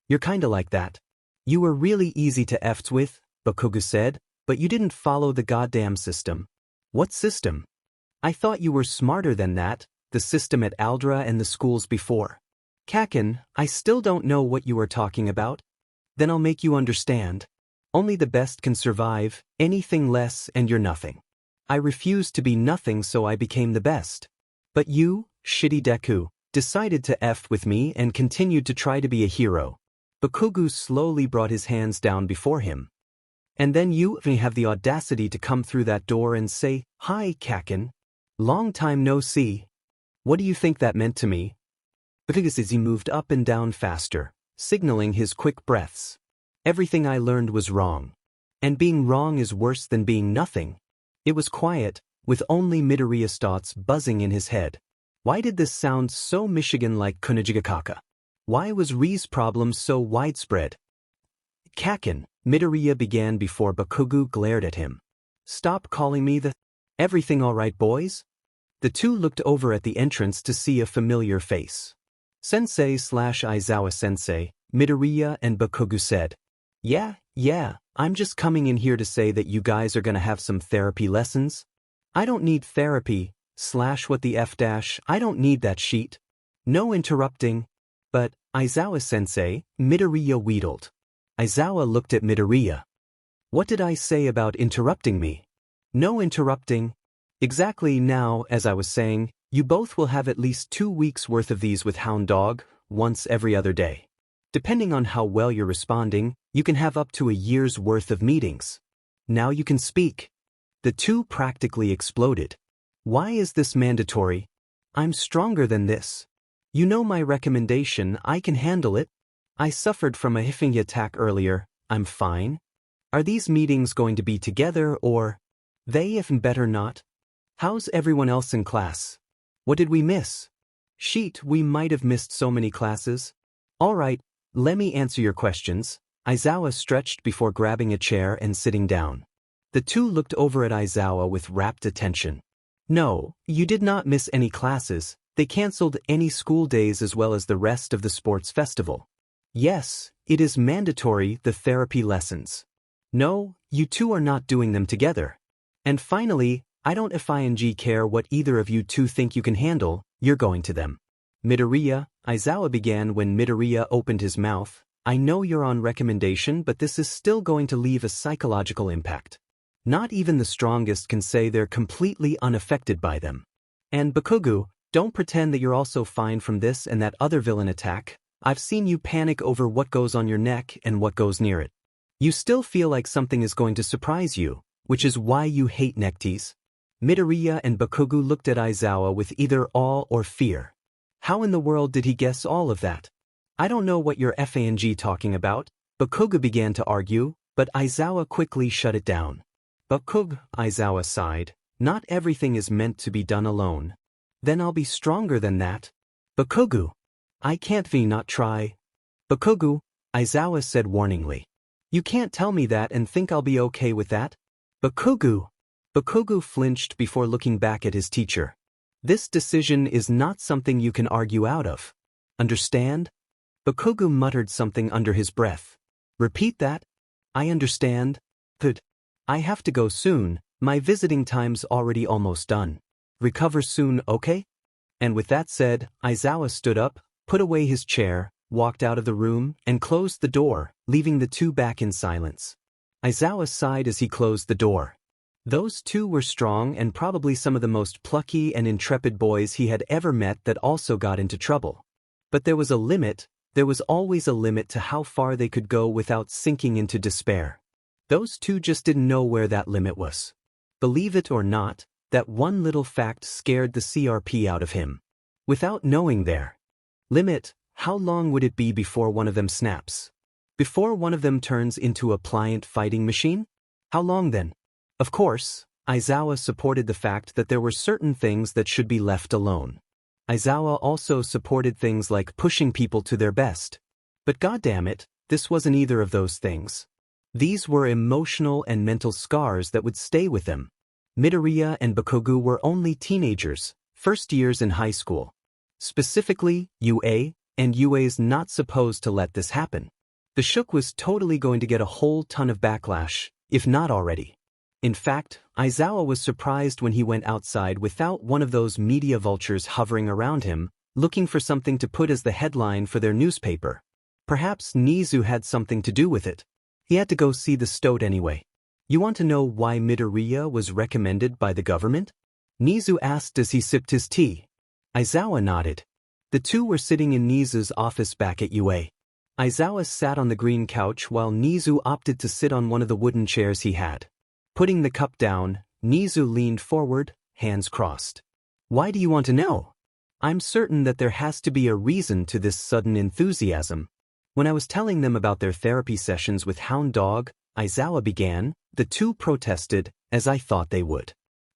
You're kinda like that. You were really easy to F's with," Bakugo said, "but you didn't follow the goddamn system." "What system?" "I thought you were smarter than that, the system at Aldra and the schools before." "Kaken, I still don't know what you are talking about." "Then I'll make you understand. Only the best can survive, anything less and you're nothing. I refused to be nothing, so I became the best. But you, shitty Deku, decided to F with me and continued to try to be a hero." Bakugo slowly brought his hands down before him. "And then you have the audacity to come through that door and say, 'Hi, Kaken. Long time no see.' What do you think that meant to me?" Bakugo as he moved up and down faster, signaling his quick breaths. "Everything I learned was wrong. And being wrong is worse than being nothing." It was quiet, with only Midoriya's thoughts buzzing in his head. Why did this sound so Michigan-like Kunijigakaka? Why was Ri's problem so widespread? "Kaken," Midoriya began before Bakugo glared at him. "Stop calling me the... Everything all right, boys?" The two looked over at the entrance to see a familiar face. "Sensei/Aizawa-sensei," Midoriya and Bakugo said. Yeah, I'm just coming in here to say that you guys are gonna have some therapy lessons." "I don't need therapy, what the F dash, I don't need that sheet." "No interrupting." "But, Aizawa-sensei," Midoriya wheedled. Aizawa looked at Midoriya. "What did I say about interrupting me?" "No interrupting." "Exactly. Now, as I was saying, you both will have at least 2 weeks worth of these with Hound Dog, once every other day. Depending on how well you're responding, you can have up to a year's worth of meetings. Now you can speak." The two practically exploded. "Why is this mandatory? I'm stronger than this. You know my recommendation, I can handle it. I suffered from a Hifing attack earlier, I'm fine. Are these meetings going to be together or... They if better not? How's everyone else in class? What did we miss? Sheet, we might have missed so many classes. All right, let me answer your questions." Aizawa stretched before grabbing a chair and sitting down. The two looked over at Aizawa with rapt attention. "No, you did not miss any classes," They cancelled any school days as well as the rest of the sports festival. Yes, it is mandatory, the therapy lessons. No, you two are not doing them together. And finally, I don't FING care what either of you two think you can handle, you're going to them. Midoriya, Aizawa began when Midoriya opened his mouth. I know you're on recommendation, but this is still going to leave a psychological impact. Not even the strongest can say they're completely unaffected by them. And Bakugo, don't pretend that you're also fine from this and that other villain attack. I've seen you panic over what goes on your neck and what goes near it. You still feel like something is going to surprise you, which is why you hate neckties. Midoriya and Bakugo looked at Aizawa with either awe or fear. How in the world did he guess all of that? I don't know what you're FANG talking about, Bakugo began to argue, but Aizawa quickly shut it down. Bakugo, Aizawa sighed, not everything is meant to be done alone. Then I'll be stronger than that. Bakugo, I can't not try. Bakugo, Aizawa said warningly. You can't tell me that and think I'll be okay with that? Bakugo. Bakugo flinched before looking back at his teacher. This decision is not something you can argue out of. Understand? Bakugo muttered something under his breath. Repeat that? I understand. But I have to go soon, my visiting time's already almost done. Recover soon, okay? And with that said, Aizawa stood up, put away his chair, walked out of the room, and closed the door, leaving the two back in silence. Aizawa sighed as he closed the door. Those two were strong and probably some of the most plucky and intrepid boys he had ever met that also got into trouble. But there was a limit, there was always a limit to how far they could go without sinking into despair. Those two just didn't know where that limit was. Believe it or not, that one little fact scared the CRP out of him. Without knowing their limit, how long would it be before one of them snaps? Before one of them turns into a pliant fighting machine? How long then? Of course, Aizawa supported the fact that there were certain things that should be left alone. Aizawa also supported things like pushing people to their best. But goddammit, this wasn't either of those things. These were emotional and mental scars that would stay with them. Midoriya and Bakugo were only teenagers, first years in high school. Specifically, UA, and UA's not supposed to let this happen. The Shook was totally going to get a whole ton of backlash, if not already. In fact, Aizawa was surprised when he went outside without one of those media vultures hovering around him, looking for something to put as the headline for their newspaper. Perhaps Nizu had something to do with it. He had to go see the stoat anyway. You want to know why Midoriya was recommended by the government? Nizu asked as he sipped his tea. Aizawa nodded. The two were sitting in Nizu's office back at UA. Aizawa sat on the green couch while Nizu opted to sit on one of the wooden chairs he had. Putting the cup down, Nizu leaned forward, hands crossed. Why do you want to know? I'm certain that there has to be a reason to this sudden enthusiasm. When I was telling them about their therapy sessions with Hound Dog, Aizawa began, the two protested, as I thought they would.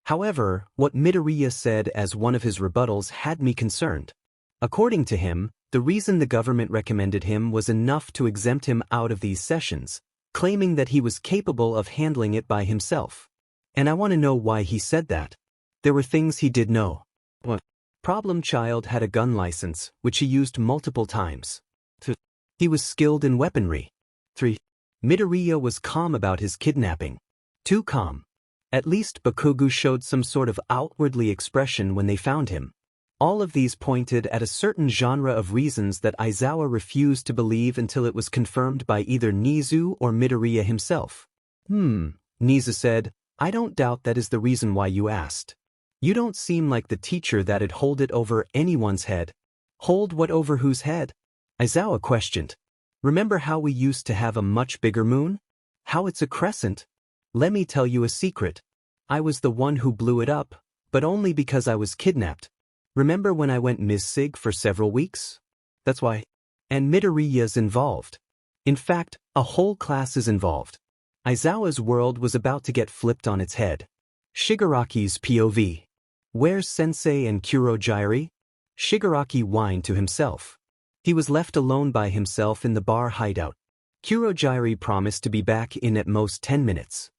However, what Midoriya said as one of his rebuttals had me concerned. According to him, the reason the government recommended him was enough to exempt him out of these sessions, claiming that he was capable of handling it by himself. And I want to know why he said that. There were things he did know. What? Problem Child had a gun license, which he used multiple times. 2. He was skilled in weaponry. 3. Midoriya was calm about his kidnapping. Too calm. At least Bakugo showed some sort of outwardly expression when they found him. All of these pointed at a certain genre of reasons that Aizawa refused to believe until it was confirmed by either Nizu or Midoriya himself. Nizu said, I don't doubt that is the reason why you asked. You don't seem like the teacher that'd hold it over anyone's head. Hold what over whose head? Aizawa questioned. Remember how we used to have a much bigger moon? How it's a crescent? Let me tell you a secret. I was the one who blew it up, but only because I was kidnapped. Remember when I went missing for several weeks? That's why. And Midoriya's involved. In fact, a whole class is involved. Aizawa's world was about to get flipped on its head. Shigaraki's POV. Where's Sensei and Kurogyari? Shigaraki whined to himself. He was left alone by himself in the bar hideout. Kurogyari promised to be back in at most 10 minutes.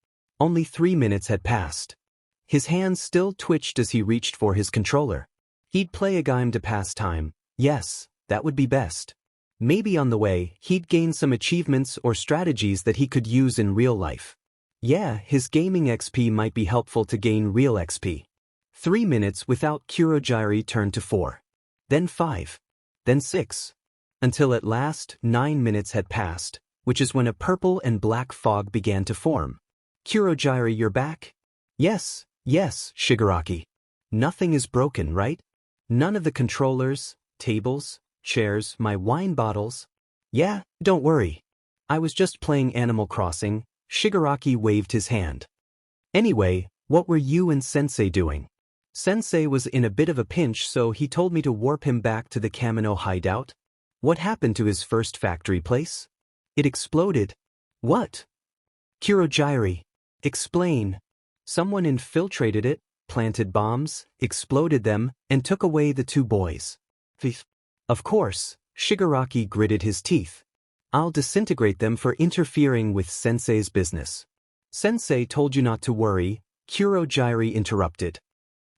Only 3 minutes had passed. His hands still twitched as he reached for his controller. He'd play a game to pass time. Yes, that would be best. Maybe on the way, he'd gain some achievements or strategies that he could use in real life. Yeah, his gaming XP might be helpful to gain real XP. 3 minutes without Kurogiri turned to 4. Then 5. Then 6. Until at last 9 minutes had passed, which is when a purple and black fog began to form. Kurogiri, you're back? Yes, Shigaraki. Nothing is broken, right? None of the controllers, tables, chairs, my wine bottles. Yeah, don't worry. I was just playing Animal Crossing. Shigaraki waved his hand. Anyway, what were you and Sensei doing? Sensei was in a bit of a pinch, so he told me to warp him back to the Kamino hideout. What happened to his first factory place? It exploded. What? Kurogiri. Explain. Someone infiltrated it, planted bombs, exploded them, and took away the 2 boys. Of course, Shigaraki gritted his teeth. I'll disintegrate them for interfering with Sensei's business. Sensei told you not to worry, Kurogiri interrupted.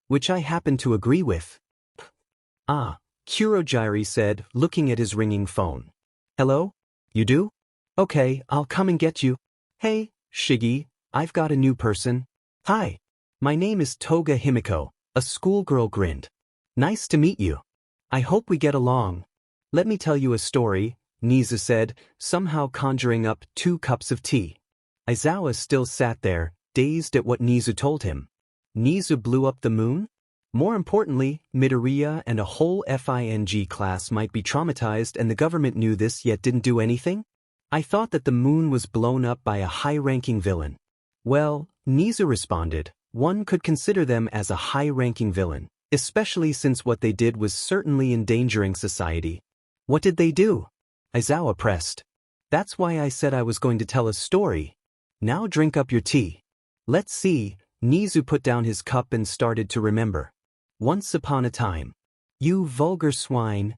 Which I happen to agree with. Ah, Kurogiri said, looking at his ringing phone. Hello? You do? Okay, I'll come and get you. Hey, Shiggy, I've got a new person. Hi. My name is Toga Himiko, a schoolgirl grinned. Nice to meet you. I hope we get along. Let me tell you a story, Nizu said, somehow conjuring up 2 cups of tea. Aizawa still sat there, dazed at what Nizu told him. Nizu blew up the moon? More importantly, Midoriya and a whole FING class might be traumatized, and the government knew this yet didn't do anything? I thought that the moon was blown up by a high-ranking villain. Well, Nizu responded, one could consider them as a high-ranking villain, especially since what they did was certainly endangering society. What did they do? Aizawa pressed. That's why I said I was going to tell a story. Now drink up your tea. Let's see. Nizu put down his cup and started to remember. Once upon a time. You vulgar swine.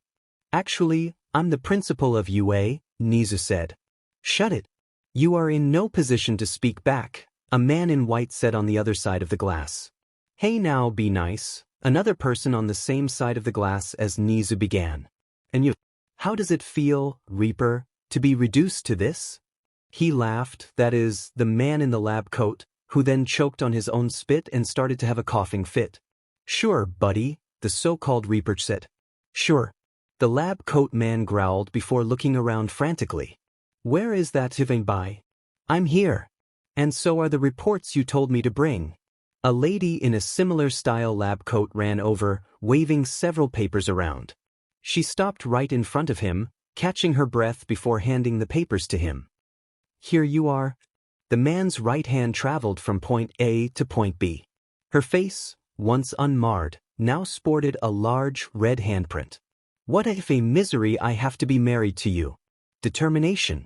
Actually, I'm the principal of UA, Nizu said. Shut it. You are in no position to speak back, a man in white said on the other side of the glass. Hey now, be nice, another person on the same side of the glass as Nizu began. And you, how does it feel, Reaper, to be reduced to this? He laughed, that is, the man in the lab coat, who then choked on his own spit and started to have a coughing fit. Sure, buddy, the so-called Reaper said. Sure. The lab coat man growled before looking around frantically. Where is that Tivane by? I'm here. And so are the reports you told me to bring. A lady in a similar style lab coat ran over, waving several papers around. She stopped right in front of him, catching her breath before handing the papers to him. Here you are. The man's right hand traveled from point A to point B. Her face, once unmarred, now sported a large red handprint. What if a misery I have to be married to you? Determination.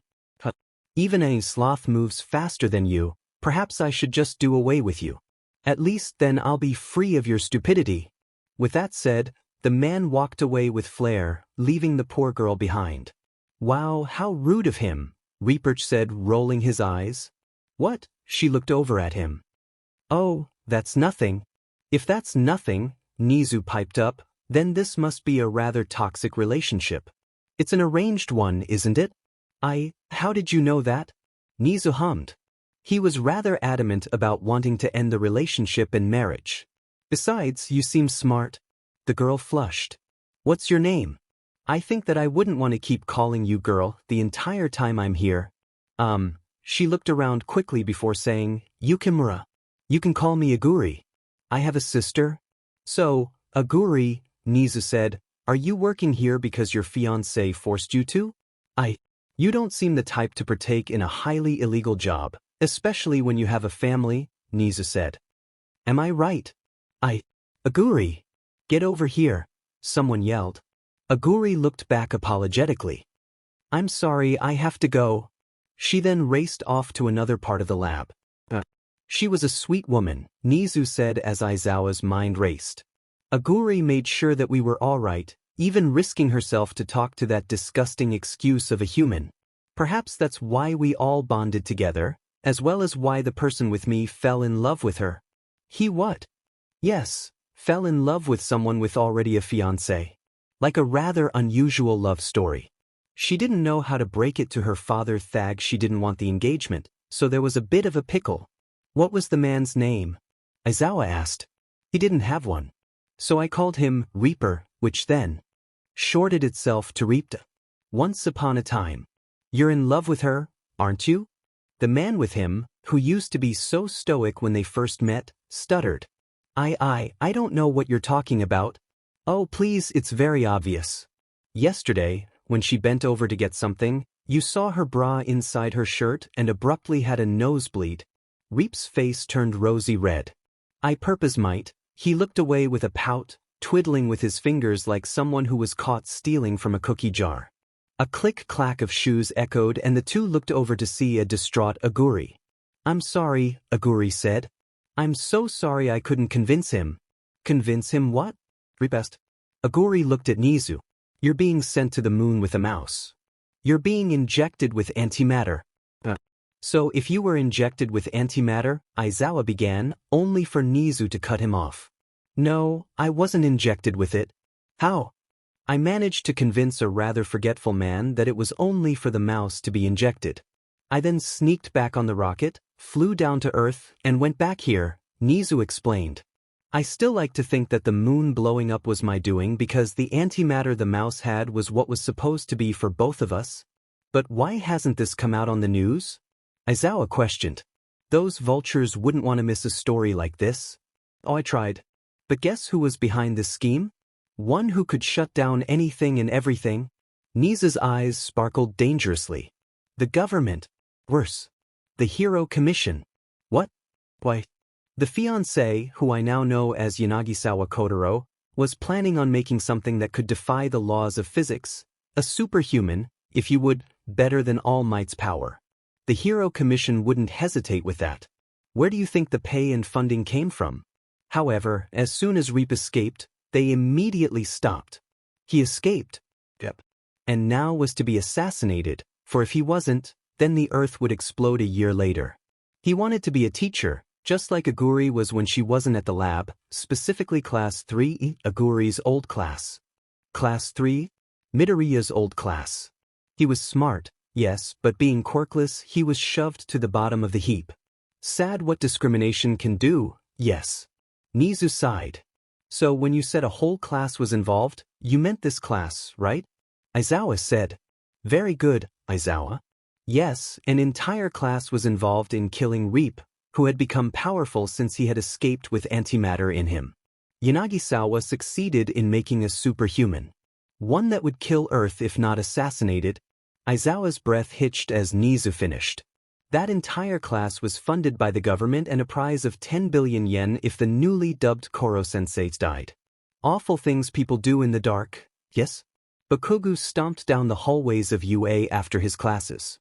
Even a sloth moves faster than you, perhaps I should just do away with you. At least then I'll be free of your stupidity. With that said, the man walked away with flair, leaving the poor girl behind. Wow, how rude of him, Reaper said, rolling his eyes. What? She looked over at him. Oh, that's nothing. If that's nothing, Nizu piped up, then this must be a rather toxic relationship. It's an arranged one, isn't it? How did you know that? Nizu hummed. He was rather adamant about wanting to end the relationship and marriage. Besides, you seem smart. The girl flushed. What's your name? I think that I wouldn't want to keep calling you girl the entire time I'm here. She looked around quickly before saying, Yukimura. You can call me Aguri. I have a sister. So, Aguri, Nizu said, are you working here because your fiancé forced you to? You don't seem the type to partake in a highly illegal job, especially when you have a family, Nizu said. Am I right? Aguri. Get over here, someone yelled. Aguri looked back apologetically. I'm sorry, I have to go. She then raced off to another part of the lab. She was a sweet woman, Nizu said as Aizawa's mind raced. Aguri made sure that we were all right, even risking herself to talk to that disgusting excuse of a human. Perhaps that's why we all bonded together, as well as why the person with me fell in love with her. He what? Yes, fell in love with someone with already a fiancé. Like a rather unusual love story. She didn't know how to break it to her father Thag. She didn't want the engagement, so there was a bit of a pickle. What was the man's name? Aizawa asked. He didn't have one. So I called him Reaper, which then shorted itself to Reapta. Once upon a time. You're in love with her, aren't you? The man with him, who used to be so stoic when they first met, stuttered. I don't know what you're talking about. Oh please, it's very obvious. Yesterday, when she bent over to get something, you saw her bra inside her shirt and abruptly had a nosebleed. Reap's face turned rosy red. I purpose might. He looked away with a pout, twiddling with his fingers like someone who was caught stealing from a cookie jar. A click-clack of shoes echoed and the two looked over to see a distraught Aguri. I'm sorry, Aguri said. I'm so sorry I couldn't convince him. Convince him what? Reap asked. Aguri looked at Nizu. You're being sent to the moon with a mouse. You're being injected with antimatter. So if you were injected with antimatter, Aizawa began, only for Nizu to cut him off. No, I wasn't injected with it. How? I managed to convince a rather forgetful man that it was only for the mouse to be injected. I then sneaked back on the rocket, flew down to Earth, and went back here, Nizu explained. I still like to think that the moon blowing up was my doing because the antimatter the mouse had was what was supposed to be for both of us. But why hasn't this come out on the news? Aizawa questioned. Those vultures wouldn't want to miss a story like this. Oh, I tried. But guess who was behind this scheme? One who could shut down anything and everything. Nizu's eyes sparkled dangerously. The government. Worse. The Hero Commission. What? Why? The fiancé, who I now know as Yanagisawa Kotaro, was planning on making something that could defy the laws of physics, a superhuman, if you would, better than All Might's power. The Hero Commission wouldn't hesitate with that. Where do you think the pay and funding came from? However, as soon as Reap escaped, they immediately stopped. He escaped. Yep. And now was to be assassinated, for if he wasn't, then the Earth would explode a year later. He wanted to be a teacher, just like Aguri was when she wasn't at the lab, specifically Class 3, Aguri's old class. Class 3? Midoriya's old class. He was smart, yes, but being quirkless, he was shoved to the bottom of the heap. Sad what discrimination can do, yes. Nizu sighed. So when you said a whole class was involved, you meant this class, right? Aizawa said. Very good, Aizawa. Yes, an entire class was involved in killing Reap, who had become powerful since he had escaped with antimatter in him. Yanagisawa succeeded in making a superhuman. One that would kill Earth if not assassinated. Aizawa's breath hitched as Nizu finished. That entire class was funded by the government and a prize of 10 billion yen if the newly dubbed Koro-sensei died. Awful things people do in the dark, yes? Bakugo stomped down the hallways of UA after his classes.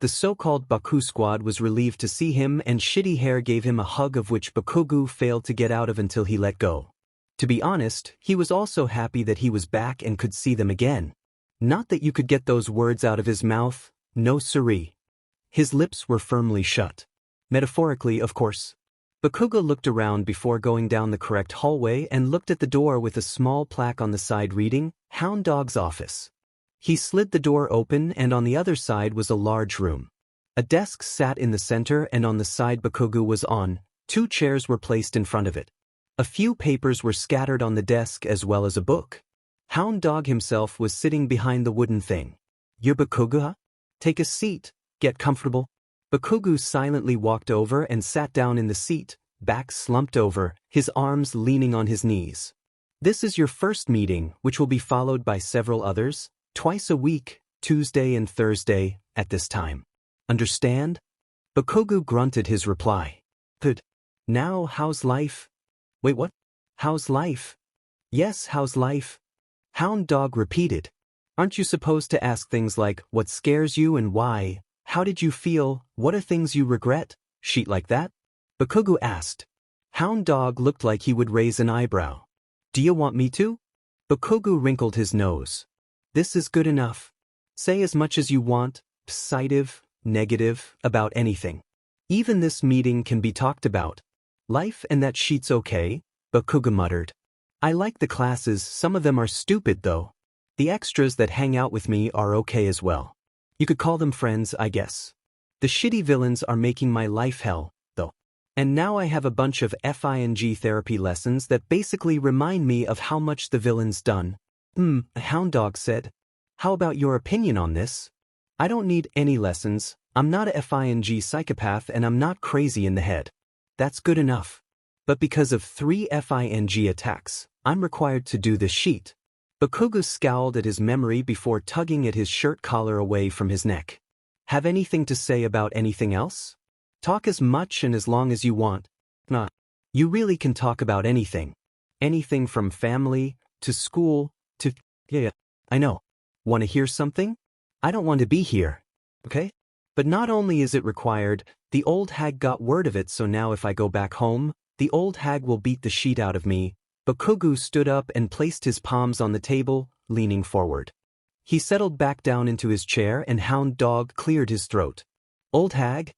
The so-called Baku squad was relieved to see him and Shitty Hair gave him a hug of which Bakugo failed to get out of until he let go. To be honest, he was also happy that he was back and could see them again. Not that you could get those words out of his mouth, no siree. His lips were firmly shut. Metaphorically, of course. Bakugo looked around before going down the correct hallway and looked at the door with a small plaque on the side reading, Hound Dog's Office. He slid the door open and on the other side was a large room. A desk sat in the center and on the side Bakugo was on, 2 chairs were placed in front of it. A few papers were scattered on the desk as well as a book. Hound Dog himself was sitting behind the wooden thing. You're Bakugo? Take a seat. Get comfortable. Bakugo silently walked over and sat down in the seat, back slumped over, his arms leaning on his knees. This is your first meeting, which will be followed by several others, twice a week, Tuesday and Thursday, at this time. Understand? Bakugo grunted his reply. Good. Now, how's life? Wait, what? How's life? Yes, how's life? Hound Dog repeated. Aren't you supposed to ask things like, what scares you and why? How did you feel? What are things you regret? Sheet like that? Bakugo asked. Hound Dog looked like he would raise an eyebrow. Do you want me to? Bakugo wrinkled his nose. This is good enough. Say as much as you want, positive, negative, about anything. Even this meeting can be talked about. Life and that sheet's okay, Bakugo muttered. I like the classes, some of them are stupid though. The extras that hang out with me are okay as well. You could call them friends, I guess. The shitty villains are making my life hell, though. And now I have a bunch of FING therapy lessons that basically remind me of how much the villain's done. Hound Dog said. How about your opinion on this? I don't need any lessons, I'm not a FING psychopath and I'm not crazy in the head. That's good enough. But because of 3 FING attacks, I'm required to do this sheet. Bakugo scowled at his memory before tugging at his shirt collar away from his neck. Have anything to say about anything else? Talk as much and as long as you want. Nah. You really can talk about anything. Anything from family, to school, to... Yeah, I know. Want to hear something? I don't want to be here. Okay? But not only is it required, the old hag got word of it, so now if I go back home, the old hag will beat the shit out of me. Bakugo stood up and placed his palms on the table, leaning forward. He settled back down into his chair and Hound Dog cleared his throat. Old hag?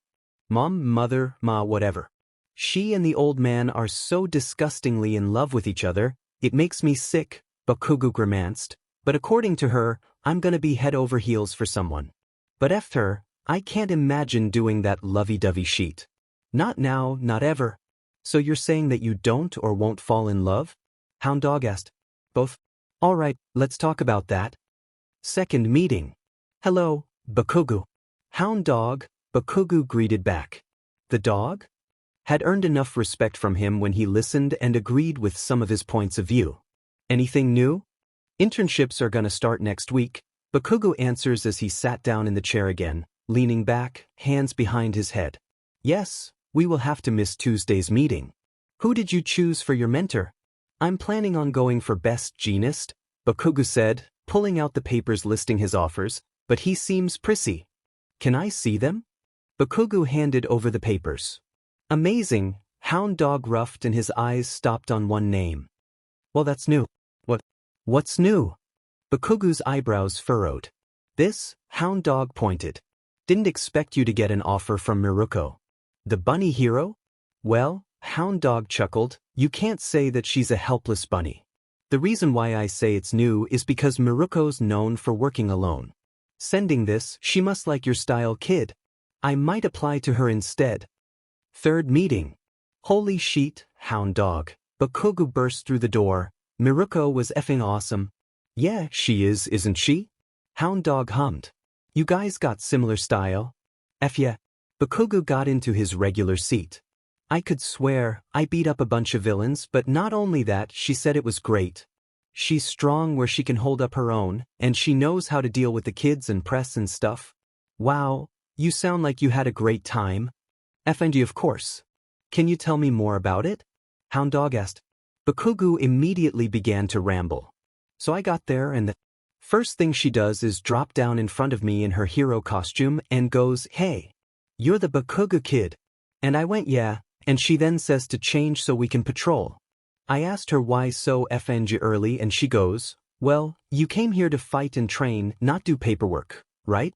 Mom, mother, ma, whatever. She and the old man are so disgustingly in love with each other, it makes me sick, Bakugo grimaced, but according to her, I'm gonna be head over heels for someone. But F her, I can't imagine doing that lovey-dovey shit. Not now, not ever. So you're saying that you don't or won't fall in love? Hound Dog asked. Both? Alright, let's talk about that. Second meeting. Hello, Bakugo. Hound Dog, Bakugo greeted back. The dog? Had earned enough respect from him when he listened and agreed with some of his points of view. Anything new? Internships are gonna start next week, Bakugo answers as he sat down in the chair again, leaning back, hands behind his head. Yes, we will have to miss Tuesday's meeting. Who did you choose for your mentor? I'm planning on going for Best Genist, Bakugo said, pulling out the papers listing his offers, but he seems prissy. Can I see them? Bakugo handed over the papers. Amazing, Hound Dog roughed and his eyes stopped on one name. Well, that's new. What's new? Bakugo's eyebrows furrowed. This, Hound Dog pointed. Didn't expect you to get an offer from Miruko. The bunny hero? Well, Hound Dog chuckled, you can't say that she's a helpless bunny. The reason why I say it's new is because Miruko's known for working alone. Sending this, she must like your style, kid. I might apply to her instead. Third meeting. Holy shit, Hound Dog. Bakugo burst through the door. Miruko was effing awesome. Yeah, she is, isn't she? Hound Dog hummed. You guys got similar style? F yeah. Bakugo got into his regular seat. I could swear, I beat up a bunch of villains, but not only that, she said it was great. She's strong where she can hold up her own, and she knows how to deal with the kids and press and stuff. Wow, you sound like you had a great time. FNG, of course. Can you tell me more about it? Hound Dog asked. Bakugo immediately began to ramble. So I got there and the first thing she does is drop down in front of me in her hero costume and goes, "Hey, you're the Bakugo kid." And I went, "Yeah," and she then says to change so we can patrol. I asked her why so FNG early and she goes, "Well, you came here to fight and train, not do paperwork, right?"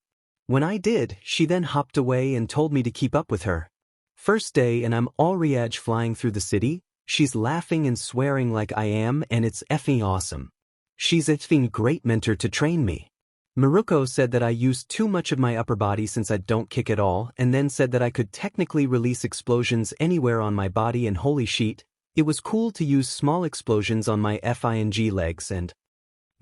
When I did, she then hopped away and told me to keep up with her. First day and I'm all riage flying through the city. She's laughing and swearing like I am and it's effing awesome. She's effing great mentor to train me. Miruko said that I used too much of my upper body since I don't kick at all and then said that I could technically release explosions anywhere on my body and holy shit, it was cool to use small explosions on my FING legs and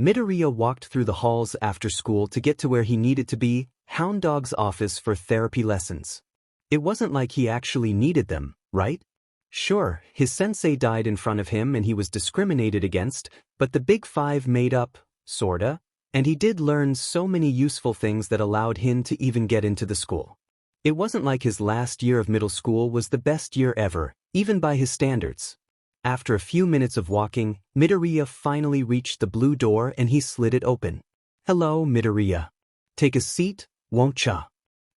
Midoriya walked through the halls after school to get to where he needed to be, Hound Dog's office for therapy lessons. It wasn't like he actually needed them, right? Sure, his sensei died in front of him and he was discriminated against, but the Big Five made up, sorta, and he did learn so many useful things that allowed him to even get into the school. It wasn't like his last year of middle school was the best year ever, even by his standards. After a few minutes of walking, Midoriya finally reached the blue door and he slid it open. Hello, Midoriya. Take a seat, won't ya?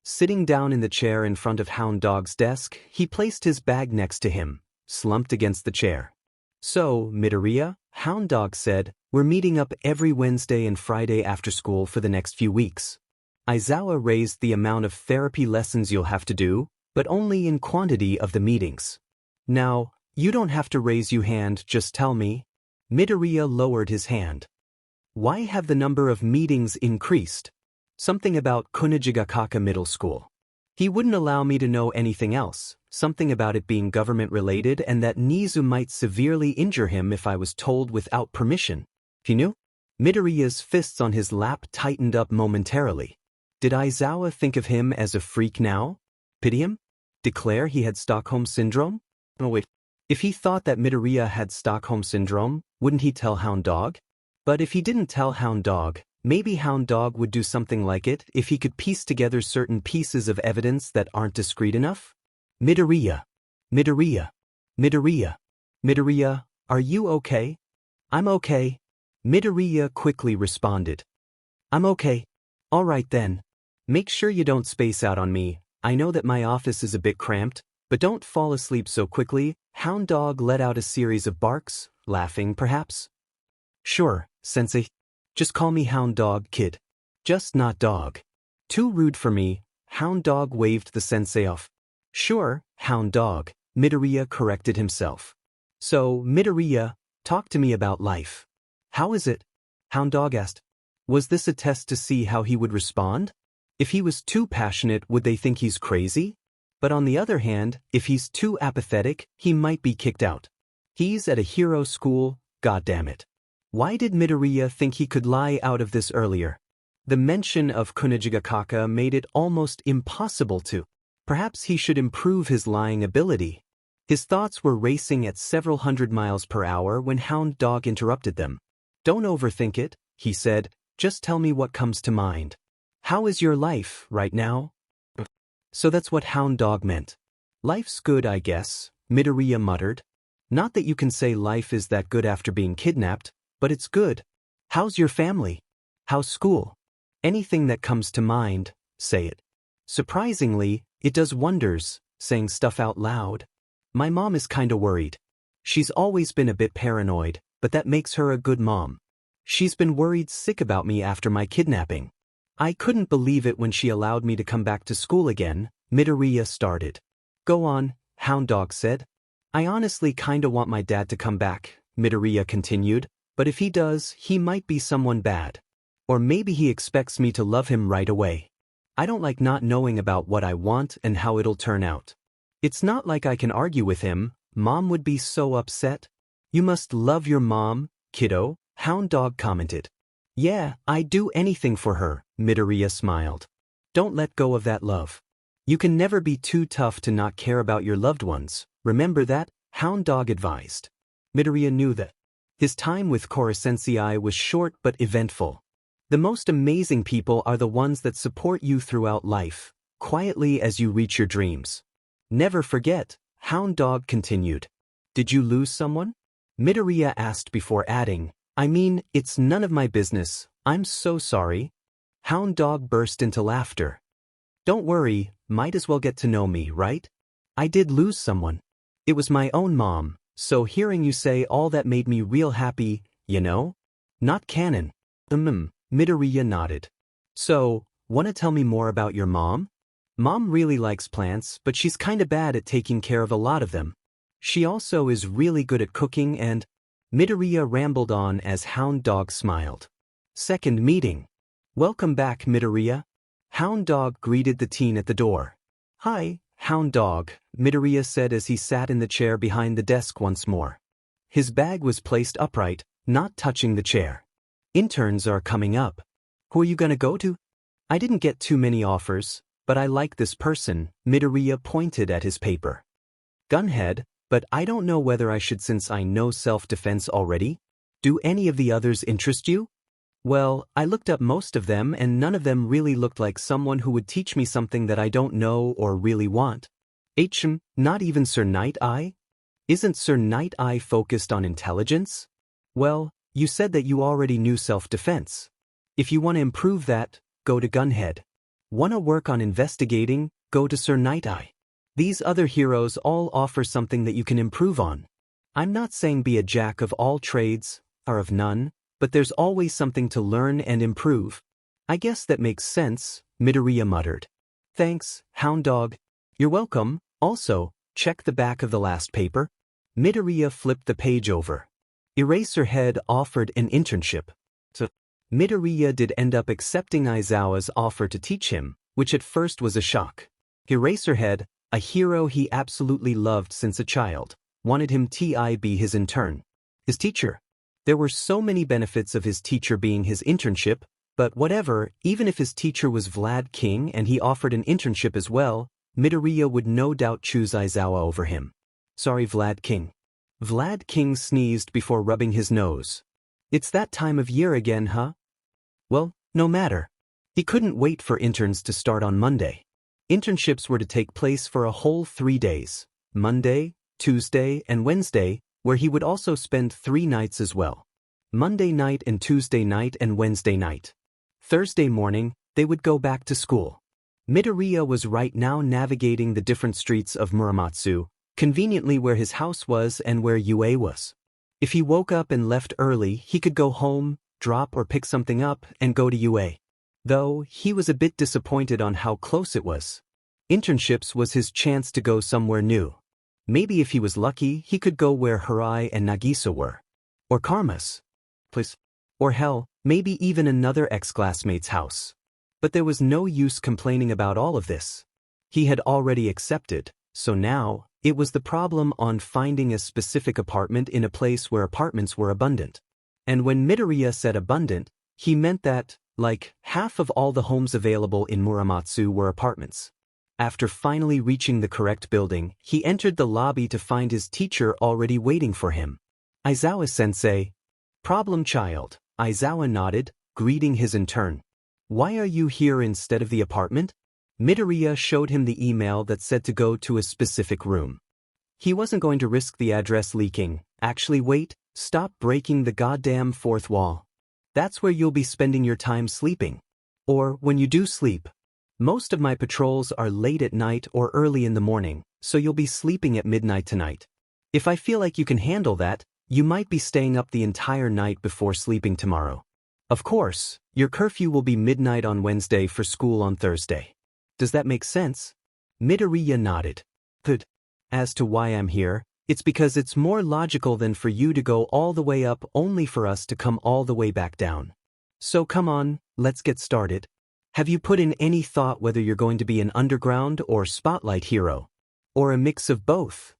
Sitting down in the chair in front of Hound Dog's desk, he placed his bag next to him, slumped against the chair. So, Midoriya, Hound Dog said, we're meeting up every Wednesday and Friday after school for the next few weeks. Aizawa raised the amount of therapy lessons you'll have to do, but only in quantity of the meetings. Now, you don't have to raise your hand, just tell me. Midoriya lowered his hand. Why have the number of meetings increased? Something about Kunijigakaka Middle School. He wouldn't allow me to know anything else, something about it being government-related and that Nizu might severely injure him if I was told without permission. He knew? Midoriya's fists on his lap tightened up momentarily. Did Aizawa think of him as a freak now? Pity him? Declare he had Stockholm Syndrome? Oh wait, if he thought that Midoriya had Stockholm Syndrome, wouldn't he tell Hound Dog? But if he didn't tell Hound Dog, maybe Hound Dog would do something like it if he could piece together certain pieces of evidence that aren't discreet enough? Midoriya. Midoriya. Midoriya. Midoriya, are you okay? I'm okay. Midoriya quickly responded. I'm okay. All right then. Make sure you don't space out on me. I know that my office is a bit cramped, but don't fall asleep so quickly. Hound Dog let out a series of barks, laughing perhaps. Sure, Sensei. Just call me Hound Dog, kid. Just not dog. Too rude for me. Hound Dog waved the sensei off. Sure, Hound Dog, Midoriya corrected himself. So, Midoriya, talk to me about life. How is it? Hound Dog asked. Was this a test to see how he would respond? If he was too passionate, would they think he's crazy? But on the other hand, if he's too apathetic, he might be kicked out. He's at a hero school, goddammit. Why did Midoriya think he could lie out of this earlier? The mention of Kunijigakaka made it almost impossible to. Perhaps he should improve his lying ability. His thoughts were racing at several hundred miles per hour when Hound Dog interrupted them. Don't overthink it, he said, just tell me what comes to mind. How is your life, right now? So that's what Hound Dog meant. Life's good, I guess, Midoriya muttered. Not that you can say life is that good after being kidnapped, but it's good. How's your family? How's school? Anything that comes to mind, say it. Surprisingly, it does wonders, saying stuff out loud. My mom is kinda worried. She's always been a bit paranoid, but that makes her a good mom. She's been worried sick about me after my kidnapping. I couldn't believe it when she allowed me to come back to school again, Midoriya started. Go on, Hound Dog said. I honestly kinda want my dad to come back, Midoriya continued, but if he does, he might be someone bad. Or maybe he expects me to love him right away. I don't like not knowing about what I want and how it'll turn out. It's not like I can argue with him, Mom would be so upset. You must love your mom, kiddo, Hound Dog commented. Yeah, I'd do anything for her, Midoriya smiled. Don't let go of that love. You can never be too tough to not care about your loved ones, remember that, Hound Dog advised. Midoriya knew that. His time with Koro-sensei was short but eventful. The most amazing people are the ones that support you throughout life, quietly as you reach your dreams. Never forget, Hound Dog continued. Did you lose someone? Midoriya asked before adding, I mean, it's none of my business, I'm so sorry. Hound Dog burst into laughter. Don't worry, might as well get to know me, right? I did lose someone. It was my own mom, so hearing you say all that made me real happy, you know? Not canon. Midoriya nodded. So, wanna tell me more about your mom? Mom really likes plants, but she's kinda bad at taking care of a lot of them. She also is really good at cooking and... Midoriya rambled on as Hound Dog smiled. Second meeting. Welcome back, Midoriya. Hound Dog greeted the teen at the door. Hi, Hound Dog, Midoriya said as he sat in the chair behind the desk once more. His bag was placed upright, not touching the chair. Interns are coming up. Who are you gonna go to? I didn't get too many offers, but I like this person, Midoriya pointed at his paper. Gunhead, but I don't know whether I should since I know self-defense already. Do any of the others interest you? Well, I looked up most of them and none of them really looked like someone who would teach me something that I don't know or really want. Not even Sir Night Eye? Isn't Sir Night Eye focused on intelligence? Well, you said that you already knew self-defense. If you want to improve that, go to Gunhead. Want to work on investigating, go to Sir Night Eye. These other heroes all offer something that you can improve on. I'm not saying be a jack of all trades, or of none, but there's always something to learn and improve. I guess that makes sense, Midoriya muttered. Thanks, Hound Dog. You're welcome. Also, check the back of the last paper. Midoriya flipped the page over. Eraserhead offered an internship. So, Midoriya did end up accepting Aizawa's offer to teach him, which at first was a shock. Eraserhead, a hero he absolutely loved since a child, wanted him to be his intern. His teacher. There were so many benefits of his teacher being his internship, but whatever, even if his teacher was Vlad King and he offered an internship as well, Midoriya would no doubt choose Aizawa over him. Sorry, Vlad King. Vlad King sneezed before rubbing his nose. It's that time of year again, huh? Well, no matter. He couldn't wait for interns to start on Monday. Internships were to take place for a whole 3 days, Monday, Tuesday, and Wednesday, where he would also spend 3 nights as well. Monday night and Tuesday night and Wednesday night. Thursday morning, they would go back to school. Midoriya was right now navigating the different streets of Muramatsu, conveniently where his house was and where UA was. If he woke up and left early, he could go home, drop or pick something up, and go to UA. Though, he was a bit disappointed on how close it was. Internships was his chance to go somewhere new. Maybe if he was lucky, he could go where Harai and Nagisa were. Or Karma's. Please. Or hell, maybe even another ex-classmate's house. But there was no use complaining about all of this. He had already accepted, so now, it was the problem on finding a specific apartment in a place where apartments were abundant. And when Midoriya said abundant, he meant that, like, half of all the homes available in Muramatsu were apartments. After finally reaching the correct building, he entered the lobby to find his teacher already waiting for him. Aizawa-sensei. Problem child, Aizawa nodded, greeting his intern. Why are you here instead of the apartment? Midoriya showed him the email that said to go to a specific room. He wasn't going to risk the address leaking. Actually wait, stop breaking the goddamn fourth wall. That's where you'll be spending your time sleeping. Or when you do sleep. Most of my patrols are late at night or early in the morning, so you'll be sleeping at midnight tonight. If I feel like you can handle that, you might be staying up the entire night before sleeping tomorrow. Of course, your curfew will be midnight on Wednesday for school on Thursday. Does that make sense? Midoriya nodded. Good. As to why I'm here, it's because it's more logical than for you to go all the way up only for us to come all the way back down. So come on, let's get started. Have you put in any thought whether you're going to be an underground or spotlight hero? Or a mix of both?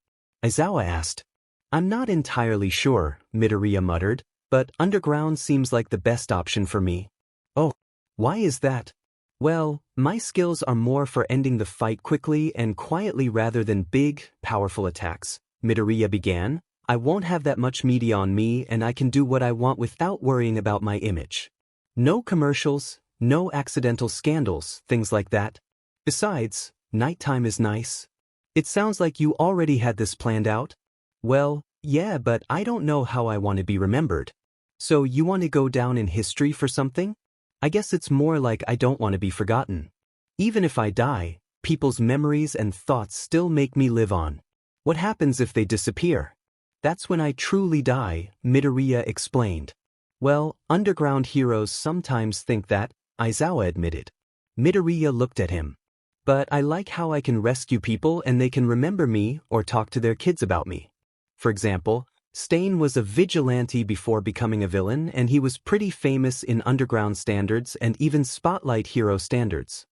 Aizawa asked. I'm not entirely sure, Midoriya muttered, but underground seems like the best option for me. Oh, why is that? Well, my skills are more for ending the fight quickly and quietly rather than big, powerful attacks, Midoriya began. I won't have that much media on me and I can do what I want without worrying about my image. No commercials, no accidental scandals, things like that. Besides, nighttime is nice. It sounds like you already had this planned out. Well, yeah, but I don't know how I want to be remembered. So you want to go down in history for something? I guess it's more like I don't want to be forgotten. Even if I die, people's memories and thoughts still make me live on. What happens if they disappear? That's when I truly die, Midoriya explained. Well, underground heroes sometimes think that, Aizawa admitted. Midoriya looked at him. But I like how I can rescue people and they can remember me or talk to their kids about me. For example, Stain was a vigilante before becoming a villain and he was pretty famous in underground standards and even spotlight hero standards.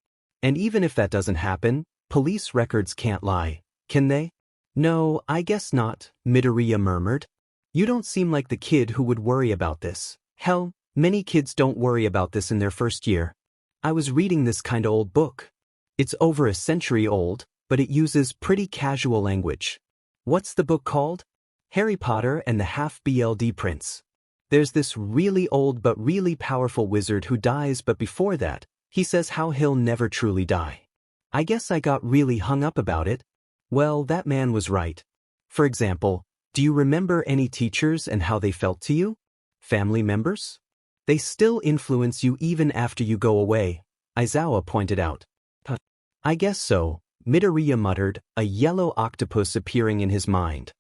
And even if that doesn't happen, police records can't lie, can they? No, I guess not, Midoriya murmured. You don't seem like the kid who would worry about this. Hell, many kids don't worry about this in their first year. I was reading this kinda old book. It's over a century old, but it uses pretty casual language. What's the book called? Harry Potter and the Half-BLD Prince. There's this really old but really powerful wizard who dies, but before that, he says how he'll never truly die. I guess I got really hung up about it. Well, that man was right. For example, do you remember any teachers and how they felt to you? Family members? They still influence you even after you go away, Aizawa pointed out. I guess so, Midoriya muttered, a yellow octopus appearing in his mind.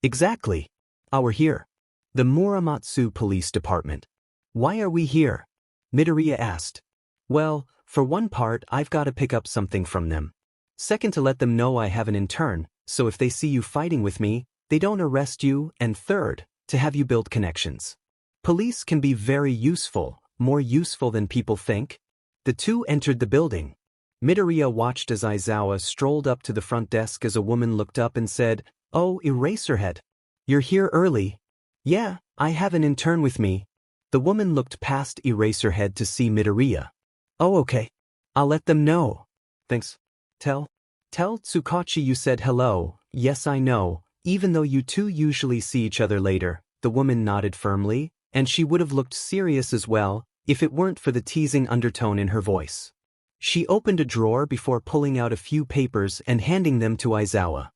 Exactly. We're here. The Muramatsu Police Department. Why are we here? Midoriya asked. Well, for one part, I've got to pick up something from them. Second, to let them know I have an intern, so if they see you fighting with me, they don't arrest you, and third, to have you build connections. Police can be very useful, more useful than people think. The two entered the building. Midoriya watched as Aizawa strolled up to the front desk as a woman looked up and said, "Oh, Eraserhead. You're here early." "Yeah, I have an intern with me." The woman looked past Eraserhead to see Midoriya. "Oh, okay. I'll let them know." "Thanks. Tell Tsukachi you said hello." "Yes, I know, even though you two usually see each other later." The woman nodded firmly, and she would have looked serious as well, if it weren't for the teasing undertone in her voice. She opened a drawer before pulling out a few papers and handing them to Aizawa.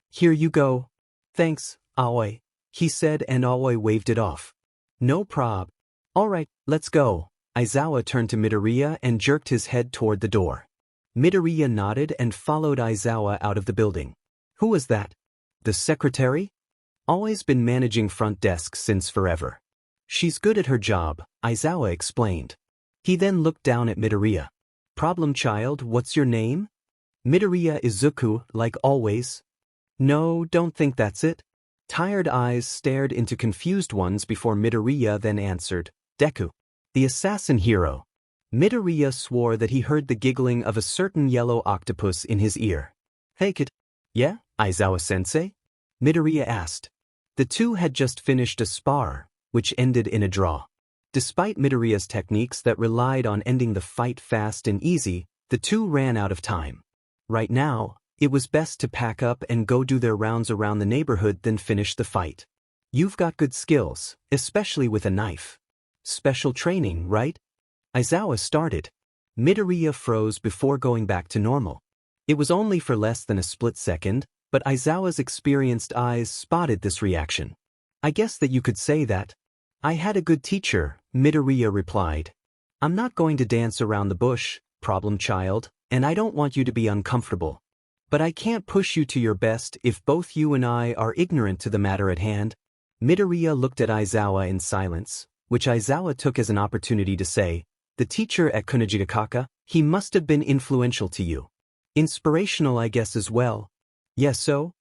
"Here you go." "Thanks, Aoi," he said, and Aoi waved it off. "No prob. All right, let's go." Aizawa turned to Midoriya and jerked his head toward the door. Midoriya nodded and followed Aizawa out of the building. "Who was that?" "The secretary? Always been managing front desks since forever. She's good at her job," Aizawa explained. He then looked down at Midoriya. "Problem child, what's your name?" "Midoriya Izuku, like always." "No, don't think that's it." Tired eyes stared into confused ones before Midoriya then answered, "Deku. The assassin hero." Midoriya swore that he heard the giggling of a certain yellow octopus in his ear. "Hey kid." "Yeah, Aizawa-sensei?" Midoriya asked. The two had just finished a spar, which ended in a draw. Despite Midoriya's techniques that relied on ending the fight fast and easy, the two ran out of time. Right now, it was best to pack up and go do their rounds around the neighborhood than finish the fight. "You've got good skills, especially with a knife. Special training, right?" Aizawa started. Midoriya froze before going back to normal. It was only for less than a split second, but Aizawa's experienced eyes spotted this reaction. "I guess that you could say that." "I had a good teacher," Midoriya replied. "I'm not going to dance around the bush, problem child, and I don't want you to be uncomfortable. But I can't push you to your best if both you and I are ignorant to the matter at hand." Midoriya looked at Aizawa in silence, which Aizawa took as an opportunity to say, "The teacher at Kunijigakaka, he must have been influential to you. Inspirational, I guess, as well." "Yes, so?"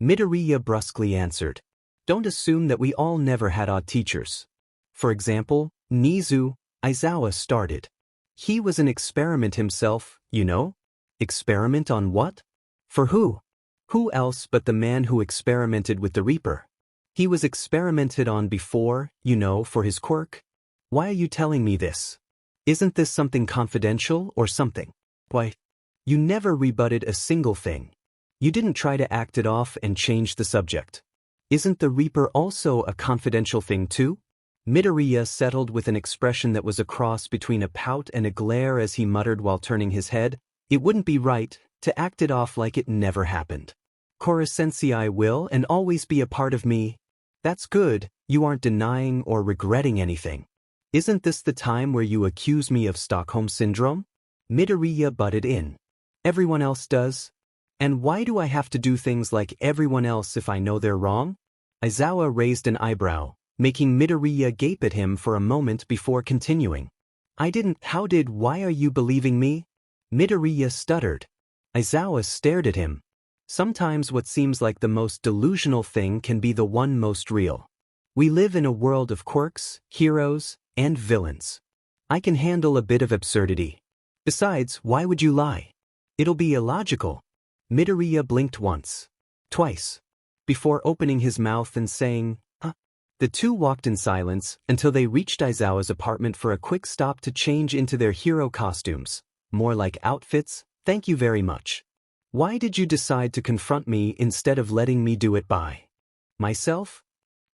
Midoriya brusquely answered. "Don't assume that we all never had odd teachers. For example, Nizu." Aizawa started. "He was an experiment himself, you know." "Experiment on what? For who?" "Who else but the man who experimented with the Reaper? He was experimented on before, you know, for his quirk." "Why are you telling me this? Isn't this something confidential or something?" "Why, you never rebutted a single thing. You didn't try to act it off and change the subject. Isn't the Reaper also a confidential thing too?" Midoriya settled with an expression that was a cross between a pout and a glare as he muttered while turning his head, "It wouldn't be right to act it off like it never happened. Koro-sensei will and always be a part of me." "That's good, you aren't denying or regretting anything. Isn't this the time where you accuse me of Stockholm Syndrome?" Midoriya butted in. "Everyone else does. And why do I have to do things like everyone else if I know they're wrong?" Aizawa raised an eyebrow, making Midoriya gape at him for a moment before continuing. "I didn't. Why are you believing me?" Midoriya stuttered. Aizawa stared at him. Sometimes what seems like the most delusional thing can be the one most real. We live in a world of quirks, heroes, and villains. I can handle a bit of absurdity. Besides, why would you lie? It'll be illogical. Midoriya blinked once, twice, before opening his mouth and saying, "Huh?" The two walked in silence until they reached Aizawa's apartment for a quick stop to change into their hero costumes. More like outfits, thank you very much. "Why did you decide to confront me instead of letting me do it by myself?"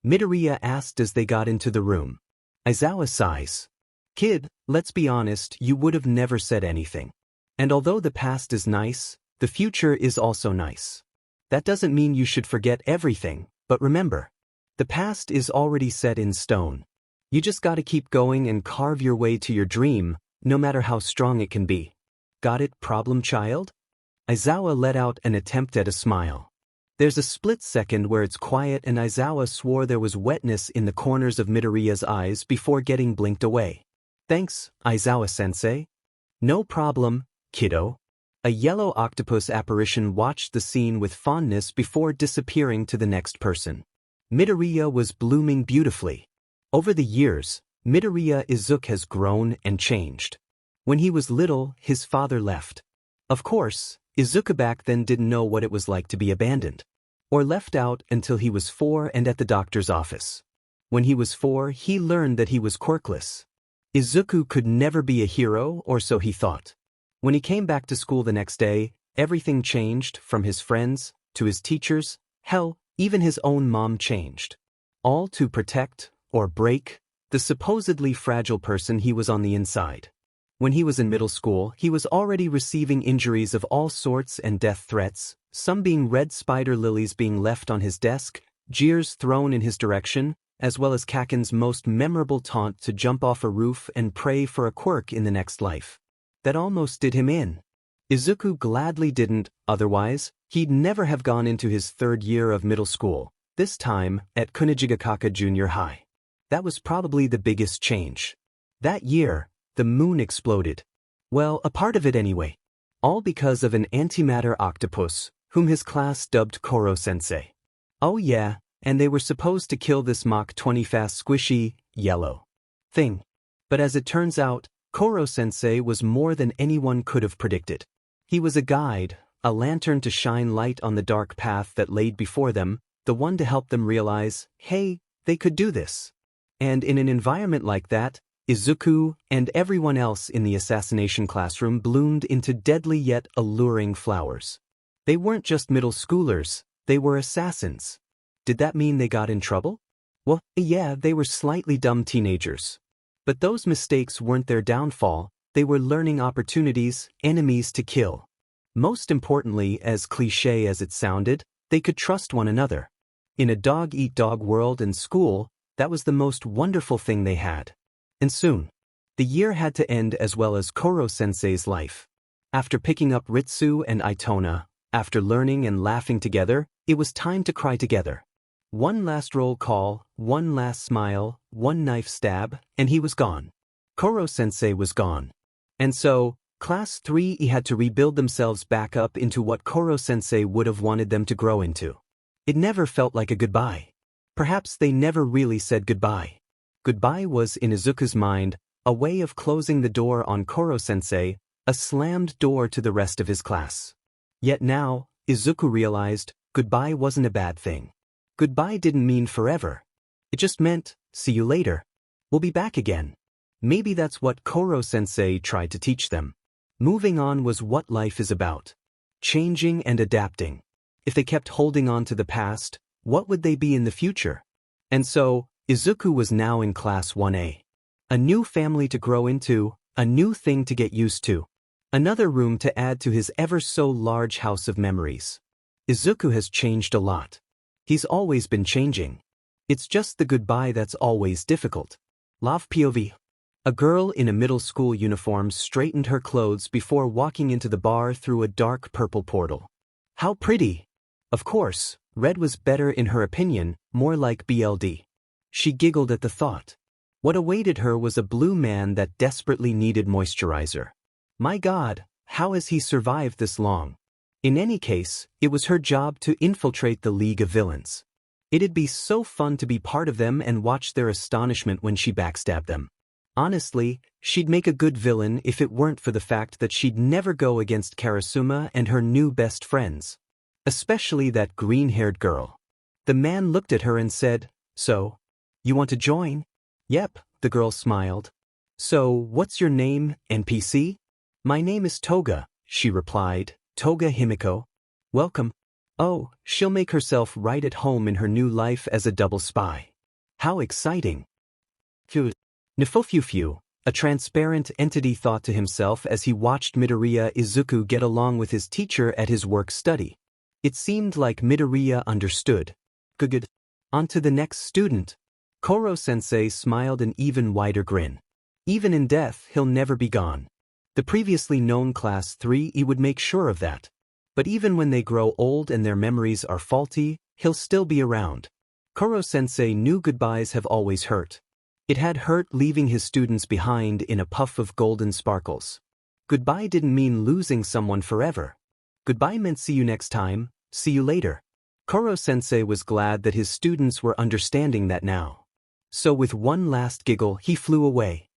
Midoriya asked as they got into the room. Aizawa sighs. "Kid, let's be honest, you would have never said anything. And although the past is nice, the future is also nice. That doesn't mean you should forget everything, but remember, the past is already set in stone. You just gotta keep going and carve your way to your dream, no matter how strong it can be. Got it, problem child?" Aizawa let out an attempt at a smile. There's a split second where it's quiet and Aizawa swore there was wetness in the corners of Midoriya's eyes before getting blinked away. "Thanks, Aizawa-sensei." "No problem, kiddo." A yellow octopus apparition watched the scene with fondness before disappearing to the next person. Midoriya was blooming beautifully. Over the years, Midoriya Izuku has grown and changed. When he was little, his father left. Of course, Izuku back then didn't know what it was like to be abandoned. Or left out until he was 4 and at the doctor's office. When he was 4, he learned that he was quirkless. Izuku could never be a hero, or so he thought. When he came back to school the next day, everything changed, from his friends, to his teachers, hell, even his own mom changed. All to protect, or break, the supposedly fragile person he was on the inside. When he was in middle school, he was already receiving injuries of all sorts and death threats, some being red spider lilies being left on his desk, jeers thrown in his direction, as well as Kaken's most memorable taunt to jump off a roof and pray for a quirk in the next life. That almost did him in. Izuku gladly didn't, otherwise, he'd never have gone into his 3rd year of middle school, this time at Kunijigakaka Junior High. That was probably the biggest change. That year, the moon exploded. Well, a part of it anyway. All because of an antimatter octopus, whom his class dubbed Koro-sensei. Oh yeah, and they were supposed to kill this Mach 20 fast squishy, yellow thing. But as it turns out, Koro-sensei was more than anyone could have predicted. He was a guide, a lantern to shine light on the dark path that laid before them, the one to help them realize, hey, they could do this. And in an environment like that, Izuku and everyone else in the assassination classroom bloomed into deadly yet alluring flowers. They weren't just middle schoolers, they were assassins. Did that mean they got in trouble? Well, yeah, they were slightly dumb teenagers. But those mistakes weren't their downfall, they were learning opportunities, enemies to kill. Most importantly, as cliché as it sounded, they could trust one another. In a dog-eat-dog world and school, that was the most wonderful thing they had. And soon, the year had to end as well as Koro-sensei's life. After picking up Ritsu and Itona, after learning and laughing together, it was time to cry together. One last roll call, one last smile, one knife stab, and he was gone. Koro-sensei was gone. And so, Class 3 had to rebuild themselves back up into what Koro-sensei would have wanted them to grow into. It never felt like a goodbye. Perhaps they never really said goodbye. Goodbye was, in Izuku's mind, a way of closing the door on Koro-sensei, a slammed door to the rest of his class. Yet now, Izuku realized, goodbye wasn't a bad thing. Goodbye didn't mean forever. It just meant, see you later. We'll be back again. Maybe that's what Koro-sensei tried to teach them. Moving on was what life is about. Changing and adapting. If they kept holding on to the past, what would they be in the future? And so, Izuku was now in Class 1A. A new family to grow into, a new thing to get used to. Another room to add to his ever-so-large house of memories. Izuku has changed a lot. He's always been changing. It's just the goodbye that's always difficult. Love POV. A girl in a middle school uniform straightened her clothes before walking into the bar through a dark purple portal. How pretty! Of course, red was better in her opinion, more like BLD. She giggled at the thought. What awaited her was a blue man that desperately needed moisturizer. My God, how has he survived this long? In any case, it was her job to infiltrate the League of Villains. It'd be so fun to be part of them and watch their astonishment when she backstabbed them. Honestly, she'd make a good villain if it weren't for the fact that she'd never go against Kirishima and her new best friends. Especially that green-haired girl. The man looked at her and said, "So, you want to join?" "Yep," the girl smiled. "So, what's your name, NPC?" "My name is Toga," she replied. "Toga Himiko." "Welcome." Oh, she'll make herself right at home in her new life as a double spy. How exciting. Phew. Nifofufyu, a transparent entity thought to himself as he watched Midoriya Izuku get along with his teacher at his work-study. It seemed like Midoriya understood. Good. On to the next student. Koro-sensei smiled an even wider grin. Even in death, he'll never be gone. The previously known Class 3 would make sure of that. But even when they grow old and their memories are faulty, he'll still be around. Koro-sensei knew goodbyes have always hurt. It had hurt leaving his students behind in a puff of golden sparkles. Goodbye didn't mean losing someone forever. Goodbye meant see you next time, see you later. Koro-sensei was glad that his students were understanding that now. So with one last giggle he flew away.